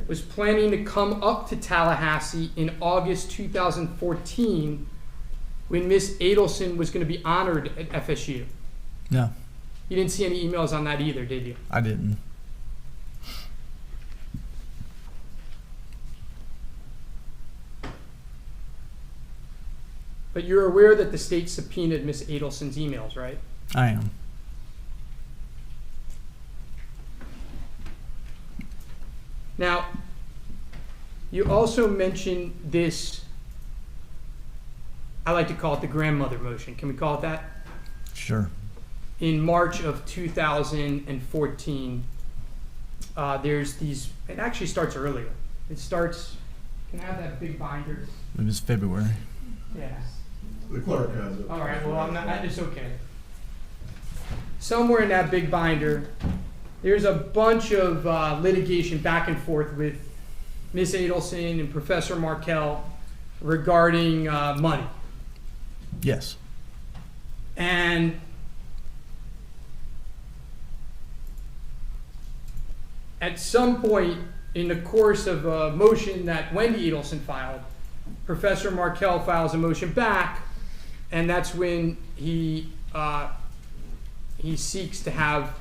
was planning to come up to Tallahassee in August 2014 when Miss Adelson was going to be honored at FSU? No. You didn't see any emails on that either, did you? I didn't. But you're aware that the state subpoenaed Miss Adelson's emails, right? I am. Now, you also mentioned this, I like to call it the grandmother motion. Can we call it that? Sure. In March of 2014, there's these, it actually starts earlier. It starts, can I have that big binder? It was February. Yeah. The clerk has it. All right, well, I'm not, it's okay. Somewhere in that big binder, there's a bunch of litigation back and forth with Miss Adelson and Professor Markel regarding money. Yes. And at some point in the course of a motion that Wendy Adelson filed, Professor Markel files a motion back, and that's when he seeks to have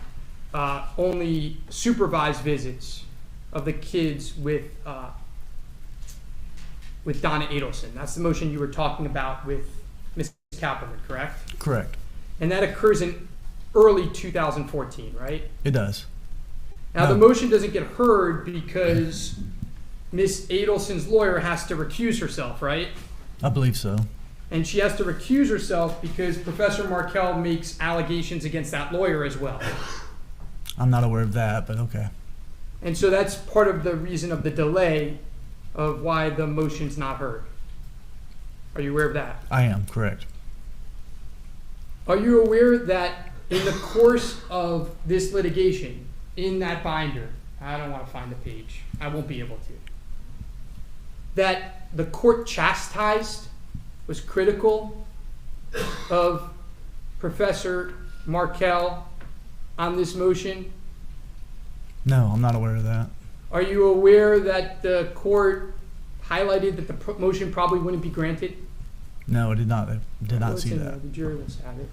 only supervised visits of the kids with Donna Adelson. That's the motion you were talking about with Ms. Kaplan, correct? Correct. And that occurs in early 2014, right? It does. Now, the motion doesn't get heard because Ms. Adelson's lawyer has to recuse herself, right? I believe so. And she has to recuse herself because Professor Markel makes allegations against that lawyer as well. I'm not aware of that, but okay. And so that's part of the reason of the delay of why the motion's not heard. Are you aware of that? I am, correct. Are you aware that in the course of this litigation, in that binder, I don't want to find the page, I won't be able to, that the court chastised, was critical of Professor Markel on this motion? No, I'm not aware of that. Are you aware that the court highlighted that the motion probably wouldn't be granted? No, I did not. I did not see It's in there. that. The jury will have it.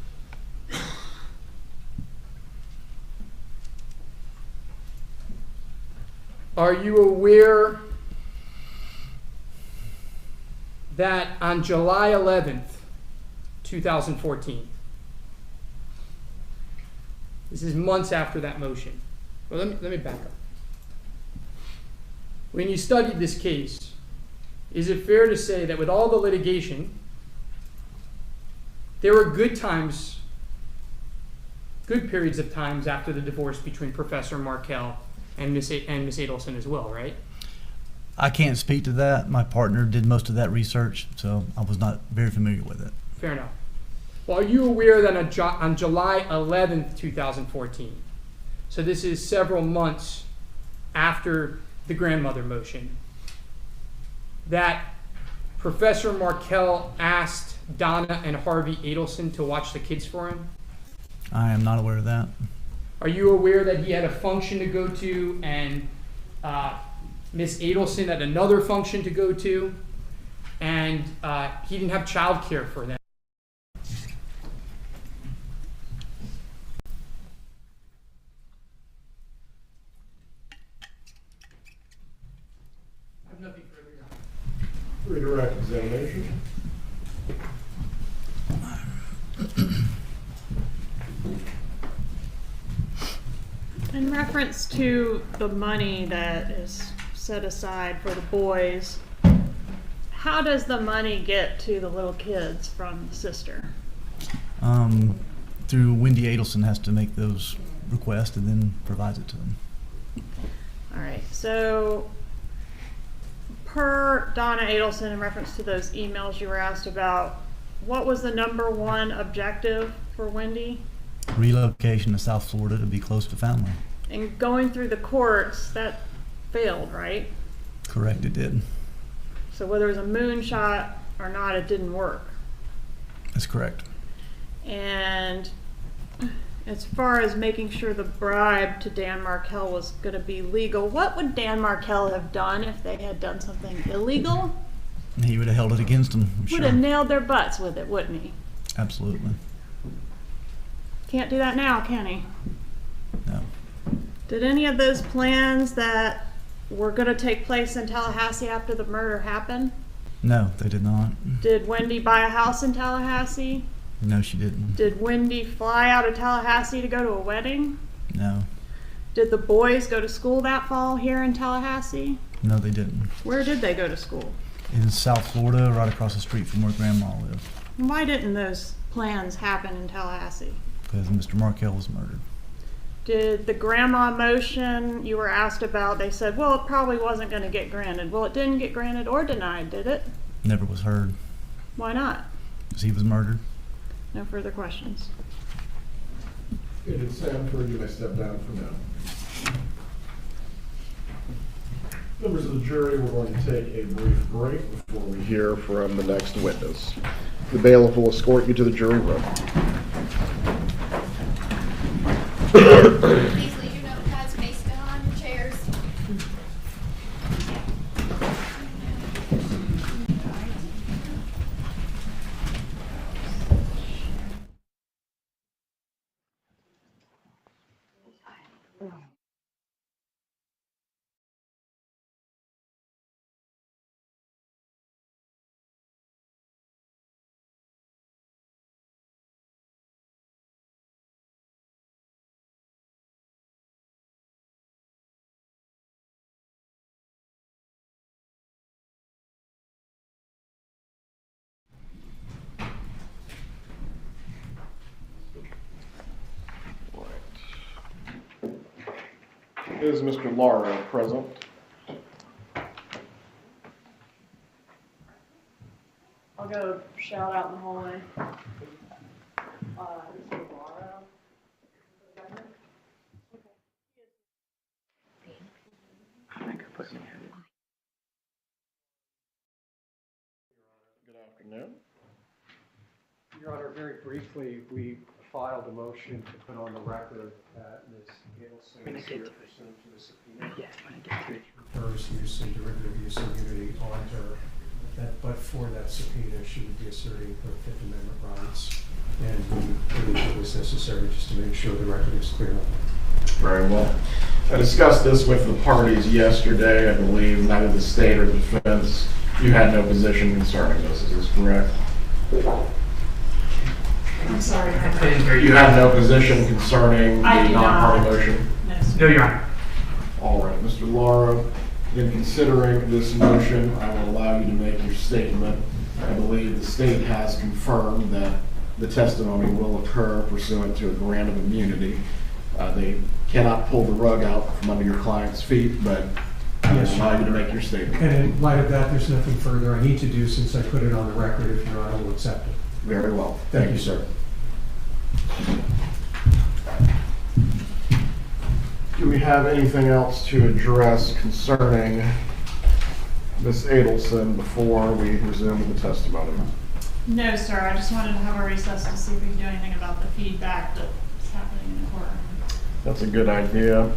Are you aware that on July 11th, 2014, this is months after that motion. Well, let me back up. When you studied this case, is it fair to say that with all the litigation, there were good periods of times after the divorce between Professor Markel and Miss Adelson as well, right? I can't speak to that. My partner did most of that research, so I was not very familiar with it. Fair enough. Well, are you aware that on July 11th, 2014, so this is several months after the grandmother motion, that Professor Markel asked Donna and Harvey Adelson to watch the kids for him? I am not aware of that. Are you aware that he had a function to go to and Miss Adelson had another function to go to, and he didn't have childcare for them. I have nothing further, Your Honor. Redirect examination. In reference to the money that is set aside for the boys, how does the money get to the little kids from the sister? Through Wendy Adelson has to make those requests and then provides it to them. All right, so per Donna Adelson, in reference to those emails you were asked about, what was the #1 objective for Wendy? Relocation to South Florida to be close to family. And going through the courts, that failed, right? Correct, it did. So whether it was a moonshot or not, it didn't work. That's correct. And as far as making sure the bribe to Dan Markel was going to be legal, what would Dan Markel have done if they had done something illegal? He would have held it against them, I'm Would sure. have nailed their butts with it, wouldn't he? Absolutely. Can't do that now, can he? No. Did any of those plans that were going to take place in Tallahassee after the murder happen? No, they did not. Did Wendy buy a house in Tallahassee? No, she didn't. Did Wendy fly out of Tallahassee to go to a wedding? No. Did the boys go to school that fall here in Tallahassee? No, they didn't. Where did they go to school? In South Florida, right across the street from where Grandma lived, And why didn't those plans happen in Tallahassee? because Mr. Markel was murdered. Did the grandma motion you were asked about, they said, well, it probably wasn't going to get granted. Well, it didn't get granted or denied, did it? Never was heard, Why not? because he was murdered. No further questions. It is Sanford, you may step down for now. Members of the jury, we're going to take a brief break before we hear from the next witness. The bailiff will escort you to the jury room. Please leave your notepads face down on your chairs. Is Mr. Lara present? I'll go shout out in the hallway. Mr. Lara. Good afternoon. Your Honor, very briefly, we filed a motion to put on the record that Ms. Adelson is here pursuant to the subpoena. Yes, when I get to it. Refers use and derivative use immunity on her, that but for that subpoena, she would be asserting her Fifth Amendment rights. And we believe it was necessary just to make sure the record is clear. Very well. I discussed this with the parties yesterday. I believe neither the state or the defense, you had no position concerning this. Is this correct? I'm sorry. You have no position concerning I the do non-party not. motion? No, Your Honor. All right, Mr. Lara, in considering this motion, I will allow you to make your statement. I believe the state has confirmed that the testimony will occur pursuant to a grant of immunity. They cannot pull the rug out from under your client's feet, but I will allow you to make your statement. And in light of that, there's nothing further I need to do since I put it on the record, if Your Honor will accept it. Very well. Thank you, sir. Do we have anything else to address concerning Ms. Adelson before we resume the testimony? No, sir. I just wanted to have a recess to see if we can do anything about the feedback that's happening in the courtroom. That's a good idea.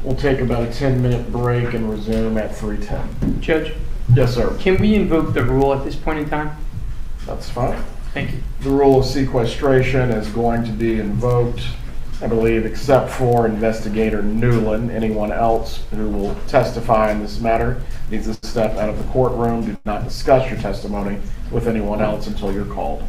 We'll take about a 10-minute break and resume at 3:10. Judge, Yes, sir. can we invoke the rule at this point in time? That's fine. Thank you. The rule of sequestration is going to be invoked, I believe, except for Investigator Newland. Anyone else who will testify in this matter needs to step out of the courtroom. Do not discuss your testimony with anyone else until you're called.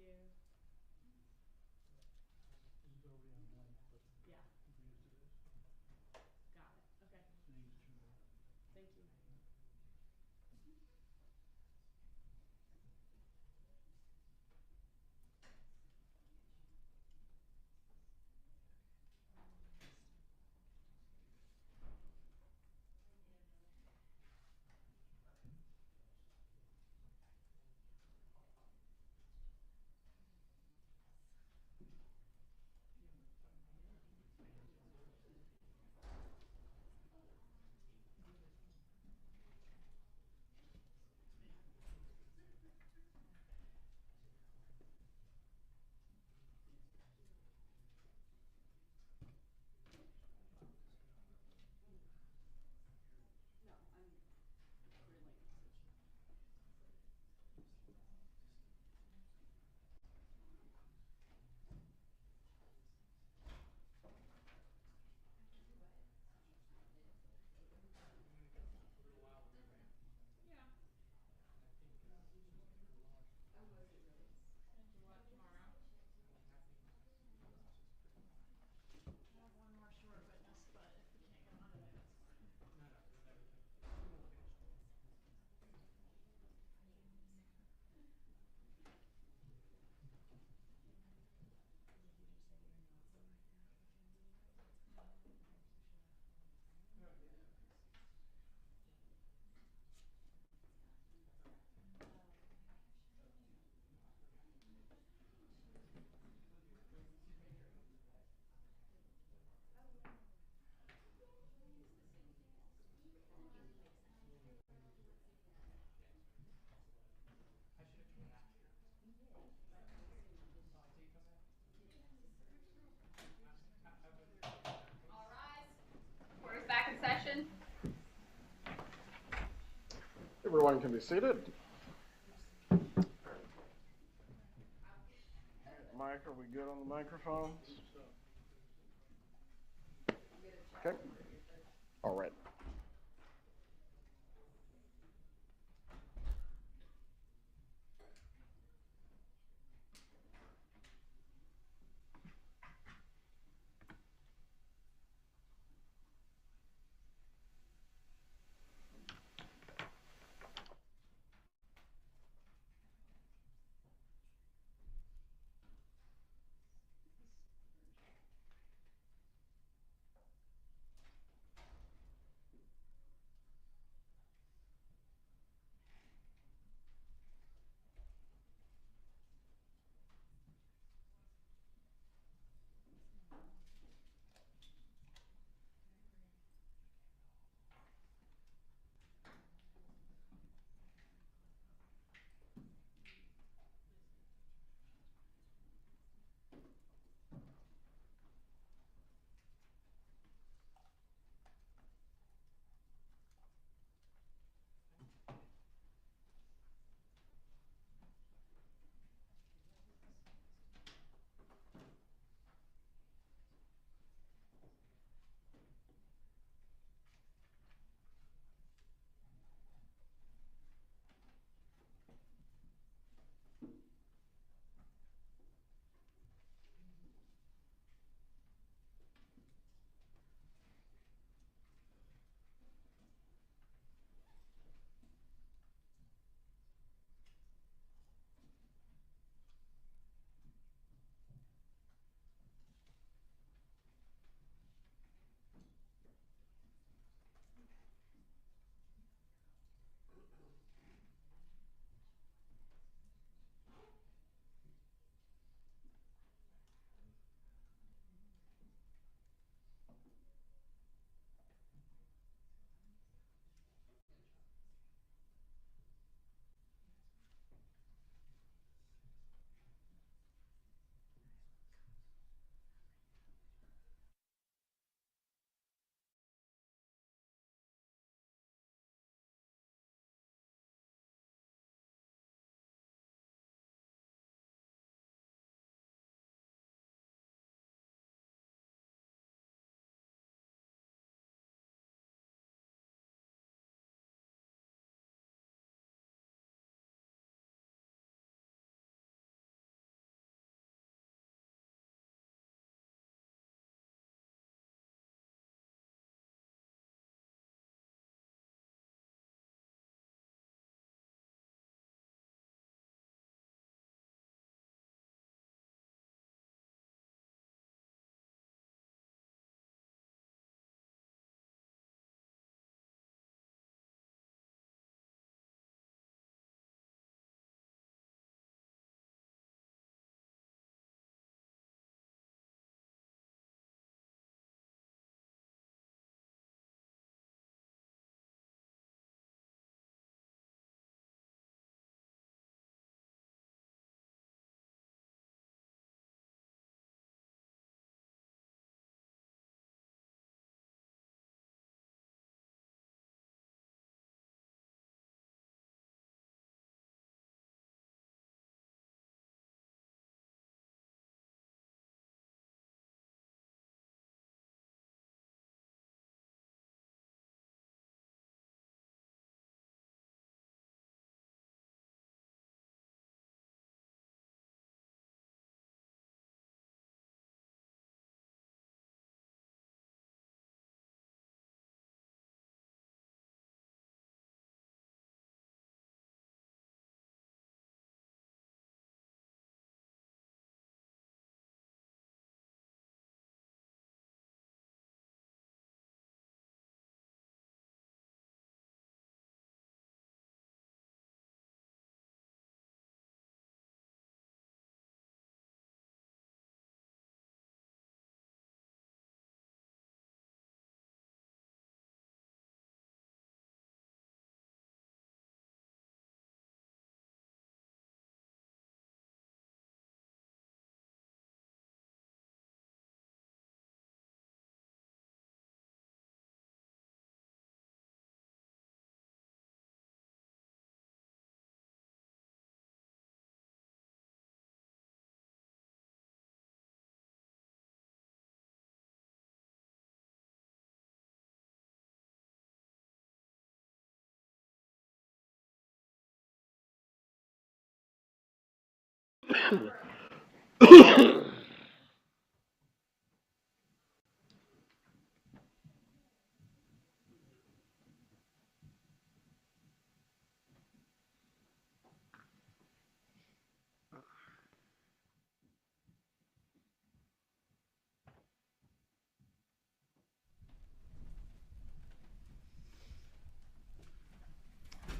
you. Yeah. Got it. Okay. Thank you. All rise. Court is back in session. Everyone can be seated. Mike, are we good on the microphones? Okay. All right.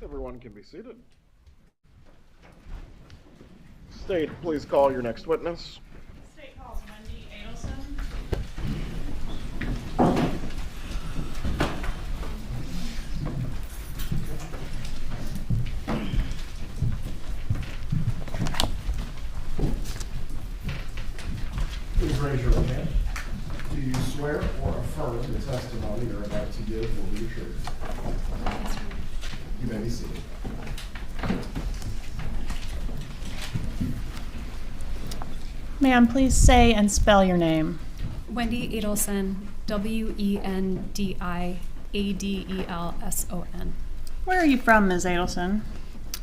Everyone can be seated. State, please call your next witness. State calls Wendy Adelson. Please raise your right hand. Do you swear or affirm the testimony you're about to give will be the truth? You may be seated. Ma'am, please say and spell your name. Wendy Adelson, Wendiadelson. Where are you from, Ms. Adelson?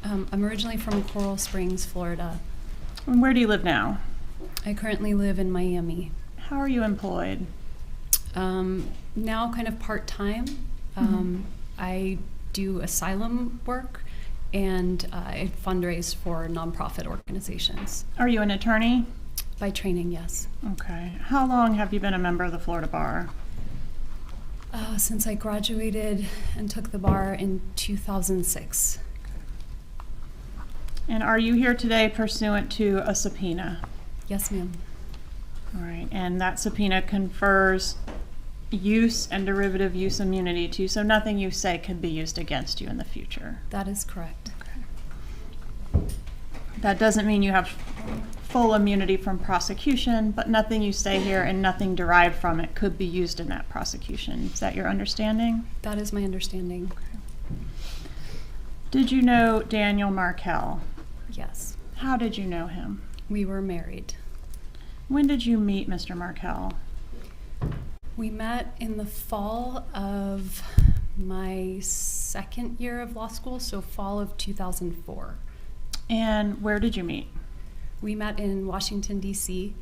I'm originally from Coral Springs, Florida. And where do you live now? I currently live in Miami. How are you employed? Now kind of part-time. I do asylum work and I fundraise for nonprofit organizations. Are you an attorney? By training, yes. Okay. How long have you been a member of the Florida Bar? Since I graduated and took the bar in 2006. And are you here today pursuant to a subpoena? Yes, ma'am. All right. And that subpoena confers use and derivative use immunity to you, so nothing you say could be used against you in the future. That is correct. Okay. That doesn't mean you have full immunity from prosecution, but nothing you say here and nothing derived from it could be used in that prosecution. Is that your understanding? That is my understanding. Okay. Did you know Daniel Markel? Yes. How did you know him? We were married. When did you meet Mr. Markel? We met in the fall of my second year of law school, so fall of 2004. And where did you meet? We met in Washington, D.C.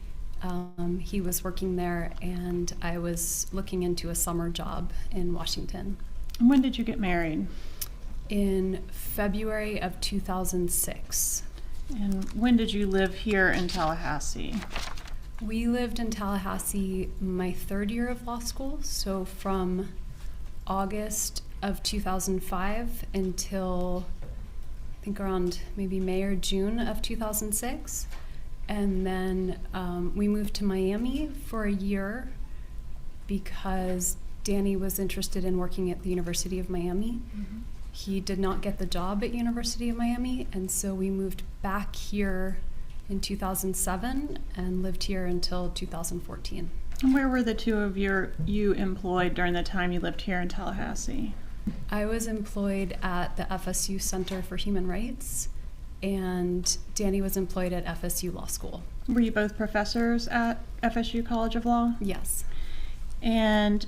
He was working there, and I was looking into a summer job in Washington. And when did you get married? In February of 2006. And when did you live here in Tallahassee? We lived in Tallahassee my third year of law school, so from August of 2005 until I think around maybe May or June of 2006. And then we moved to Miami for a year because Danny was interested in working at the University of Miami. Mm-hmm. He did not get the job at University of Miami, and so we moved back here in 2007 and lived here until 2014. And where were the two of you employed during the time you lived here in Tallahassee? I was employed at the FSU Center for Human Rights, and Danny was employed at FSU Law School. Were you both professors at FSU College of Law? Yes. And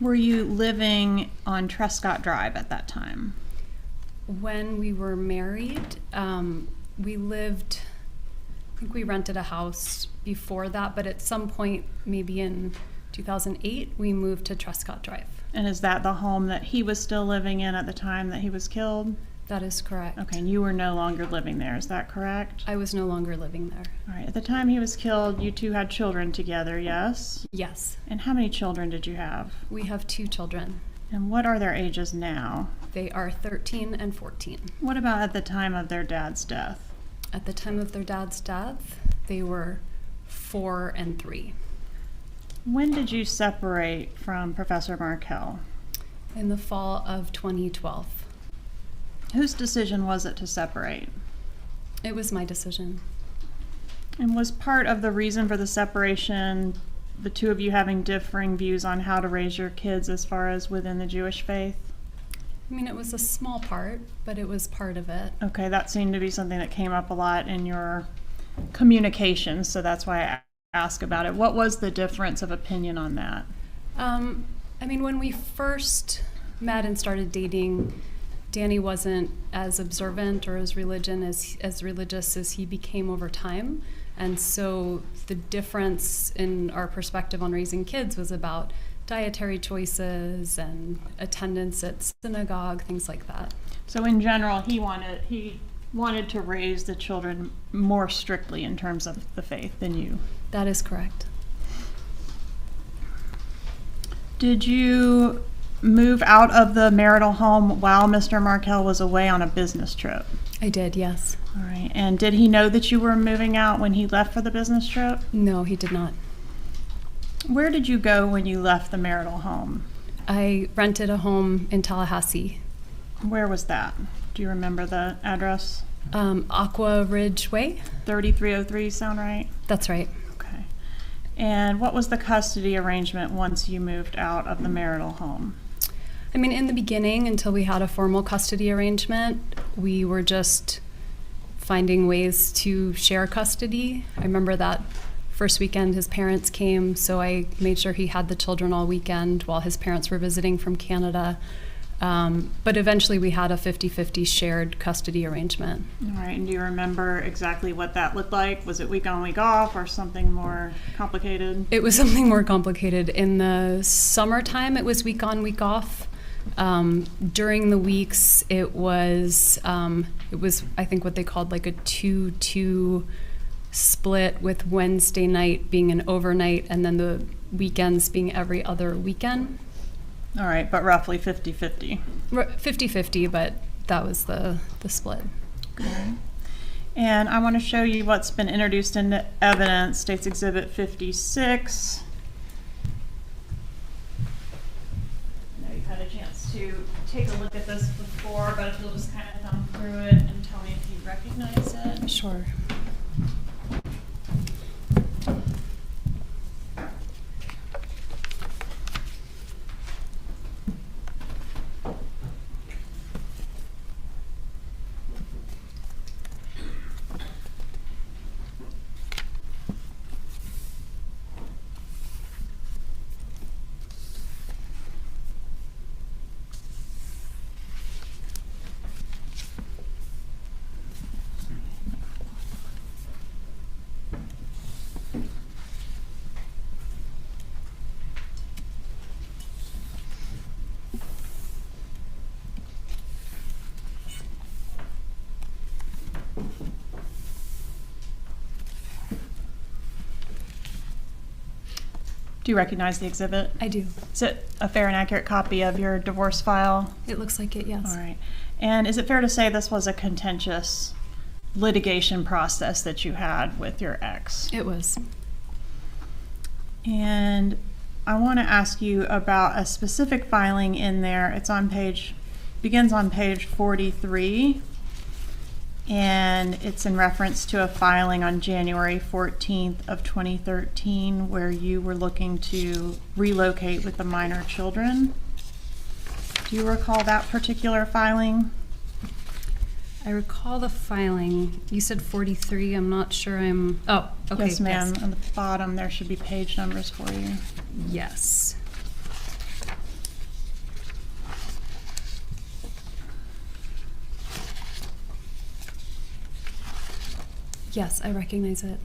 were you living on Trescott Drive at that time? When we were married, we lived, I think we rented a house before that, but at some point, maybe in 2008, we moved to Trescott Drive. And is that the home that he was still living in at the time that he was killed? That is correct. Okay, and you were no longer living there, is that correct? I was no longer living there. All right, at the time he was killed, you two had children together, yes? Yes. And how many children did you have? We have 2 children. And what are their ages now? They are 13 and 14. What about at the time of their dad's death? At the time of their dad's death, they were 4 and 3. When did you separate from Professor Markel? In the fall of 2012. Whose decision was it to separate? It was my decision. And was part of the reason for the separation the two of you having differing views on how to raise your kids as far as within the Jewish faith? I mean, it was a small part, but it was part of it. Okay, that seemed to be something that came up a lot in your communications, so that's why I asked about it. What was the difference of opinion on that? I mean, when we first met and started dating, Danny wasn't as observant or as religious as he became over time. And so the difference in our perspective on raising kids was about dietary choices and attendance at synagogue, things like that. So in general, he wanted to raise the children more strictly in terms of the faith than you. That is correct. Did you move out of the marital home while Mr. Markel was away on a business trip? I did, yes. All right. And did he know that you were moving out when he left for the business trip? No, he did not. Where did you go when you left the marital home? I rented a home in Tallahassee. Where was that? Do you remember the address? Aqua Ridge Way. 3303 sound right? That's right. Okay. And what was the custody arrangement once you moved out of the marital home? I mean, in the beginning, until we had a formal custody arrangement, we were just finding ways to share custody. I remember that first weekend his parents came, so I made sure he had the children all weekend while his parents were visiting from Canada. But eventually we had a 50-50 shared custody arrangement. All right, and do you remember exactly what that looked like? Was it week on, week off, or something more complicated? It was something more complicated. In the summertime, it was week on, week off. During the weeks, it was I think what they called like a 2-2 split, with Wednesday night being an overnight and then the weekends being every other weekend. All right, but roughly 50-50. 50-50, but that was the split. Okay. And I want to show you what's been introduced into evidence, State's Exhibit 56. I know you've had a chance to take a look at this before, but if you'll just kind of thumb through it and tell me if you recognize it. Sure. Do you recognize the exhibit? I do. Is it a fair and accurate copy of your divorce file? It looks like it, yes. All right. And is it fair to say this was a contentious litigation process that you had with your ex? It was. And I want to ask you about a specific filing in there. It's on begins on page 43. And it's in reference to a filing on January 14th of 2013 where you were looking to relocate with the minor children. Do you recall that particular filing? I recall the filing. You said 43. I'm not sure oh, okay. Yes, ma'am. Yes. On the bottom there should be page numbers for you. Yes. Yes, I recognize it.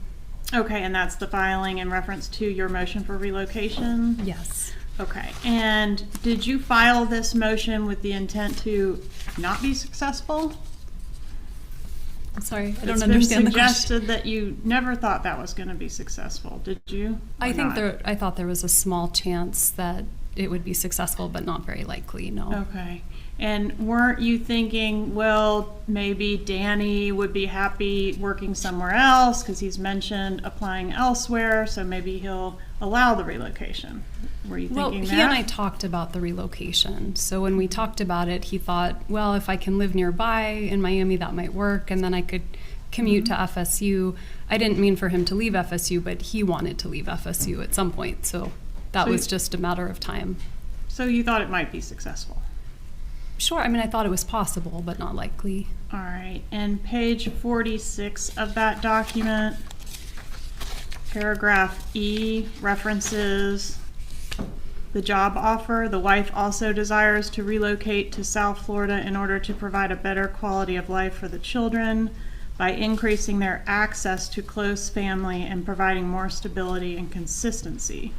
Okay, and that's the filing in reference to your motion for relocation? Yes. Okay, and did you file this motion with the intent to not be successful? I'm sorry, I don't understand the question. It's been suggested that you never thought that was going to be successful. Did you? I thought there was a small chance that it would be successful, but not very likely, no. Okay. And weren't you thinking, well, maybe Danny would be happy working somewhere else because he's mentioned applying elsewhere, so maybe he'll allow the relocation? Were you thinking that? Well, he and I talked about the relocation. So when we talked about it, he thought, well, if I can live nearby in Miami, that might work, and then I could commute to FSU. I didn't mean for him to leave FSU, but he wanted to leave FSU at some point, so that was just a matter of time. So you thought it might be successful? Sure, I mean, I thought it was possible, but not likely. All right, and page 46 of that document, paragraph E references the job offer, the wife also desires to relocate to South Florida in order to provide a better quality of life for the children by increasing their access to close family and providing more stability and consistency.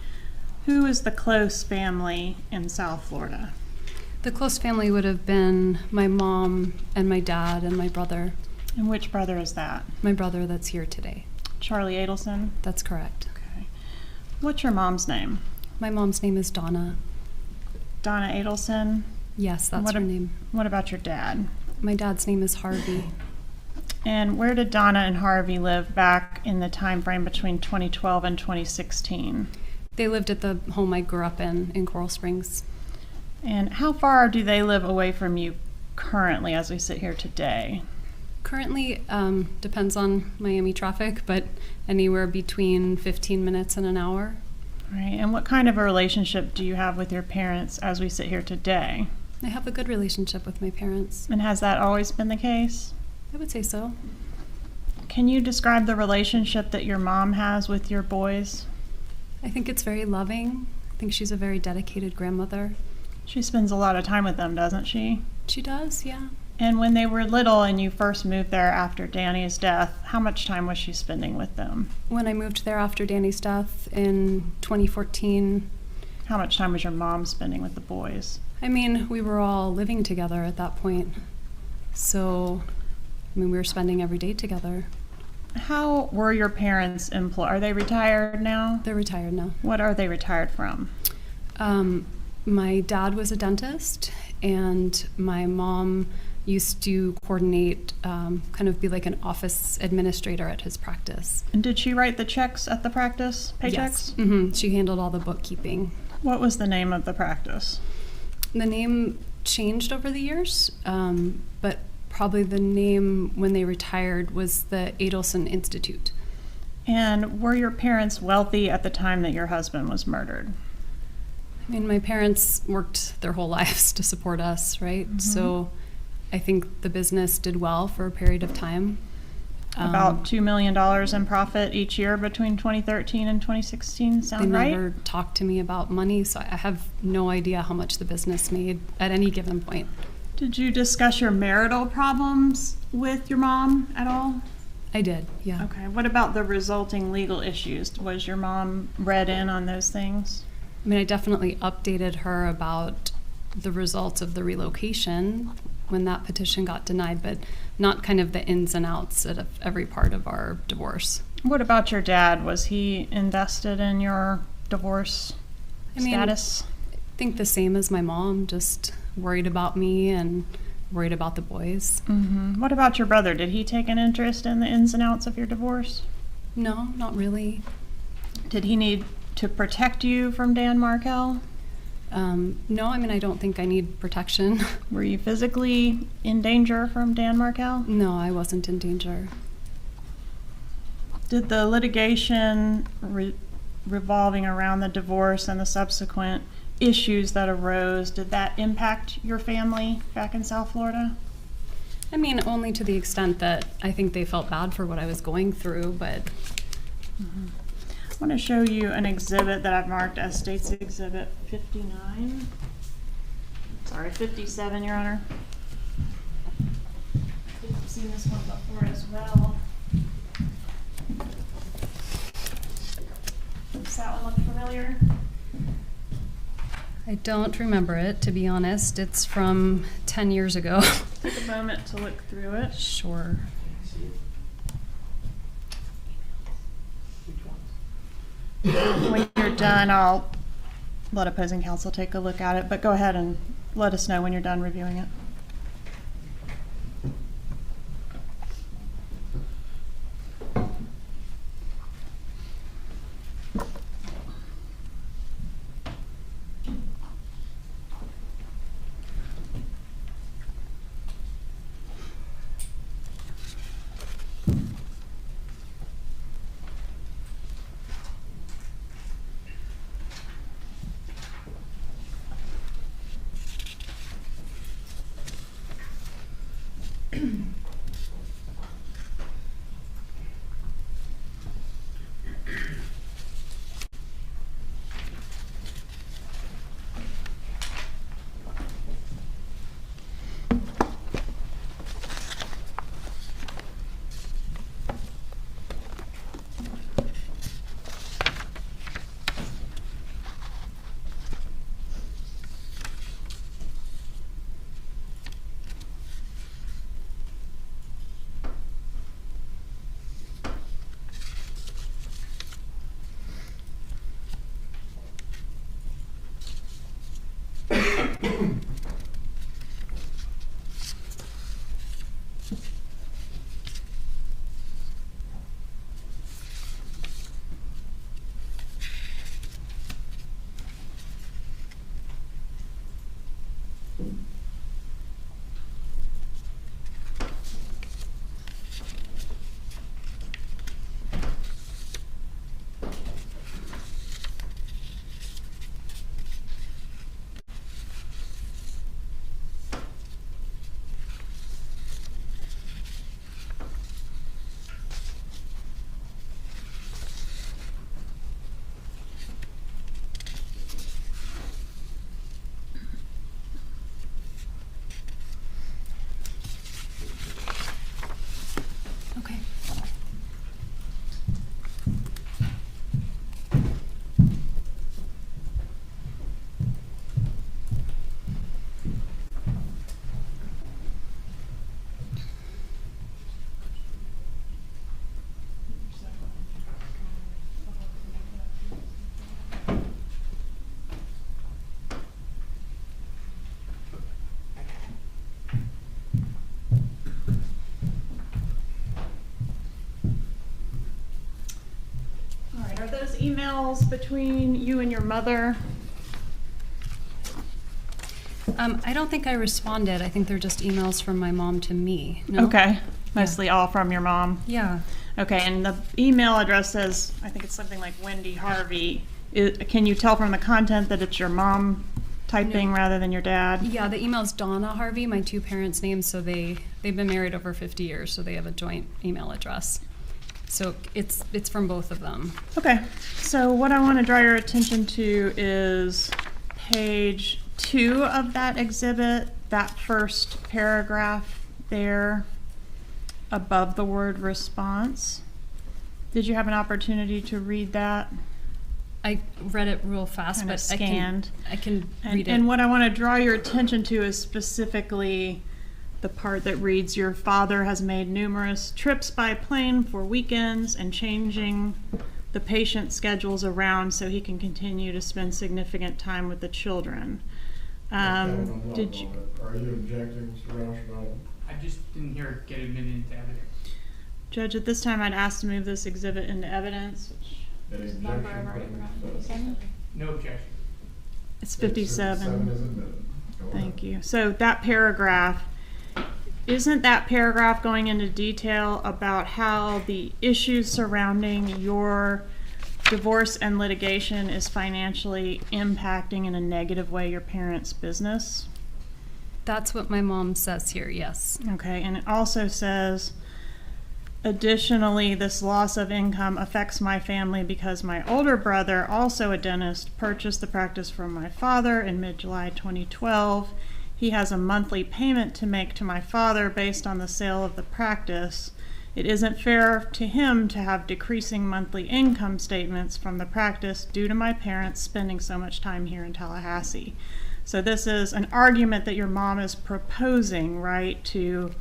Who is the close family in South Florida? The close family would have been my mom and my dad and my brother. And which brother is that? My brother that's here today. Charlie Adelson? That's correct. Okay. What's your mom's name? My mom's name is Donna. Donna Adelson? Yes, that's her name. What about your dad? My dad's name is Harvey. And where did Donna and Harvey live back in the time frame between 2012 and 2016? They lived at the home I grew up in Coral Springs. And how far do they live away from you currently as we sit here today? Currently, depends on Miami traffic, but anywhere between 15 minutes and an hour. Right. And what kind of a relationship do you have with your parents as we sit here today? I have a good relationship with my parents. And has that always been the case? I would say so. Can you describe the relationship that your mom has with your boys? I think it's very loving. I think she's a very dedicated grandmother. She spends a lot of time with them, doesn't she? She does, yeah. And when they were little and you first moved there after Danny's death, how much time was she spending with them? When I moved there after Danny's death in 2014. How much time was your mom spending with the boys? I mean, we were all living together at that point. So, I mean, we were spending every day together. How were your parents employed? Are they retired now? They're retired now. What are they retired from? My dad was a dentist, and my mom used to coordinate, kind of be like an office administrator at his practice. And did she write the checks at the practice, paychecks? Yes. Mm-hmm. She handled all the bookkeeping. What was the name of the practice? The name changed over the years, but probably the name when they retired was the Adelson Institute. And were your parents wealthy at the time that your husband was murdered? I mean, my parents worked their whole lives to support us, right? Mm-hmm. So I think the business did well for a period of time. About $2 million in profit each year between 2013 and 2016, sound right? They never talked to me about money, so I have no idea how much the business made at any given point. Did you discuss your marital problems with your mom at all? I did, yeah. Okay. What about the resulting legal issues? Was your mom read in on those things? I mean, I definitely updated her about the results of the relocation when that petition got denied, but not kind of the ins and outs of every part of our divorce. What about your dad? Was he invested in your divorce status? I think the same as my mom, just worried about me and worried about the boys. Mm-hmm. What about your brother? Did he take an interest in the ins and outs of your divorce? No, not really. Did he need to protect you from Dan Markel? No, I mean, I don't think I need protection. Were you physically in danger from Dan Markel? No, I wasn't in danger. Did the litigation revolving around the divorce and the subsequent issues that arose, did that impact your family back in South Florida? I mean, only to the extent that I think they felt bad for what I was going through, but... Mm-hmm. I want to show you an exhibit that I've marked as State's Exhibit 59. Sorry, 57, Your Honor. I think I've seen this one before as well. Does that one look familiar? I don't remember it, to be honest. It's from 10 years ago. Take a moment to look through it. Sure. When you're done, I'll let opposing counsel take a look at it, but go ahead and let us know when you're done reviewing it. Okay. All right, are those emails between you and your mother? I don't think I responded. I think they're just emails from my mom to me. No? Okay, mostly all from your mom? Yeah. Okay, and the email address says, I think it's something like Wendy Harvey. Can you tell from the content that it's your mom typing rather than your dad? Yeah, the email's Donna Harvey, my two parents' names, so they've been married over 50 years, so they have a joint email address. So it's from both of them. Okay, so what I want to draw your attention to is page 2 of that exhibit, that first paragraph there above the word response. Did you have an opportunity to read that? I read it real fast, Kinda but scanned. I can read it. And what I want to draw your attention to is specifically the part that reads, your father has made numerous trips by plane for weekends and changing the patient schedules around so he can continue to spend significant time with the children. Did you? Are you objecting, Mr. Roush? I just didn't hear it get admitted into evidence. Judge, at this time I'd ask to move this exhibit into evidence. Any Which number I've already objection? No objection. It's 57. 57 is admitted. Go ahead. Thank you. So that paragraph, isn't that paragraph going into detail about how the issues surrounding your divorce and litigation is financially impacting in a negative way your parents' business? That's what my mom says here, yes. Okay, and it also says, additionally, this loss of income affects my family because my older brother, also a dentist, purchased the practice from my father in mid-July 2012. He has a monthly payment to make to my father based on the sale of the practice. It isn't fair to him to have decreasing monthly income statements from the practice due to my parents spending so much time here in Tallahassee. So this is an argument that your mom is proposing, right, to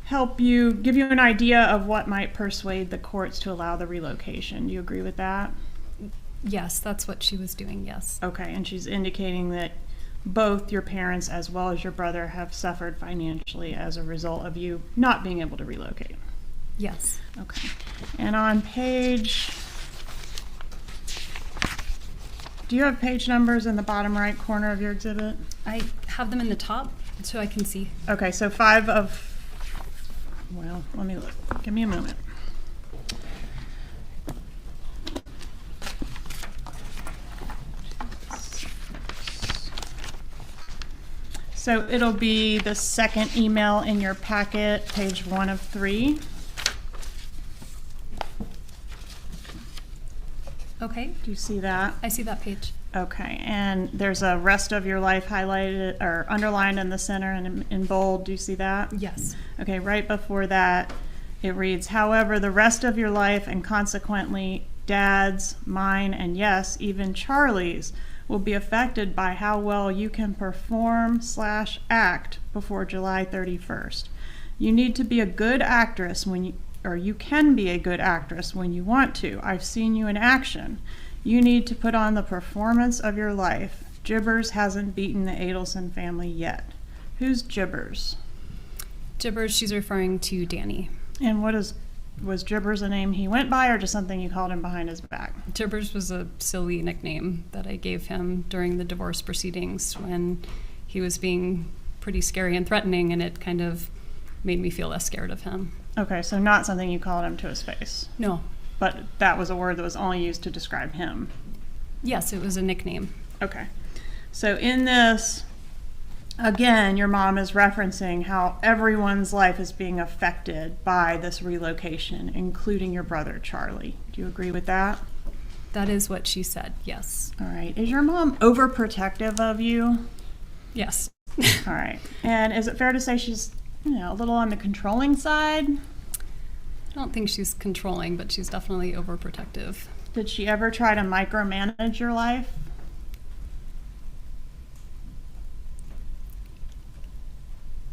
help you, give you an idea of what might persuade the courts to allow the relocation. Do you agree with that? Yes, that's what she was doing, yes. Okay, and she's indicating that both your parents as well as your brother have suffered financially as a result of you not being able to relocate. Yes. Okay. And on page, do you have page numbers in the bottom right corner of your exhibit? I have them in the top so I can see. Okay, so 5 of, well, let me look. Give me a moment. So it'll be the second email in your packet, page 1 of 3. Okay. Do you see that? I see that page. Okay, and there's a rest of your life highlighted or underlined in the center and in bold. Do you see that? Yes. Okay, right before that, it reads, however, the rest of your life and consequently Dad's, mine, and yes, even Charlie's will be affected by how well you can perform/act before July 31st. You need to be a good actress when you can be a good actress when you want to. I've seen you in action. You need to put on the performance of your life. Jibbers hasn't beaten the Adelson family yet. Who's Jibbers? Jibbers, she's referring to Danny. And was Jibbers a name he went by or just something you called him behind his back? Jibbers was a silly nickname that I gave him during the divorce proceedings when he was being pretty scary and threatening, and it kind of made me feel less scared of him. Okay, so not something you called him to his face. No. But that was a word that was only used to describe him. Yes, it was a nickname. Okay. So in this, again, your mom is referencing how everyone's life is being affected by this relocation, including your brother, Charlie. Do you agree with that? That is what she said, yes. All right. Is your mom overprotective of you? Yes. All right. And is it fair to say she's, a little on the controlling side? I don't think she's controlling, but she's definitely overprotective. Did she ever try to micromanage your life?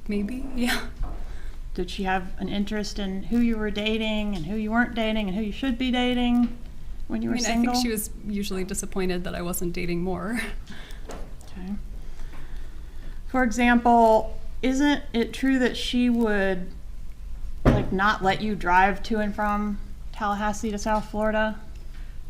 Maybe, yeah. Did she have an interest in who you were dating and who you weren't dating and who you should be dating when you were single? I think she was usually disappointed that I wasn't dating more. Okay. For example, isn't it true that she would not let you drive to and from Tallahassee to South Florida?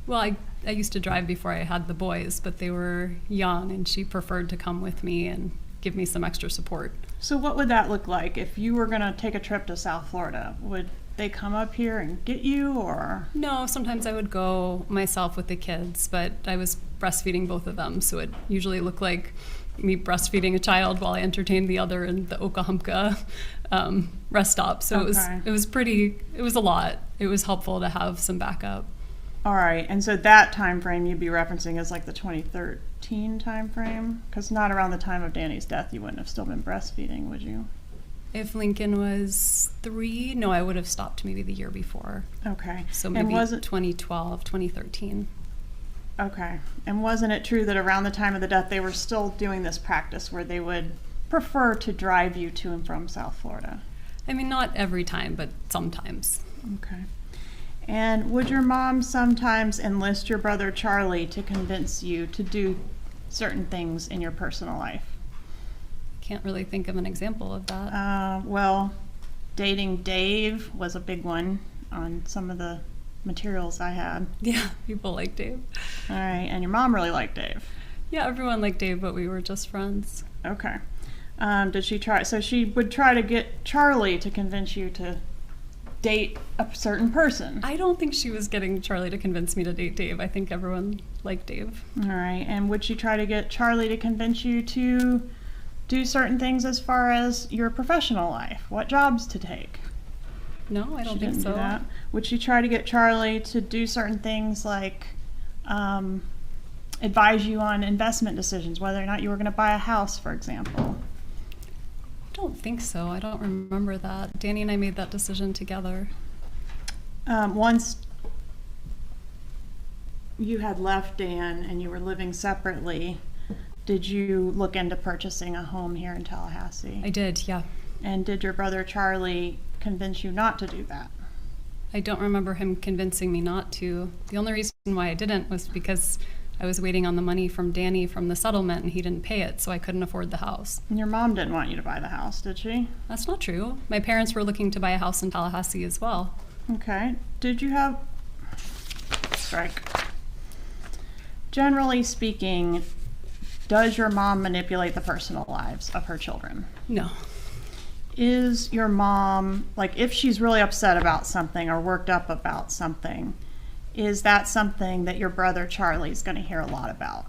Well, I used to drive before I had the boys, but they were young and she preferred to come with me and give me some extra support. So what would that look like if you were going to take a trip to South Florida? Would they come up here and get you, or? No, sometimes I would go myself with the kids, but I was breastfeeding both of them, so it usually looked like me breastfeeding a child while I entertained the other in the Okahumpka rest stop. So Okay. it was a lot. It was helpful to have some backup. All right, and so that time frame you'd be referencing is like the 2013 time frame? Because not around the time of Danny's death you wouldn't have still been breastfeeding, would you? If Lincoln was 3, no, I would have stopped maybe the year before. Okay. So And maybe was it 2012, 2013. Okay. And wasn't it true that around the time of the death they were still doing this practice where they would prefer to drive you to and from South Florida? I mean, not every time, but sometimes. Okay. And would your mom sometimes enlist your brother Charlie to convince you to do certain things in your personal life? Can't really think of an example of that. Well, dating Dave was a big one on some of the materials I had. Yeah, people like Dave. All right, and your mom really liked Dave. Yeah, everyone liked Dave, but we were just friends. Okay. Did she try? So she would try to get Charlie to convince you to date a certain person. I don't think she was getting Charlie to convince me to date Dave. I think everyone liked Dave. All right, and would she try to get Charlie to convince you to do certain things as far as your professional life? What jobs to take? No, I don't She think didn't so. do that. Would she try to get Charlie to do certain things like advise you on investment decisions, whether or not you were going to buy a house, for example? I don't think so. I don't remember that. Danny and I made that decision together. Once you had left Dan and you were living separately, did you look into purchasing a home here in Tallahassee? I did, yeah. And did your brother Charlie convince you not to do that? I don't remember him convincing me not to. The only reason why I didn't was because I was waiting on the money from Danny from the settlement and he didn't pay it, so I couldn't afford the house. And your mom didn't want you to buy the house, did she? That's not true. My parents were looking to buy a house in Tallahassee as well. Okay. Did you have... Strike. Generally speaking, does your mom manipulate the personal lives of her children? No. Is your mom, like, if she's really upset about something or worked up about something, is that something that your brother Charlie's going to hear a lot about?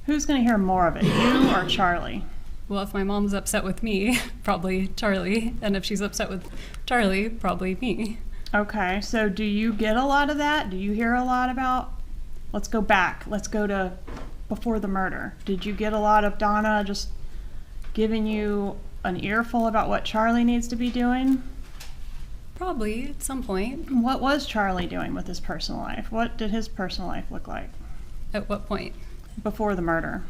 Who's going to hear more of it, you or Charlie? Well, if my mom's upset with me, probably Charlie. And if she's upset with Charlie, probably me. Okay, so do you get a lot of that? Do you hear a lot about, let's go back, let's go to before the murder. Did you get a lot of Donna just giving you an earful about what Charlie needs to be doing? Probably, at some point. What was Charlie doing with his personal life? What did his personal life look like? At what point? Before the murder.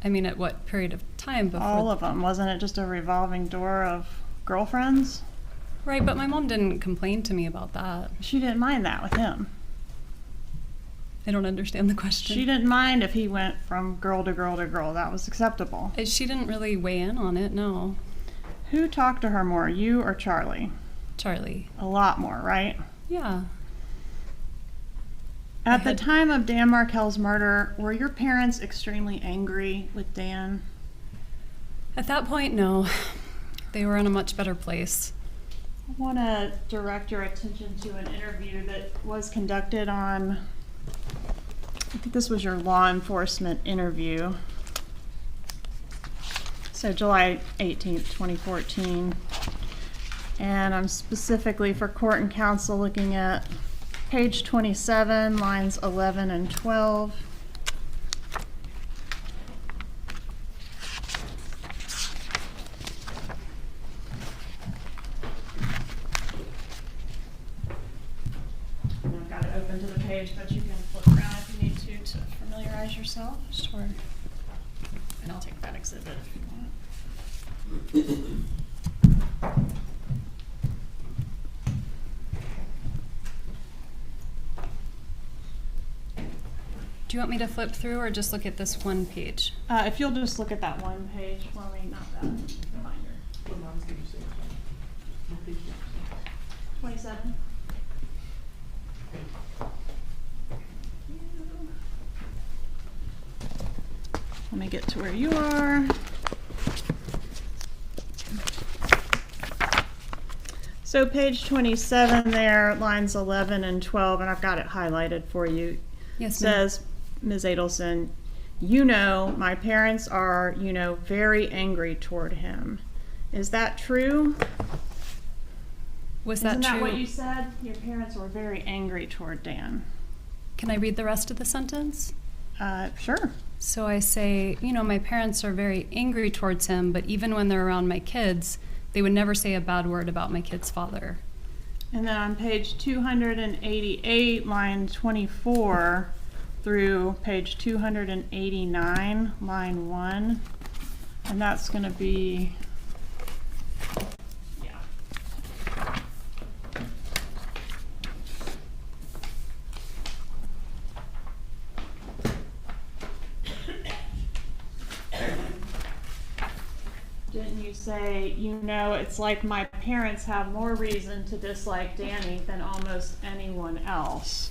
I mean, at what period of time before? All of them. Wasn't it just a revolving door of girlfriends? Right, but my mom didn't complain to me about that. She didn't mind that with him. I don't understand the question. She didn't mind if he went from girl to girl to girl. That was acceptable. She didn't really weigh in on it, no. Who talked to her more, you or Charlie? Charlie. A lot more, right? Yeah. At the time of Dan Markel's murder, were your parents extremely angry with Dan? At that point, no. They were in a much better place. I want to direct your attention to an interview that was conducted on, I think this was your law enforcement interview. So July 18th, 2014. And I'm specifically for court and counsel looking at page 27, lines 11 and 12. I've got it open to the page, but you can flip around if you need to familiarize yourself. Sure. And I'll take that exhibit if you want. Do you want me to flip through or just look at this one page? If you'll just look at that one page for me, not that reminder. 27. Let me get to where you are. So page 27 there, lines 11 and 12, and I've got it highlighted for you. Yes, ma'am. Says, Ms. Adelson, you know, my parents are, you know, very angry toward him. Is that true? Was that Isn't true? that what you said? Your parents were very angry toward Dan. Can I read the rest of the sentence? Sure. So I say, you know, my parents are very angry towards him, but even when they're around my kids, they would never say a bad word about my kid's father. And then on page 288, line 24 through page 289, line 1, and that's going to be, yeah. Didn't you say, you know, it's like my parents have more reason to dislike Danny than almost anyone else?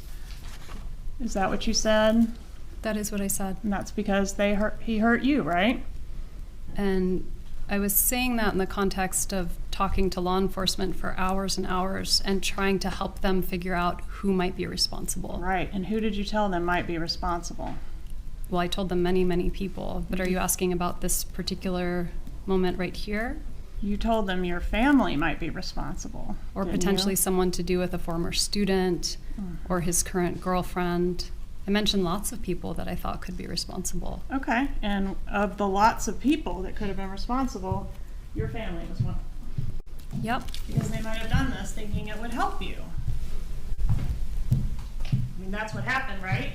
Is that what you said? That is what I said. And that's because he hurt you, right? And I was saying that in the context of talking to law enforcement for hours and hours and trying to help them figure out who might be responsible. Right. And who did you tell them might be responsible? Well, I told them many, many people. But are you asking about this particular moment right here? You told them your family might be responsible. Or potentially someone to do with a former student or his current girlfriend. I mentioned lots of people that I thought could be responsible. Okay. And of the lots of people that could have been responsible, your family was one. Yep. Because they might have done this thinking it would help you. I mean, that's what happened, right?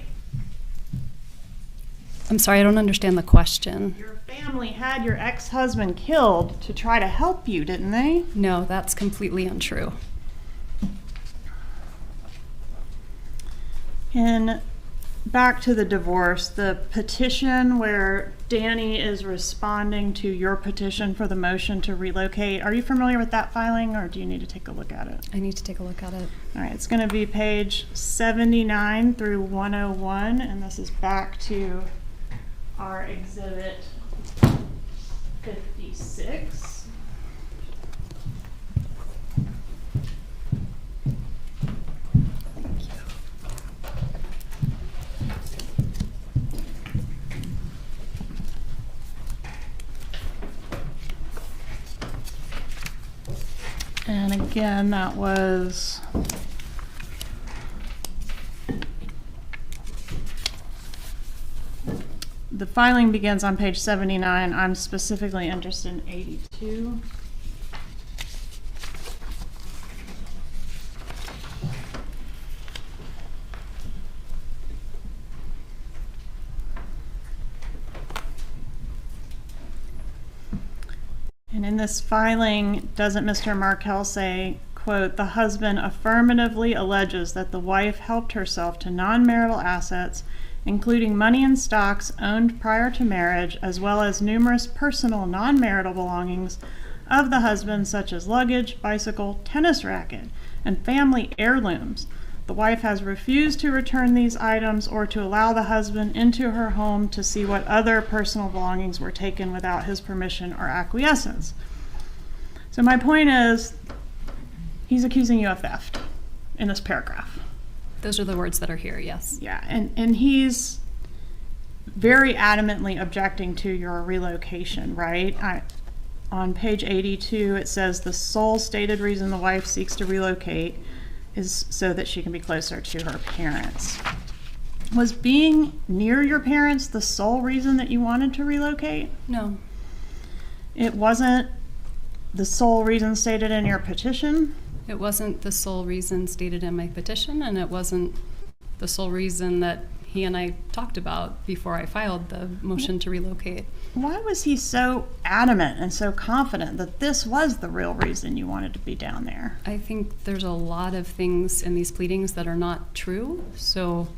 I'm sorry, I don't understand the question. Your family had your ex-husband killed to try to help you, didn't they? No, that's completely untrue. And back to the divorce, the petition where Danny is responding to your petition for the motion to relocate. Are you familiar with that filing, or do you need to take a look at it? I need to take a look at it. All right, it's going to be page 79 through 101, and this is back to our exhibit 56. And again, that was the filing begins on page 79. I'm specifically interested in 82. And in this filing, doesn't Mr. Markel say, quote, the husband affirmatively alleges that the wife helped herself to non-marital assets, including money and stocks owned prior to marriage, as well as numerous personal non-marital belongings of the husband, such as luggage, bicycle, tennis racket, and family heirlooms. The wife has refused to return these items or to allow the husband into her home to see what other personal belongings were taken without his permission or acquiescence. So my point is, he's accusing you of theft in this paragraph. Those are the words that are here, yes. Yeah, and he's very adamantly objecting to your relocation, right? On page 82, it says the sole stated reason the wife seeks to relocate is so that she can be closer to her parents. Was being near your parents the sole reason that you wanted to relocate? No. It wasn't the sole reason stated in your petition? It wasn't the sole reason stated in my petition, and it wasn't the sole reason that he and I talked about before I filed the motion to relocate. Why was he so adamant and so confident that this was the real reason you wanted to be down there? I think there's a lot of things in these pleadings that are not true, so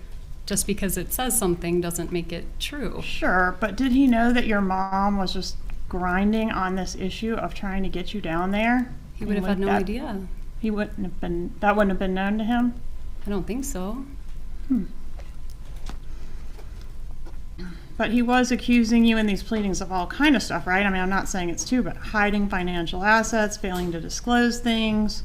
just because it says something doesn't make it true. Sure, but did he know that your mom was just grinding on this issue of trying to get you down there? He would have had no idea. He wouldn't have been, that wouldn't have been known to him? I don't think so. But he was accusing you in these pleadings of all kind of stuff, right? I mean, I'm not saying it's true, but hiding financial assets, failing to disclose things,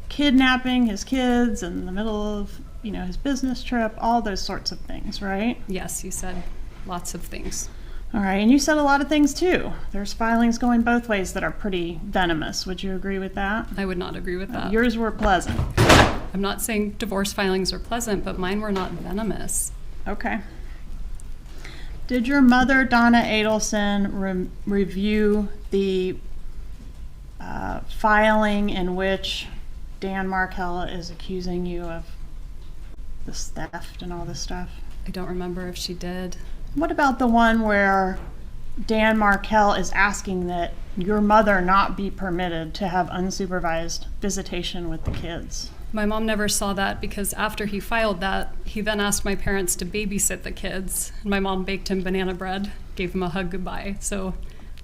kidnapping his kids in the middle of, you know, his business trip, all those sorts of things, right? Yes, you said lots of things. All right, and you said a lot of things too. There's filings going both ways that are pretty venomous. Would you agree with that? I would not agree with that. Yours were pleasant. I'm not saying divorce filings are pleasant, but mine were not venomous. Okay. Did your mother, Donna Adelson, review the filing in which Dan Markel is accusing you of this theft and all this stuff? I don't remember if she did. What about the one where Dan Markel is asking that your mother not be permitted to have unsupervised visitation with the kids? My mom never saw that because after he filed that, he then asked my parents to babysit the kids. And my mom baked him banana bread, gave him a hug goodbye. So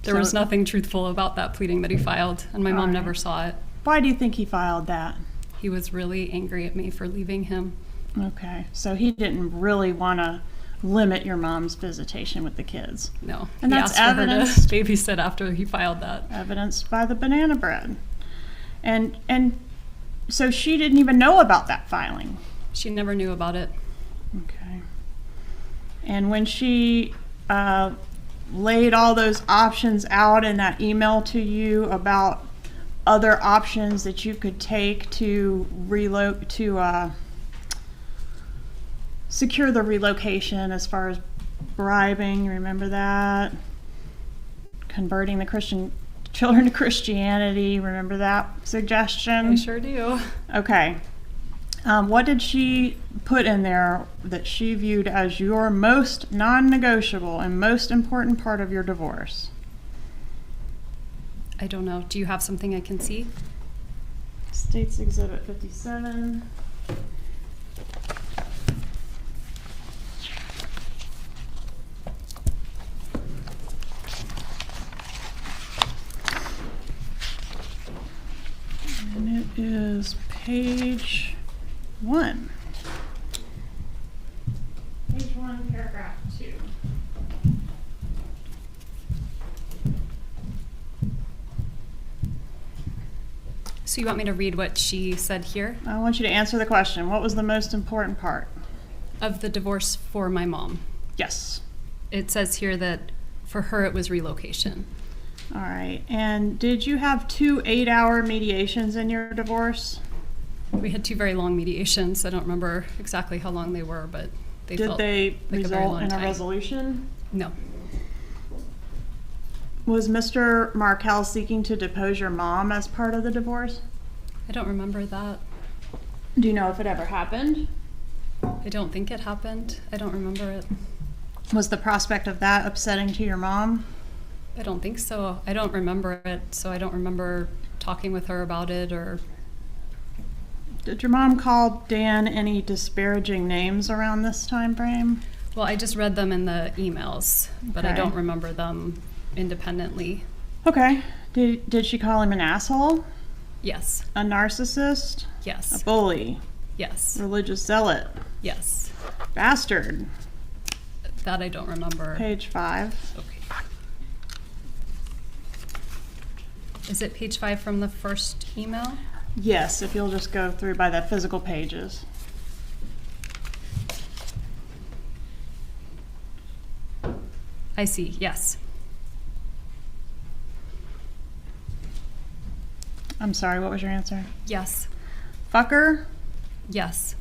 there was nothing truthful about that pleading that he filed, and my mom never saw it. Why do you think he filed that? He was really angry at me for leaving him. Okay, so he didn't really want to limit your mom's visitation with the kids. No, and he that's asked for her evidenced, to babysit after he filed that. Evidenced by the banana bread. And so she didn't even know about that filing? She never knew about it. Okay. And when she laid all those options out in that email to you about other options that you could take to secure the relocation, as far as bribing, remember that? Converting the Christian children to Christianity, remember that suggestion? I sure do. Okay. What did she put in there that she viewed as your most non-negotiable and most important part of your divorce? I don't know. Do you have something I can see? States Exhibit 57. And it is page 1. Page 1, paragraph 2. So you want me to read what she said here? I want you to answer the question. What was the most important part? Of the divorce for my mom. Yes. It says here that for her it was relocation. All right. And did you have 2 8-hour mediations in your divorce? We had 2 very long mediations. I don't remember exactly how long they were, but they felt Did they like a very result long in time. a resolution? No. Was Mr. Markel seeking to depose your mom as part of the divorce? I don't remember that. Do you know if it ever happened? I don't think it happened. I don't remember it. Was the prospect of that upsetting to your mom? I don't think so. I don't remember it, so I don't remember talking with her about it or Did your mom call Dan any disparaging names around this time frame? Well, I just read them in the emails, but I Okay. don't remember them independently. Okay. Did she call him an asshole? Yes. A narcissist? Yes. A bully? Yes. Religious zealot? Yes. Bastard? That I don't remember. Page 5. Okay. Is it page 5 from the first email? Yes, if you'll just go through by the physical pages. I see, yes. I'm sorry, what was your answer? Yes. Fucker? Yes.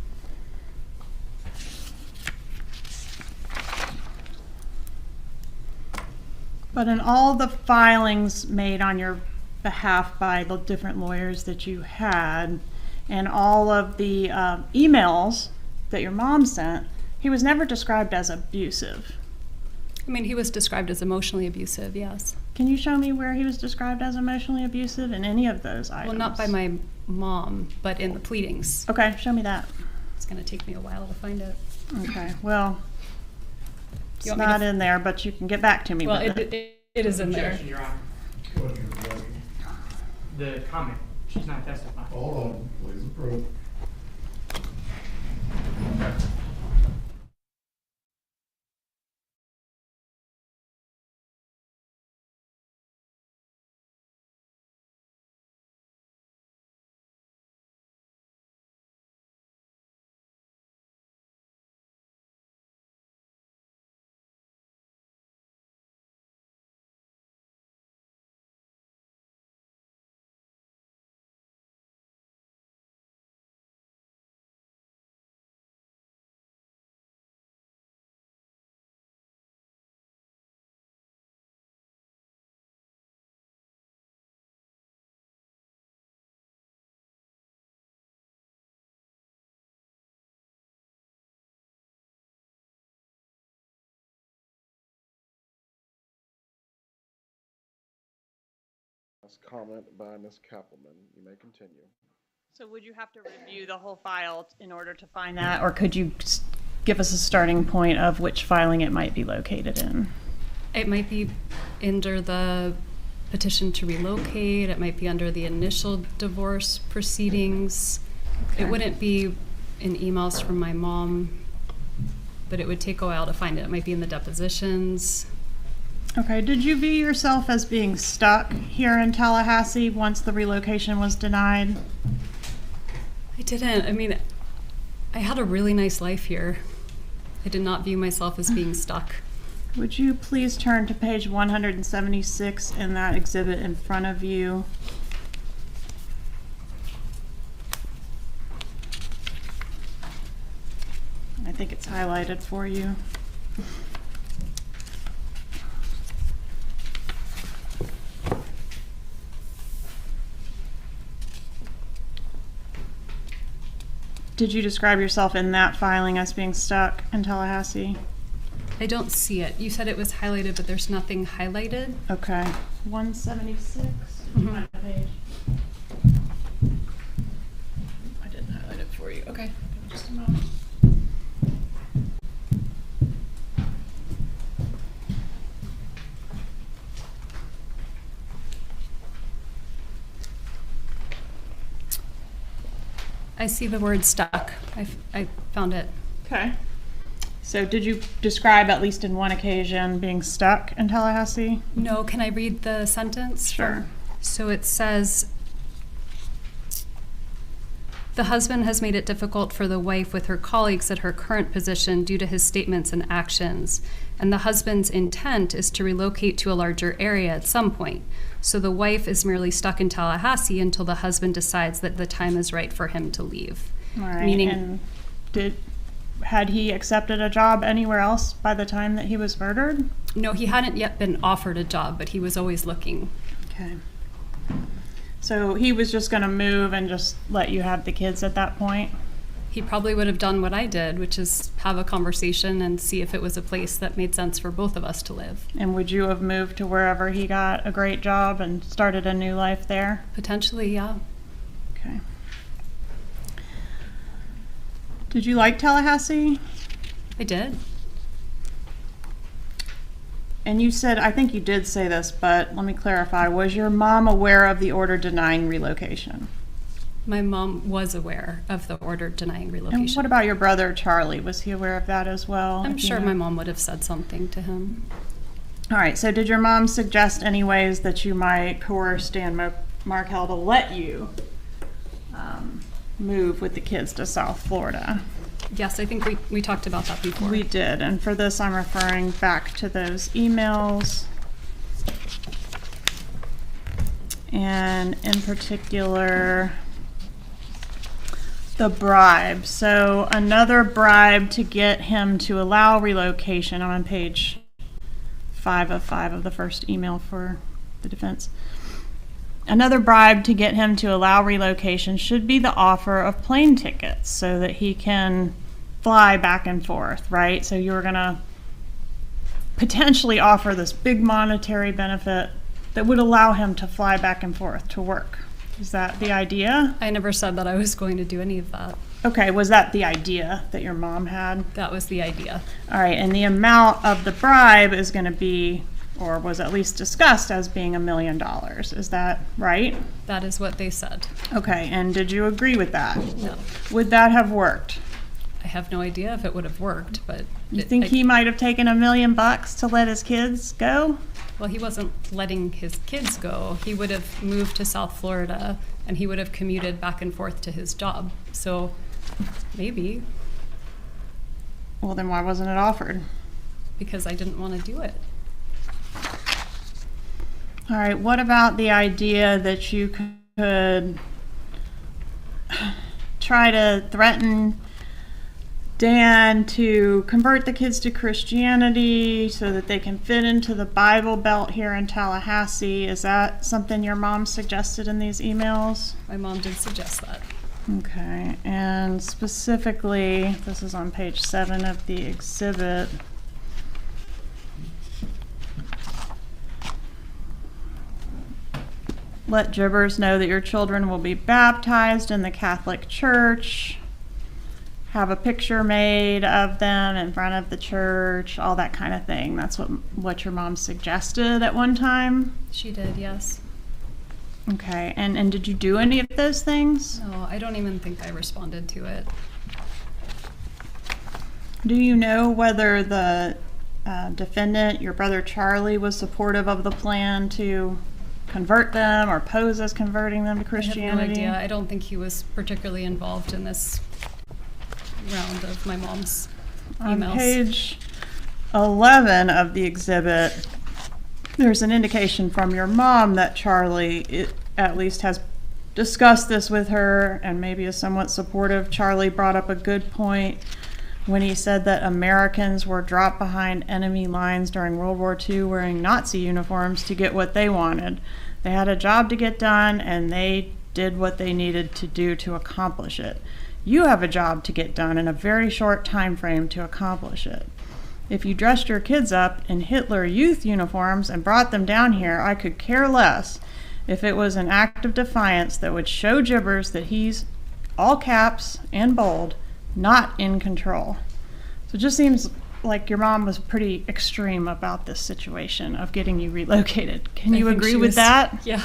But in all the filings made on your behalf by the different lawyers that you had, and all of the emails that your mom sent, he was never described as abusive. I mean, he was described as emotionally abusive, yes. Can you show me where he was described as emotionally abusive in any of those items? Well, not by my mom, but in the pleadings. Okay, show me that. It's going to take me a while to find it. Okay, well, it's You want me not to- in there, but you can get back to me Well, with it. it is in there. Objection, Your Honor. The comment, she's not testifying. Hold on, please approve. Last comment by Ms. Kappelman. You may continue. So would you have to review the whole file in order to find that, or could you give us a starting point of which filing it might be located in? It might be under the petition to relocate. It might be under the initial divorce proceedings. Okay. It wouldn't be in emails from my mom, but it would take a while to find it. It might be in the depositions. Okay, did you view yourself as being stuck here in Tallahassee once the relocation was denied? I didn't. I mean, I had a really nice life here. I did not view myself as being stuck. Would you please turn to page 176 in that exhibit in front of you? I think it's highlighted for you. Did you describe yourself in that filing as being stuck in Tallahassee? I don't see it. You said it was highlighted, but there's nothing highlighted. Okay. 176. Mhm. Find the page. I didn't highlight it for you. Okay. Just a moment. I see the word stuck. I found it. Okay. So did you describe, at least in one occasion, being stuck in Tallahassee? No, can I read the sentence? Sure. So it says, the husband has made it difficult for the wife with her colleagues at her current position due to his statements and actions. And the husband's intent is to relocate to a larger area at some point. So the wife is merely stuck in Tallahassee until the husband decides that the time is right for him to leave. All right. Meaning, and had he accepted a job anywhere else by the time that he was murdered? no, he hadn't yet been offered a job, but he was always looking. Okay. So he was just going to move and just let you have the kids at that point? He probably would have done what I did, which is have a conversation and see if it was a place that made sense for both of us to live. And would you have moved to wherever he got a great job and started a new life there? Potentially, yeah. Okay. Did you like Tallahassee? I did. And you said, I think you did say this, but let me clarify. Was your mom aware of the order denying relocation? My mom was aware of the order denying relocation. And what about your brother, Charlie? Was he aware of that as well? I'm sure my mom would have said something to him. All right, so did your mom suggest any ways that you might coerce Dan Markel to let you move with the kids to South Florida? Yes, I think we talked about that before. We did, and for this I'm referring back to those emails. And in particular, the bribe. So another bribe to get him to allow relocation. I'm on page 5 of 5 of the first email for the defense. Another bribe to get him to allow relocation should be the offer of plane tickets so that he can fly back and forth, right? So you were going to potentially offer this big monetary benefit that would allow him to fly back and forth to work. Is that the idea? I never said that I was going to do any of that. Okay, was that the idea that your mom had? That was the idea. All right, and the amount of the bribe is going to be, or was at least discussed as being $1 million. Is that right? That is what they said. Okay, and did you agree with that? No. Would that have worked? I have no idea if it would have worked, but... You think he might have taken $1 million to let his kids go? Well, he wasn't letting his kids go. He would have moved to South Florida, and he would have commuted back and forth to his job. So, maybe. Well, then why wasn't it offered? Because I didn't want to do it. All right, what about the idea that you could try to threaten Dan to convert the kids to Christianity so that they can fit into the Bible Belt here in Tallahassee? Is that something your mom suggested in these emails? My mom did suggest that. Okay, and specifically, this is on page 7 of the exhibit. Let Jibbers know that your children will be baptized in the Catholic Church. Have a picture made of them in front of the church, all that kind of thing. That's what your mom suggested at one time? She did, yes. Okay, and did you do any of those things? No, I don't even think I responded to it. Do you know whether the defendant, your brother Charlie, was supportive of the plan to convert them or pose as converting them to Christianity? I have no idea. I don't think he was particularly involved in this round of my mom's emails. On page 11 of the exhibit, there's an indication from your mom that Charlie at least has discussed this with her and maybe is somewhat supportive. Charlie brought up a good point when he said that Americans were dropped behind enemy lines during World War II wearing Nazi uniforms to get what they wanted. They had a job to get done and they did what they needed to do to accomplish it. You have a job to get done in a very short time frame to accomplish it. If you dressed your kids up in Hitler Youth uniforms and brought them down here, I could care less if it was an act of defiance that would show Jibbers that he's, all caps and bold, not in control. So it just seems like your mom was pretty extreme about this situation of getting you relocated. Can you agree with that? Yeah.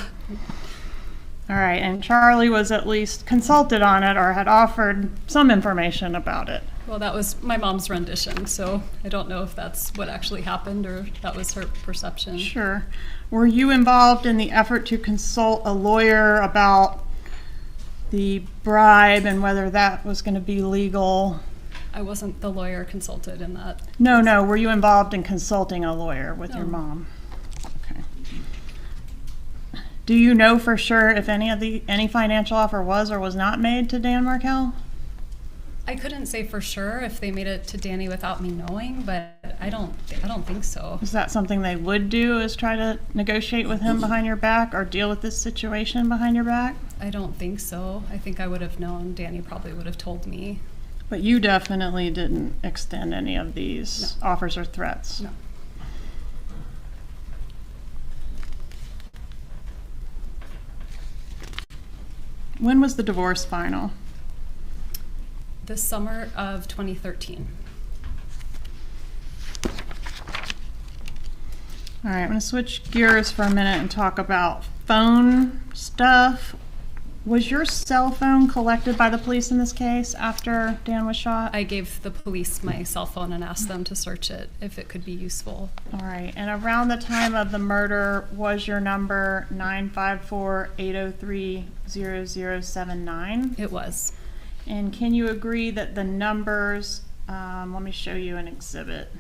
All right, and Charlie was at least consulted on it or had offered some information about it. Well, that was my mom's rendition, so I don't know if that's what actually happened or if that was her perception. Sure. Were you involved in the effort to consult a lawyer about the bribe and whether that was going to be legal? I wasn't the lawyer consulted in that. No. Were you involved in consulting a lawyer with your mom? Okay. Do you know for sure if any financial offer was or was not made to Dan Markel? I couldn't say for sure if they made it to Danny without me knowing, but I don't think so. Is that something they would do, is try to negotiate with him behind your back or deal with this situation behind your back? I don't think so. I think I would have known. Danny probably would have told me. But you definitely didn't extend any of these offers or threats? No. When was the divorce final? The summer of 2013. All right, I'm going to switch gears for a minute and talk about phone stuff. Was your cell phone collected by the police in this case after Dan was shot? I gave the police my cell phone and asked them to search it if it could be useful. All right, and around the time of the murder, was your number 954-803-0079? It was. And can you agree that the numbers, let me show you an exhibit.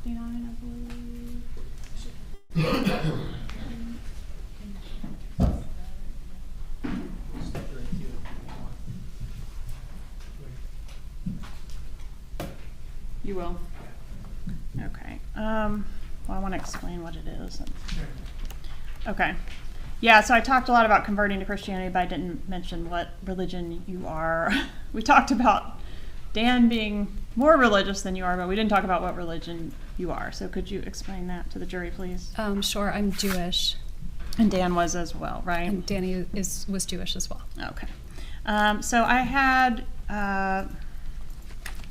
59, I believe. You will? Okay. Well, I want to explain what it is. Okay. Yeah, so I talked a lot about converting to Christianity, but I didn't mention what religion you are. We talked about Dan being more religious than you are, but we didn't talk about what religion you are. So could you explain that to the jury, please? Sure, I'm Jewish. And Dan was as well, right? And Danny was Jewish as well. Okay. So I had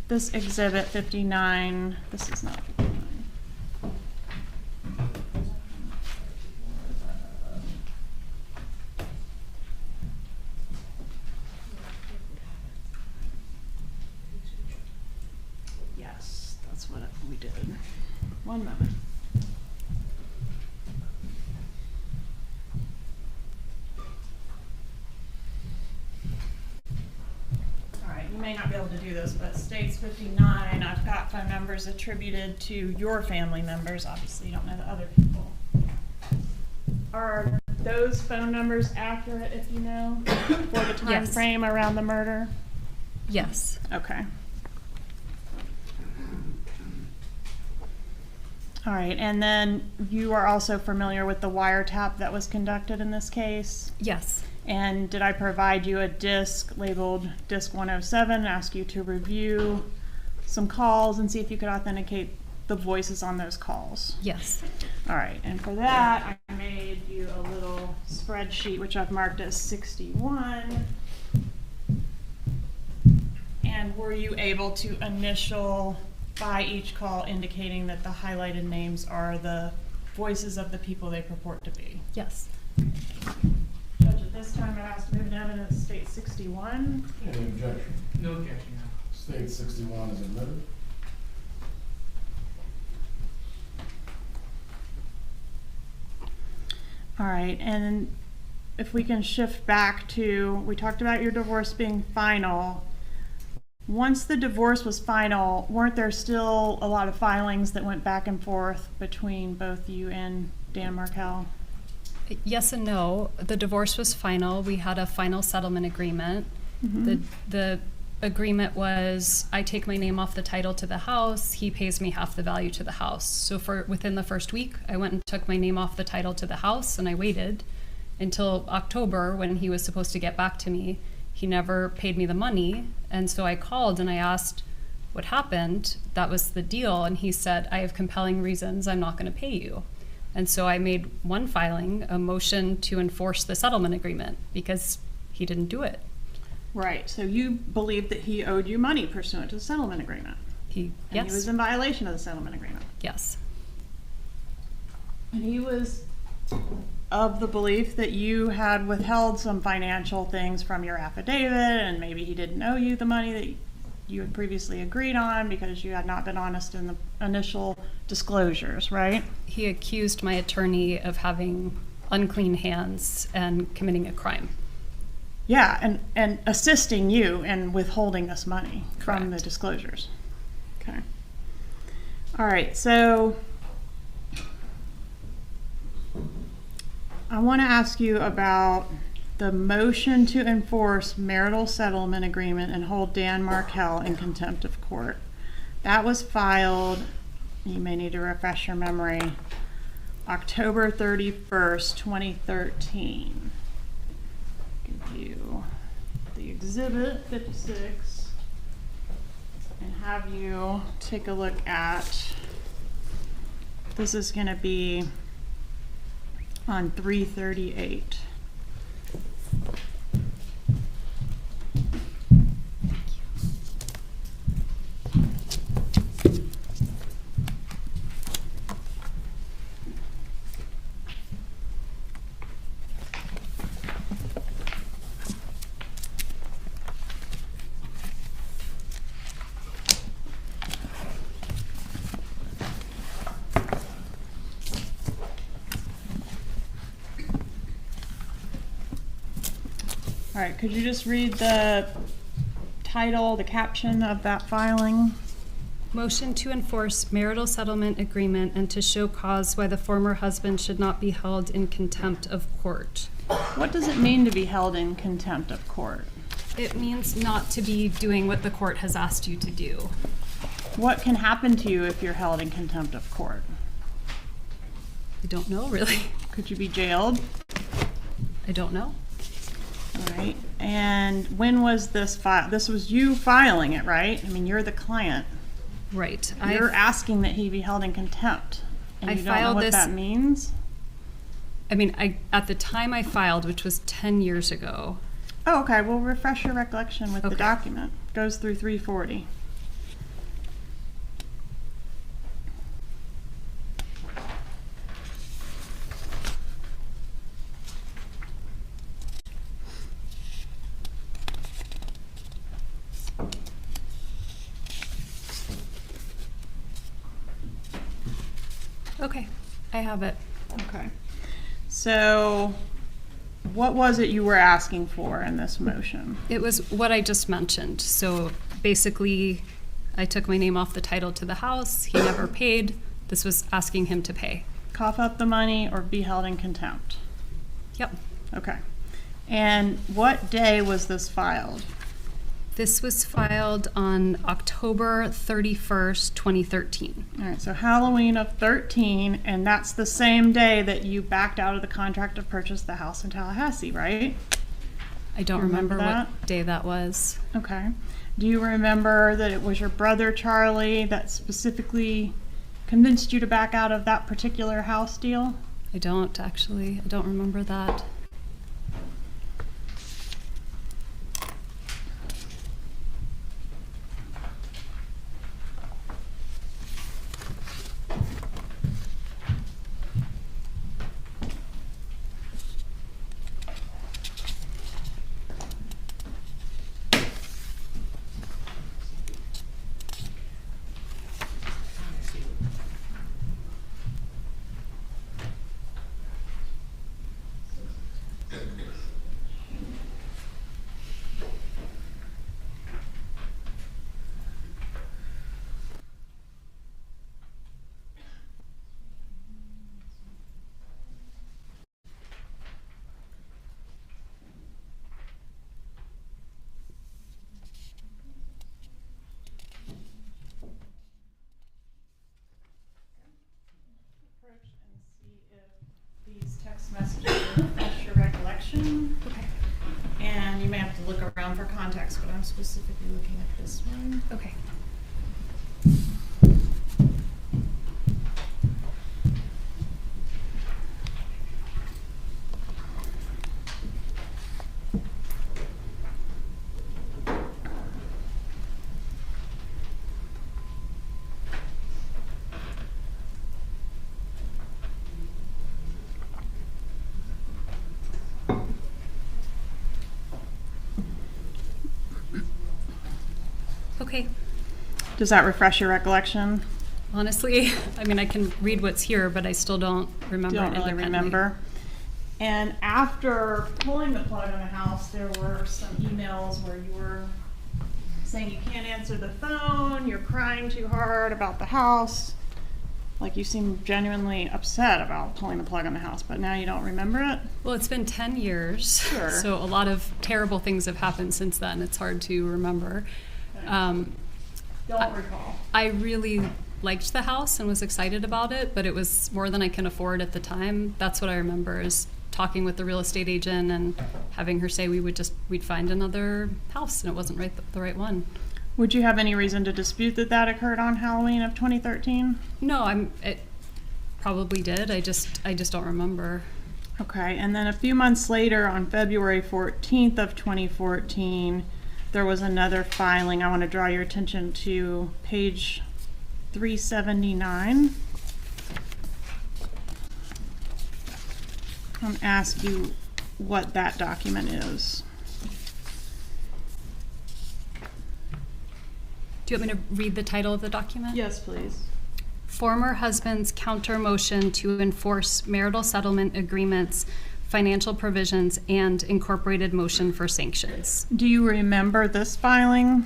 this exhibit 59. This is not 59. Yes, that's what we did. One moment. You may not be able to do this, but states 59, I've got phone numbers attributed to your family members. Obviously, you don't know the other people. Are those phone numbers accurate, if you know, for the time frame around the murder? Yes. Okay. All right, and then you are also familiar with the wiretap that was conducted in this case? Yes. And did I provide you a disc labeled Disc 107 and ask you to review some calls and see if you could authenticate the voices on those calls? Yes. All right, and for that, I made you a little spreadsheet, which I've marked as 61. And were you able to initial by each call indicating that the highlighted names are the voices of the people they purport to be? Yes. Judge, at this time, I asked to move to evidence state 61. Any objection? No objection. State 61 is admitted. All right, and if we can shift back to, we talked about your divorce being final. Once the divorce was final, weren't there still a lot of filings that went back and forth between both you and Dan Markel? Yes and no. The divorce was final. We had a final settlement agreement. Mm-hmm. The agreement was I take my name off the title to the house, he pays me half the value to the house. So for within the first week, I went and took my name off the title to the house, and I waited until October when he was supposed to get back to me. He never paid me the money, and so I called and I asked what happened. That was the deal, and he said, I have compelling reasons, I'm not going to pay you. And so I made one filing, a motion to enforce the settlement agreement, because he didn't do it. Right, so you believed that he owed you money pursuant to the settlement agreement? Yes. He was in violation of the settlement agreement? Yes. And he was of the belief that you had withheld some financial things from your affidavit, and maybe he didn't owe you the money that you had previously agreed on because you had not been honest in the initial disclosures, right? He accused my attorney of having unclean hands and committing a crime. Yeah, and assisting you in withholding this money from the disclosures. Okay. All right, so I want to ask you about the motion to enforce marital settlement agreement and hold Dan Markel in contempt of court. That was filed, you may need to refresh your memory, October 31st, 2013. Give you the exhibit 56 and have you take a look at, this is going to be on 338. All right, could you just read the title, the caption of that filing? Motion to enforce marital settlement agreement and to show cause why the former husband should not be held in contempt of court. What does it mean to be held in contempt of court? It means not to be doing what the court has asked you to do. What can happen to you if you're held in contempt of court? I don't know, really. Could you be jailed? I don't know. All right. And when was this filed? This was you filing it, right? I mean, you're the client. Right. You're asking that he be held in contempt. And you don't know what that means? I mean, at the time I filed, which was 10 years ago. Oh, okay. Well, refresh your recollection with the document. It goes through 340. Okay, I have it. Okay. So, what was it you were asking for in this motion? It was what I just mentioned. So basically, I took my name off the title to the house. He never paid. This was asking him to pay. Cough up the money or be held in contempt? Yep. Okay. And what day was this filed? This was filed on October 31st, 2013. All right, so Halloween of 13, and that's the same day that you backed out of the contract to purchase the house in Tallahassee, right? I don't remember what day that was. Okay. Do you remember that it was your brother, Charlie, that specifically convinced you to back out of that particular house deal? I don't, actually. I don't remember that. These text messages refresh your recollection. Okay. And you may have to look around for context, but I'm specifically looking at this one. Okay. Okay. Does that refresh your recollection? Honestly, I mean, I can read what's here, but I still don't remember. Don't really remember. And after pulling the plug on the house, there were some emails where you were saying you can't answer the phone, you're crying too hard about the house. Like you seem genuinely upset about pulling the plug on the house, but now you don't remember it? Well, it's been 10 years. Sure. So a lot of terrible things have happened since then. It's hard to remember. Don't recall. I really liked the house and was excited about it, but it was more than I can afford at the time. That's what I remember, is talking with the real estate agent and having her say we'd find another house, and it wasn't the right one. Would you have any reason to dispute that occurred on Halloween of 2013? No, it probably did. I just don't remember. Okay, and then a few months later, on February 14th of 2014, there was another filing. I want to draw your attention to page 379. I'll ask you what that document is. Do you want me to read the title of the document? Yes, please. Former husband's counter motion to enforce marital settlement agreements financial provisions, and incorporated motion for sanctions. Do you remember this filing?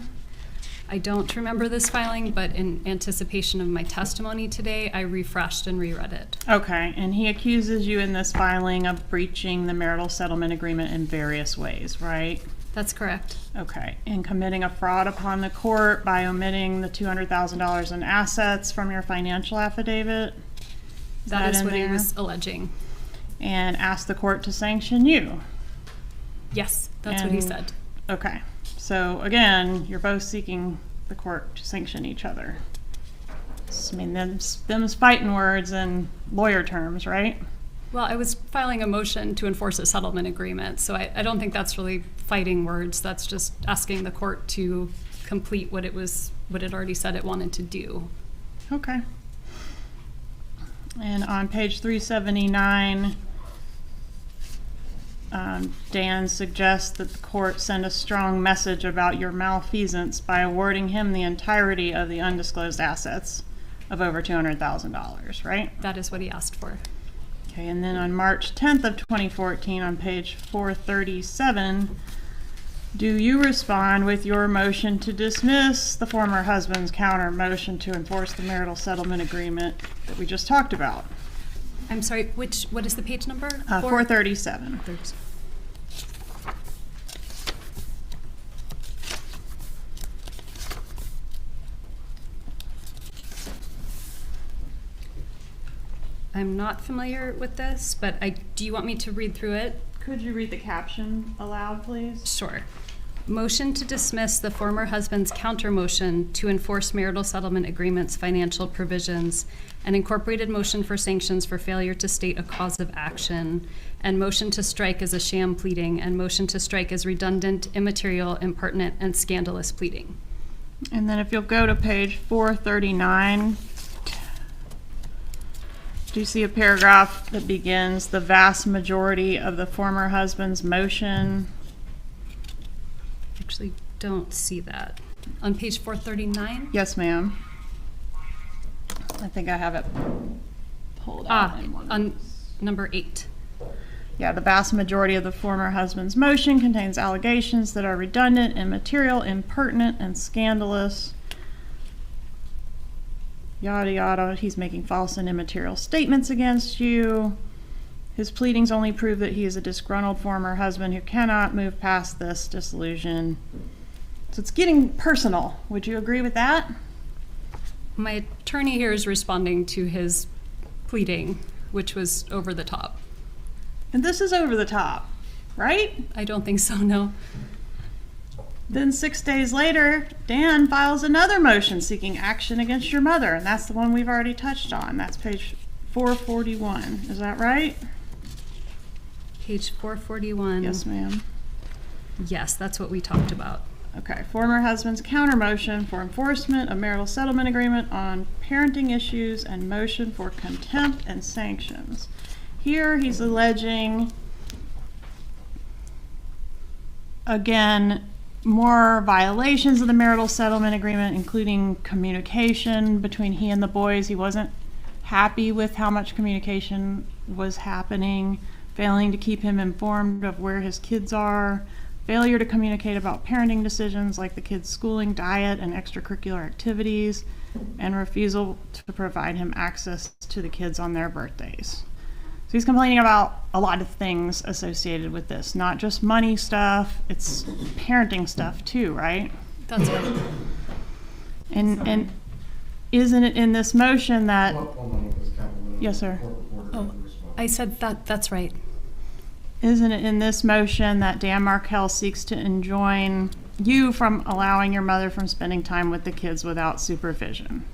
I don't remember this filing, but in anticipation of my testimony today, I refreshed and reread it. Okay, and he accuses you in this filing of breaching the marital settlement agreement in various ways, right? That's correct. Okay, and committing a fraud upon the court by omitting the $200,000 in assets from your financial affidavit? That is in what he there? was alleging. And asked the court to sanction you? Yes, that's what he said. Okay, so again, you're both seeking the court to sanction each other. I mean, them's fighting words and lawyer terms, right? Well, I was filing a motion to enforce a settlement agreement, so I don't think that's really fighting words. That's just asking the court to complete what it already said it wanted to do. Okay. And on page 379, Dan suggests that the court send a strong message about your malfeasance by awarding him the entirety of the undisclosed assets of over $200,000, right? That is what he asked for. Okay, and then on March 10th of 2014, on page 437, do you respond with your motion to dismiss the former husband's counter motion to enforce the marital settlement agreement that we just talked about? I'm sorry, what is the page number? 437. I'm not familiar with this, but do you want me to read through it? Could you read the caption aloud, please? Sure. Motion to dismiss the former husband's counter motion to enforce marital settlement agreements, financial provisions, and incorporated motion for sanctions for failure to state a cause of action, and motion to strike as a sham pleading, and motion to strike as redundant, immaterial, impertinent, and scandalous pleading. And then if you'll go to page 439, do you see a paragraph that begins, the vast majority of the former husband's motion? Actually, don't see that. On page 439? Yes, ma'am. I think I have it pulled out. On number 8. Yeah, the vast majority of the former husband's motion contains allegations that are redundant, immaterial, impertinent, and scandalous. Yada yada, he's making false and immaterial statements against you. His pleadings only prove that he is a disgruntled former husband who cannot move past this disillusion. So it's getting personal. Would you agree with that? My attorney here is responding to his pleading, which was over the top. And this is over the top, right? I don't think so, no. Then 6 days later, Dan files another motion seeking action against your mother, and that's the one we've already touched on. That's page 441. Is that right? Page 441. Yes, ma'am. Yes, that's what we talked about. Okay, former husband's counter motion for enforcement of marital settlement agreement on parenting issues and motion for contempt and sanctions. Here he's alleging, again, more violations of the marital settlement agreement, including communication between he and the boys. He wasn't happy with how much communication was happening, failing to keep him informed of where his kids are, failure to communicate about parenting decisions like the kids' schooling, diet, and extracurricular activities, and refusal to provide him access to the kids on their birthdays. So he's complaining about a lot of things associated with this, not just money stuff, it's parenting stuff too, right? That's right. And isn't it in this motion that... Yes, sir. Oh, I said that's right. Isn't it in this motion that Dan Markel seeks to enjoin you from allowing your mother from spending time with the kids without supervision?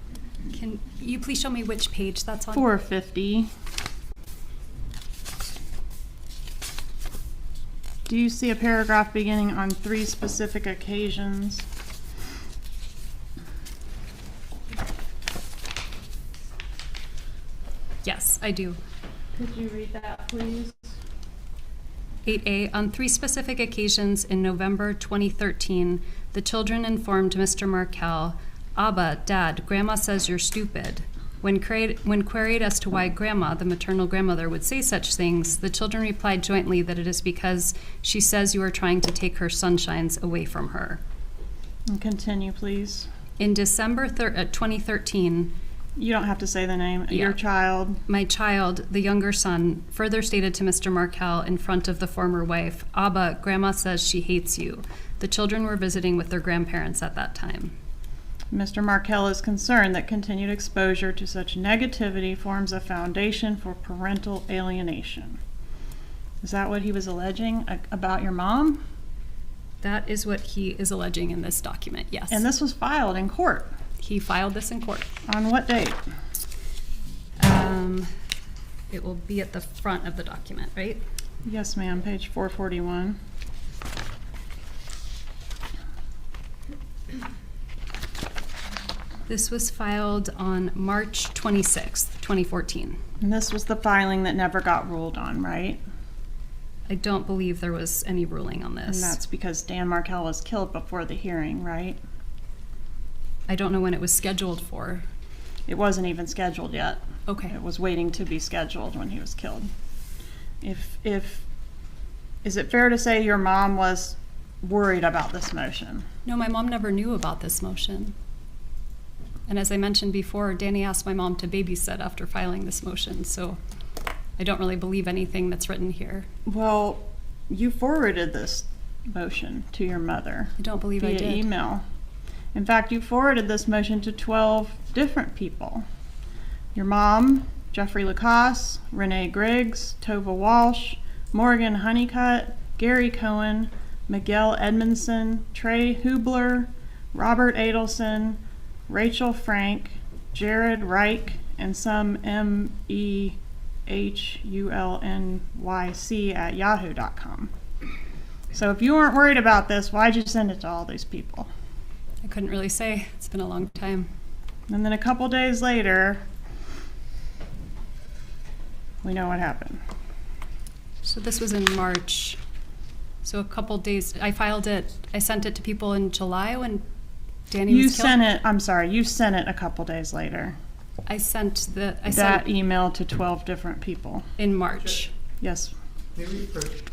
Can you please show me which page that's on? 450. Do you see a paragraph beginning on 3 specific occasions? Yes, I do. Could you read that, please? 8A, on 3 specific occasions in November 2013, the children informed Mr. Markel, Abba, Dad, Grandma says you're stupid. When queried as to why Grandma, the maternal grandmother, would say such things, the children replied jointly that it is because she says you are trying to take her sunshines away from her. And continue, please. In December 2013, you don't have to say the name. Yeah. Your child. My child, the younger son, further stated to Mr. Markel in front of the former wife, Abba, Grandma says she hates you. The children were visiting with their grandparents at that time. Mr. Markel is concerned that continued exposure to such negativity forms a foundation for parental alienation. Is that what he was alleging about your mom? That is what he is alleging in this document, yes. And this was filed in court? He filed this in court. On what date? It will be at the front of the document, right? Yes, ma'am, page 441. This was filed on March 26th, 2014. And this was the filing that never got ruled on, right? I don't believe there was any ruling on this. And that's because Dan Markel was killed before the hearing, right? I don't know when it was scheduled for. It wasn't even scheduled yet. Okay. It was waiting to be scheduled when he was killed. Is it fair to say your mom was worried about this motion? No, my mom never knew about this motion. And as I mentioned before, Danny asked my mom to babysit after filing this motion, so I don't really believe anything that's written here. Well, you forwarded this motion to your mother. I don't believe I did. Via email. In fact, you forwarded this motion to 12 different people. Your mom, Jeffrey Lacoste, Renee Griggs, Tova Walsh, Morgan Honeycutt, Gary Cohen, Miguel Edmondson, Trey Hubler, Robert Adelson, Rachel Frank, Jared Reich, and some MEHULNYC at yahoo.com. So if you weren't worried about this, why'd you send it to all these people? I couldn't really say. It's been a long time. And then a couple days later, we know what happened. So this was in March. So a couple days, I filed it, I sent it to people in July when Danny was killed. You sent it a couple days later. I sent that email to 12 different people. In March. Yes. Maybe first,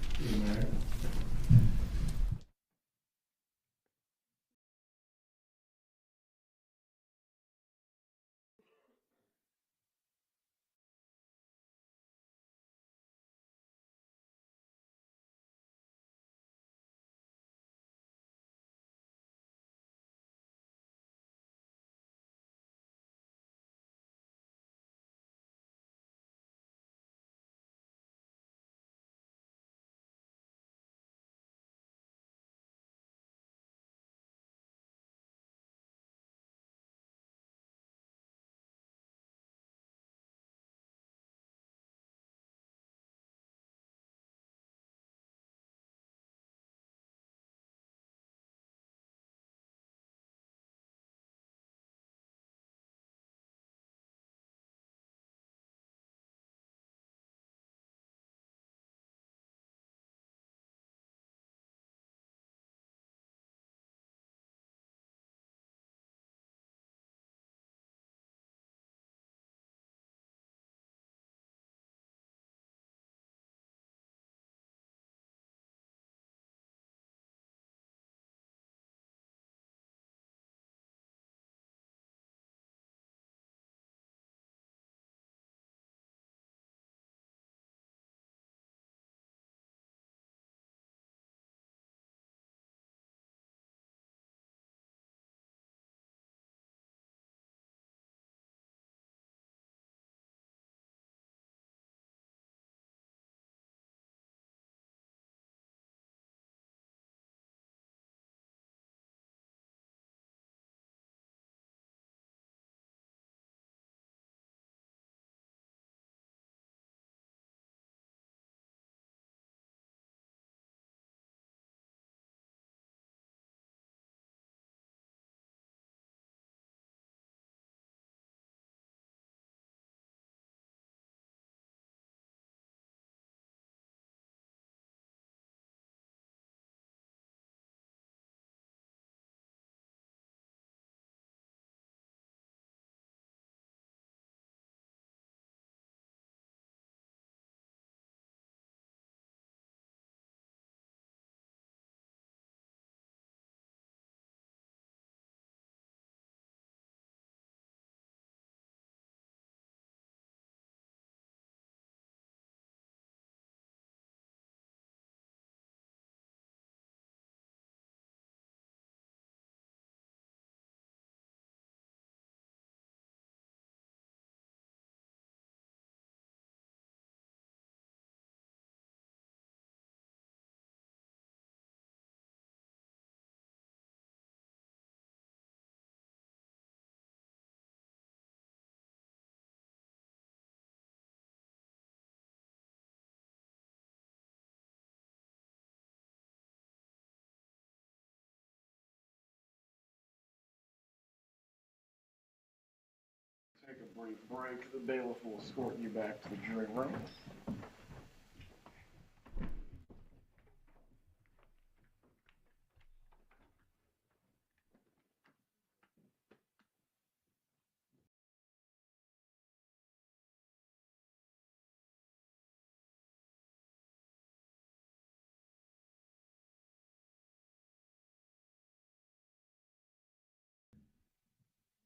brief break. The bailiff will escort you back to the jury room.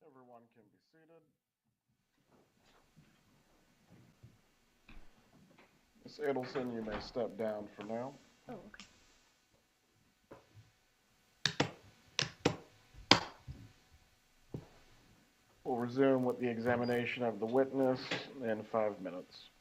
Everyone can be seated. Ms. Adelson, you may step down for now. Oh, okay. We'll resume with the examination of the witness in 5 minutes.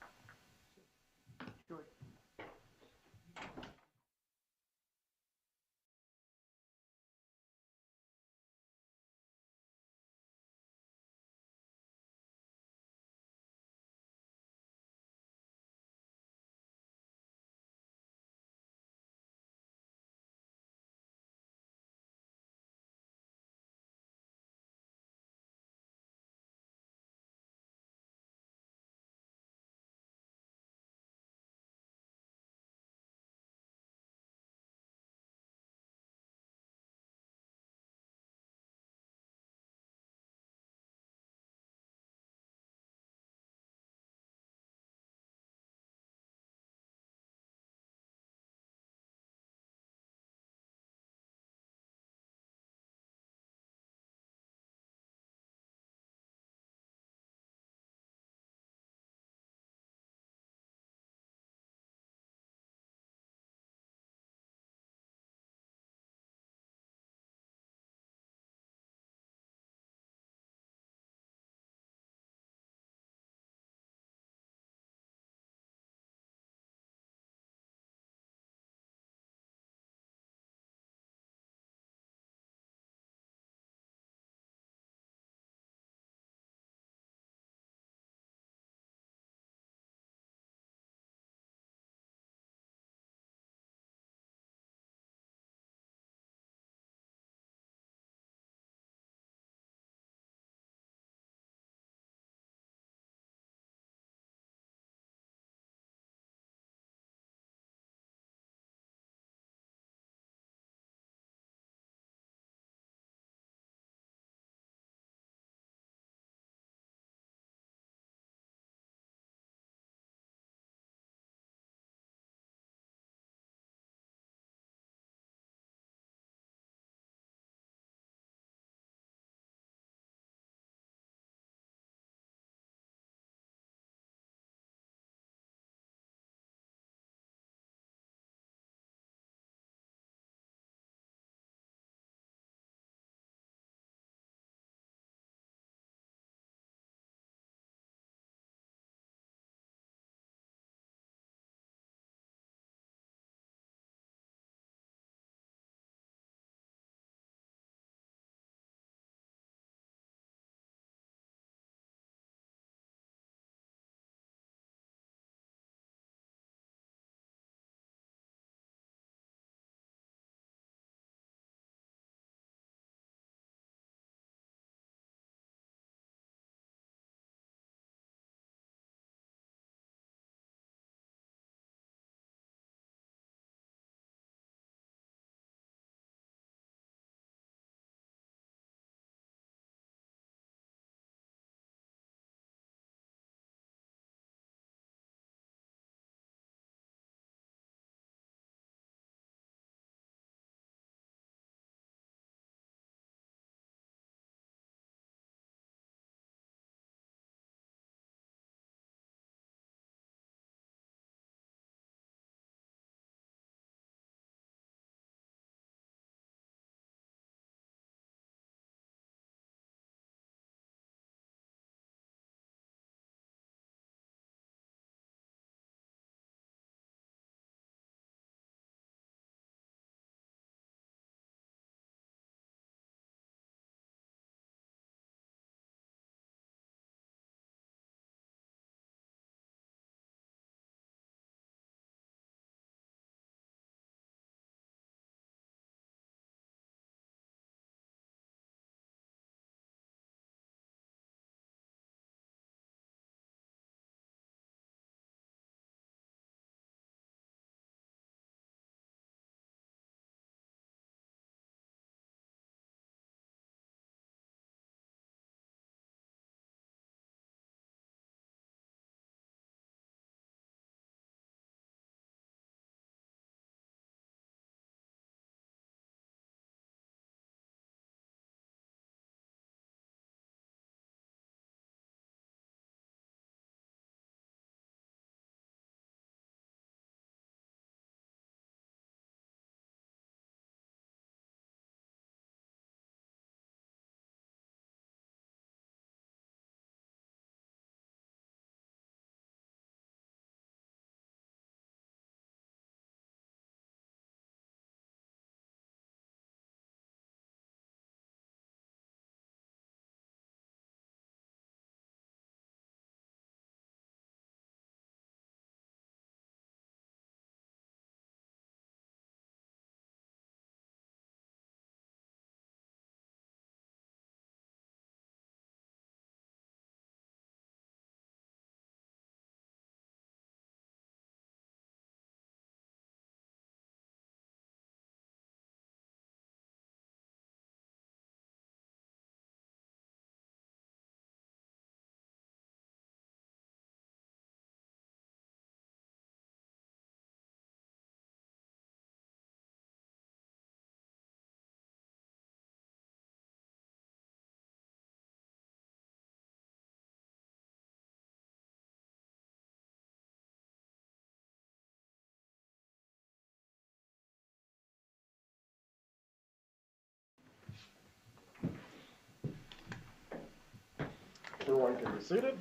Everyone can be seated.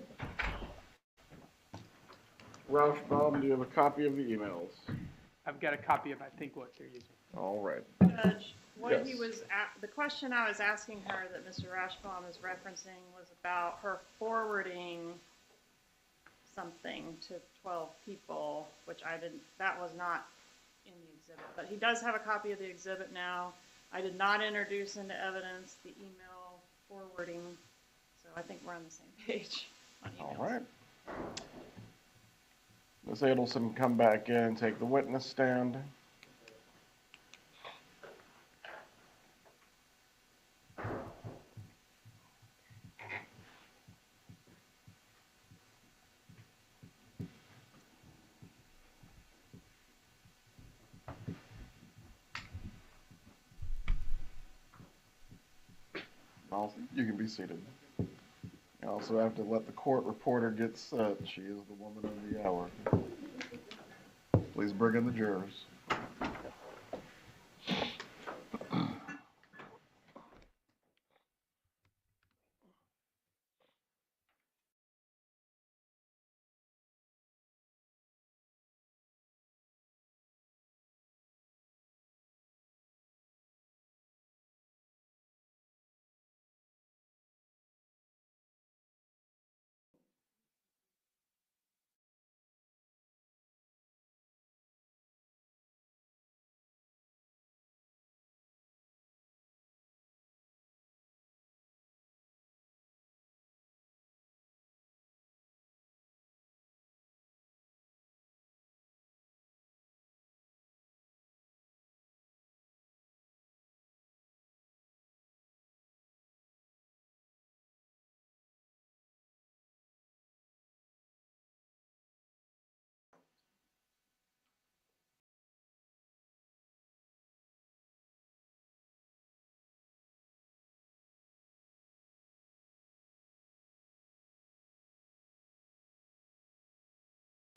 Rauschbaum, do you have a copy of the emails? I've got a copy of, I think, what they're using. All right. Judge, what he Yes. was the question I was asking her that Mr. Rashbaum is referencing was about her forwarding something to 12 people, which that was not in the exhibit. But he does have a copy of the exhibit now. I did not introduce into evidence the email forwarding, so I think we're on the same page on emails. All right. Ms. Adelson, come back in and take the witness stand. Also, you can be seated. You also have to let the court reporter get set. She is the woman of the hour. Please bring in the jurors.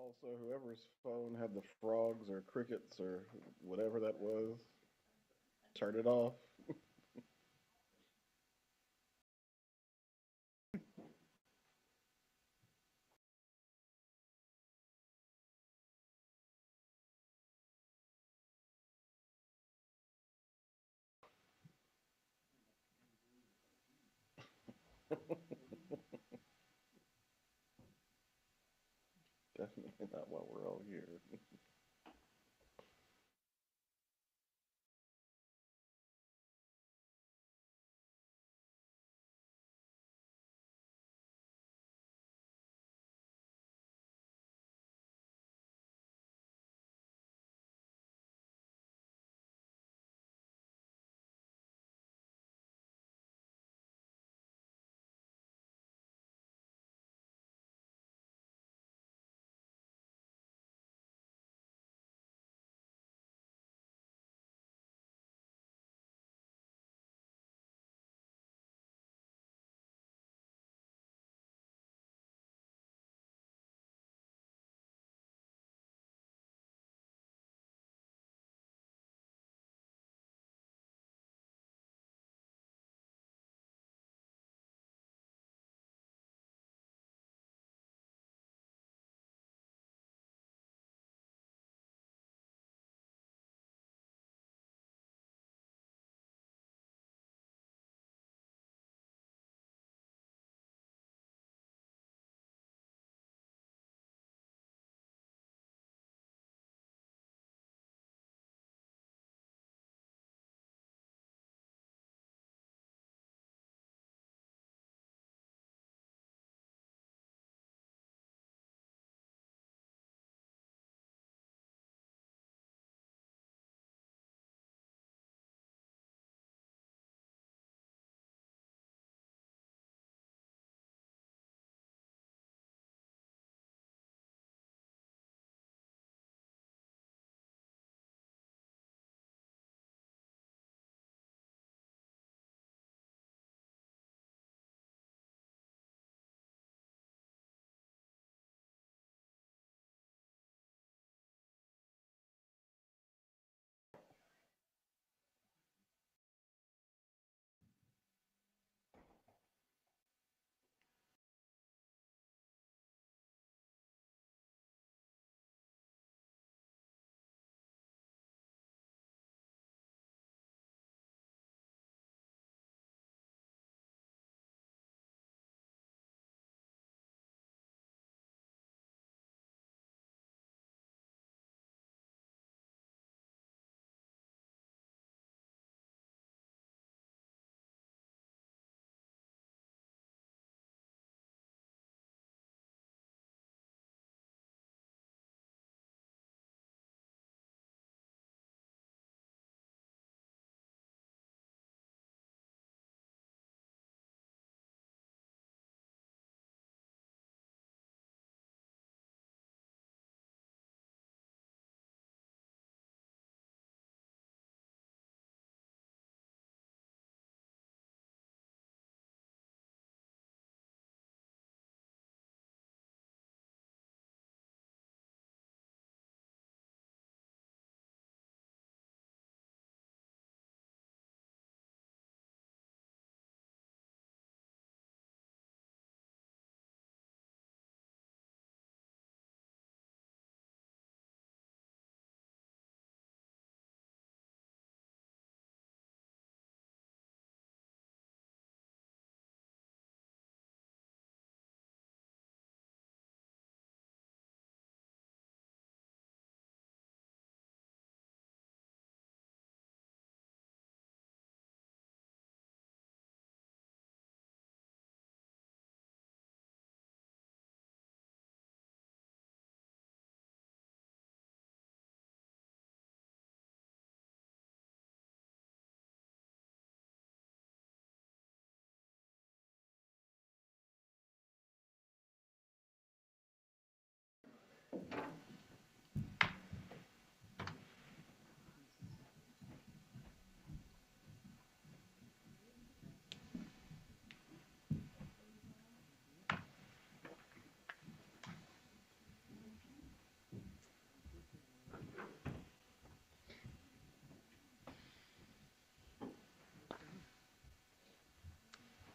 Also, whoever's phone had the frogs or crickets or whatever that was, turn it off. Definitely not while we're all here.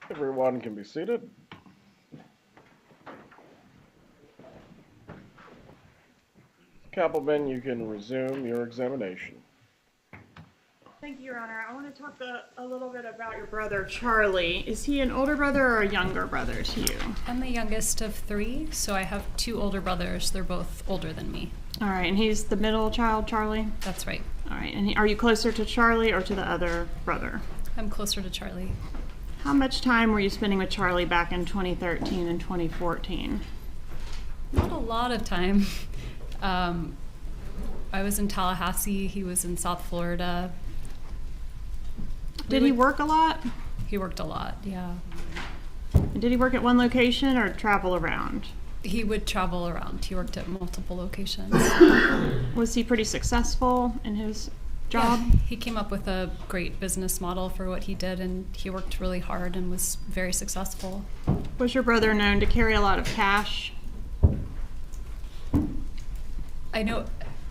Everyone can be seated. Kappelman, you can resume your examination. Thank you, Your Honor. I want to talk a little bit about your brother, Charlie. Is he an older brother or a younger brother to you? I'm the youngest of 3, so I have 2 older brothers. They're both older than me. All right, and he's the middle child, Charlie? That's right. All right, and are you closer to Charlie or to the other brother? I'm closer to Charlie. How much time were you spending with Charlie back in 2013 and 2014? Not a lot of time. I was in Tallahassee. He was in South Florida. Did he work a lot? He worked a lot, yeah. And did he work at one location or travel around? He would travel around. He worked at multiple locations. Was he pretty successful in his job? Yeah, he came up with a great business model for what he did, and he worked really hard and was very successful. Was your brother known to carry a lot of cash? I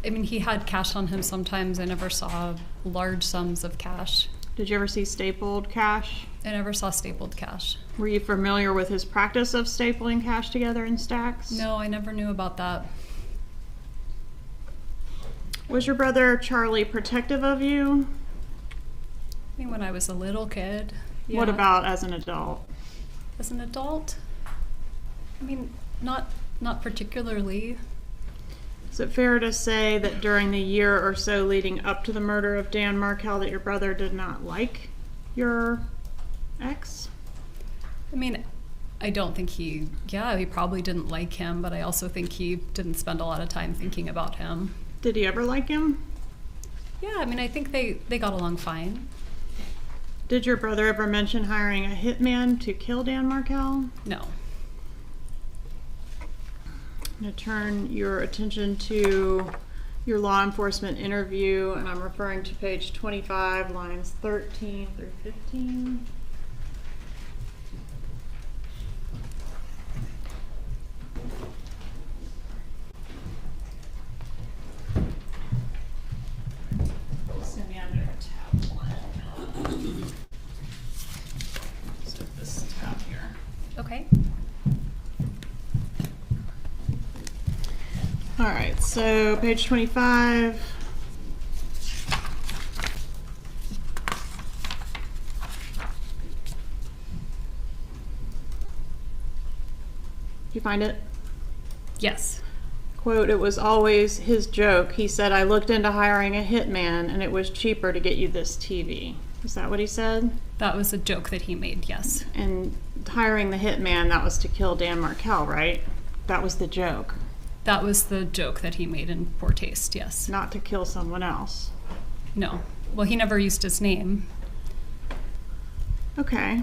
mean, he had cash on him sometimes. I never saw large sums of cash. Did you ever see stapled cash? I never saw stapled cash. Were you familiar with his practice of stapling cash together in stacks? No, I never knew about that. Was your brother Charlie protective of you? I mean, when I was a little kid. Yeah. What about as an adult? As an adult? I mean, not particularly. Is it fair to say that during the year or so leading up to the murder of Dan Markel that your brother did not like your ex? I mean, I don't think he probably didn't like him, but I also think he didn't spend a lot of time thinking about him. Did he ever like him? Yeah, I mean, I think they got along fine. Did your brother ever mention hiring a hitman to kill Dan Markel? No. I'm going to turn your attention to your law enforcement interview, and I'm referring to page 25, lines 13 through 15. Send me under tab 1. So this tab here. Okay. All right, so page 25. You find it? Yes. Quote, "It was always his joke. He said, I looked into hiring a hitman and it was cheaper to get you this TV." Is that what he said? That was a joke that he made, yes. And hiring the hitman, that was to kill Dan Markel, right? That was the joke. That was the joke that he made in poor taste, yes. Not to kill someone else. No. Well, he never used his name. Okay.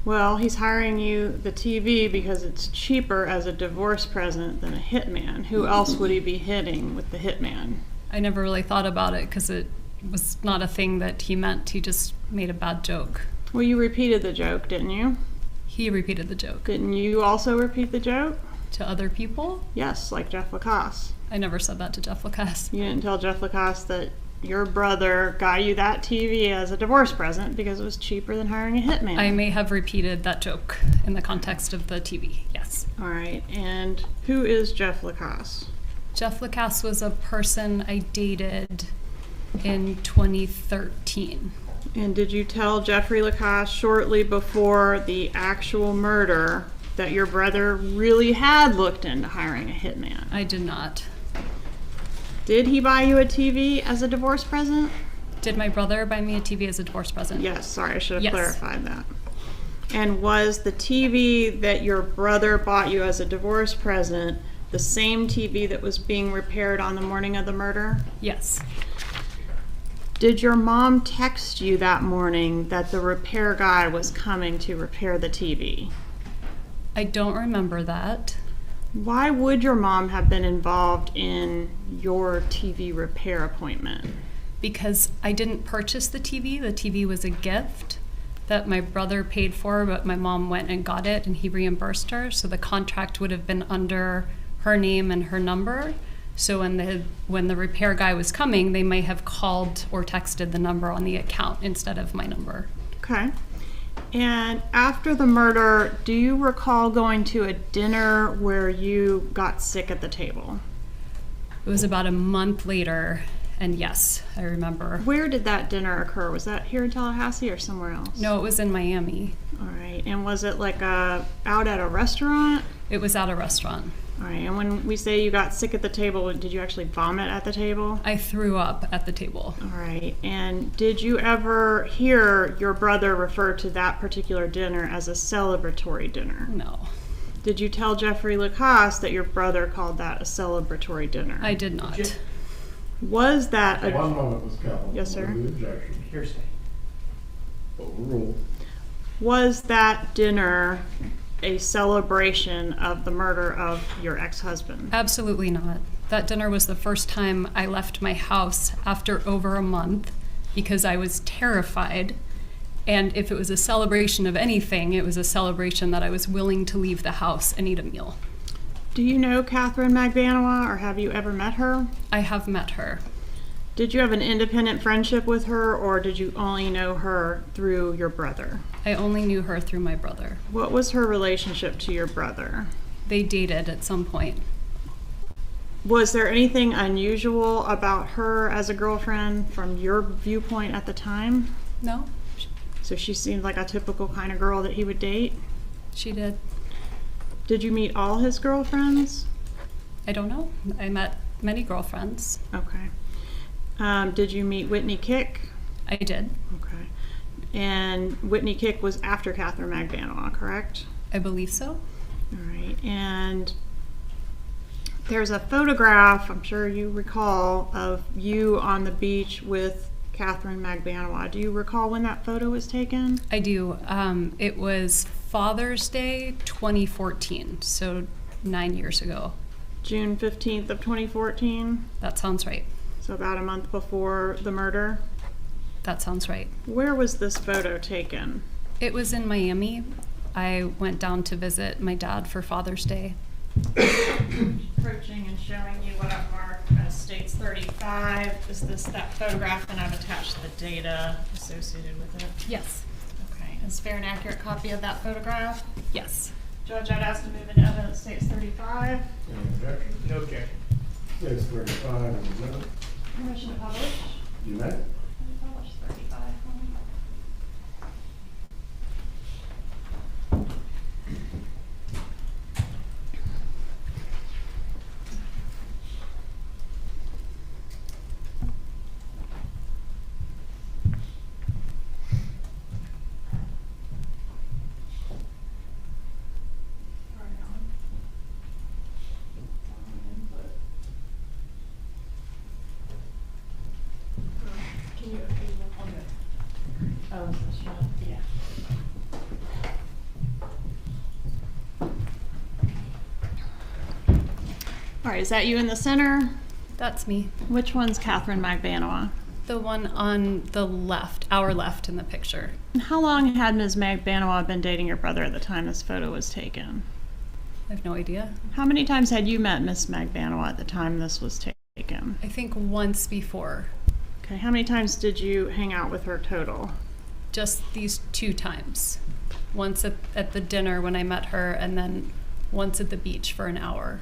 Well, he's hiring you the TV because it's cheaper as a divorce present than a hitman. Who else would he be hitting with the hitman? I never really thought about it because it was not a thing that he meant. He just made a bad joke. Well, you repeated the joke, didn't you? He repeated the joke. Didn't you also repeat the joke? To other people? Yes, like Jeff Lacasse. I never said that to Jeff Lacasse. You didn't tell Jeff Lacasse that your brother got you that TV as a divorce present because it was cheaper than hiring a hitman. I may have repeated that joke in the context of the TV, yes. All right, and who is Jeff Lacasse? Jeff Lacasse was a person I dated in 2013. And did you tell Jeffrey Lacasse shortly before the actual murder that your brother really had looked into hiring a hitman? I did not. Did he buy you a TV as a divorce present? Did my brother buy me a TV as a divorce present? Yes, sorry, I should have clarified that. And was the TV that your brother bought you as a divorce present the same TV that was being repaired on the morning of the murder? Yes. Did your mom text you that morning that the repair guy was coming to repair the TV? I don't remember that. Why would your mom have been involved in your TV repair appointment? Because I didn't purchase the TV. The TV was a gift that my brother paid for, but my mom went and got it and he reimbursed her. So the contract would have been under her name and her number. So when the repair guy was coming, they may have called or texted the number on the account instead of my number. Okay. And after the murder, do you recall going to a dinner where you got sick at the table? It was about a month later, and yes, I remember. Where did that dinner occur? Was that here in Tallahassee or somewhere else? No, it was in Miami. All right. And was it like out at a restaurant? It was at a restaurant. All right. And when we say you got sick at the table, did you actually vomit at the table? I threw up at the table. All right. And did you ever hear your brother refer to that particular dinner as a celebratory dinner? No. Did you tell Jeffrey Lacoste that your brother called that a celebratory dinner? I did not. Was that a... One moment, Ms. Calhoun. Yes, sir. The objection. Hearsay. Overruled. Was that dinner a celebration of the murder of your ex-husband? Absolutely not. That dinner was the first time I left my house after over a month because I was terrified. And if it was a celebration of anything, it was a celebration that I was willing to leave the house and eat a meal. Do you know Catherine Magbanowa, or have you ever met her? I have met her. Did you have an independent friendship with her, or did you only know her through your brother? I only knew her through my brother. What was her relationship to your brother? They dated at some point. Was there anything unusual about her as a girlfriend from your viewpoint at the time? No. So she seemed like a typical kind of girl that he would date? She did. Did you meet all his girlfriends? I don't know. I met many girlfriends. Okay. Did you meet Whitney Kick? I did. Okay. And Whitney Kick was after Catherine Magbanowa, correct? I believe so. All right. And there's a photograph, I'm sure you recall, of you on the beach with Catherine Magbanowa. Do you recall when that photo was taken? I do. It was Father's Day 2014, so 9 years ago. June 15th of 2014? That sounds right. So about a month before the murder? That sounds right. Where was this photo taken? It was in Miami. I went down to visit my dad for Father's Day. Approaching and showing you what I've marked as states 35. Is this that photograph, and I've attached the data associated with it? Yes. Okay. Is fair and accurate copy of that photograph? Yes. Judge, I'd ask to move into evidence states 35. Any objection? No objection. States 35 and admitted. Permission to publish? You may. Publish 35. Oh, yeah. All right, is that you in the center? That's me. Which one's Catherine Magbanowa? The one on the left, our left in the picture. And how long had Ms. Magbanowa been dating your brother at the time this photo was taken? I have no idea. How many times had you met Ms. Magbanowa at the time this was taken? I think once before. Okay, how many times did you hang out with her total? Just these 2 times. Once at the dinner when I met her, and then once at the beach for an hour.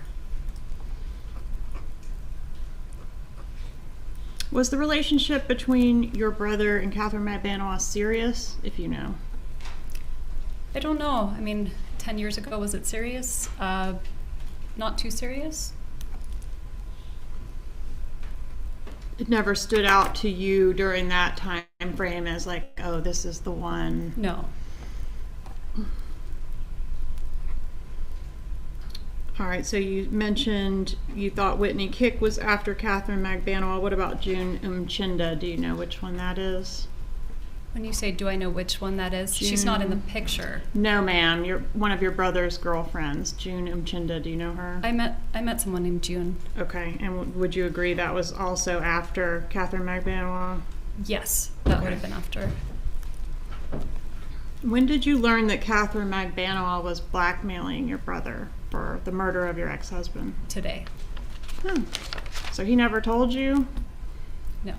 Was the relationship between your brother and Catherine Magbanowa serious, if you know? I don't know. I mean, 10 years ago, was it serious? Not too serious? It never stood out to you during that time frame as like, oh, this is the one? No. All right, so you mentioned you thought Whitney Kick was after Catherine Magbanowa. What about June Mchinda? Do you know which one that is? When you say, do I know which one that is? She's not in the picture. No, ma'am. You're one of your brother's girlfriends, June Mchinda. Do you know her? I met someone named June. Okay, and would you agree that was also after Catherine Magbanowa? Yes, that would have been after. When did you learn that Catherine Magbanowa was blackmailing your brother for the murder of your ex-husband? Today. So he never told you? No.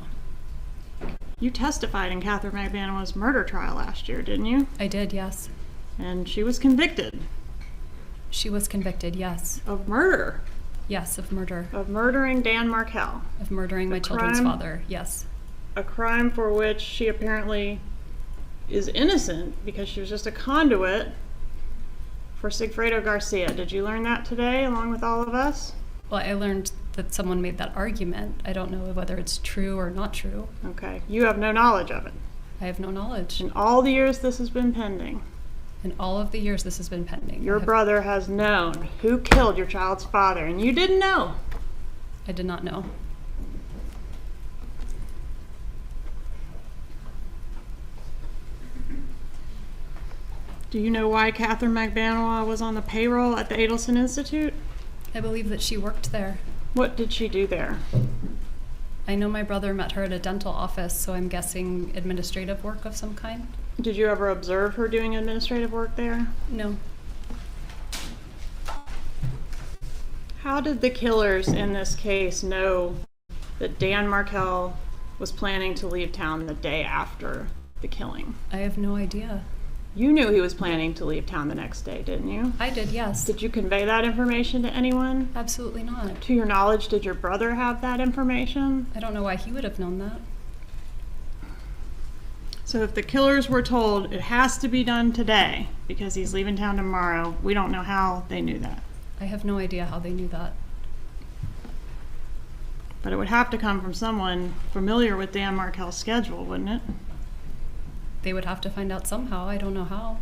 You testified in Catherine McManaman's murder trial last year, didn't you? I did, yes. And she was convicted. She was convicted, yes. Of murder. Yes, of murder. Of murdering Dan Markel. Of murdering my children's father, yes. A crime for which she apparently is innocent because she was just a conduit for Sigfredo Garcia. Did you learn that today along with all of us? Well, I learned that someone made that argument. I don't know whether it's true or not true. Okay. You have no knowledge of it. I have no knowledge. In all the years this has been pending. In all of the years this has been pending. Your brother has known who killed your child's father, and you didn't know. I did not know. Do you know why Catherine McManaman was on the payroll at the Adelson Institute? I believe that she worked there. What did she do there? I know my brother met her at a dental office, so I'm guessing administrative work of some kind. Did you ever observe her doing administrative work there? No. How did the killers in this case know that Dan Markel was planning to leave town the day after the killing? I have no idea. You knew he was planning to leave town the next day, didn't you? I did, yes. Did you convey that information to anyone? Absolutely not. To your knowledge, did your brother have that information? I don't know why he would have known that. So if the killers were told it has to be done today because he's leaving town tomorrow, we don't know how they knew that. I have no idea how they knew that. But it would have to come from someone familiar with Dan Markel's schedule, wouldn't it? They would have to find out somehow. I don't know how.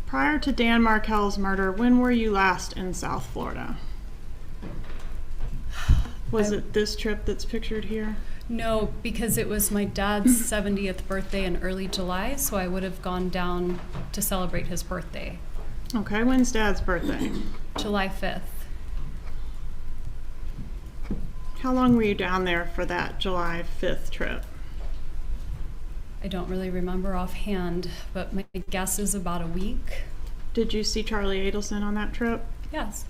Prior to Dan Markel's murder, when were you last in South Florida? Was it this trip that's pictured here? No, because it was my dad's 70th birthday in early July, so I would have gone down to celebrate his birthday. Okay, when's Dad's birthday? July 5th. How long were you down there for that July 5th trip? I don't really remember offhand, but my guess is about a week. Did you see Charlie Adelson on that trip? Yes.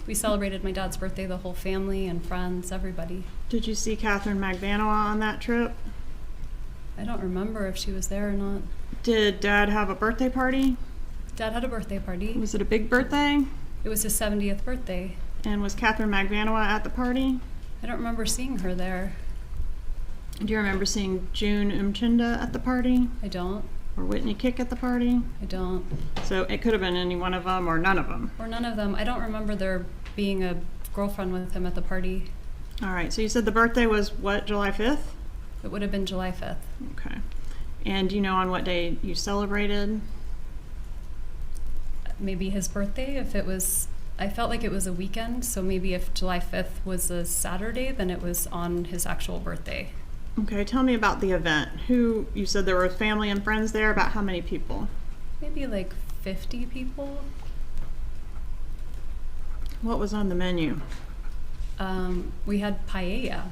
We celebrated my dad's birthday, the whole family and friends, everybody. Did you see Catherine McManaman on that trip? I don't remember if she was there or not. Did Dad have a birthday party? Dad had a birthday party. Was it a big birthday? It was his 70th birthday. And was Catherine McManaman at the party? I don't remember seeing her there. Do you remember seeing June Umchinda at the party? I don't. Or Whitney Kick at the party? I don't. So it could have been any one of them or none of them. Or none of them. I don't remember there being a girlfriend with him at the party. All right, so you said the birthday was what, July 5th? It would have been July 5th. Okay. And do you know on what day you celebrated? Maybe his birthday, if it was, I felt like it was a weekend, so maybe if July 5th was a Saturday, then it was on his actual birthday. Okay, tell me about the event. You said there were family and friends there, about how many people? Maybe like 50 people. What was on the menu? We had paella.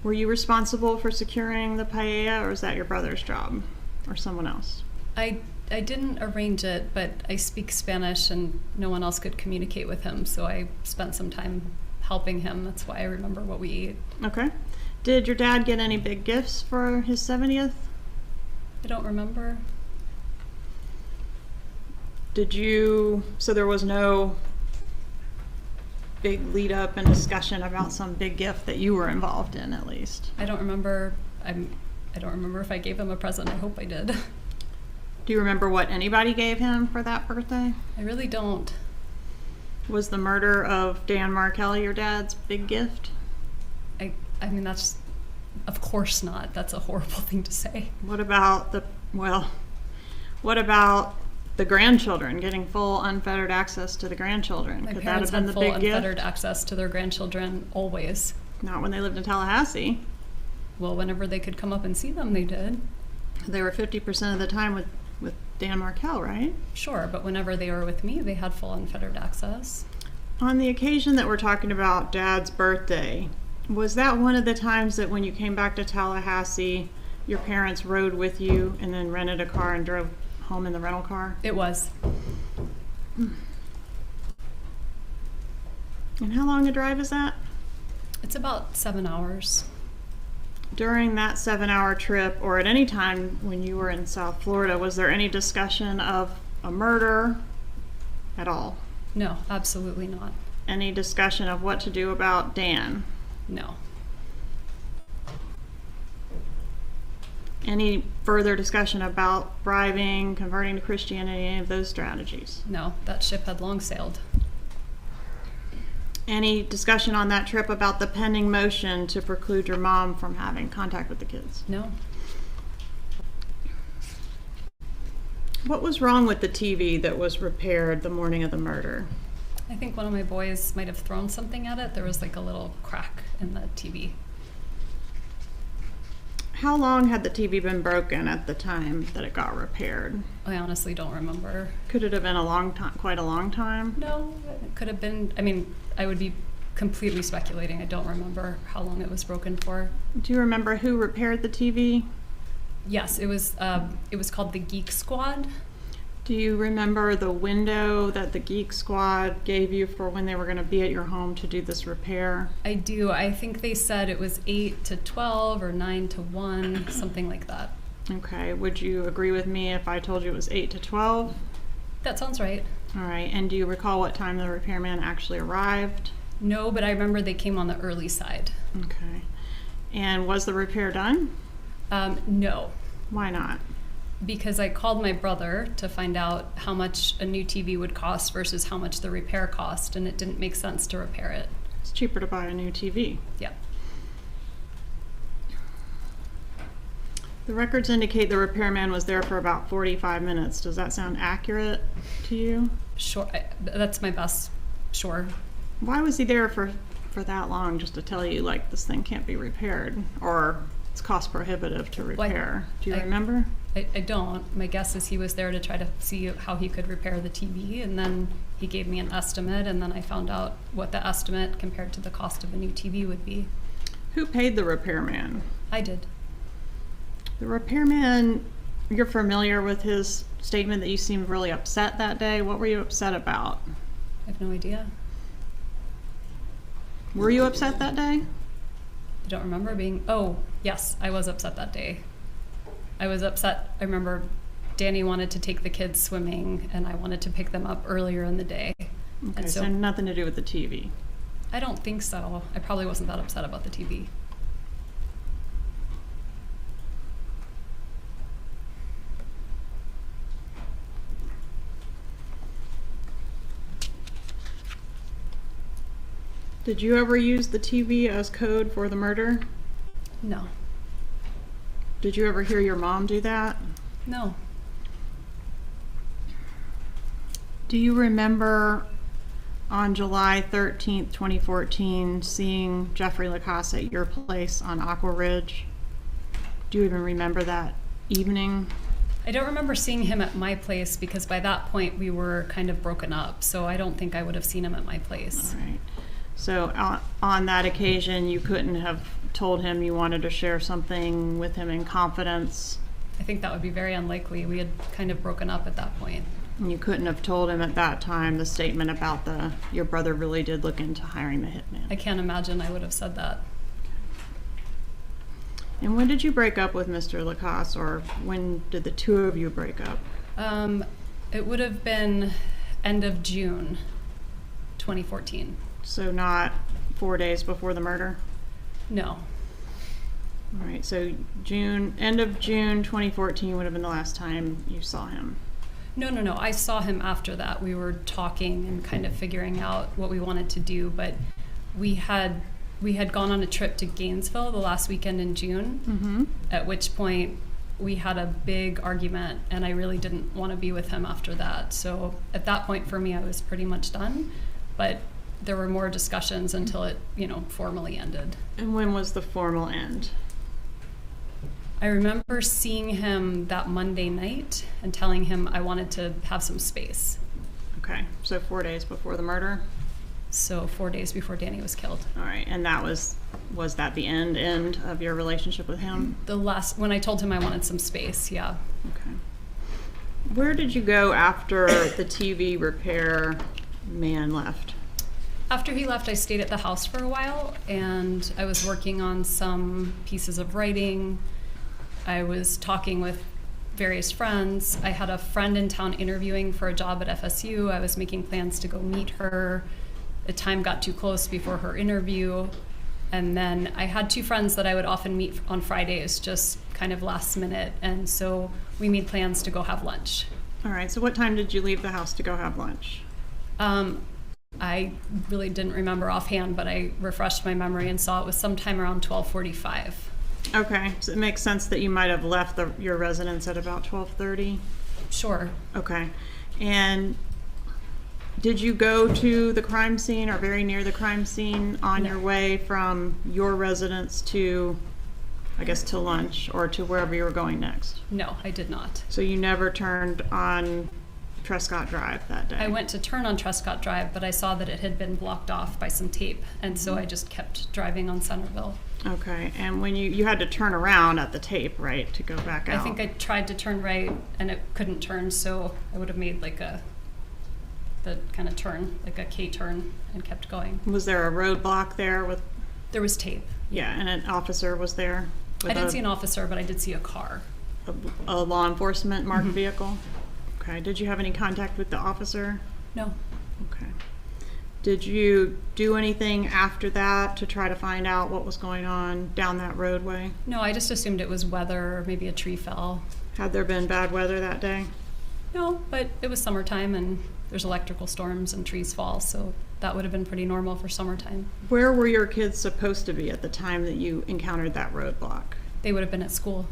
Were you responsible for securing the paella, or is that your brother's job, or someone else? I didn't arrange it, but I speak Spanish and no one else could communicate with him, so I spent some time helping him. That's why I remember what we ate. Okay. Did your dad get any big gifts for his 70th? I don't remember. So there was no big lead up and discussion about some big gift that you were involved in, at least? I don't remember. I don't remember if I gave him a present. I hope I did. Do you remember what anybody gave him for that birthday? I really don't. Was the murder of Dan Markel your dad's big gift? I mean, that's, of course not. That's a horrible thing to say. What about the grandchildren, getting full unfettered access to the grandchildren? My Could that parents have been had the full big gift? unfettered access to their grandchildren always. Not when they lived in Tallahassee. Well, whenever they could come up and see them, they did. They were 50% of the time with Dan Markel, right? Sure, but whenever they were with me, they had full unfettered access. On the occasion that we're talking about, Dad's birthday, was that one of the times that when you came back to Tallahassee, your parents rode with you and then rented a car and drove home in the rental car? It was. And how long a drive is that? It's about 7 hours. During that 7-hour trip, or at any time when you were in South Florida, was there any discussion of a murder at all? No, absolutely not. Any discussion of what to do about Dan? No. Any further discussion about bribing, converting to Christianity, any of those strategies? No, that ship had long sailed. Any discussion on that trip about the pending motion to preclude your mom from having contact with the kids? No. What was wrong with the TV that was repaired the morning of the murder? I think one of my boys might have thrown something at it. There was like a little crack in the TV. How long had the TV been broken at the time that it got repaired? I honestly don't remember. Could it have been a long time, quite a long time? No, it could have been, I mean, I would be completely speculating. I don't remember how long it was broken for. Do you remember who repaired the TV? Yes, it was called the Geek Squad. Do you remember the window that the Geek Squad gave you for when they were going to be at your home to do this repair? I do. I think they said it was 8 to 12 or 9 to 1, something like that. Okay. Would you agree with me if I told you it was 8 to 12? That sounds right. All right. And do you recall what time the repairman actually arrived? No, but I remember they came on the early side. Okay. And was the repair done? No. Why not? Because I called my brother to find out how much a new TV would cost versus how much the repair cost, and it didn't make sense to repair it. It's cheaper to buy a new TV. Yeah. The records indicate the repairman was there for about 45 minutes. Does that sound accurate to you? Sure. That's my best. Sure. Why was he there for that long, just to tell you, like, this thing can't be repaired, or it's cost prohibitive to repair? Do you remember? I don't. My guess is he was there to try to see how he could repair the TV, and then he gave me an estimate, and then I found out what the estimate compared to the cost of a new TV would be. Who paid the repairman? I did. The repairman, you're familiar with his statement that you seemed really upset that day. What were you upset about? I have no idea. Were you upset that day? I don't remember being, oh, yes, I was upset that day. I was upset. I remember Danny wanted to take the kids swimming, and I wanted to pick them up earlier in the day. Okay, so nothing to do with the TV. I don't think so. I probably wasn't that upset about the TV. Did you ever use the TV as code for the murder? No. Did you ever hear your mom do that? No. Do you remember on July 13th, 2014, seeing Jeffrey Lacasse at your place on Aqua Ridge? Do you even remember that evening? I don't remember seeing him at my place because by that point we were kind of broken up, so I don't think I would have seen him at my place. All right. So on that occasion, you couldn't have told him you wanted to share something with him in confidence? I think that would be very unlikely. We had kind of broken up at that point. And you couldn't have told him at that time the statement about your brother really did look into hiring the hitman? I can't imagine I would have said that. And when did you break up with Mr. Lacasse, or when did the two of you break up? It would have been end of June 2014. So not 4 days before the murder? No. All right, so end of June 2014 would have been the last time you saw him. No. I saw him after that. We were talking and kind of figuring out what we wanted to do, but we had gone on a trip to Gainesville the last weekend in June, at which point we had a big argument, and I really didn't want to be with him after that. So at that point for me, I was pretty much done, but there were more discussions until it, formally ended. And when was the formal end? I remember seeing him that Monday night and telling him I wanted to have some space. Okay, so 4 days before the murder? So 4 days before Danny was killed. All right, and that was that the end of your relationship with him? When I told him I wanted some space, yeah. Okay. Where did you go after the TV repair man left? After he left, I stayed at the house for a while, and I was working on some pieces of writing. I was talking with various friends. I had a friend in town interviewing for a job at FSU. I was making plans to go meet her. The time got too close before her interview. And then I had two friends that I would often meet on Fridays, just kind of last minute. And so we made plans to go have lunch. All right, so what time did you leave the house to go have lunch? I really didn't remember offhand, but I refreshed my memory and saw it was sometime around 12:45. Okay, so it makes sense that you might have left your residence at about 12:30? Sure. Okay, and did you go to the crime scene or very near the crime scene on your way from your residence to, I guess, to lunch or to wherever you were going next? No, I did not. So you never turned on Trescott Drive that day? I went to turn on Trescott Drive, but I saw that it had been blocked off by some tape, and so I just kept driving on Centerville. Okay, and when you had to turn around at the tape, right, to go back out? I think I tried to turn right, and it couldn't turn, so I would have made like the kind of turn, like a K-turn, and kept going. Was there a roadblock there with? There was tape. Yeah, and an officer was there? I didn't see an officer, but I did see a car. A law enforcement marked vehicle? Okay, did you have any contact with the officer? No. Okay. Did you do anything after that to try to find out what was going on down that roadway? No, I just assumed it was weather, or maybe a tree fell. Had there been bad weather that day? No, but it was summertime and there's electrical storms and trees fall, so that would have been pretty normal for summertime. Where were your kids supposed to be at the time that you encountered that roadblock? They would have been at school.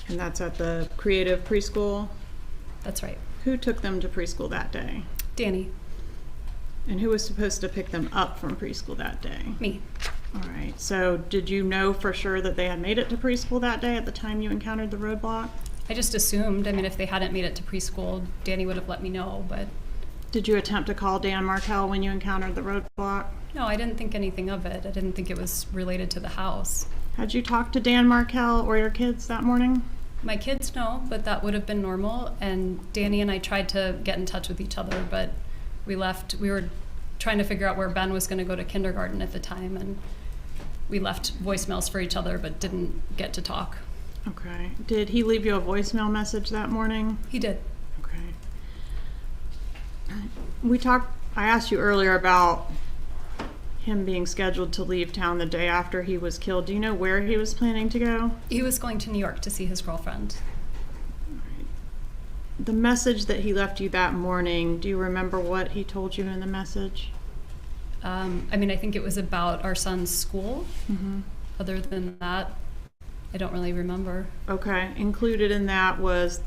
And that's at the Creative Preschool? That's right. Who took them to preschool that day? Danny. And who was supposed to pick them up from preschool that day? Me. All right, so did you know for sure that they had made it to preschool that day at the time you encountered the roadblock? I just assumed. I mean, if they hadn't made it to preschool, Danny would have let me know, but... Did you attempt to call Dan Markel when you encountered the roadblock? No, I didn't think anything of it. I didn't think it was related to the house. Had you talked to Dan Markel or your kids that morning? My kids know, but that would have been normal, and Danny and I tried to get in touch with each other, but we left. We were trying to figure out where Ben was going to go to kindergarten at the time, and we left voicemails for each other but didn't get to talk. Okay. Did he leave you a voicemail message that morning? He did. Okay. I asked you earlier about him being scheduled to leave town the day after he was killed. Do you know where he was planning to go? He was going to New York to see his girlfriend. The message that he left you that morning, do you remember what he told you in the message? I mean, I think it was about our son's school. Mm-hmm. Other than that, I don't really remember. Okay. Included in that was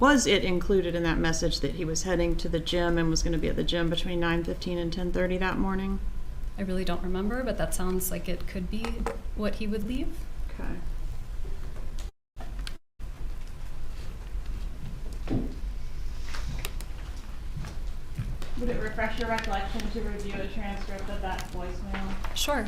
it included in that message that he was heading to the gym and was going to be at the gym between 9:15 and 10:30 that morning? I really don't remember, but that sounds like it could be what he would leave. Okay. Would it refresh your recollection to review a transcript of that voicemail? Sure.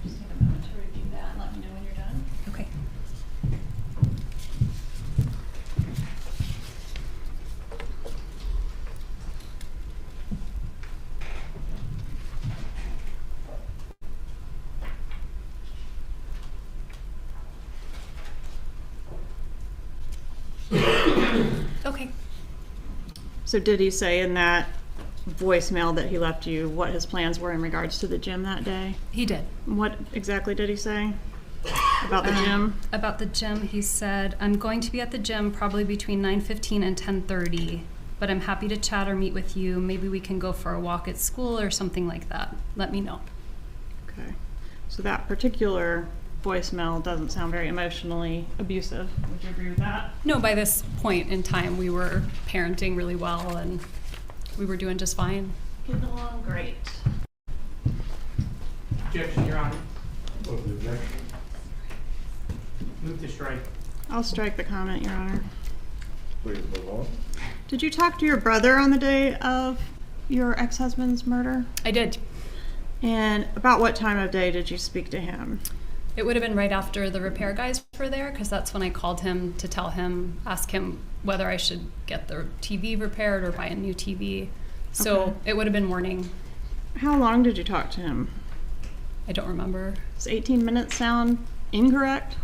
Just take a moment to review that and let me know when you're done. Okay. Okay. So did he say in that voicemail that he left you what his plans were in regards to the gym that day? He did. What exactly did he say about the gym? About the gym, he said, I'm going to be at the gym probably between 9:15 and 10:30, but I'm happy to chat or meet with you. Maybe we can go for a walk at school or something like that. Let me know. Okay. So that particular voicemail doesn't sound very emotionally abusive. Would you agree with that? No, by this point in time, we were parenting really well and we were doing just fine. Getting along great. Objection, Your Honor. What was the objection? Move to strike. I'll strike the comment, Your Honor. Please move on. Did you talk to your brother on the day of your ex-husband's murder? I did. And about what time of day did you speak to him? It would have been right after the repair guys were there, because that's when I called him to tell him, ask him whether I should get the TV repaired or buy a new TV. So Okay. it would have been morning. How long did you talk to him? I don't remember. Does 18 minutes sound incorrect?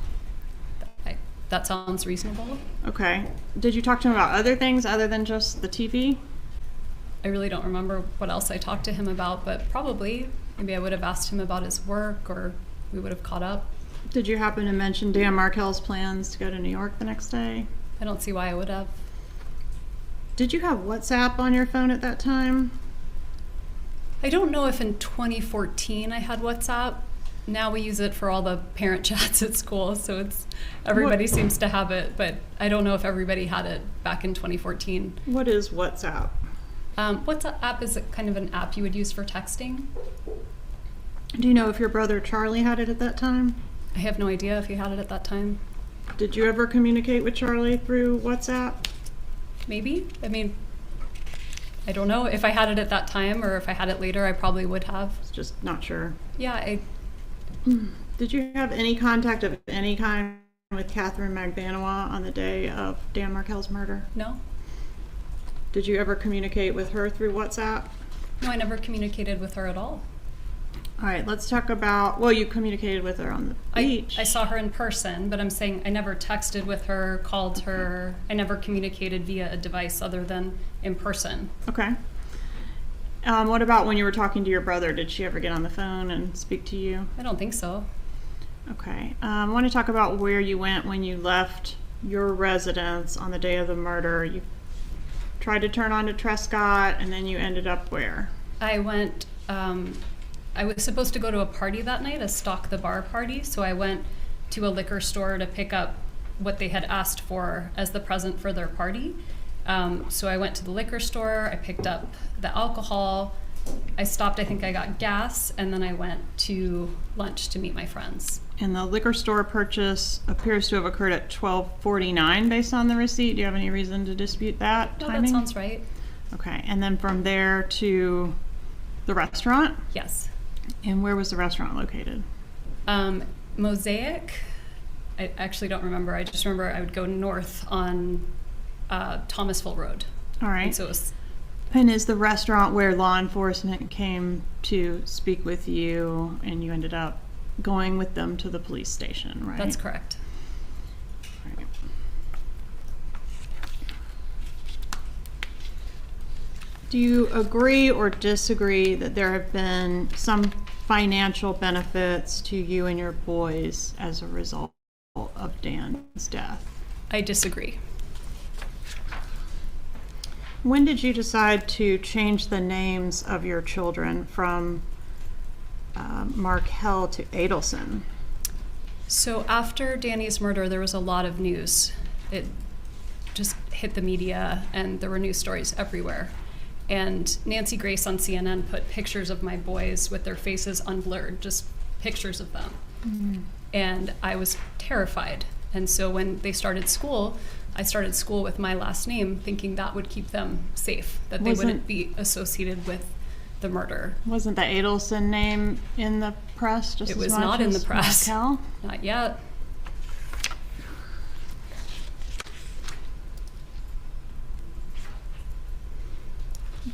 That sounds reasonable. Okay. Did you talk to him about other things other than just the TV? I really don't remember what else I talked to him about, but probably. Maybe I would have asked him about his work, or we would have caught up. Did you happen to mention Dan Markel's plans to go to New York the next day? I don't see why I would have. Did you have WhatsApp on your phone at that time? I don't know if in 2014 I had WhatsApp. Now we use it for all the parent chats at school, so it's everybody seems to have it, but I don't know if everybody had it back in 2014. What is WhatsApp? WhatsApp is kind of an app you would use for texting. Do you know if your brother Charlie had it at that time? I have no idea if he had it at that time. Did you ever communicate with Charlie through WhatsApp? Maybe. I mean, I don't know. If I had it at that time or if I had it later, I probably would have. Just not sure. Yeah, Did you have any contact of any kind with Catherine Magbanua on the day of Dan Markel's murder? No. Did you ever communicate with her through WhatsApp? No, I never communicated with her at all. All right, let's talk about, well, you communicated with her on the beach. I saw her in person, but I'm saying I never texted with her, called her. I never communicated via a device other than in person. Okay. What about when you were talking to your brother? Did she ever get on the phone and speak to you? I don't think so. Okay. I want to talk about where you went when you left your residence on the day of the murder. You tried to turn on to Trescott, and then you ended up where? I went, I was supposed to go to a party that night, a Stock the Bar party, so I went to a liquor store to pick up what they had asked for as the present for their party. So I went to the liquor store, I picked up the alcohol, I stopped, I think I got gas, and then I went to lunch to meet my friends. And the liquor store purchase appears to have occurred at 12:49 based on the receipt. Do you have any reason to dispute that timing? No, that sounds right. Okay, and then from there to the restaurant? Yes. And where was the restaurant located? Mosaic. I actually don't remember. I just remember I would go north on Thomasville Road. All right. And so it was. And is the restaurant where law enforcement came to speak with you and you ended up going with them to the police station, right? That's correct. Right. Do you agree or disagree that there have been some financial benefits to you and your boys as a result of Dan's death? I disagree. When did you decide to change the names of your children from Markel to Adelson? So after Danny's murder, there was a lot of news. It just hit the media, and there were news stories everywhere. And Nancy Grace on CNN put pictures of my boys with their faces unblurred, just pictures of them. Mm-hmm. And I was terrified. And so when they started school, I started school with my last name, thinking that would keep them safe, that they wouldn't be associated with the murder. Wasn't the Adelson name in the press just It as was much not in the as press. Markel? Not yet.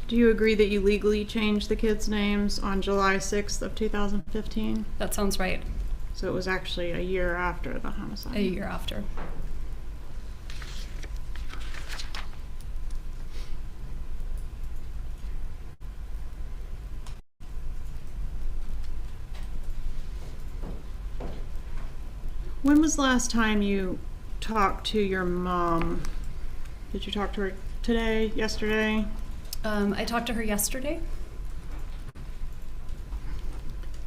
Do you agree that you legally changed the kids' names on July 6th of 2015? That sounds right. So it was actually a year after the homicide. A year after. When was the last time you talked to your mom? Did you talk to her today, yesterday? I talked to her yesterday.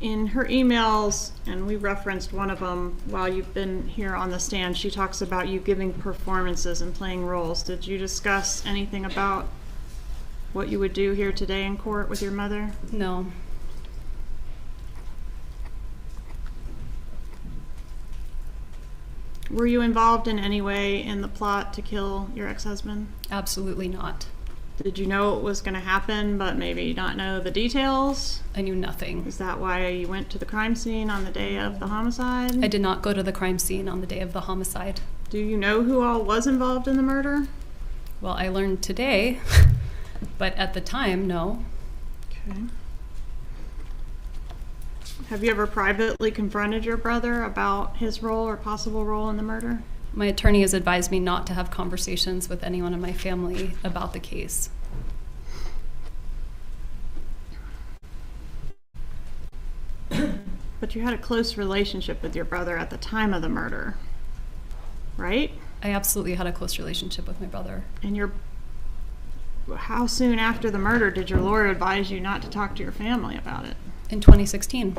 In her emails, and we referenced one of them while you've been here on the stand, she talks about you giving performances and playing roles. Did you discuss anything about what you would do here today in court with your mother? No. Were you involved in any way in the plot to kill your ex-husband? Absolutely not. Did you know it was going to happen, but maybe not know the details? I knew nothing. Is that why you went to the crime scene on the day of the homicide? I did not go to the crime scene on the day of the homicide. Do you know who all was involved in the murder? Well, I learned today, but at the time, no. Okay. Have you ever privately confronted your brother about his role or possible role in the murder? My attorney has advised me not to have conversations with anyone in my family about the case. But you had a close relationship with your brother at the time of the murder, right? I absolutely had a close relationship with my brother. And how soon after the murder did your lawyer advise you not to talk to your family about it? In 2016.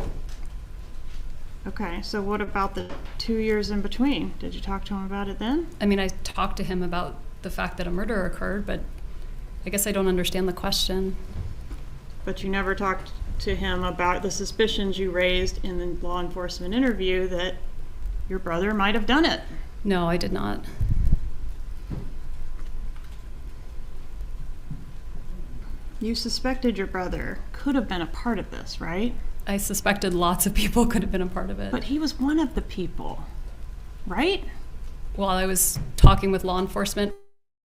Okay, so what about the 2 years in between? Did you talk to him about it then? I mean, I talked to him about the fact that a murder occurred, but I guess I don't understand the question. But you never talked to him about the suspicions you raised in the law enforcement interview that your brother might have done it? No, I did not. You suspected your brother could have been a part of this, right? I suspected lots of people could have been a part of it. But he was one of the people, right? While I was talking with law enforcement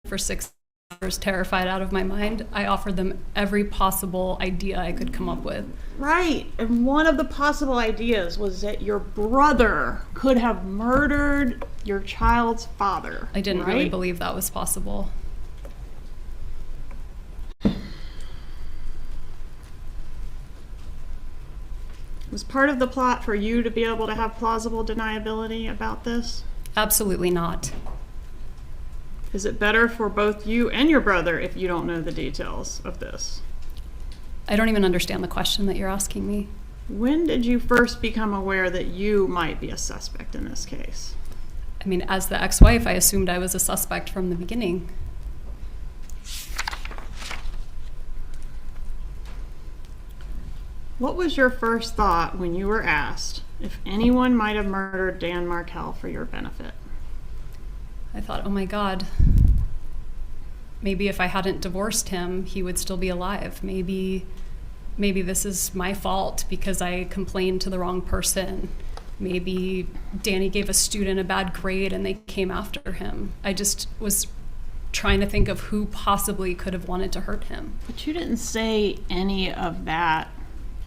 for 6 hours, terrified out of my mind, I offered them every possible idea I could come up with. Right, and one of the possible ideas was that your brother could have murdered your child's father. I didn't really believe that was possible. Was part of the plot for you to be able to have plausible deniability about this? Absolutely not. Is it better for both you and your brother if you don't know the details of this? I don't even understand the question that you're asking me. When did you first become aware that you might be a suspect in this case? I mean, as the ex-wife, I assumed I was a suspect from the beginning. What was your first thought when you were asked if anyone might have murdered Dan Markel for your benefit? I thought, oh my God, maybe if I hadn't divorced him, he would still be alive. Maybe this is my fault because I complained to the wrong person. Maybe Danny gave a student a bad grade and they came after him. I just was trying to think of who possibly could have wanted to hurt him. But you didn't say any of that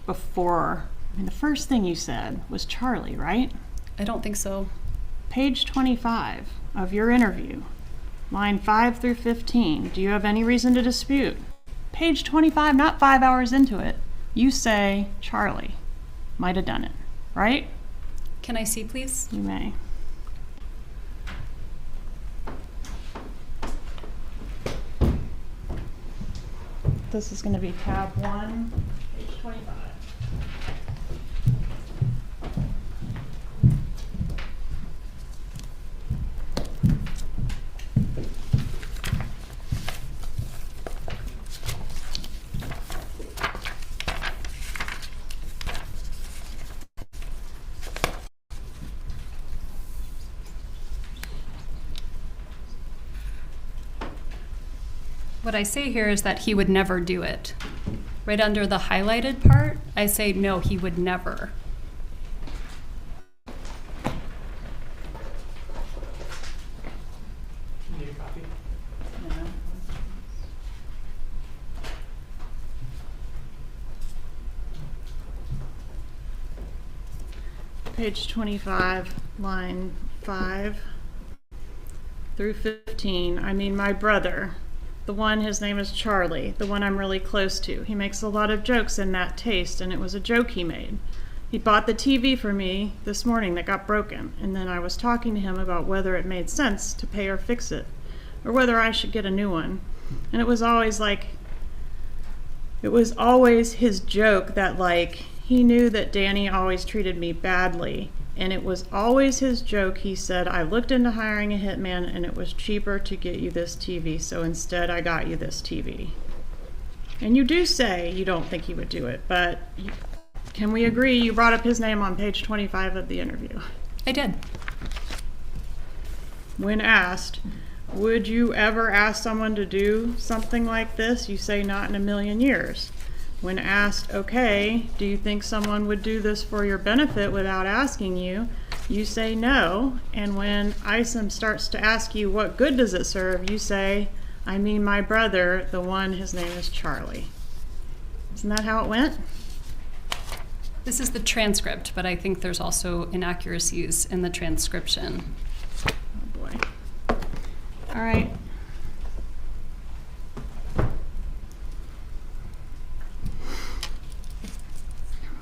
before. I mean, the first thing you said was Charlie, right? I don't think so. Page 25 of your interview, line 5 through 15. Do you have any reason to dispute? Page 25, not 5 hours into it. You say Charlie might have done it, right? Can I see, please? You may. This is going to be tab 1, page 25. What I say here is that he would never do it. Right under the highlighted part, I say, no, he would never. Need a copy? Page 25, line 5 through 15. I mean, my brother, the one, his name is Charlie, the one I'm really close to. He makes a lot of jokes in that taste, and it was a joke he made. He bought the TV for me this morning that got broken, and then I was talking to him about whether it made sense to pay or fix it, or whether I should get a new one. And it was always his joke that, he knew that Danny always treated me badly, and it was always his joke. He said, I looked into hiring a hitman and it was cheaper to get you this TV, so instead I got you this TV. And you do say you don't think he would do it, but can we agree you brought up his name on page 25 of the interview? I did. when asked, would you ever ask someone to do something like this? You say not in a million years. When asked, okay, do you think someone would do this for your benefit without asking you? You say no. And when Isom starts to ask you, what good does it serve? You say, I mean my brother, the one, his name is Charlie. Isn't that how it went? This is the transcript, but I think there's also inaccuracies in the transcription. Oh boy. All right.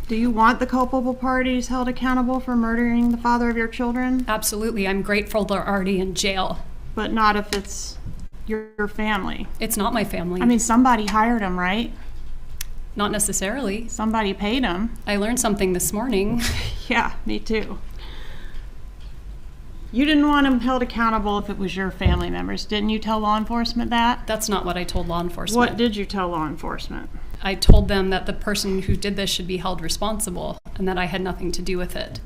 Do you want the culpable parties held accountable for murdering the father of your children? Absolutely. I'm grateful they're already in jail. But not if it's your family. It's not my family. I mean, somebody hired them, right? Not necessarily. Somebody paid them. I learned something this morning. Yeah, me too. You didn't want them held accountable if it was your family members. Didn't you tell law enforcement that? That's not what I told law enforcement. What did you tell law enforcement? I told them that the person who did this should be held responsible and that I had nothing to do with it.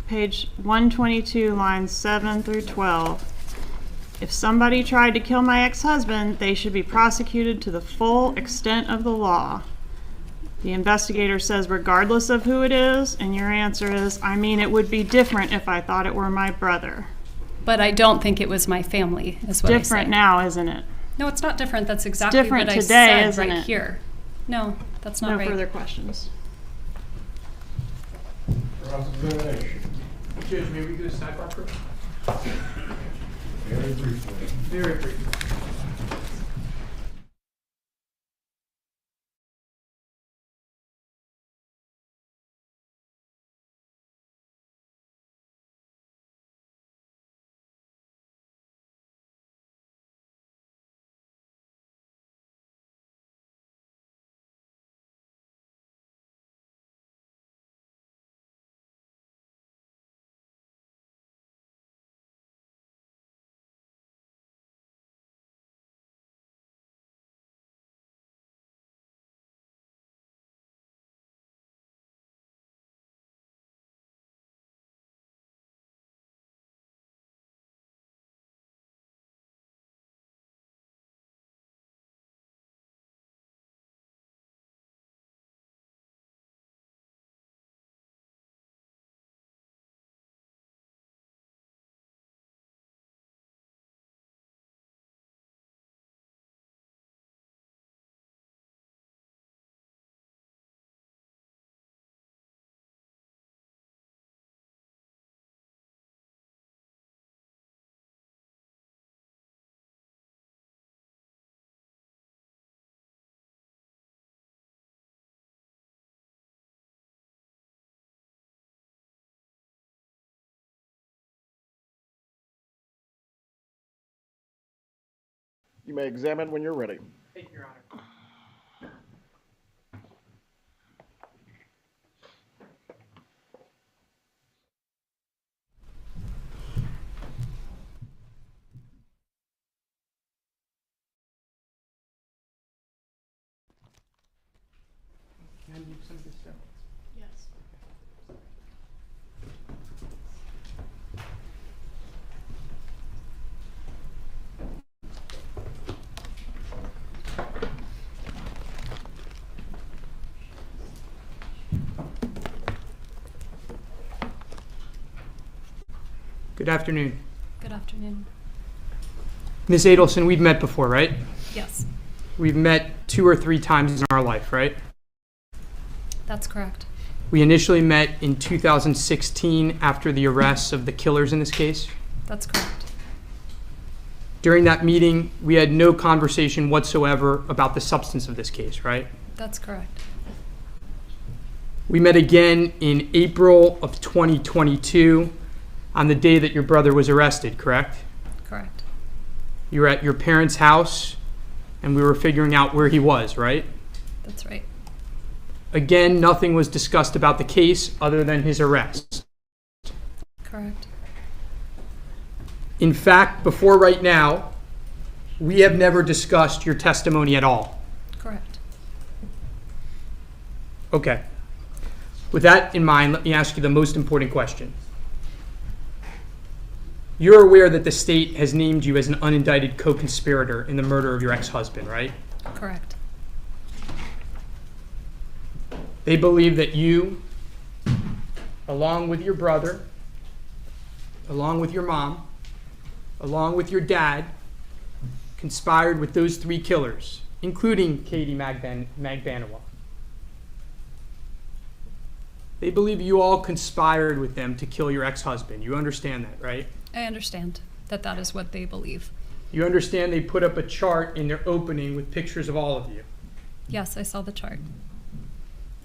Page 122, lines 7 through 12. If somebody tried to kill my ex-husband, they should be prosecuted to the full extent of the law. The investigator says regardless of who it is, and your answer is, I mean, it would be different if I thought it were my brother. But I don't think it was my family, is what I say. Different now, isn't it? No, it's not different. That's exactly different what I today, said isn't right it? here. No, that's not No right. further questions. Cross-examination. Judge, may we get a sidebar first? Very briefly. Very briefly. You may examine when you're ready. Thank you, Your Honor. Can I move some of this stuff? Yes. Good afternoon. Good afternoon. Ms. Adelson, we've met before, right? Yes, We've met 2 or 3 times in our life, right? that's correct. We initially met in 2016 after the arrests of the killers in this case. That's correct. During that meeting, we had no conversation whatsoever about the substance of this case, right? That's correct. We met again in April of 2022 on the day that your brother was arrested, correct? Correct. You were at your parents' house and we were figuring out where he was, right? That's right. Again, nothing was discussed about the case other than his arrest. Correct. In fact, before right now, we have never discussed your testimony at all. Correct. Okay. With that in mind, let me ask you the most important question. You're aware that the state has named you as an unindicted co-conspirator in the murder of your ex-husband, right? Correct. They believe that you, along with your brother, along with your mom, along with your dad, conspired with those 3 killers, including Katie Magbanawa. They believe you all conspired with them to kill your ex-husband. You understand that, right? I understand that that is what they believe. You understand they put up a chart in their opening with pictures of all of you. Yes, I saw the chart.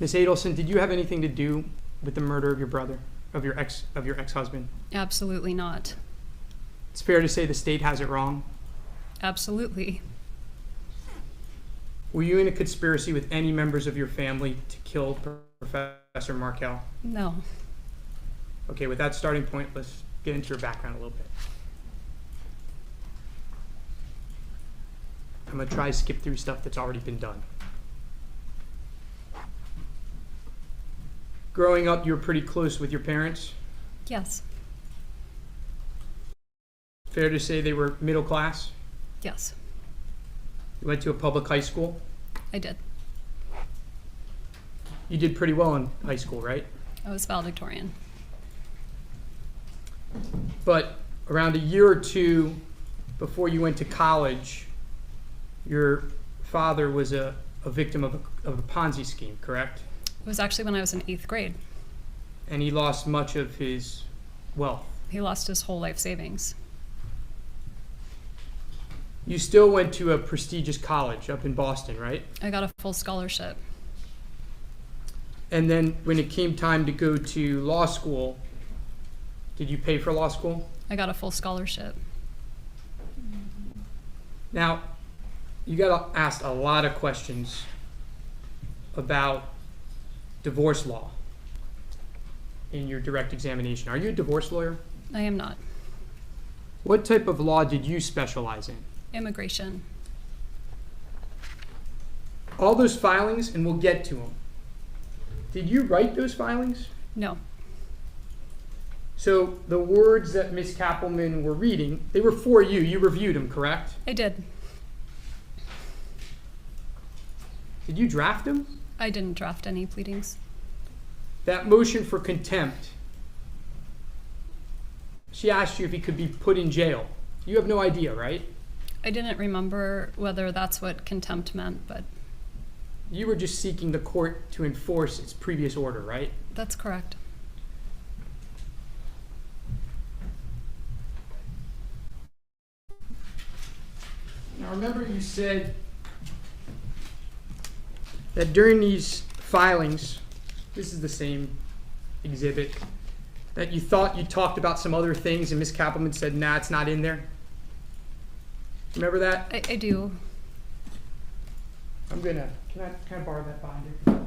Ms. Adelson, did you have anything to do with the murder of your brother, of your ex-husband? Absolutely not. It's fair to say the state has it wrong. Absolutely. Were you in a conspiracy with any members of your family to kill Professor Markel? No. Okay, with that starting point, let's get into your background a little bit. I'm going to try to skip through stuff that's already been done. Growing up, you were pretty close with your parents? Yes. Fair to say they were middle class? Yes. You went to a public high school? I did. You did pretty well in high school, right? I was valedictorian. But around a year or 2 before you went to college, your father was a victim of a Ponzi scheme, correct? It was actually when I was in 8th grade. And he lost much of his wealth. He lost his whole life savings. You still went to a prestigious college up in Boston, right? I got a full scholarship. And then when it came time to go to law school, did you pay for law school? I got a full scholarship. Now, you got asked a lot of questions about divorce law in your direct examination. Are you a divorce lawyer? I am not. What type of law did you specialize in? Immigration. All those filings, and we'll get to them. Did you write those filings? No. So the words that Ms. Kappelman were reading, they were for you. You reviewed them, correct? I did. Did you draft them? I didn't draft any pleadings. That motion for contempt, she asked you if he could be put in jail. You have no idea, right? I didn't remember whether that's what contempt meant, but You were just seeking the court to enforce its previous order, right? that's correct. Now remember you said that during these filings, this is the same exhibit, that you thought you talked about some other things and Ms. Kappelman said, nah, it's not in there. Remember that? I do. I'm gonna, can I borrow that binder?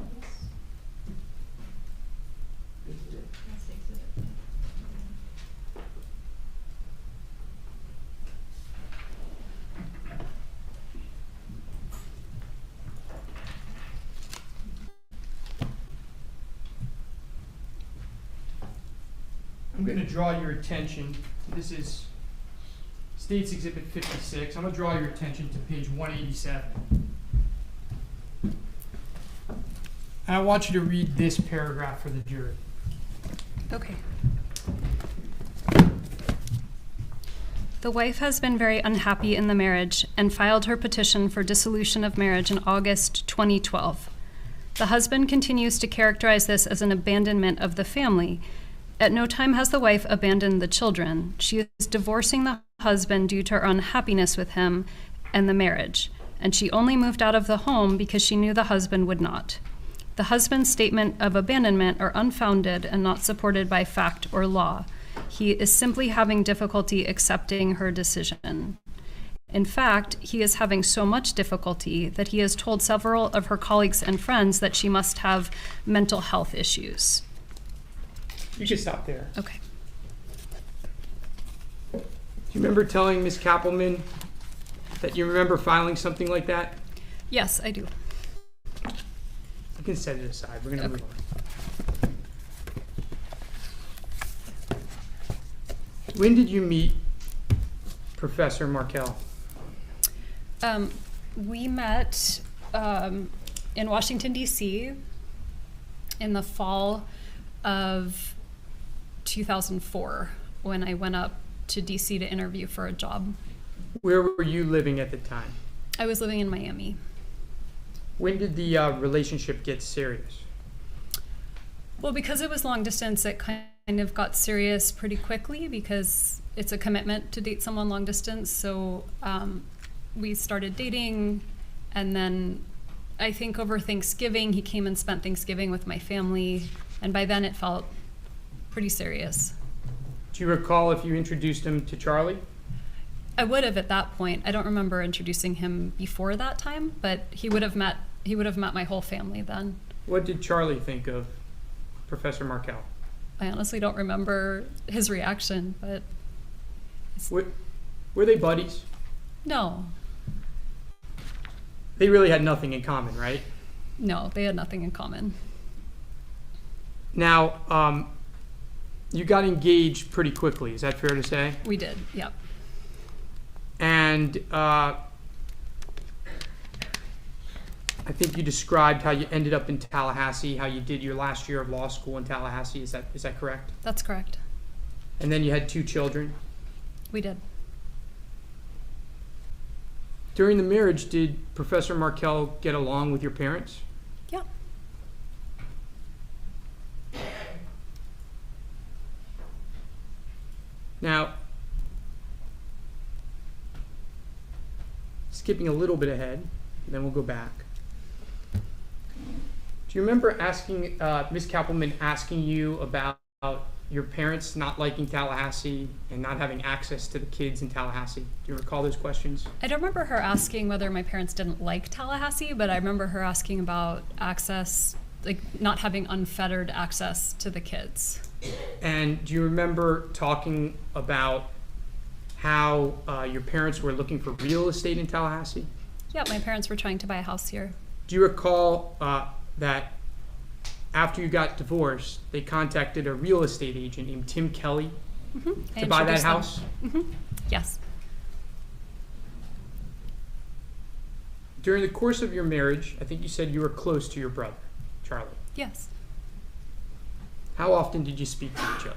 I'm going to draw your attention. This is State's Exhibit 56. I'm going to draw your attention to page 187. And I want you to read this paragraph for the jury. Okay. The wife has been very unhappy in the marriage and filed her petition for dissolution of marriage in August 2012. The husband continues to characterize this as an abandonment of the family. At no time has the wife abandoned the children. She is divorcing the husband due to her unhappiness with him and the marriage, and she only moved out of the home because she knew the husband would not. The husband's statement of abandonment are unfounded and not supported by fact or law. He is simply having difficulty accepting her decision. In fact, he is having so much difficulty that he has told several of her colleagues and friends that she must have mental health issues. You can stop there. Okay. Do you remember telling Ms. Kappelman that you remember filing something like that? Yes, I do. You can set it aside. We're going to move on. When did you meet Professor Markel? We met in Washington, D.C. in the fall of 2004 when I went up to D.C. to interview for a job. Where were you living at the time? I was living in Miami. When did the relationship get serious? Well, because it was long distance, it kind of got serious pretty quickly because it's a commitment to date someone long distance. So we started dating, and then I think over Thanksgiving, he came and spent Thanksgiving with my family, and by then it felt pretty serious. Do you recall if you introduced him to Charlie? I would have at that point. I don't remember introducing him before that time, but he would have met my whole family then. What did Charlie think of Professor Markel? I honestly don't remember his reaction, but were they buddies? No. They really had nothing in common, right? No, they had nothing in common. Now, you got engaged pretty quickly, is that fair to say? We did, yep. And I think you described how you ended up in Tallahassee, how you did your last year of law school in Tallahassee. Is that correct? That's correct. And then you had 2 children? We did. During the marriage, did Professor Markel get along with your parents? Yeah. Now, skipping a little bit ahead, then we'll go back. Do you remember asking Ms. Kappelman asking you about your parents not liking Tallahassee and not having access to the kids in Tallahassee? Do you recall those questions? I don't remember her asking whether my parents didn't like Tallahassee, but I remember her asking about access, like not having unfettered access to the kids. And do you remember talking about how your parents were looking for real estate in Tallahassee? Yeah, my parents were trying to buy a house here. Do you recall that after you got divorced, they contacted a real estate agent named Tim Kelly to buy that house? Yes. During the course of your marriage, I think you said you were close to your brother, Charlie. Yes. How often did you speak to each other?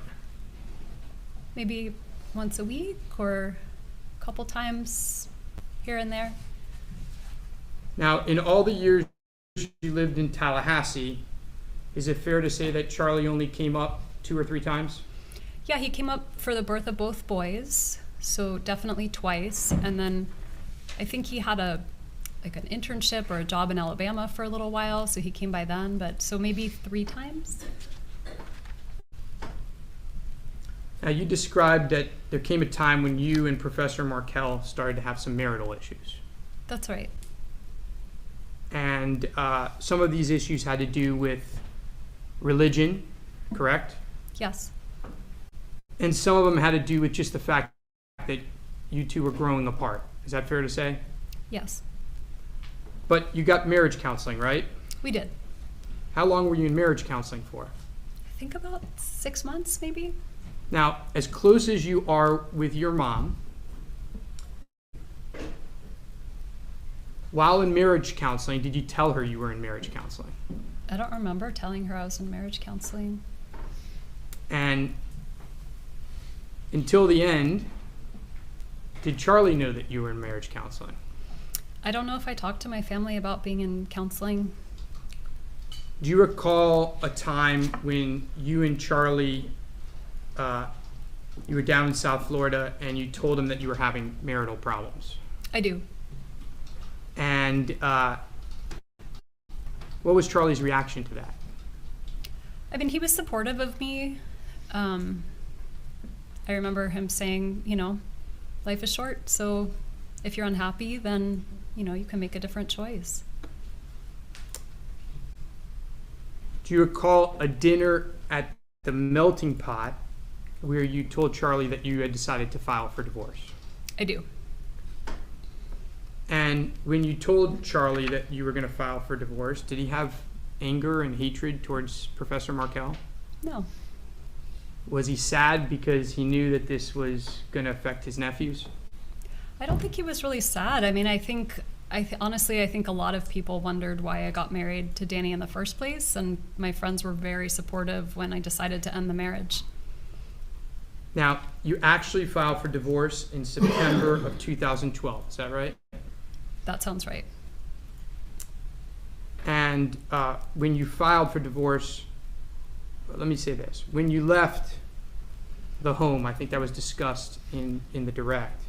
Maybe once a week or a couple times here and there. Now, in all the years you lived in Tallahassee, is it fair to say that Charlie only came up 2 or 3 times? Yeah, he came up for the birth of both boys, so definitely twice. And then I think he had an internship or a job in Alabama for a little while, so he came by then, but so maybe 3 times. Now, you described that there came a time when you and Professor Markel started to have some marital issues. That's right. And some of these issues had to do with religion, correct? Yes. And some of them had to do with just the fact that you two were growing apart. Is that fair to say? Yes. But you got marriage counseling, right? We did. How long were you in marriage counseling for? I think about 6 months, maybe. Now, as close as you are with your mom, while in marriage counseling, did you tell her you were in marriage counseling? I don't remember telling her I was in marriage counseling. And until the end, did Charlie know that you were in marriage counseling? I don't know if I talked to my family about being in counseling. Do you recall a time when you and Charlie, you were down in South Florida and you told him that you were having marital problems? I do. And what was Charlie's reaction to that? I mean, he was supportive of me. I remember him saying, life is short, so if you're unhappy, then, you can make a different choice. Do you recall a dinner at the Melting Pot where you told Charlie that you had decided to file for divorce? I do. And when you told Charlie that you were going to file for divorce, did he have anger and hatred towards Professor Markel? No. Was he sad because he knew that this was going to affect his nephews? I don't think he was really sad. I mean, honestly, I think a lot of people wondered why I got married to Danny in the first place, and my friends were very supportive when I decided to end the marriage. Now, you actually filed for divorce in September of 2012, is that right? That sounds right. And when you filed for divorce, let me say this. When you left the home, I think that was discussed in the direct,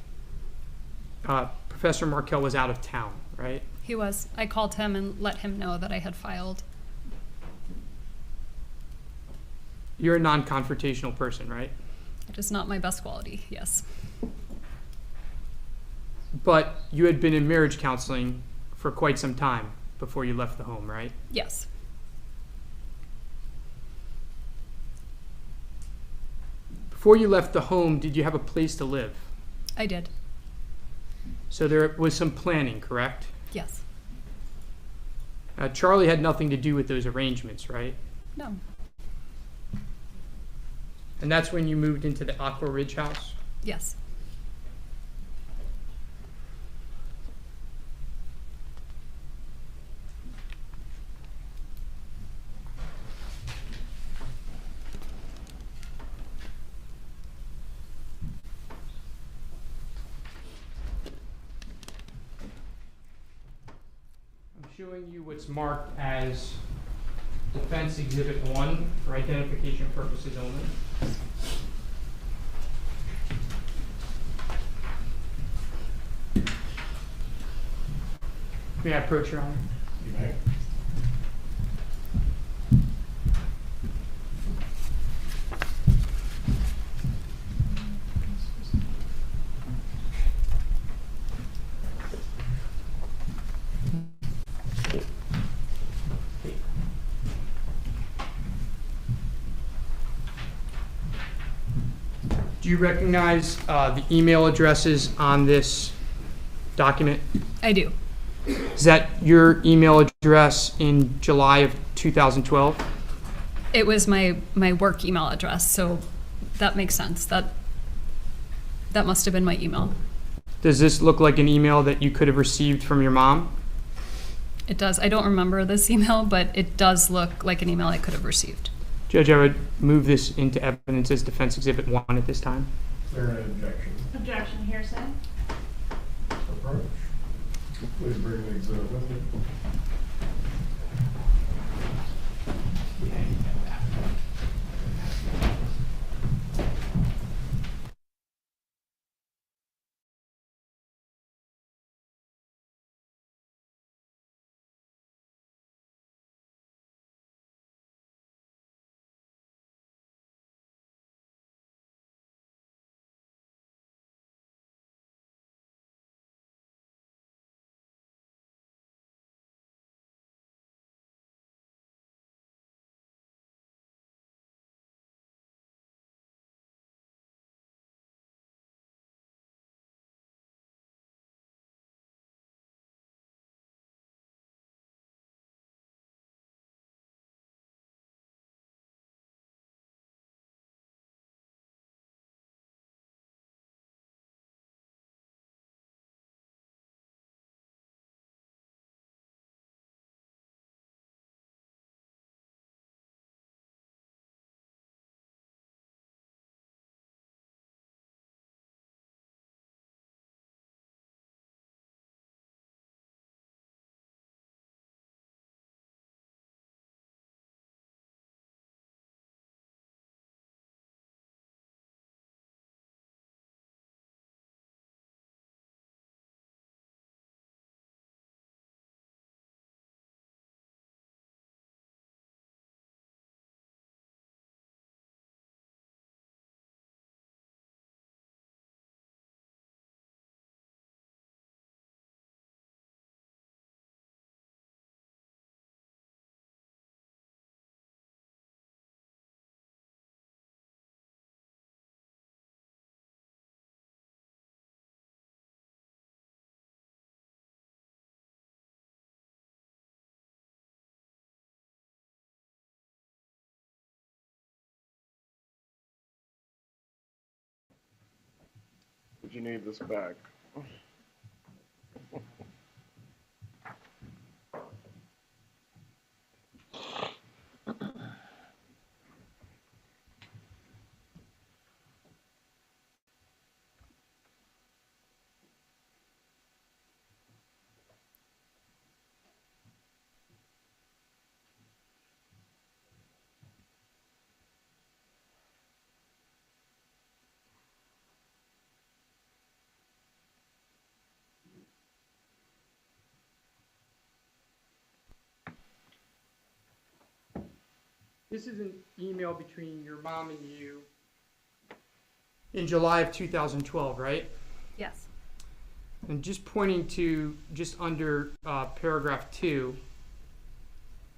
Professor Markel was out of town, right? He was. I called him and let him know that I had filed. You're a non-confrontational person, right? It is not my best quality, yes. But you had been in marriage counseling for quite some time before you left the home, right? Yes. Before you left the home, did you have a place to live? I did. So there was some planning, correct? Yes. Charlie had nothing to do with those arrangements, right? No. And that's when you moved into the Aqua Ridge house? Yes. I'm showing you what's marked as Defense Exhibit 1 for identification purposes only. May I approach, Your Honor? You may. Do you recognize the email addresses on this document? I do. Is that your email address in July of 2012? It was my work email address, so that makes sense. That must have been my email. Does this look like an email that you could have received from your mom? It does. I don't remember this email, but it does look like an email I could have received. Judge, I would move this into evidence as Defense Exhibit 1 at this time. Is there an objection? Objection, hearsay. Approach. Please bring the exhibit with you. Did you need this back? This is an email between your mom and you in July of 2012, right? Yes. And just pointing to just under paragraph 2,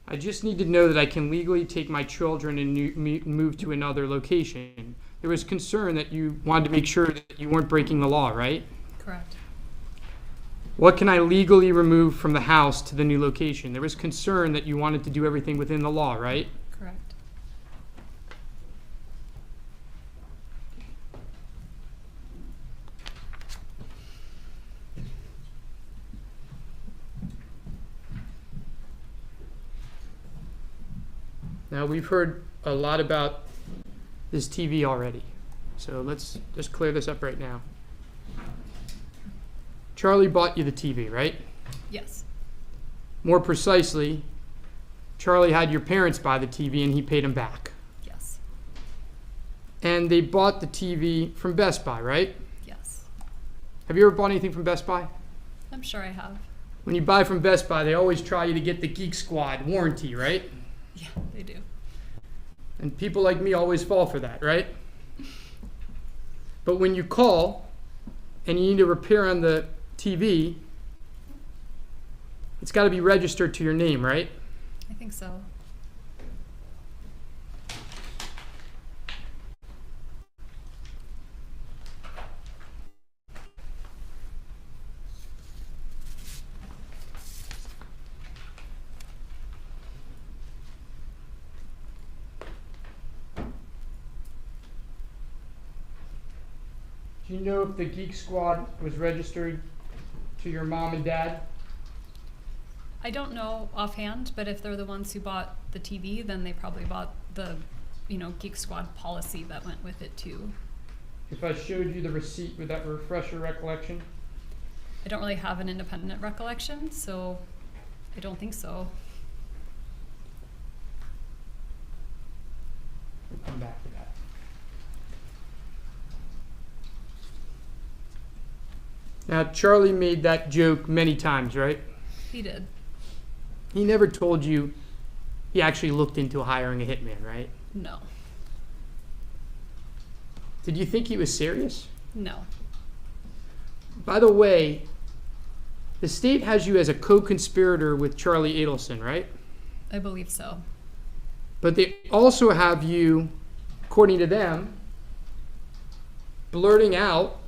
I just need to know that I can legally take my children and move to another location. There was concern that you wanted to make sure that you weren't breaking the law, right? Correct. What can I legally remove from the house to the new location? There was concern that you wanted to do everything within the law, right? Correct. Now, we've heard a lot about this TV already, so let's just clear this up right now. Charlie bought you the TV, right? Yes. More precisely, Charlie had your parents buy the TV and he paid them back. Yes. And they bought the TV from Best Buy, right? Yes. Have you ever bought anything from Best Buy? I'm sure I have. When you buy from Best Buy, they always try you to get the Geek Squad warranty, right? Yeah, they do. And people like me always fall for that, right? But when you call and you need a repair on the TV, it's got to be registered to your name, right? I think so. Do you know if the Geek Squad was registered to your mom and dad? I don't know offhand, but if they're the ones who bought the TV, then they probably bought the, Geek Squad policy that went with it too. If I showed you the receipt, would that refresh your recollection? I don't really have an independent recollection, so I don't think so. We'll come back to that. Now, Charlie made that joke many times, right? He did. He never told you he actually looked into hiring a hitman, right? No. Did you think he was serious? No. By the way, the state has you as a co-conspirator with Charlie Adelson, right? I believe so. But they also have you, according to them, blurting out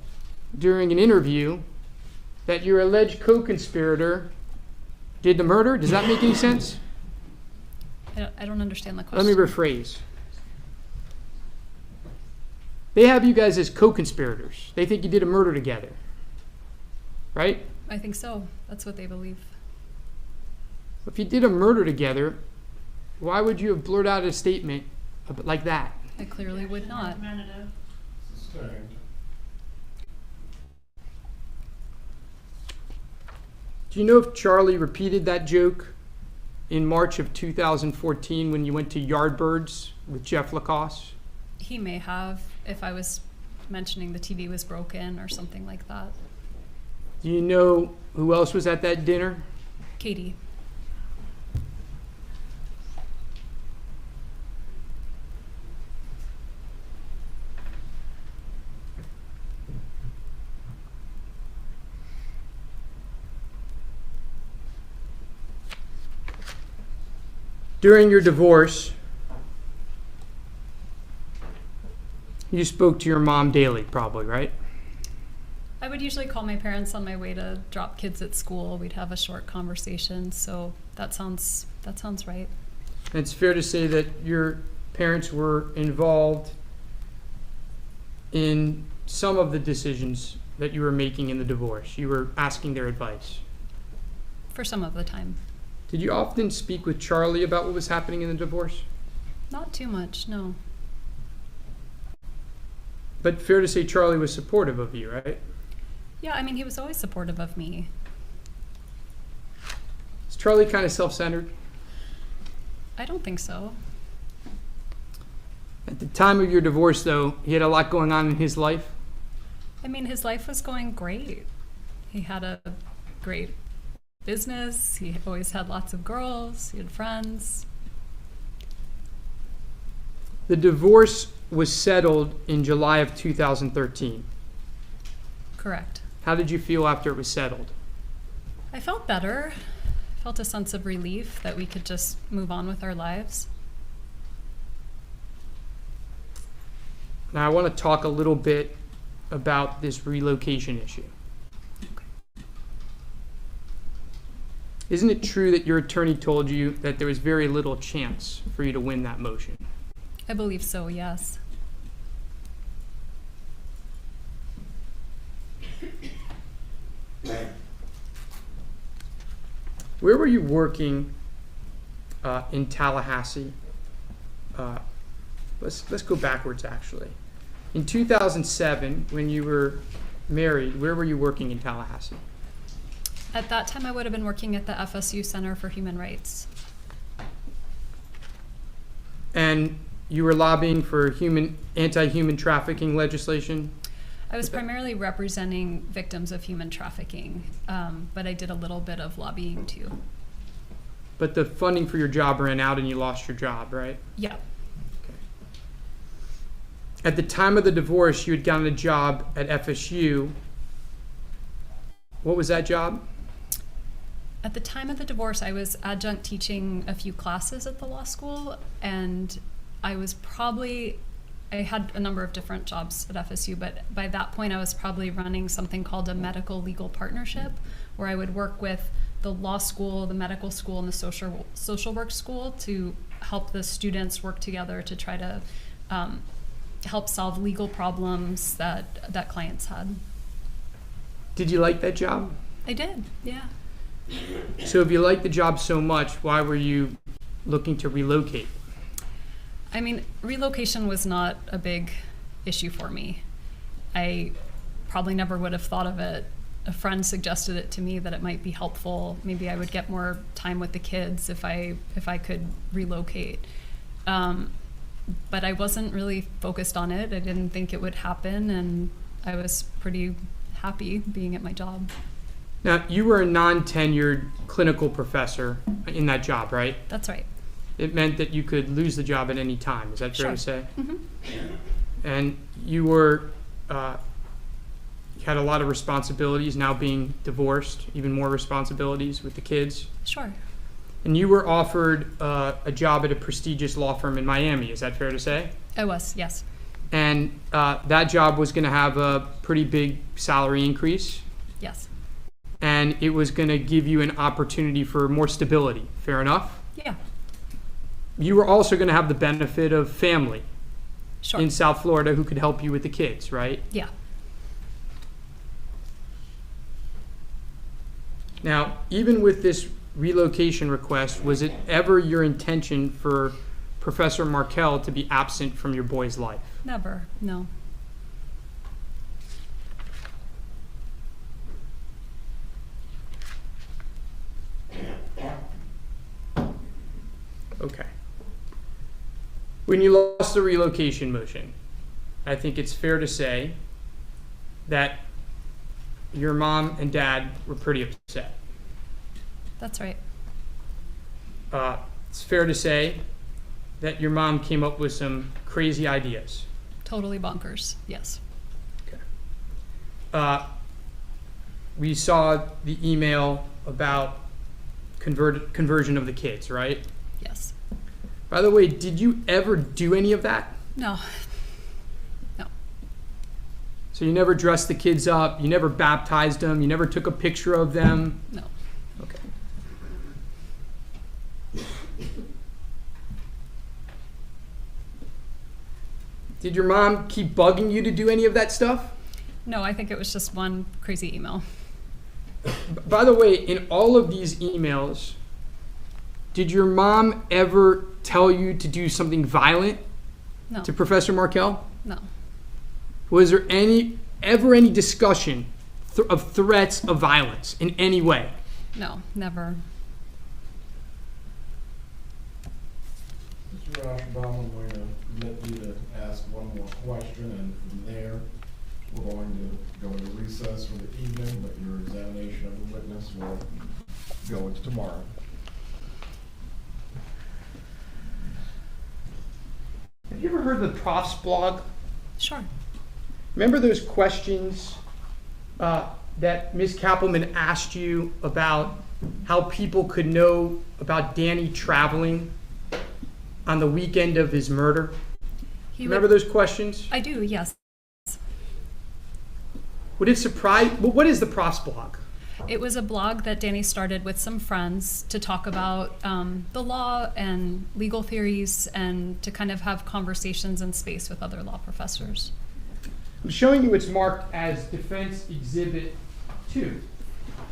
during an interview that your alleged co-conspirator did the murder. Does that make any sense? I don't understand the question. Let me rephrase. They have you guys as co-conspirators. They think you did a murder together, right? I think so. That's what they believe. If you did a murder together, why would you have blurted out a statement like that? I clearly would not. Sustained. Do you know if Charlie repeated that joke in March of 2014 when you went to Yardbirds with Jeff Lacoste? He may have, if I was mentioning the TV was broken or something like that. Do you know who else was at that dinner? Katie. During your divorce, you spoke to your mom daily, probably, right? I would usually call my parents on my way to drop kids at school. We'd have a short conversation, so that sounds right. And it's fair to say that your parents were involved in some of the decisions that you were making in the divorce? You were asking their advice. For some of the time. Did you often speak with Charlie about what was happening in the divorce? Not too much, no. But fair to say Charlie was supportive of you, right? Yeah, I mean, he was always supportive of me. Is Charlie kind of self-centered? I don't think so. At the time of your divorce, though, he had a lot going on in his life. I mean, his life was going great. He had a great business. He always had lots of girls. He had friends. The divorce was settled in July of 2013. Correct. How did you feel after it was settled? I felt better. I felt a sense of relief that we could just move on with our lives. Now I want to talk a little bit about this relocation issue. Isn't it true that your attorney told you that there was very little chance for you to win that motion? I believe so, yes. Where were you working in Tallahassee? Let's go backwards, actually. In 2007, when you were married, where were you working in Tallahassee? At that time, I would have been working at the FSU Center for Human Rights. And you were lobbying for anti-human trafficking legislation? I was primarily representing victims of human trafficking, but I did a little bit of lobbying too. But the funding for your job ran out and you lost your job, right? Yeah. Okay. At the time of the divorce, you had gotten a job at FSU. What was that job? At the time of the divorce, I was adjunct teaching a few classes at the law school, and I had a number of different jobs at FSU, but by that point I was probably running something called a medical legal partnership, where I would work with the law school, the medical school, and the social work school to help the students work together to try to help solve legal problems that clients had. Did you like that job? I did, yeah. So if you liked the job so much, why were you looking to relocate? I mean, relocation was not a big issue for me. I probably never would have thought of it. A friend suggested it to me that it might be helpful. Maybe I would get more time with the kids if I could relocate. But I wasn't really focused on it. I didn't think it would happen, and I was pretty happy being at my job. Now, you were a non-tenured clinical professor in that job, right? That's right. It meant that you could lose the job at any time. Is that fair to say? Mm-hmm. And you had a lot of responsibilities, now being divorced, even more responsibilities with the kids. Sure. And you were offered a job at a prestigious law firm in Miami. Is that fair to say? I was, yes. And that job was going to have a pretty big salary increase. Yes. And it was going to give you an opportunity for more stability. Fair enough? Yeah. You were also going to have the benefit of family in South Florida who could help you with the kids, right? Yeah. Now, even with this relocation request, was it ever your intention for Professor Markel to be absent from your boy's life? Never, no. Okay. When you lost the relocation motion, I think it's fair to say that your mom and dad were pretty upset. That's right. It's fair to say that your mom came up with some crazy ideas. Totally bonkers, yes. Okay. We saw the email about conversion of the kids, right? Yes. By the way, did you ever do any of that? No. No. So you never dressed the kids up, you never baptized them, you never took a picture of them? No. Okay. Did your mom keep bugging you to do any of that stuff? No, I think it was just one crazy email. By the way, in all of these emails, did your mom ever tell you to do something violent No. to Professor Markel? No. Was there ever any discussion of threats of violence in any way? No, never. Mr. Rauschenbaum, I'm going to permit you to ask one more question, and from there, we're going to go into recess for the evening, but your examination of the witness will go into tomorrow. Have you ever heard of the Prof's blog? Sure. Remember those questions that Ms. Kappelman asked you about how people could know about Danny traveling on the weekend of his murder? Remember those questions? I do, yes. Would it surprise? What is the Prof's blog? It was a blog that Danny started with some friends to talk about the law and legal theories and to kind of have conversations in space with other law professors. I'm showing you it's marked as Defense Exhibit 2.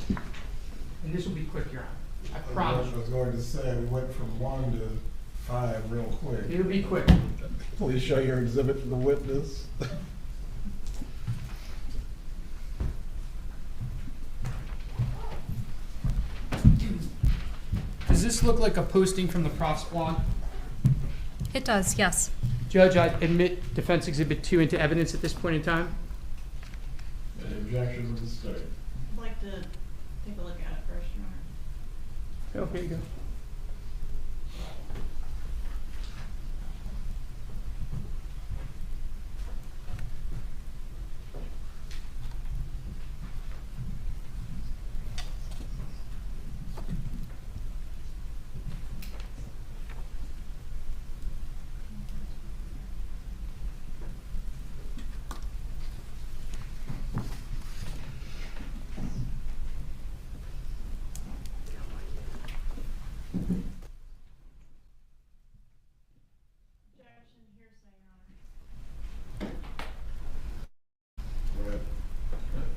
And this will be quick, Your Honor. I promise. I was going to say, we went from 1 to 5 real quick. It'll be quick. Please show your exhibit to the witness. Does this look like a posting from the Prof's blog? It does, yes. Judge, I admit Defense Exhibit 2 into evidence at this point in time. Any objections of the state? I'd like to take a look at it first, Your Honor. Okay, you go.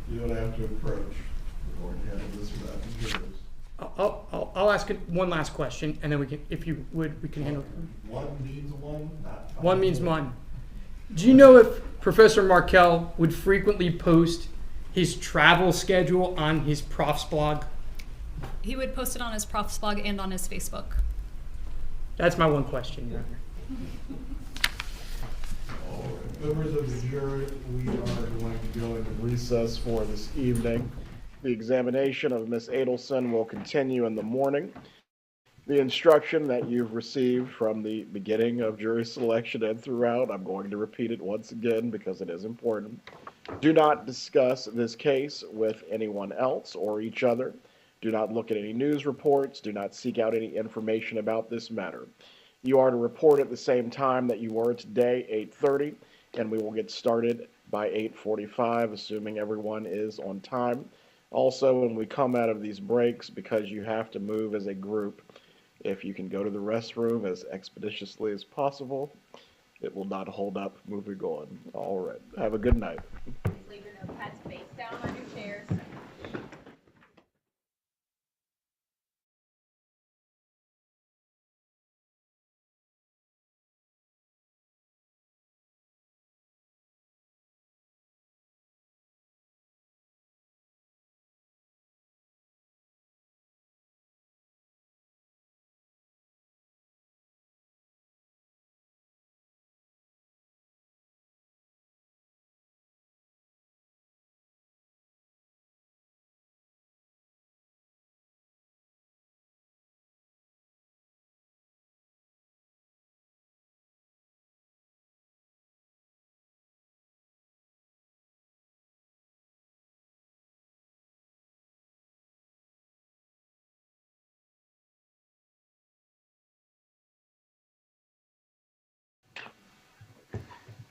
You don't have to approach. We're going to handle this without the jurors. I'll ask one last question, and then we can, if you would, we can handle it. One means one, not five. One means one. Do you know if Professor Markel would frequently post his travel schedule on his Prof's blog? He would post it on his Prof's blog and on his Facebook. That's my one question, Your Honor. Members of the jury, we are going to go into Recess for this evening. The examination of Ms. Adelson will continue in the morning. The instruction that you've received from the beginning of jury selection and throughout, I'm going to repeat it once again because it is important. Do not discuss this case with anyone else or each other. Do not look at any news reports. Do not seek out any information about this matter. You are to report at the same time that you were today, 8:30, and we will get started by 8:45, assuming everyone is on time. Also, when we come out of these breaks, because you have to move as a group, if you can go to the restroom as expeditiously as possible, it will not hold up moving on. All right. Have a good night. Leave your notepads face down on your chairs.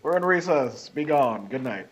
We're in recess. Be gone. Good night.